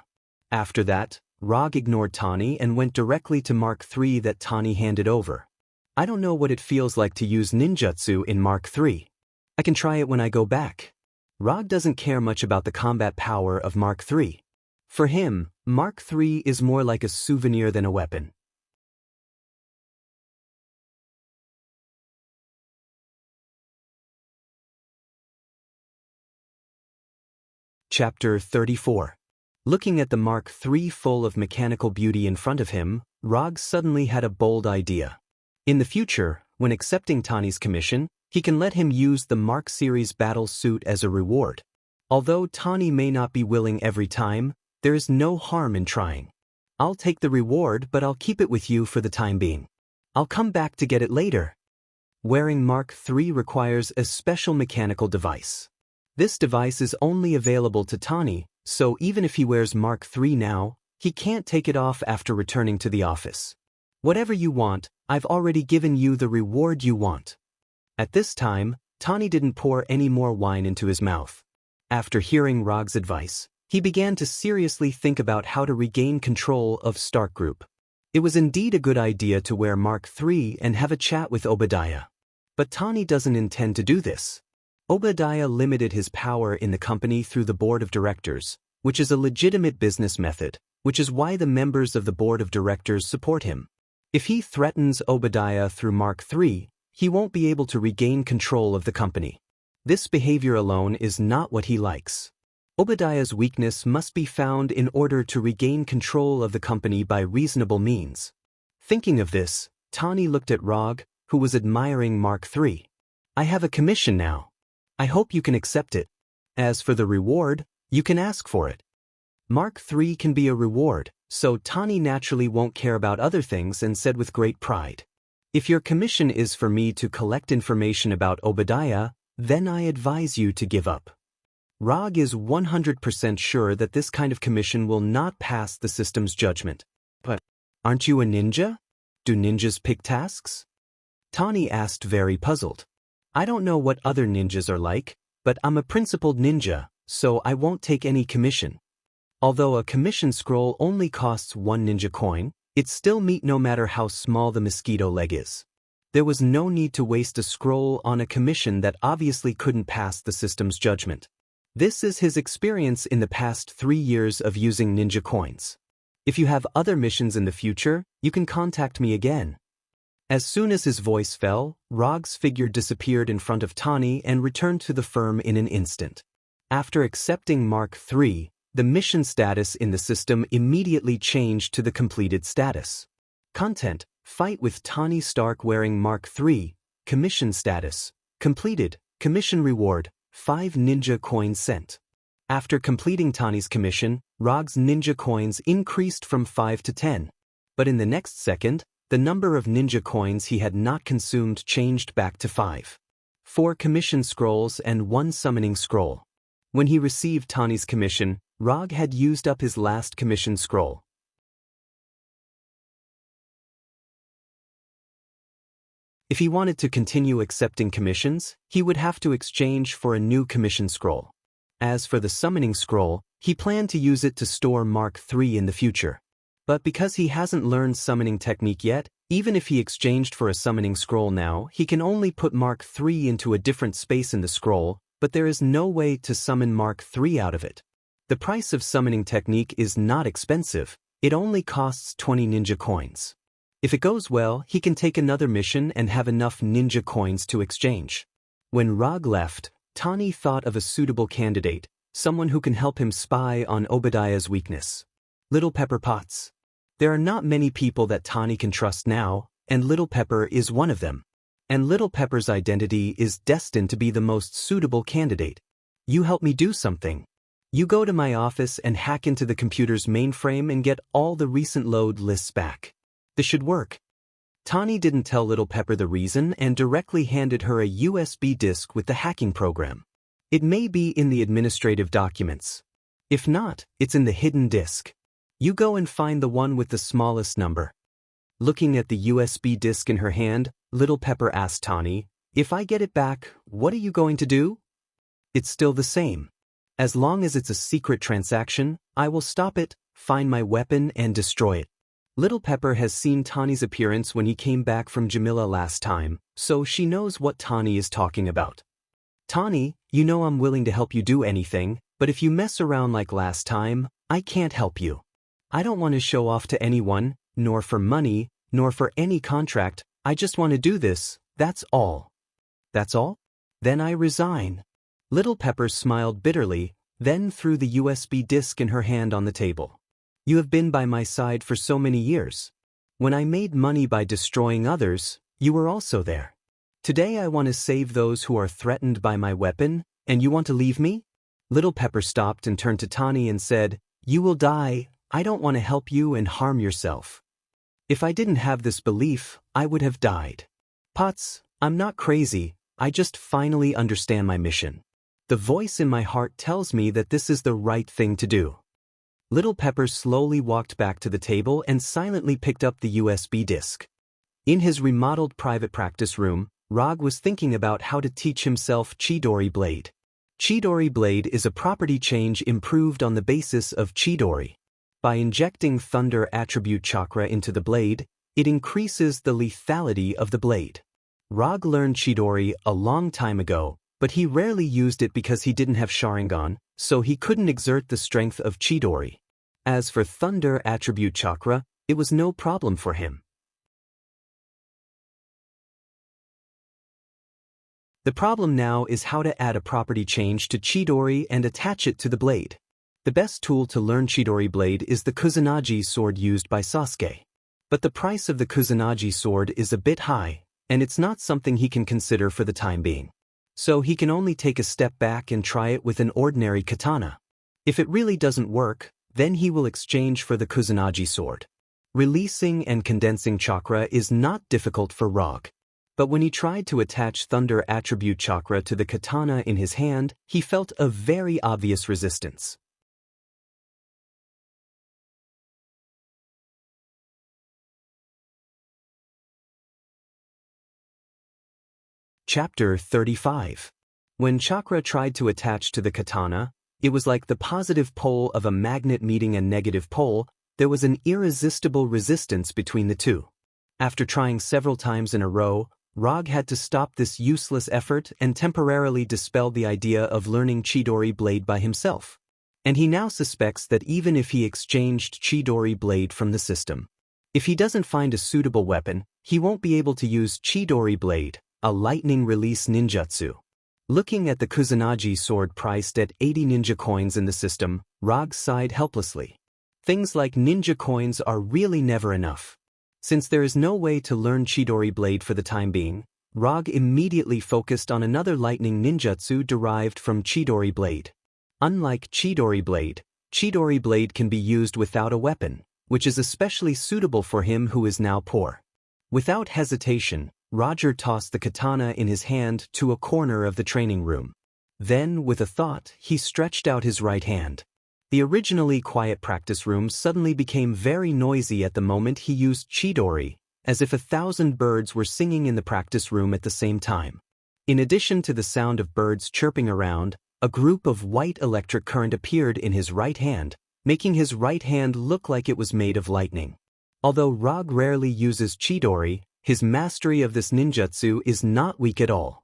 After that, Rog ignored Tani and went directly to Mark III that Tani handed over. "I don't know what it feels like to use ninjutsu in Mark III. I can try it when I go back." Rog doesn't care much about the combat power of Mark III. For him, Mark III is more like a souvenir than a weapon. Chapter 34. Looking at the Mark III full of mechanical beauty in front of him, Rog suddenly had a bold idea. In the future, when accepting Tani's commission, he can let him use the Mark Series battle suit as a reward. Although Tani may not be willing every time, there is no harm in trying. "I'll take the reward, but I'll keep it with you for the time being. I'll come back to get it later." Wearing Mark III requires a special mechanical device. This device is only available to Tani, so even if he wears Mark III now, he can't take it off after returning to the office. "Whatever you want, I've already given you the reward you want." At this time, Tani didn't pour any more wine into his mouth. After hearing Rog's advice, he began to seriously think about how to regain control of Stark Group. It was indeed a good idea to wear Mark III and have a chat with Obadiah. But Tani doesn't intend to do this. Obadiah limited his power in the company through the board of directors, which is a legitimate business method, which is why the members of the board of directors support him. If he threatens Obadiah through Mark III, he won't be able to regain control of the company. This behavior alone is not what he likes. Obadiah's weakness must be found in order to regain control of the company by reasonable means. Thinking of this, Tani looked at Rog, who was admiring Mark III. "I have a commission now. I hope you can accept it. As for the reward, you can ask for it." Mark III can be a reward, so Tani naturally won't care about other things and said with great pride, "If your commission is for me to collect information about Obadiah, then I advise you to give up." Rog is 100% sure that this kind of commission will not pass the system's judgment. "But aren't you a ninja? Do ninjas pick tasks?" Tani asked, very puzzled. "I don't know what other ninjas are like, but I'm a principled ninja, so I won't take any commission." Although a commission scroll only costs 1 ninja coin, it's still meat no matter how small the mosquito leg is. There was no need to waste a scroll on a commission that obviously couldn't pass the system's judgment. This is his experience in the past 3 years of using ninja coins. If you have other missions in the future, you can contact me again. As soon as his voice fell, Rog's figure disappeared in front of Tani and returned to the firm in an instant. After accepting Mark III, the mission status in the system immediately changed to the completed status. Content: Fight with Tony Stark wearing Mark III, commission status, completed, commission reward, 5 ninja coins sent. After completing Tony's commission, Rog's ninja coins increased from 5 to 10. But in the next second, the number of ninja coins he had not consumed changed back to 5. 4 commission scrolls and 1 summoning scroll. When he received Tony's commission, Rog had used up his last commission scroll. If he wanted to continue accepting commissions, he would have to exchange for a new commission scroll. As for the summoning scroll, he planned to use it to store Mark III in the future. But because he hasn't learned summoning technique yet, even if he exchanged for a summoning scroll now, he can only put Mark III into a different space in the scroll, but there is no way to summon Mark III out of it. The price of summoning technique is not expensive, it only costs 20 ninja coins. If it goes well, he can take another mission and have enough ninja coins to exchange. When Rog left, Tony thought of a suitable candidate, someone who can help him spy on Obadiah's weakness. Little Pepper Potts. There are not many people that Tony can trust now, and Little Pepper is one of them. And Little Pepper's identity is destined to be the most suitable candidate. You help me do something. You go to my office and hack into the computer's mainframe and get all the recent load lists back. This should work. Tony didn't tell Little Pepper the reason and directly handed her a USB disk with the hacking program. It may be in the administrative documents. If not, it's in the hidden disk. You go and find the one with the smallest number. Looking at the USB disk in her hand, Little Pepper asked Tony, "If I get it back, what are you going to do?" "It's still the same. As long as it's a secret transaction, I will stop it, find my weapon and destroy it." Little Pepper has seen Tony's appearance when he came back from Jamila last time, so she knows what Tony is talking about. "Tony, you know I'm willing to help you do anything, but if you mess around like last time, I can't help you. I don't want to show off to anyone, nor for money, nor for any contract, I just want to do this, that's all." "That's all? Then I resign." Little Pepper smiled bitterly, then threw the USB disk in her hand on the table. "You have been by my side for so many years. When I made money by destroying others, you were also there. Today I want to save those who are threatened by my weapon, and you want to leave me?" Little Pepper stopped and turned to Tony and said, "You will die, I don't want to help you and harm yourself. If I didn't have this belief, I would have died. Potts, I'm not crazy, I just finally understand my mission. The voice in my heart tells me that this is the right thing to do." Little Pepper slowly walked back to the table and silently picked up the USB disk. In his remodeled private practice room, Rog was thinking about how to teach himself Chidori Blade. Chidori Blade is a property change improved on the basis of Chidori. By injecting Thunder Attribute Chakra into the blade, it increases the lethality of the blade. Rog learned Chidori a long time ago, but he rarely used it because he didn't have Sharingan, so he couldn't exert the strength of Chidori. As for Thunder Attribute Chakra, it was no problem for him. The problem now is how to add a property change to Chidori and attach it to the blade. The best tool to learn Chidori Blade is the Kusanagi sword used by Sasuke. But the price of the Kusanagi sword is a bit high, and it's not something he can consider for the time being. So he can only take a step back and try it with an ordinary katana. If it really doesn't work, then he will exchange for the Kusanagi sword. Releasing and condensing chakra is not difficult for Rog. But when he tried to attach Thunder Attribute Chakra to the katana in his hand, he felt a very obvious resistance. Chapter 35. When chakra tried to attach to the katana, it was like the positive pole of a magnet meeting a negative pole. There was an irresistible resistance between the two. After trying several times in a row, Rog had to stop this useless effort and temporarily dispel the idea of learning Chidori Blade by himself. And he now suspects that even if he exchanged Chidori Blade from the system, if he doesn't find a suitable weapon, he won't be able to use Chidori Blade, a lightning release ninjutsu. Looking at the Kusanagi sword priced at 80 ninja coins in the system, Rog sighed helplessly. Things like ninja coins are really never enough. Since there is no way to learn Chidori Blade for the time being, Rog immediately focused on another lightning ninjutsu derived from Chidori Blade. Unlike Chidori Blade can be used without a weapon, which is especially suitable for him who is now poor. Without hesitation, Roger tossed the katana in his hand to a corner of the training room. Then, with a thought, he stretched out his right hand. The originally quiet practice room suddenly became very noisy at the moment he used Chidori, as if 1,000 birds were singing in the practice room at the same time. In addition to the sound of birds chirping around, a group of white electric current appeared in his right hand, making his right hand look like it was made of lightning. Although Rog rarely uses Chidori, his mastery of this ninjutsu is not weak at all.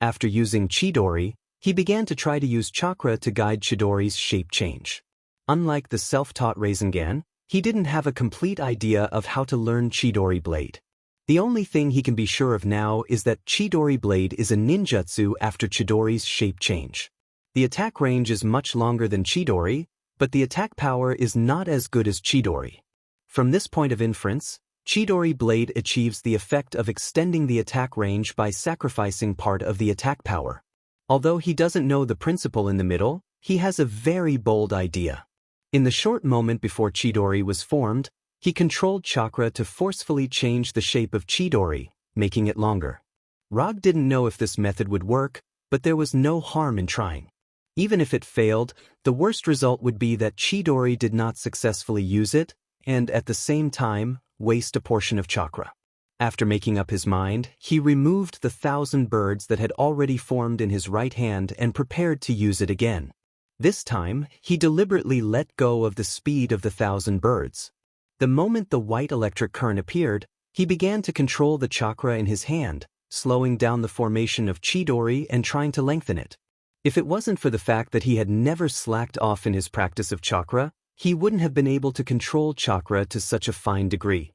After using Chidori, he began to try to use chakra to guide Chidori's shape change. Unlike the self-taught Rasengan, he didn't have a complete idea of how to learn Chidori Blade. The only thing he can be sure of now is that Chidori Blade is a ninjutsu after Chidori's shape change. The attack range is much longer than Chidori, but the attack power is not as good as Chidori. From this point of inference, Chidori Blade achieves the effect of extending the attack range by sacrificing part of the attack power. Although he doesn't know the principle in the middle, he has a very bold idea. In the short moment before Chidori was formed, he controlled chakra to forcefully change the shape of Chidori, making it longer. Rog didn't know if this method would work, but there was no harm in trying. Even if it failed, the worst result would be that Chidori did not successfully use it, and at the same time, waste a portion of chakra. After making up his mind, he removed the 1,000 birds that had already formed in his right hand and prepared to use it again. This time, he deliberately let go of the speed of the 1,000 birds. The moment the white electric current appeared, he began to control the chakra in his hand, slowing down the formation of Chidori and trying to lengthen it. If it wasn't for the fact that he had never slacked off in his practice of chakra, he wouldn't have been able to control chakra to such a fine degree.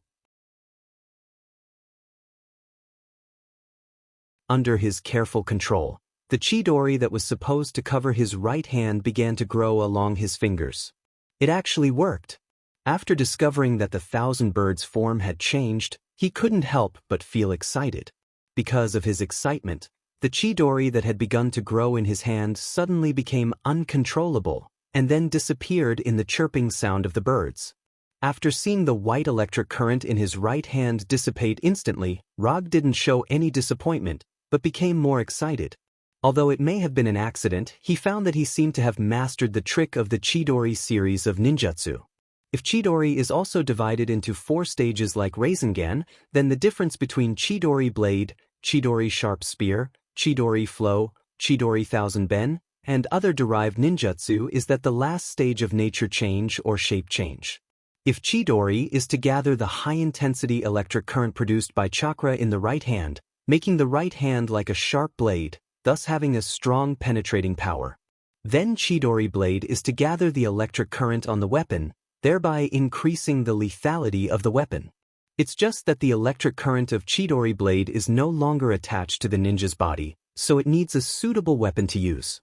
Under his careful control, the Chidori that was supposed to cover his right hand began to grow along his fingers. It actually worked. After discovering that the 1,000 birds' form had changed, he couldn't help but feel excited. Because of his excitement, the Chidori that had begun to grow in his hand suddenly became uncontrollable, and then disappeared in the chirping sound of the birds. After seeing the white electric current in his right hand dissipate instantly, Rog didn't show any disappointment, but became more excited. Although it may have been an accident, he found that he seemed to have mastered the trick of the Chidori series of ninjutsu. If Chidori is also divided into 4 stages like Rasengan, then the difference between Chidori Blade, Chidori Sharp Spear, Chidori Flow, Chidori Thousand Ben, and other derived ninjutsu is that the last stage of nature change or shape change. If Chidori is to gather the high-intensity electric current produced by chakra in the right hand, making the right hand like a sharp blade, thus having a strong penetrating power. Then Chidori Blade is to gather the electric current on the weapon, thereby increasing the lethality of the weapon. It's just that the electric current of Chidori Blade is no longer attached to the ninja's body, so it needs a suitable weapon to use.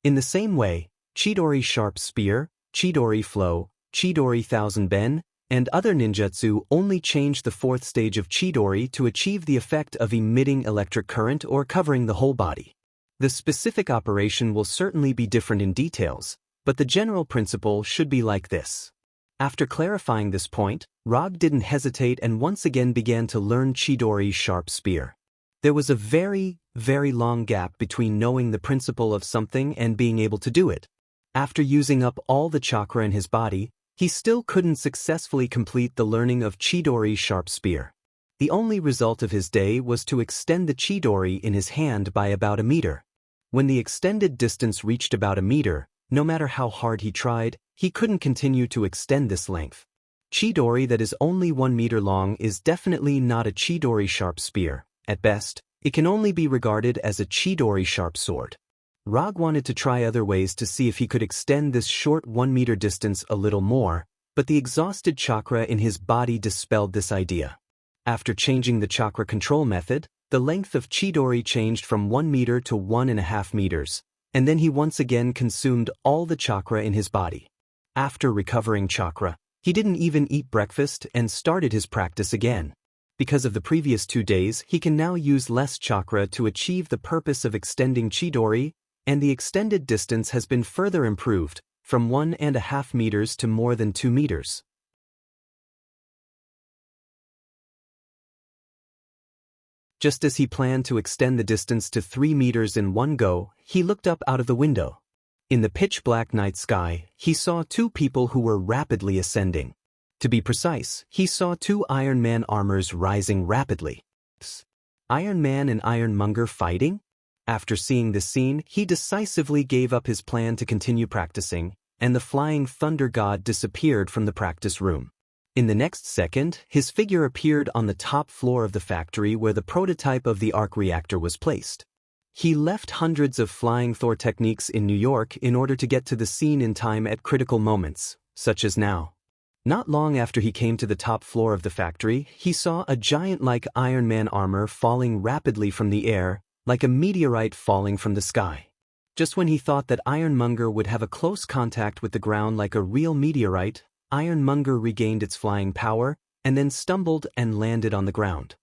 In the same way, Chidori Sharp Spear, Chidori Flow, Chidori Thousand Ben, and other ninjutsu only change the 4th stage of Chidori to achieve the effect of emitting electric current or covering the whole body. The specific operation will certainly be different in details, but the general principle should be like this. After clarifying this point, Rog didn't hesitate and once again began to learn Chidori Sharp Spear. There was a very, very long gap between knowing the principle of something and being able to do it. After using up all the chakra in his body, he still couldn't successfully complete the learning of Chidori Sharp Spear. The only result of his day was to extend the Chidori in his hand by about a meter. When the extended distance reached about a meter, no matter how hard he tried, he couldn't continue to extend this length. Chidori that is only 1 meter long is definitely not a Chidori Sharp Spear. At best, it can only be regarded as a Chidori Sharp Sword. Rog wanted to try other ways to see if he could extend this short 1 meter distance a little more, but the exhausted chakra in his body dispelled this idea. After changing the chakra control method, The length of Chidori changed from 1 meter to 1.5 meters, and then he once again consumed all the chakra in his body. After recovering chakra, he didn't even eat breakfast and started his practice again. Because of the previous 2 days, he can now use less chakra to achieve the purpose of extending Chidori, and the extended distance has been further improved, from 1.5 meters to more than 2 meters. Just as he planned to extend the distance to 3 meters in one go, he looked up out of the window. In the pitch-black night sky, he saw 2 people who were rapidly ascending. To be precise, he saw 2 Iron Man armors rising rapidly. Iron Man and Ironmonger fighting? After seeing this scene, he decisively gave up his plan to continue practicing, and the flying thunder god disappeared from the practice room. In the next second, his figure appeared on the top floor of the factory where the prototype of the arc reactor was placed. He left hundreds of flying Thor techniques in New York in order to get to the scene in time at critical moments, such as now. Not long after he came to the top floor of the factory, he saw a giant-like Iron Man armor falling rapidly from the air, like a meteorite falling from the sky. Just when he thought that Ironmonger would have a close contact with the ground like a real meteorite, Ironmonger regained its flying power, and then stumbled and landed on the ground.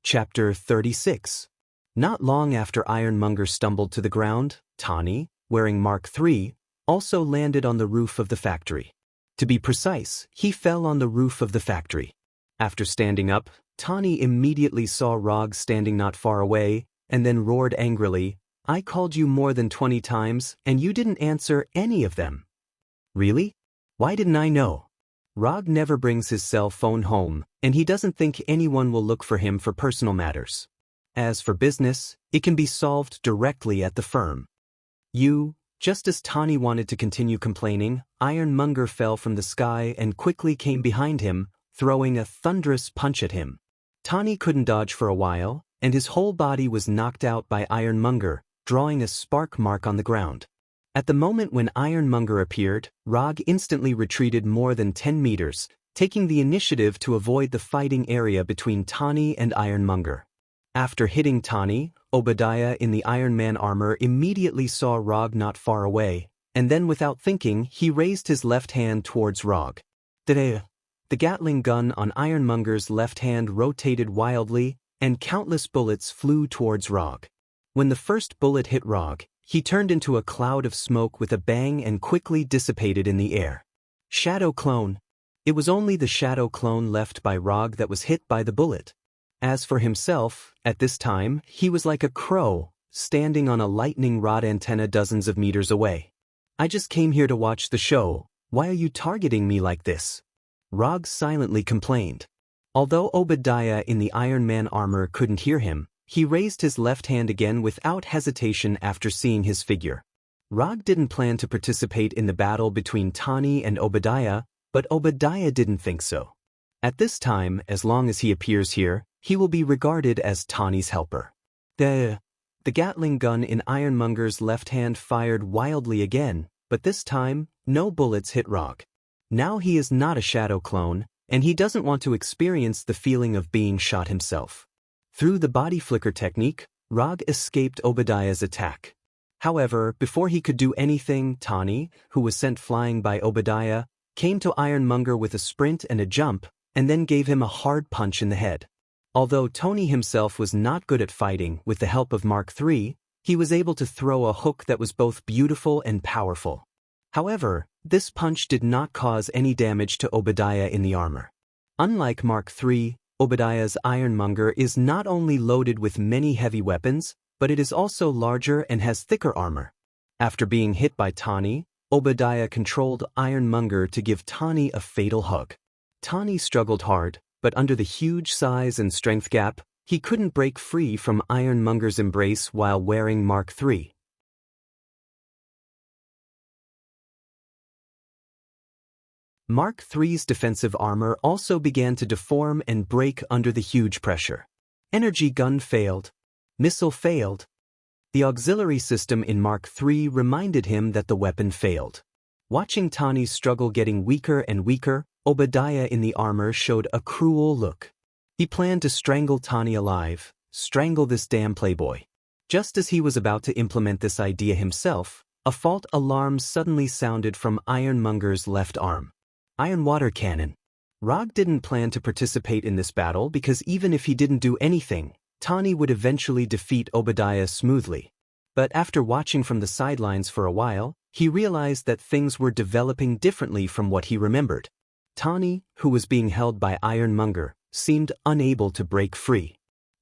Chapter 36. Not long after Ironmonger stumbled to the ground, Tani, wearing Mark III, also landed on the roof of the factory. To be precise, he fell on the roof of the factory. After standing up, Tani immediately saw Rog standing not far away, and then roared angrily, "I called you more than 20 times, and you didn't answer any of them." Really? Why didn't I know? Rog never brings his cell phone home, and he doesn't think anyone will look for him for personal matters. As for business, it can be solved directly at the firm. Just as Tani wanted to continue complaining, Ironmonger fell from the sky and quickly came behind him, throwing a thunderous punch at him. Tani couldn't dodge for a while, and his whole body was knocked out by Ironmonger, drawing a spark mark on the ground. At the moment when Ironmonger appeared, Rog instantly retreated more than 10 meters, taking the initiative to avoid the fighting area between Tani and Ironmonger. After hitting Tani, Obadiah in the Iron Man armor immediately saw Rog not far away, and then without thinking, he raised his left hand towards Rog. The Gatling gun on Ironmonger's left hand rotated wildly, and countless bullets flew towards Rog. When the first bullet hit Rog, he turned into a cloud of smoke with a bang and quickly dissipated in the air. Shadow clone. It was only the shadow clone left by Rog that was hit by the bullet. As for himself, at this time, he was like a crow, standing on a lightning rod antenna dozens of meters away. "I just came here to watch the show. Why are you targeting me like this?" Rog silently complained. Although Obadiah in the Iron Man armor couldn't hear him, he raised his left hand again without hesitation after seeing his figure. Rog didn't plan to participate in the battle between Tani and Obadiah, but Obadiah didn't think so. At this time, as long as he appears here, he will be regarded as Tani's helper. The Gatling gun in Ironmonger's left hand fired wildly again, but this time, no bullets hit Rog. Now he is not a shadow clone, and he doesn't want to experience the feeling of being shot himself. Through the body flicker technique, Rog escaped Obadiah's attack. However, before he could do anything, Tani, who was sent flying by Obadiah, came to Ironmonger with a sprint and a jump, and then gave him a hard punch in the head. Although Tony himself was not good at fighting, with the help of Mark III, he was able to throw a hook that was both beautiful and powerful. However, this punch did not cause any damage to Obadiah in the armor. Unlike Mark III, Obadiah's Ironmonger is not only loaded with many heavy weapons, but it is also larger and has thicker armor. After being hit by Tani, Obadiah controlled Ironmonger to give Tani a fatal hug. Tani struggled hard, but under the huge size and strength gap, he couldn't break free from Ironmonger's embrace while wearing Mark III. Mark III's defensive armor also began to deform and break under the huge pressure. Energy gun failed. Missile failed. The auxiliary system in Mark III reminded him that the weapon failed. Watching Tani's struggle getting weaker and weaker, Obadiah in the armor showed a cruel look. He planned to strangle Tani alive, strangle this damn playboy. Just as he was about to implement this idea himself, a fault alarm suddenly sounded from Ironmonger's left arm. Iron water cannon. Rog didn't plan to participate in this battle because even if he didn't do anything, Tani would eventually defeat Obadiah smoothly. But after watching from the sidelines for a while, he realized that things were developing differently from what he remembered. Tani, who was being held by Ironmonger, seemed unable to break free.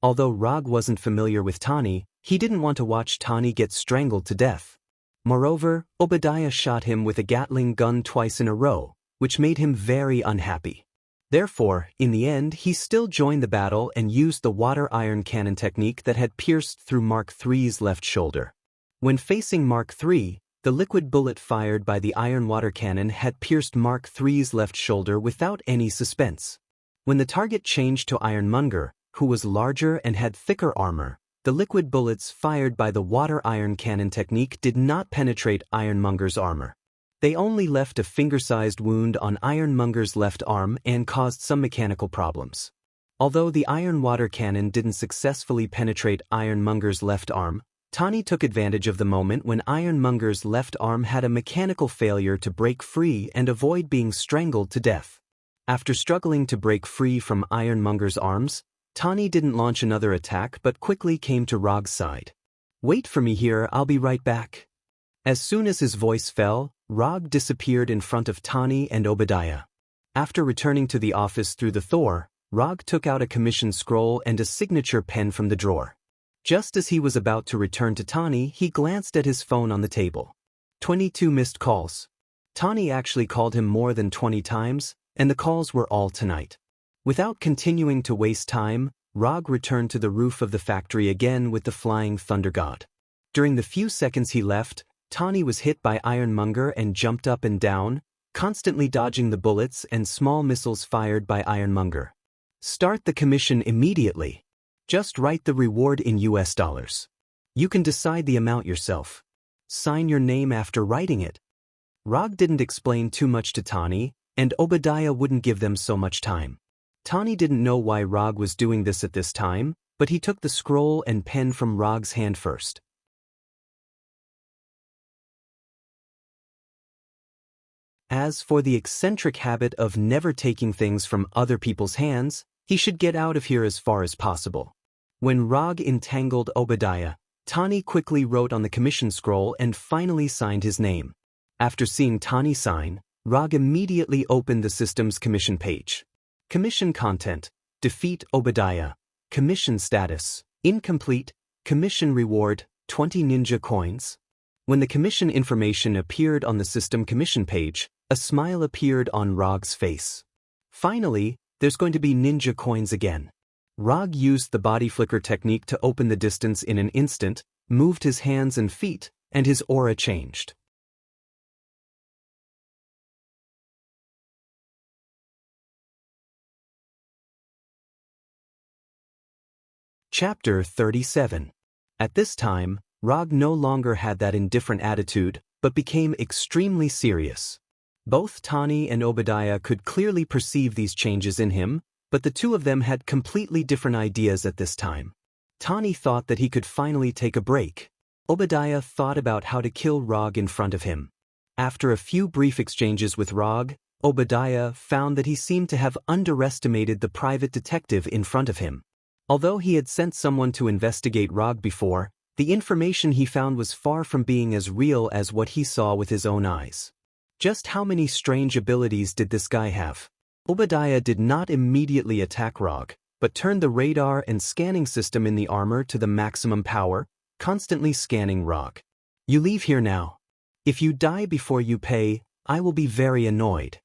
Although Rog wasn't familiar with Tani, he didn't want to watch Tani get strangled to death. Moreover, Obadiah shot him with a Gatling gun twice in a row, which made him very unhappy. Therefore, in the end, he still joined the battle and used the water iron cannon technique that had pierced through Mark III's left shoulder. When facing Mark III, the liquid bullet fired by the iron water cannon had pierced Mark III's left shoulder without any suspense. When the target changed to Ironmonger, who was larger and had thicker armor, the liquid bullets fired by the water iron cannon technique did not penetrate Ironmonger's armor. They only left a finger-sized wound on Ironmonger's left arm and caused some mechanical problems. Although the iron water cannon didn't successfully penetrate Ironmonger's left arm, Tani took advantage of the moment when Ironmonger's left arm had a mechanical failure to break free and avoid being strangled to death. After struggling to break free from Ironmonger's arms, Tani didn't launch another attack but quickly came to Rog's side. "Wait for me here, I'll be right back." As soon as his voice fell, Rog disappeared in front of Tani and Obadiah. After returning to the office through the Thor, Rog took out a commission scroll and a signature pen from the drawer. Just as he was about to return to Tani, he glanced at his phone on the table. 22 missed calls. Tani actually called him more than 20 times, and the calls were all tonight. Without continuing to waste time, Rog returned to the roof of the factory again with the flying thunder god. During the few seconds he left, Tani was hit by Ironmonger and jumped up and down, constantly dodging the bullets and small missiles fired by Ironmonger. Start the commission immediately. Just write the reward in US dollars. You can decide the amount yourself. Sign your name after writing it. Rog didn't explain too much to Tani, and Obadiah wouldn't give them so much time. Tani didn't know why Rog was doing this at this time, but he took the scroll and pen from Rog's hand first. As for the eccentric habit of never taking things from other people's hands, he should get out of here as far as possible. When Rog entangled Obadiah, Tani quickly wrote on the commission scroll and finally signed his name. After seeing Tani sign, Rog immediately opened the system's commission page. Commission content: defeat Obadiah. Commission status: incomplete. Commission reward: 20 ninja coins. When the commission information appeared on the system commission page, a smile appeared on Rog's face. Finally, there's going to be ninja coins again. Rog used the body flicker technique to open the distance in an instant, moved his hands and feet, and his aura changed. Chapter 37. At this time, Rog no longer had that indifferent attitude, but became extremely serious. Both Tani and Obadiah could clearly perceive these changes in him, but the two of them had completely different ideas at this time. Tani thought that he could finally take a break. Obadiah thought about how to kill Rog in front of him. After a few brief exchanges with Rog, Obadiah found that he seemed to have underestimated the private detective in front of him. Although he had sent someone to investigate Rog before, the information he found was far from being as real as what he saw with his own eyes. Just how many strange abilities did this guy have? Obadiah did not immediately attack Rog, but turned the radar and scanning system in the armor to the maximum power, constantly scanning Rog. "You leave here now. If you die before you pay, I will be very annoyed.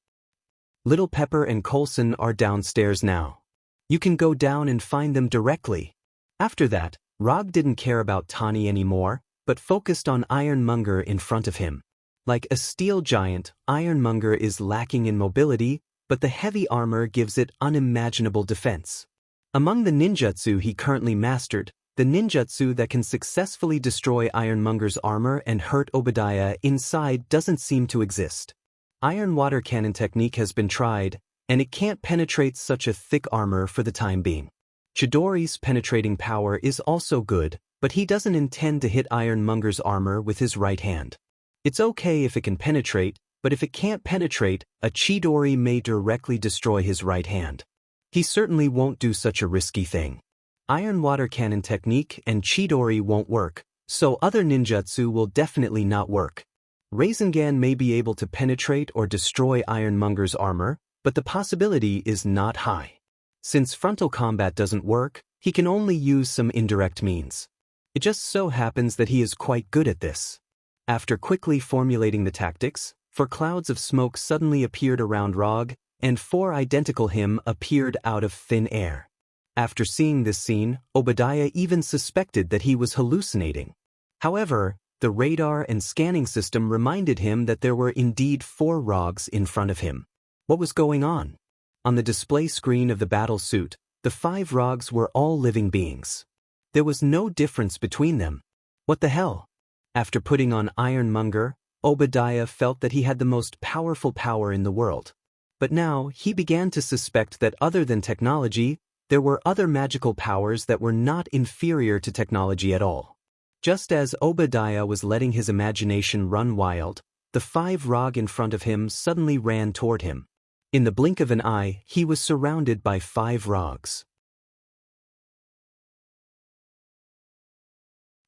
Little Pepper and Coulson are downstairs now. You can go down and find them directly." After that, Rog didn't care about Tani anymore, but focused on Ironmonger in front of him. Like a steel giant, Ironmonger is lacking in mobility, but the heavy armor gives it unimaginable defense. Among the ninjutsu he currently mastered, the ninjutsu that can successfully destroy Ironmonger's armor and hurt Obadiah inside doesn't seem to exist. Iron water cannon technique has been tried, and it can't penetrate such a thick armor for the time being. Chidori's penetrating power is also good, but he doesn't intend to hit Ironmonger's armor with his right hand. It's okay if it can penetrate, but if it can't penetrate, a Chidori may directly destroy his right hand. He certainly won't do such a risky thing. Iron water cannon technique and Chidori won't work, so other ninjutsu will definitely not work. Rasengan may be able to penetrate or destroy Ironmonger's armor, but the possibility is not high. Since frontal combat doesn't work, he can only use some indirect means. It just so happens that he is quite good at this. After quickly formulating the tactics, 4 clouds of smoke suddenly appeared around Rog, and 4 identical him appeared out of thin air. After seeing this scene, Obadiah even suspected that he was hallucinating. However, the radar and scanning system reminded him that there were indeed 4 Rogs in front of him. What was going on? On the display screen of the battle suit, the 5 Rogs were all living beings. There was no difference between them. What the hell? After putting on Ironmonger, Obadiah felt that he had the most powerful power in the world. But now, he began to suspect that other than technology, there were other magical powers that were not inferior to technology at all. Just as Obadiah was letting his imagination run wild, the 5 Rog in front of him suddenly ran toward him. In the blink of an eye, he was surrounded by 5 Rogs.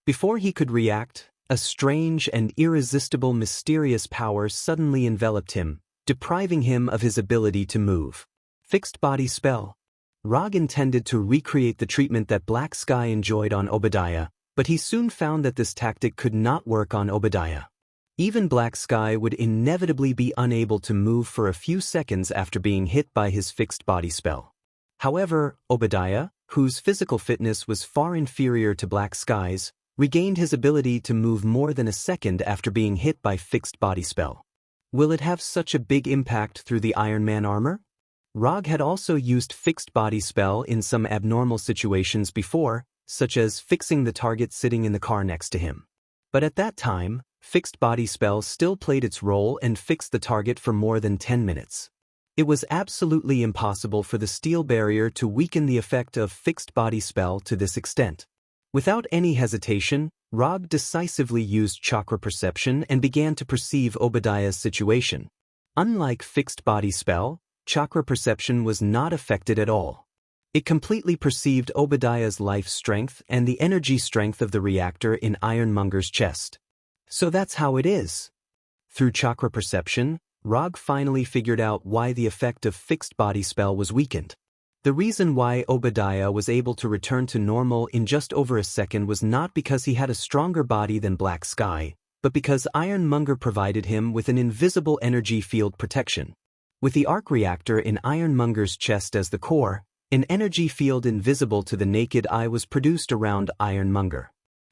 Before he could react, a strange and irresistible mysterious power suddenly enveloped him, depriving him of his ability to move. Fixed body spell. Rog intended to recreate the treatment that Black Sky enjoyed on Obadiah, but he soon found that this tactic could not work on Obadiah. Even Black Sky would inevitably be unable to move for a few seconds after being hit by his fixed body spell. However, Obadiah, whose physical fitness was far inferior to Black Sky's, regained his ability to move more than a second after being hit by fixed body spell. Will it have such a big impact through the Iron Man armor? Rog had also used fixed body spell in some abnormal situations before, such as fixing the target sitting in the car next to him. But at that time, fixed body spell still played its role and fixed the target for more than 10 minutes. It was absolutely impossible for the steel barrier to weaken the effect of fixed body spell to this extent. Without any hesitation, Rog decisively used chakra perception and began to perceive Obadiah's situation. Unlike fixed body spell, chakra perception was not affected at all. It completely perceived Obadiah's life strength and the energy strength of the reactor in Ironmonger's chest. So that's how it is. Through chakra perception, Rog finally figured out why the effect of fixed body spell was weakened. The reason why Obadiah was able to return to normal in just over a second was not because he had a stronger body than Black Sky, but because Ironmonger provided him with an invisible energy field protection. With the arc reactor in Ironmonger's chest as the core, an energy field invisible to the naked eye was produced around Ironmonger.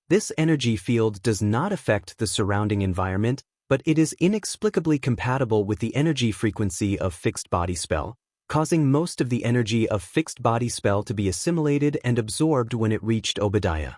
This energy field does not affect the surrounding environment, but it is inexplicably compatible with the energy frequency of fixed body spell, causing most of the energy of fixed body spell to be assimilated and absorbed when it reached Obadiah.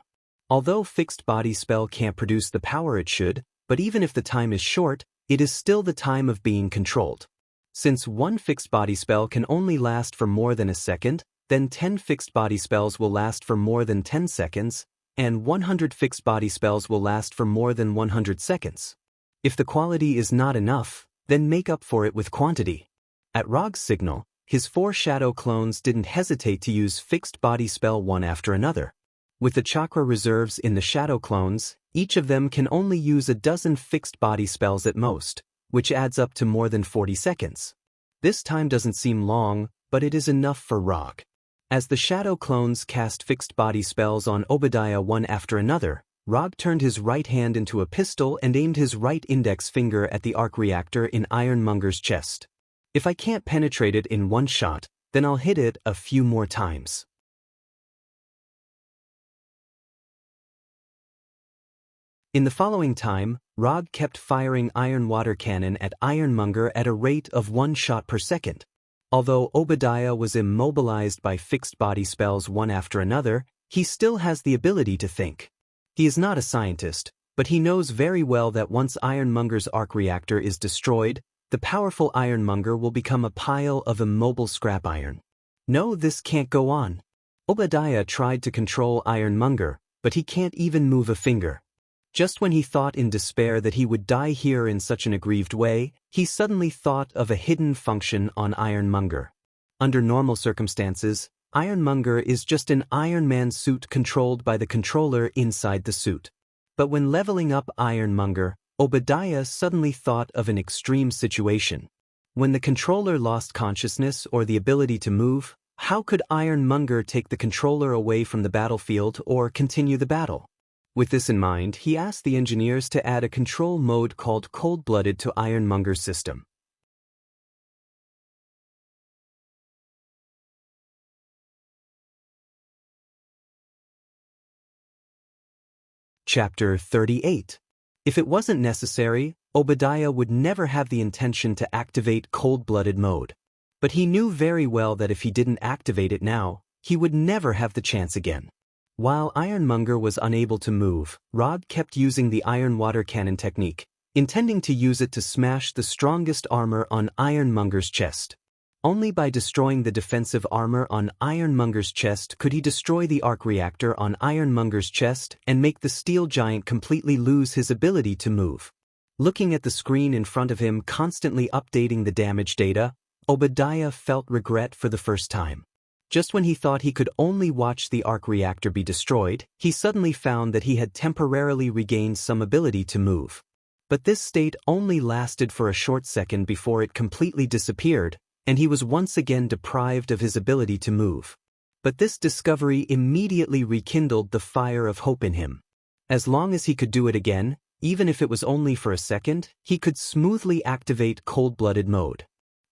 Although fixed body spell can't produce the power it should, but even if the time is short, it is still the time of being controlled. Since one fixed body spell can only last for more than a second, then 10 fixed body spells will last for more than 10 seconds, and 100 fixed body spells will last for more than 100 seconds. If the quality is not enough, then make up for it with quantity. At Rog's signal, his 4 shadow clones didn't hesitate to use fixed body spell one after another. With the chakra reserves in the shadow clones, each of them can only use a dozen fixed body spells at most, which adds up to more than 40 seconds. This time doesn't seem long, but it is enough for Rog. As the shadow clones cast fixed body spells on Obadiah one after another, Rog turned his right hand into a pistol and aimed his right index finger at the arc reactor in Ironmonger's chest. If I can't penetrate it in one shot, then I'll hit it a few more times. In the following time, Rog kept firing iron water cannon at Ironmonger at a rate of 1 shot per second. Although Obadiah was immobilized by fixed body spells one after another, He still has the ability to think. He is not a scientist, but he knows very well that once Ironmonger's arc reactor is destroyed, the powerful Ironmonger will become a pile of immobile scrap iron. No, this can't go on. Obadiah tried to control Ironmonger, but he can't even move a finger. Just when he thought in despair that he would die here in such an aggrieved way, he suddenly thought of a hidden function on Ironmonger. Under normal circumstances, Ironmonger is just an Iron Man suit controlled by the controller inside the suit. But when leveling up Ironmonger, Obadiah suddenly thought of an extreme situation. When the controller lost consciousness or the ability to move, how could Ironmonger take the controller away from the battlefield or continue the battle? With this in mind, he asked the engineers to add a control mode called Cold-Blooded to Ironmonger's system. Chapter 38. If it wasn't necessary, Obadiah would never have the intention to activate Cold-Blooded mode. But he knew very well that if he didn't activate it now, he would never have the chance again. While Ironmonger was unable to move, Rog kept using the iron water cannon technique, intending to use it to smash the strongest armor on Ironmonger's chest. Only by destroying the defensive armor on Ironmonger's chest could he destroy the arc reactor on Ironmonger's chest and make the steel giant completely lose his ability to move. Looking at the screen in front of him constantly updating the damage data, Obadiah felt regret for the first time. Just when he thought he could only watch the arc reactor be destroyed, he suddenly found that he had temporarily regained some ability to move. But this state only lasted for a short second before it completely disappeared, and he was once again deprived of his ability to move. But this discovery immediately rekindled the fire of hope in him. As long as he could do it again, even if it was only for a second, he could smoothly activate Cold-Blooded mode.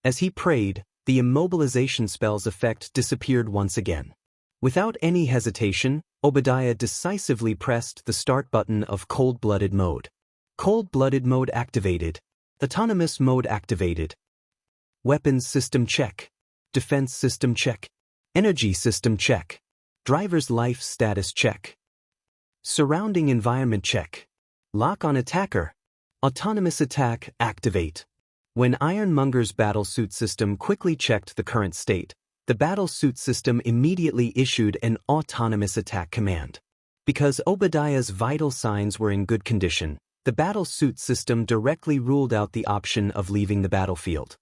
As he prayed, the immobilization spell's effect disappeared once again. Without any hesitation, Obadiah decisively pressed the start button of Cold-Blooded mode. Cold-Blooded mode activated. Autonomous mode activated. Weapons system check. Defense system check. Energy system check. Driver's life status check. Surrounding environment check. Lock on attacker. Autonomous attack activate. When Ironmonger's battlesuit system quickly checked the current state, the battlesuit system immediately issued an autonomous attack command. Because Obadiah's vital signs were in good condition, the battlesuit system directly ruled out the option of leaving the battlefield.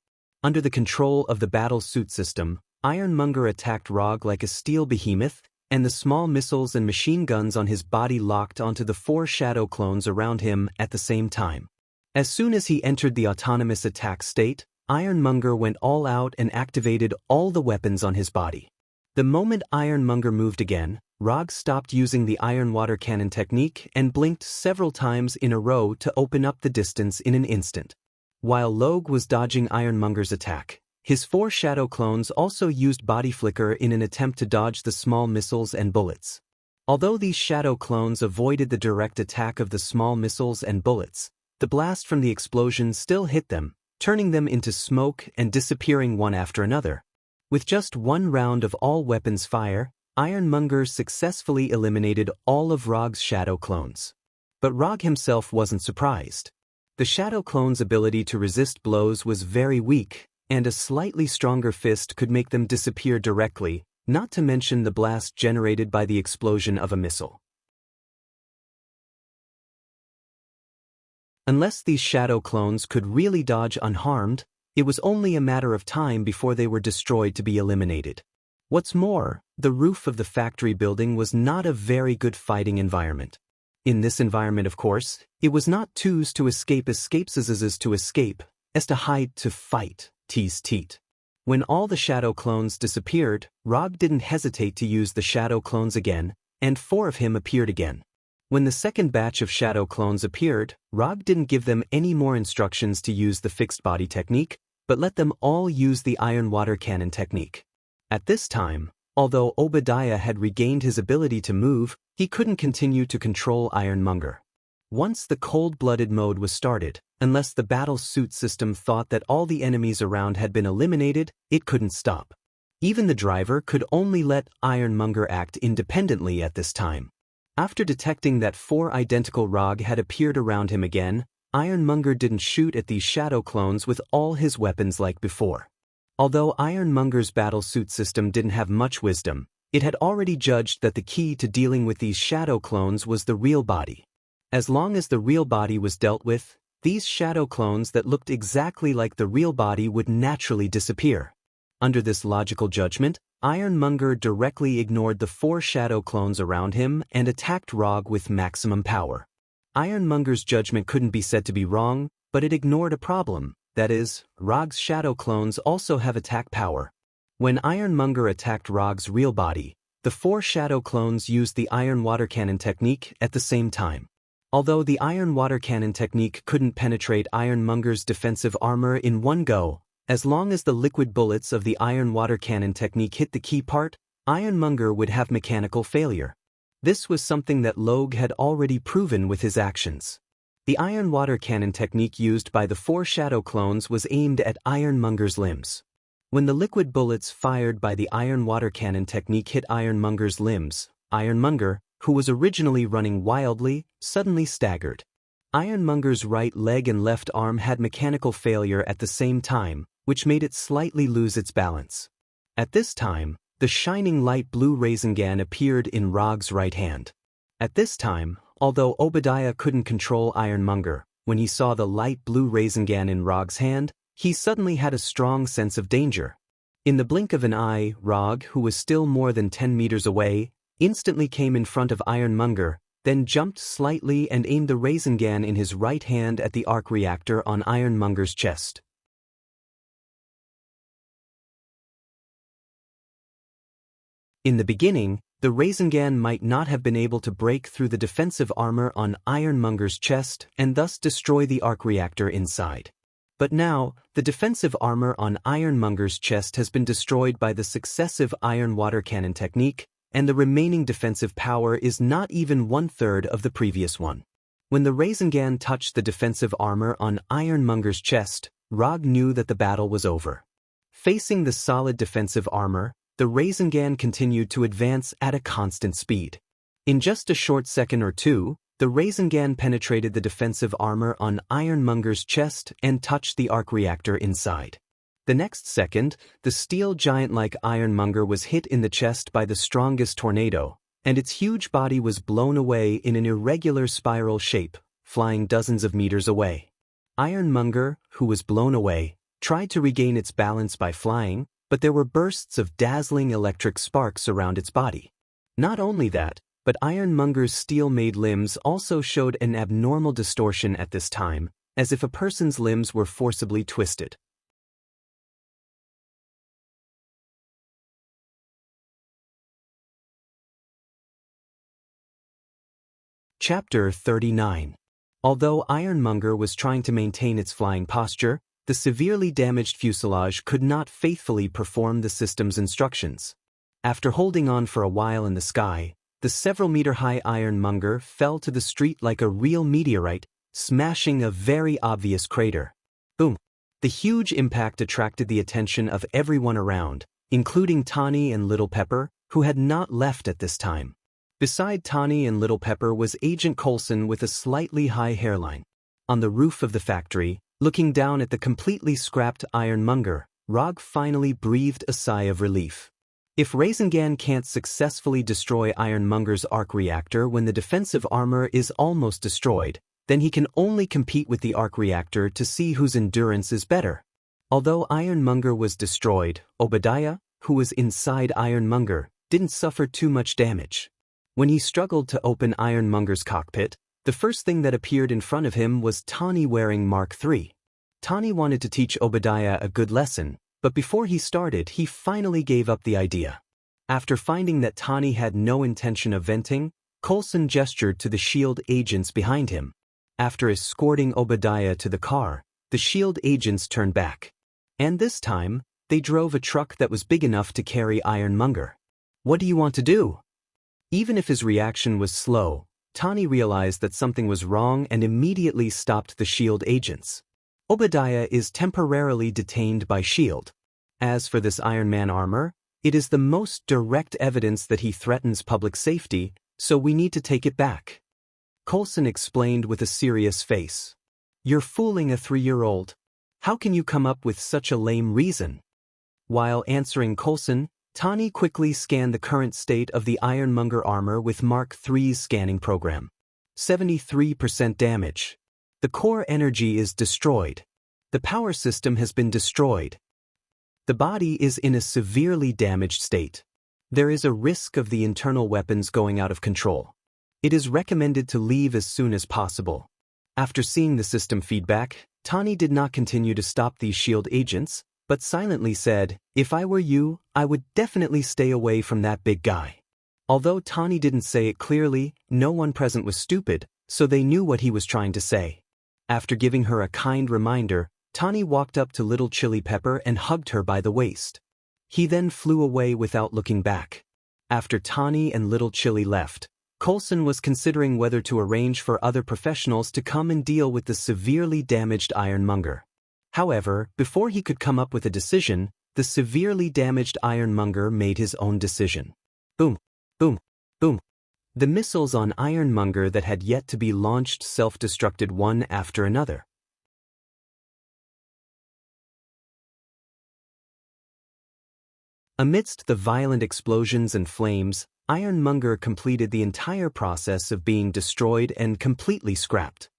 Under the control of the battlesuit system, Ironmonger attacked Rog like a steel behemoth, and the small missiles and machine guns on his body locked onto the 4 shadow clones around him at the same time. As soon as he entered the autonomous attack state, Ironmonger went all out and activated all the weapons on his body. The moment Ironmonger moved again, Rog stopped using the iron water cannon technique and blinked several times in a row to open up the distance in an instant. While Logue was dodging Ironmonger's attack, his 4 shadow clones also used body flicker in an attempt to dodge the small missiles and bullets. Although these shadow clones avoided the direct attack of the small missiles and bullets, the blast from the explosion still hit them, turning them into smoke and disappearing one after another. With just 1 round of all weapons fire, Ironmonger successfully eliminated all of Rog's shadow clones. But Rog himself wasn't surprised. The shadow clone's ability to resist blows was very weak, and a slightly stronger fist could make them disappear directly, not to mention the blast generated by the explosion of a missile. Unless these shadow clones could really dodge unharmed, it was only a matter of time before they were destroyed to be eliminated. What's more, the roof of the factory building was not a very good fighting environment. In this environment, of course, it was not twos to escape escapes as to escape, as to hide to fight, teat. When all the shadow clones disappeared, Rog didn't hesitate to use the shadow clones again, and 4 of him appeared again. When the second batch of shadow clones appeared, Rog didn't give them any more instructions to use the fixed body technique, but let them all use the iron water cannon technique. At this time, although Obadiah had regained his ability to move, he couldn't continue to control Ironmonger. Once the cold-blooded mode was started, unless the battle suit system thought that all the enemies around had been eliminated, it couldn't stop. Even the driver could only let Ironmonger act independently at this time. After detecting that 4 identical Rog had appeared around him again, Ironmonger didn't shoot at these shadow clones with all his weapons like before. Although Ironmonger's battlesuit system didn't have much wisdom, it had already judged that the key to dealing with these shadow clones was the real body. As long as the real body was dealt with, these shadow clones that looked exactly like the real body would naturally disappear. Under this logical judgment, Ironmonger directly ignored the 4 shadow clones around him and attacked Rog with maximum power. Ironmonger's judgment couldn't be said to be wrong, but it ignored a problem. That is, Rog's shadow clones also have attack power. When Ironmonger attacked Rog's real body, the 4 shadow clones used the iron water cannon technique at the same time. Although the iron water cannon technique couldn't penetrate Ironmonger's defensive armor in one go, as long as the liquid bullets of the iron water cannon technique hit the key part, Ironmonger would have mechanical failure. This was something that Logue had already proven with his actions. The iron water cannon technique used by the 4 shadow clones was aimed at Ironmonger's limbs. When the liquid bullets fired by the iron water cannon technique hit Ironmonger's limbs, Ironmonger, who was originally running wildly, suddenly staggered. Ironmonger's right leg and left arm had mechanical failure at the same time, which made it slightly lose its balance. At this time, the shining light blue Rasengan appeared in Rog's right hand. At this time, although Obadiah couldn't control Ironmonger, when he saw the light blue Rasengan in Rog's hand, he suddenly had a strong sense of danger. In the blink of an eye, Rog, who was still more than 10 meters away, instantly came in front of Ironmonger, then jumped slightly and aimed the Rasengan in his right hand at the arc reactor on Ironmonger's chest. In the beginning, the Rasengan might not have been able to break through the defensive armor on Ironmonger's chest and thus destroy the arc reactor inside. But now, the defensive armor on Ironmonger's chest has been destroyed by the successive iron water cannon technique, and the remaining defensive power is not even 1/3 of the previous one. When the Rasengan touched the defensive armor on Ironmonger's chest, Rog knew that the battle was over. Facing the solid defensive armor, the Rasengan continued to advance at a constant speed. In just a short second or two, the Rasengan penetrated the defensive armor on Ironmonger's chest and touched the arc reactor inside. The next second, the steel giant like Ironmonger was hit in the chest by the strongest tornado, and its huge body was blown away in an irregular spiral shape, flying dozens of meters away. Ironmonger, who was blown away, tried to regain its balance by flying, but there were bursts of dazzling electric sparks around its body. Not only that, but Ironmonger's steel-made limbs also showed an abnormal distortion at this time, as if a person's limbs were forcibly twisted. Chapter 39. Although Ironmonger was trying to maintain its flying posture, the severely damaged fuselage could not faithfully perform the system's instructions. After holding on for a while in the sky, the several-meter-high Ironmonger fell to the street like a real meteorite, smashing a very obvious crater. Boom! The huge impact attracted the attention of everyone around, including Tawny and Little Pepper, who had not left at this time. Beside Tawny and Little Pepper was Agent Coulson with a slightly high hairline. On the roof of the factory, looking down at the completely scrapped Ironmonger, Rog finally breathed a sigh of relief. If Rasengan can't successfully destroy Ironmonger's arc reactor when the defensive armor is almost destroyed, then he can only compete with the arc reactor to see whose endurance is better. Although Ironmonger was destroyed, Obadiah, who was inside Ironmonger, didn't suffer too much damage. When he struggled to open Ironmonger's cockpit, the first thing that appeared in front of him was Tawny wearing Mark III. Tawny wanted to teach Obadiah a good lesson, but before he started, he finally gave up the idea. After finding that Tawny had no intention of venting, Coulson gestured to the SHIELD agents behind him. After escorting Obadiah to the car, the SHIELD agents turned back. And this time, they drove a truck that was big enough to carry Ironmonger. "What do you want to do?" Even if his reaction was slow, Tawny realized that something was wrong and immediately stopped the SHIELD agents. "Obadiah is temporarily detained by SHIELD. As for this Iron Man armor, It is the most direct evidence that he threatens public safety, so we need to take it back. Coulson explained with a serious face. You're fooling a 3-year-old. How can you come up with such a lame reason? While answering Coulson, Tani quickly scanned the current state of the Ironmonger armor with Mark III's scanning program. 73% damage. The core energy is destroyed. The power system has been destroyed. The body is in a severely damaged state. There is a risk of the internal weapons going out of control. It is recommended to leave as soon as possible. After seeing the system feedback, Tani did not continue to stop these SHIELD agents, but silently said, "If I were you, I would definitely stay away from that big guy." Although Tani didn't say it clearly, no one present was stupid, so they knew what he was trying to say. After giving her a kind reminder, Tani walked up to Little Chili Pepper and hugged her by the waist. He then flew away without looking back. After Tani and Little Chili left, Coulson was considering whether to arrange for other professionals to come and deal with the severely damaged Ironmonger. However, before he could come up with a decision, the severely damaged Ironmonger made his own decision. Boom, boom, boom. The missiles on Ironmonger that had yet to be launched self-destructed one after another. Amidst the violent explosions and flames, Ironmonger completed the entire process of being destroyed and completely scrapped.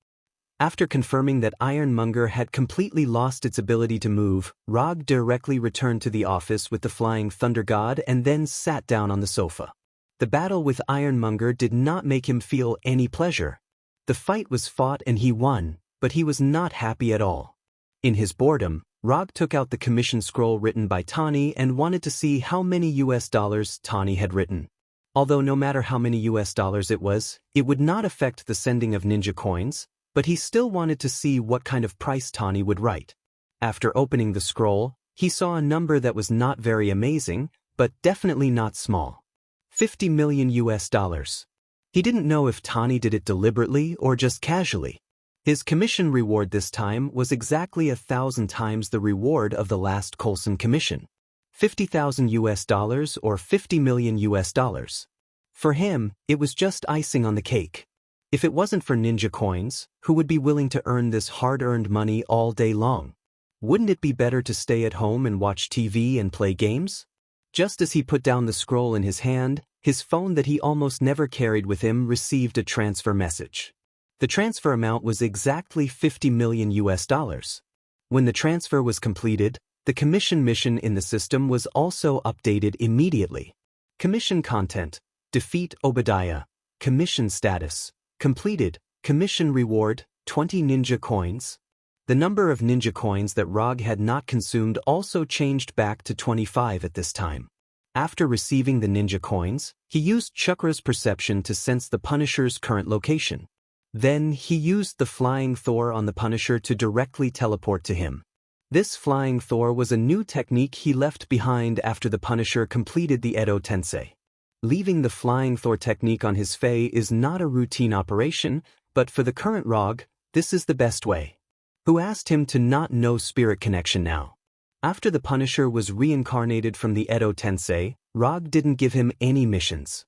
After confirming that Ironmonger had completely lost its ability to move, Rog directly returned to the office with the Flying Thunder God and then sat down on the sofa. The battle with Ironmonger did not make him feel any pleasure. The fight was fought and he won, but he was not happy at all. In his boredom, Rog took out the commission scroll written by Tani and wanted to see how many US dollars Tani had written. Although no matter how many US dollars it would not affect the sending of ninja coins, but he still wanted to see what kind of price Tani would write. After opening the scroll, he saw a number that was not very amazing, but definitely not small. 50 million US dollars. He didn't know if Tani did it deliberately or just casually. His commission reward this time was exactly 1,000 times the reward of the last Coulson commission. 50,000 US dollars or 50 million US dollars. For him, it was just icing on the cake. If it wasn't for ninja coins, who would be willing to earn this hard-earned money all day long? Wouldn't it be better to stay at home and watch TV and play games? Just as he put down the scroll in his hand, his phone that he almost never carried with him received a transfer message. The transfer amount was exactly 50 million US dollars. When the transfer was completed, the commission mission in the system was also updated immediately. Commission content: defeat Obadiah. Commission status: completed. Commission reward: 20 ninja coins. The number of ninja coins that Rog had not consumed also changed back to 25 at this time. After receiving the ninja coins, he used Chakra's perception to sense the Punisher's current location. Then he used the Flying Thor on the Punisher to directly teleport to him. This Flying Thor was a new technique he left behind after the Punisher completed the Edo Tensei. Leaving the Flying Thor technique on his Fae is not a routine operation, but for the current Rog, this is the best way. Who asked him to not know spirit connection now? After the Punisher was reincarnated from the Edo Tensei, Rog didn't give him any missions.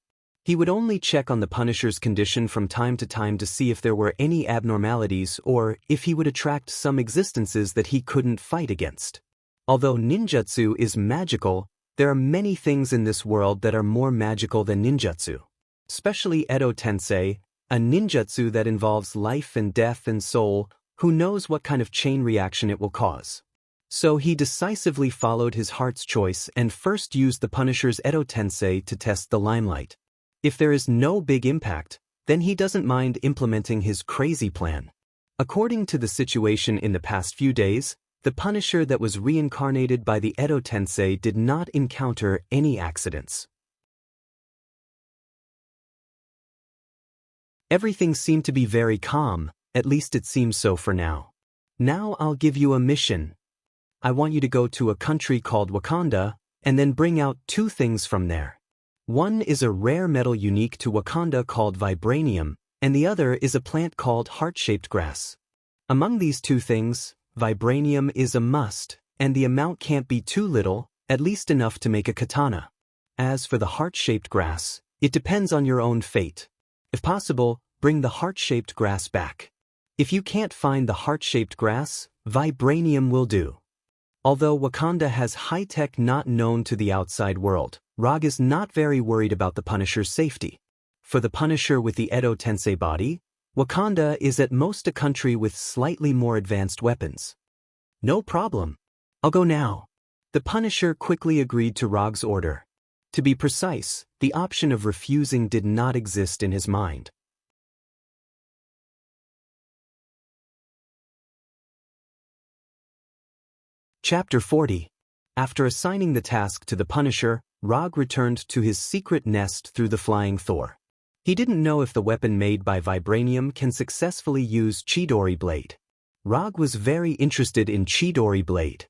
He would only check on the Punisher's condition from time to time to see if there were any abnormalities or if he would attract some existences that he couldn't fight against. Although ninjutsu is magical, there are many things in this world that are more magical than ninjutsu. Especially Edo Tensei, a ninjutsu that involves life and death and soul, who knows what kind of chain reaction it will cause. So he decisively followed his heart's choice and first used the Punisher's Edo Tensei to test the limelight. If there is no big impact, then he doesn't mind implementing his crazy plan. According to the situation in the past few days, the Punisher that was reincarnated by the Edo Tensei did not encounter any accidents. Everything seemed to be very calm, at least it seems so for now. Now I'll give you a mission. I want you to go to a country called Wakanda, and then bring out 2 things from there. One is a rare metal unique to Wakanda called vibranium, and the other is a plant called heart-shaped grass. Among these 2 things, vibranium is a must, and the amount can't be too little, at least enough to make a katana. As for the heart-shaped grass, it depends on your own fate. If possible, bring the heart-shaped grass back. If you can't find the heart-shaped grass, vibranium will do. Although Wakanda has high-tech not known to the outside world, Rog is not very worried about the Punisher's safety. For the Punisher with the Edo Tensei body, Wakanda is at most a country with slightly more advanced weapons. No problem. I'll go now. The Punisher quickly agreed to Rog's order. To be precise, the option of refusing did not exist in his mind. Chapter 40. After assigning the task to the Punisher, Rog returned to his secret nest through the flying Thor. He didn't know if the weapon made by vibranium can successfully use Chidori Blade. Rog was very interested in Chidori Blade.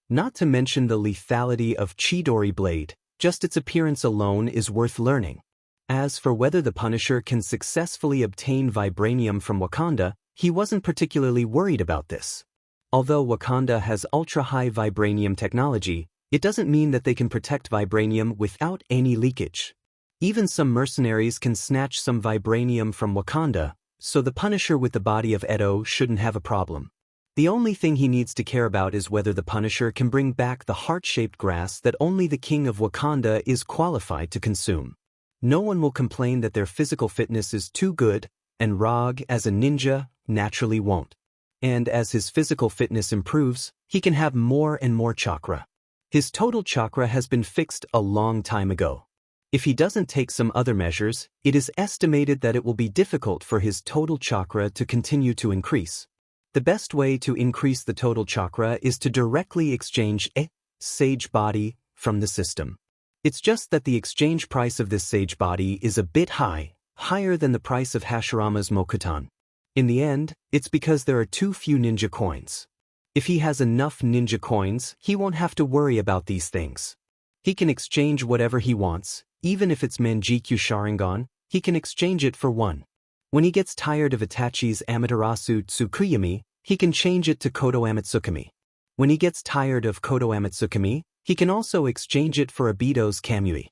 Not to mention the lethality of Chidori Blade, just its appearance alone is worth learning. As for whether the Punisher can successfully obtain vibranium from Wakanda, he wasn't particularly worried about this. Although Wakanda has ultra-high vibranium technology, it doesn't mean that they can protect vibranium without any leakage. Even some mercenaries can snatch some vibranium from Wakanda, so the Punisher with the body of Edo shouldn't have a problem. The only thing he needs to care about is whether the Punisher can bring back the heart-shaped grass that only the King of Wakanda is qualified to consume. No one will complain that their physical fitness is too good, and Rog, as a ninja, naturally won't. And as his physical fitness improves, he can have more and more chakra. His total chakra has been fixed a long time ago. If he doesn't take some other measures, it is estimated that it will be difficult for his total chakra to continue to increase. The best way to increase the total chakra is to directly exchange a sage body from the system. It's just that the exchange price of this sage body is a bit high, higher than the price of Hashirama's Mokutan. In the end, it's because there are too few ninja coins. If he has enough ninja coins, he won't have to worry about these things. He can exchange whatever he wants, even if it's Manjikyu Sharingan, he can exchange it for one. When he gets tired of Itachi's Amaterasu Tsukuyami, he can change it to Kodo Amatsukami. When he gets tired of Kodo Amatsukami, he can also exchange it for Obito's Kamui.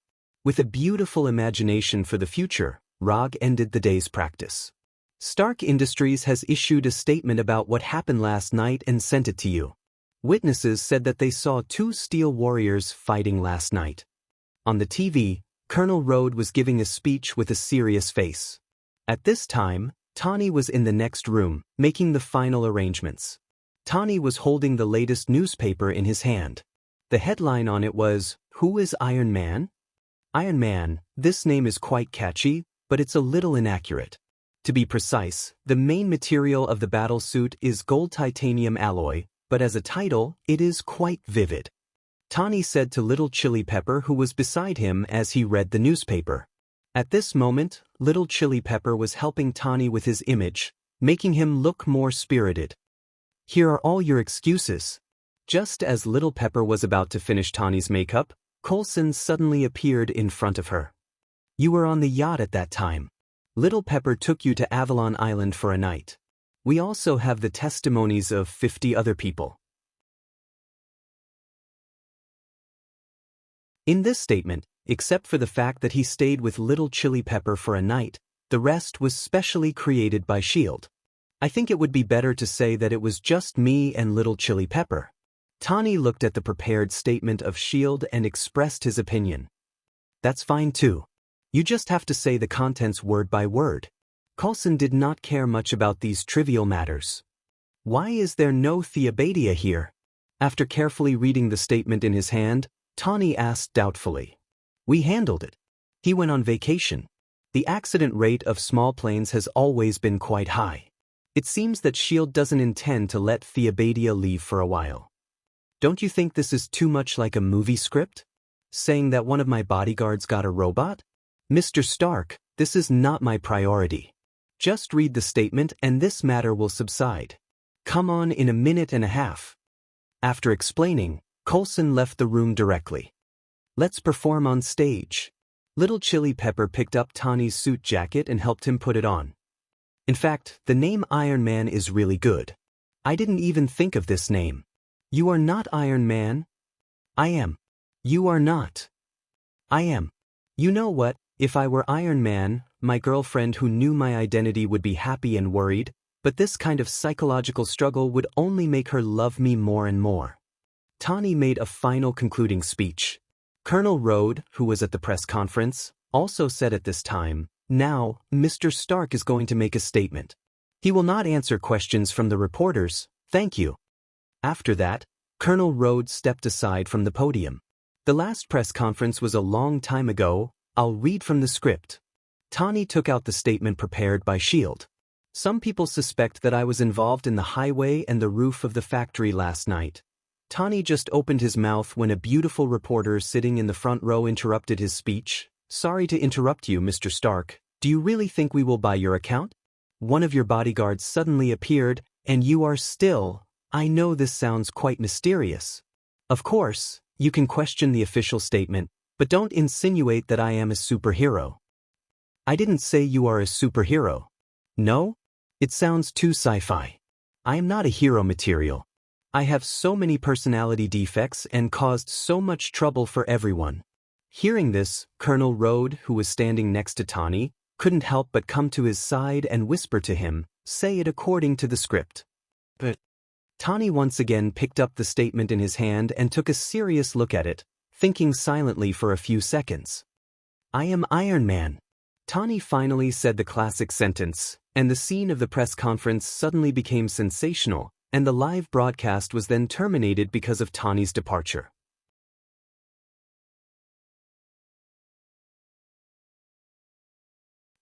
With a beautiful imagination for the future, Rog ended the day's practice. Stark Industries has issued a statement about what happened last night and sent it to you. Witnesses said that they saw two Steel Warriors fighting last night. On the TV, Colonel Road was giving a speech with a serious face. At this time, Tani was in the next room, making the final arrangements. Tani was holding the latest newspaper in his hand. The headline on it was, "Who is Iron Man?" Iron Man, this name is quite catchy, but it's a little inaccurate. To be precise, the main material of the battle suit is gold titanium alloy, but as a title, it is quite vivid. Tani said to Little Chili Pepper, who was beside him as he read the newspaper. At this moment, Little Chili Pepper was helping Tani with his image, making him look more spirited. "Here are all your excuses." Just as Little Pepper was about to finish Tani's makeup, Coulson suddenly appeared in front of her. "You were on the yacht at that time. Little Pepper took you to Avalon Island for a night. We also have the testimonies of 50 other people." In this statement, except for the fact that he stayed with Little Chili Pepper for a night, the rest was specially created by S.H.I.E.L.D. I think it would be better to say that it was just me and Little Chili Pepper. Tani looked at the prepared statement of S.H.I.E.L.D. and expressed his opinion. "That's fine too. You just have to say the contents word by word." Coulson did not care much about these trivial matters. "Why is there no Theobadia here?" After carefully reading the statement in his hand, Tani asked doubtfully. "We handled it. He went on vacation. The accident rate of small planes has always been quite high. It seems that S.H.I.E.L.D. doesn't intend to let Theobadia leave for a while. Don't you think this is too much like a movie script? Saying that one of my bodyguards got a robot? Mr. Stark, this is not my priority. Just read the statement and this matter will subside. Come on in a minute and a half." After explaining, Coulson left the room directly. "Let's perform on stage." Little Chili Pepper picked up Tani's suit jacket and helped him put it on. In fact, the name Iron Man is really good. I didn't even think of this name. "You are not Iron Man?" "I am. You are not. I am. You know what, if I were Iron Man, my girlfriend who knew my identity would be happy and worried, but this kind of psychological struggle would only make her love me more and more. Tawny made a final concluding speech. Colonel Rhodes, who was at the press conference, also said at this time, "Now, Mr. Stark is going to make a statement. He will not answer questions from the reporters, thank you." After that, Colonel Rhodes stepped aside from the podium. The last press conference was a long time ago. I'll read from the script. Tawny took out the statement prepared by S.H.I.E.L.D. Some people suspect that I was involved in the highway and the roof of the factory last night. Tawny just opened his mouth when a beautiful reporter sitting in the front row interrupted his speech. "Sorry to interrupt you, Mr. Stark. Do you really think we will buy your account? One of your bodyguards suddenly appeared, and you are still. I know this sounds quite mysterious. Of course, you can question the official statement, but don't insinuate that I am a superhero. I didn't say you are a superhero. No? It sounds too sci-fi. I am not a hero material. I have so many personality defects and caused so much trouble for everyone." Hearing this, Colonel Rhodes, who was standing next to Tawny, couldn't help but come to his side and whisper to him, "Say it according to the script." But Tawny once again picked up the statement in his hand and took a serious look at it, thinking silently for a few seconds. "I am Iron Man." Tawny finally said the classic sentence, and the scene of the press conference suddenly became sensational, and the live broadcast was then terminated because of Tawny's departure.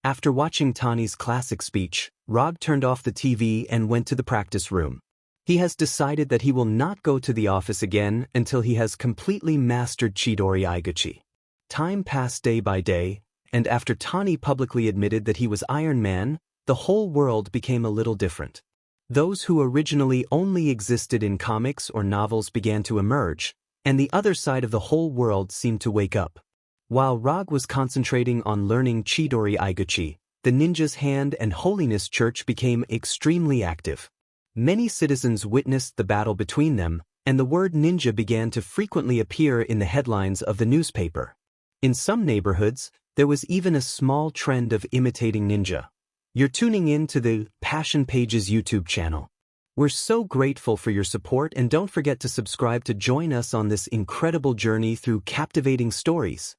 After watching Tawny's classic speech, Rog turned off the TV and went to the practice room. He has decided that he will not go to the office again until he has completely mastered Chidori Aiguchi. Time passed day by day, and after Tawny publicly admitted that he was Iron Man, the whole world became a little different. Those who originally only existed in comics or novels began to emerge, and the other side of the whole world seemed to wake up. While Rog was concentrating on learning Chidori Aiguchi, the ninja's hand and holiness church became extremely active. Many citizens witnessed the battle between them, and the word ninja began to frequently appear in the headlines of the newspaper. In some neighborhoods, there was even a small trend of imitating ninja. You're tuning in to the Passion Pages YouTube channel. We're so grateful for your support, and don't forget to subscribe to join us on this incredible journey through captivating stories.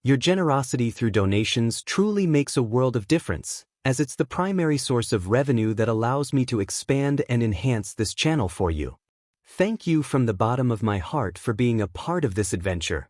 Your generosity through donations truly makes a world of difference, as it's the primary source of revenue that allows me to expand and enhance this channel for you. Thank you from the bottom of my heart for being a part of this adventure.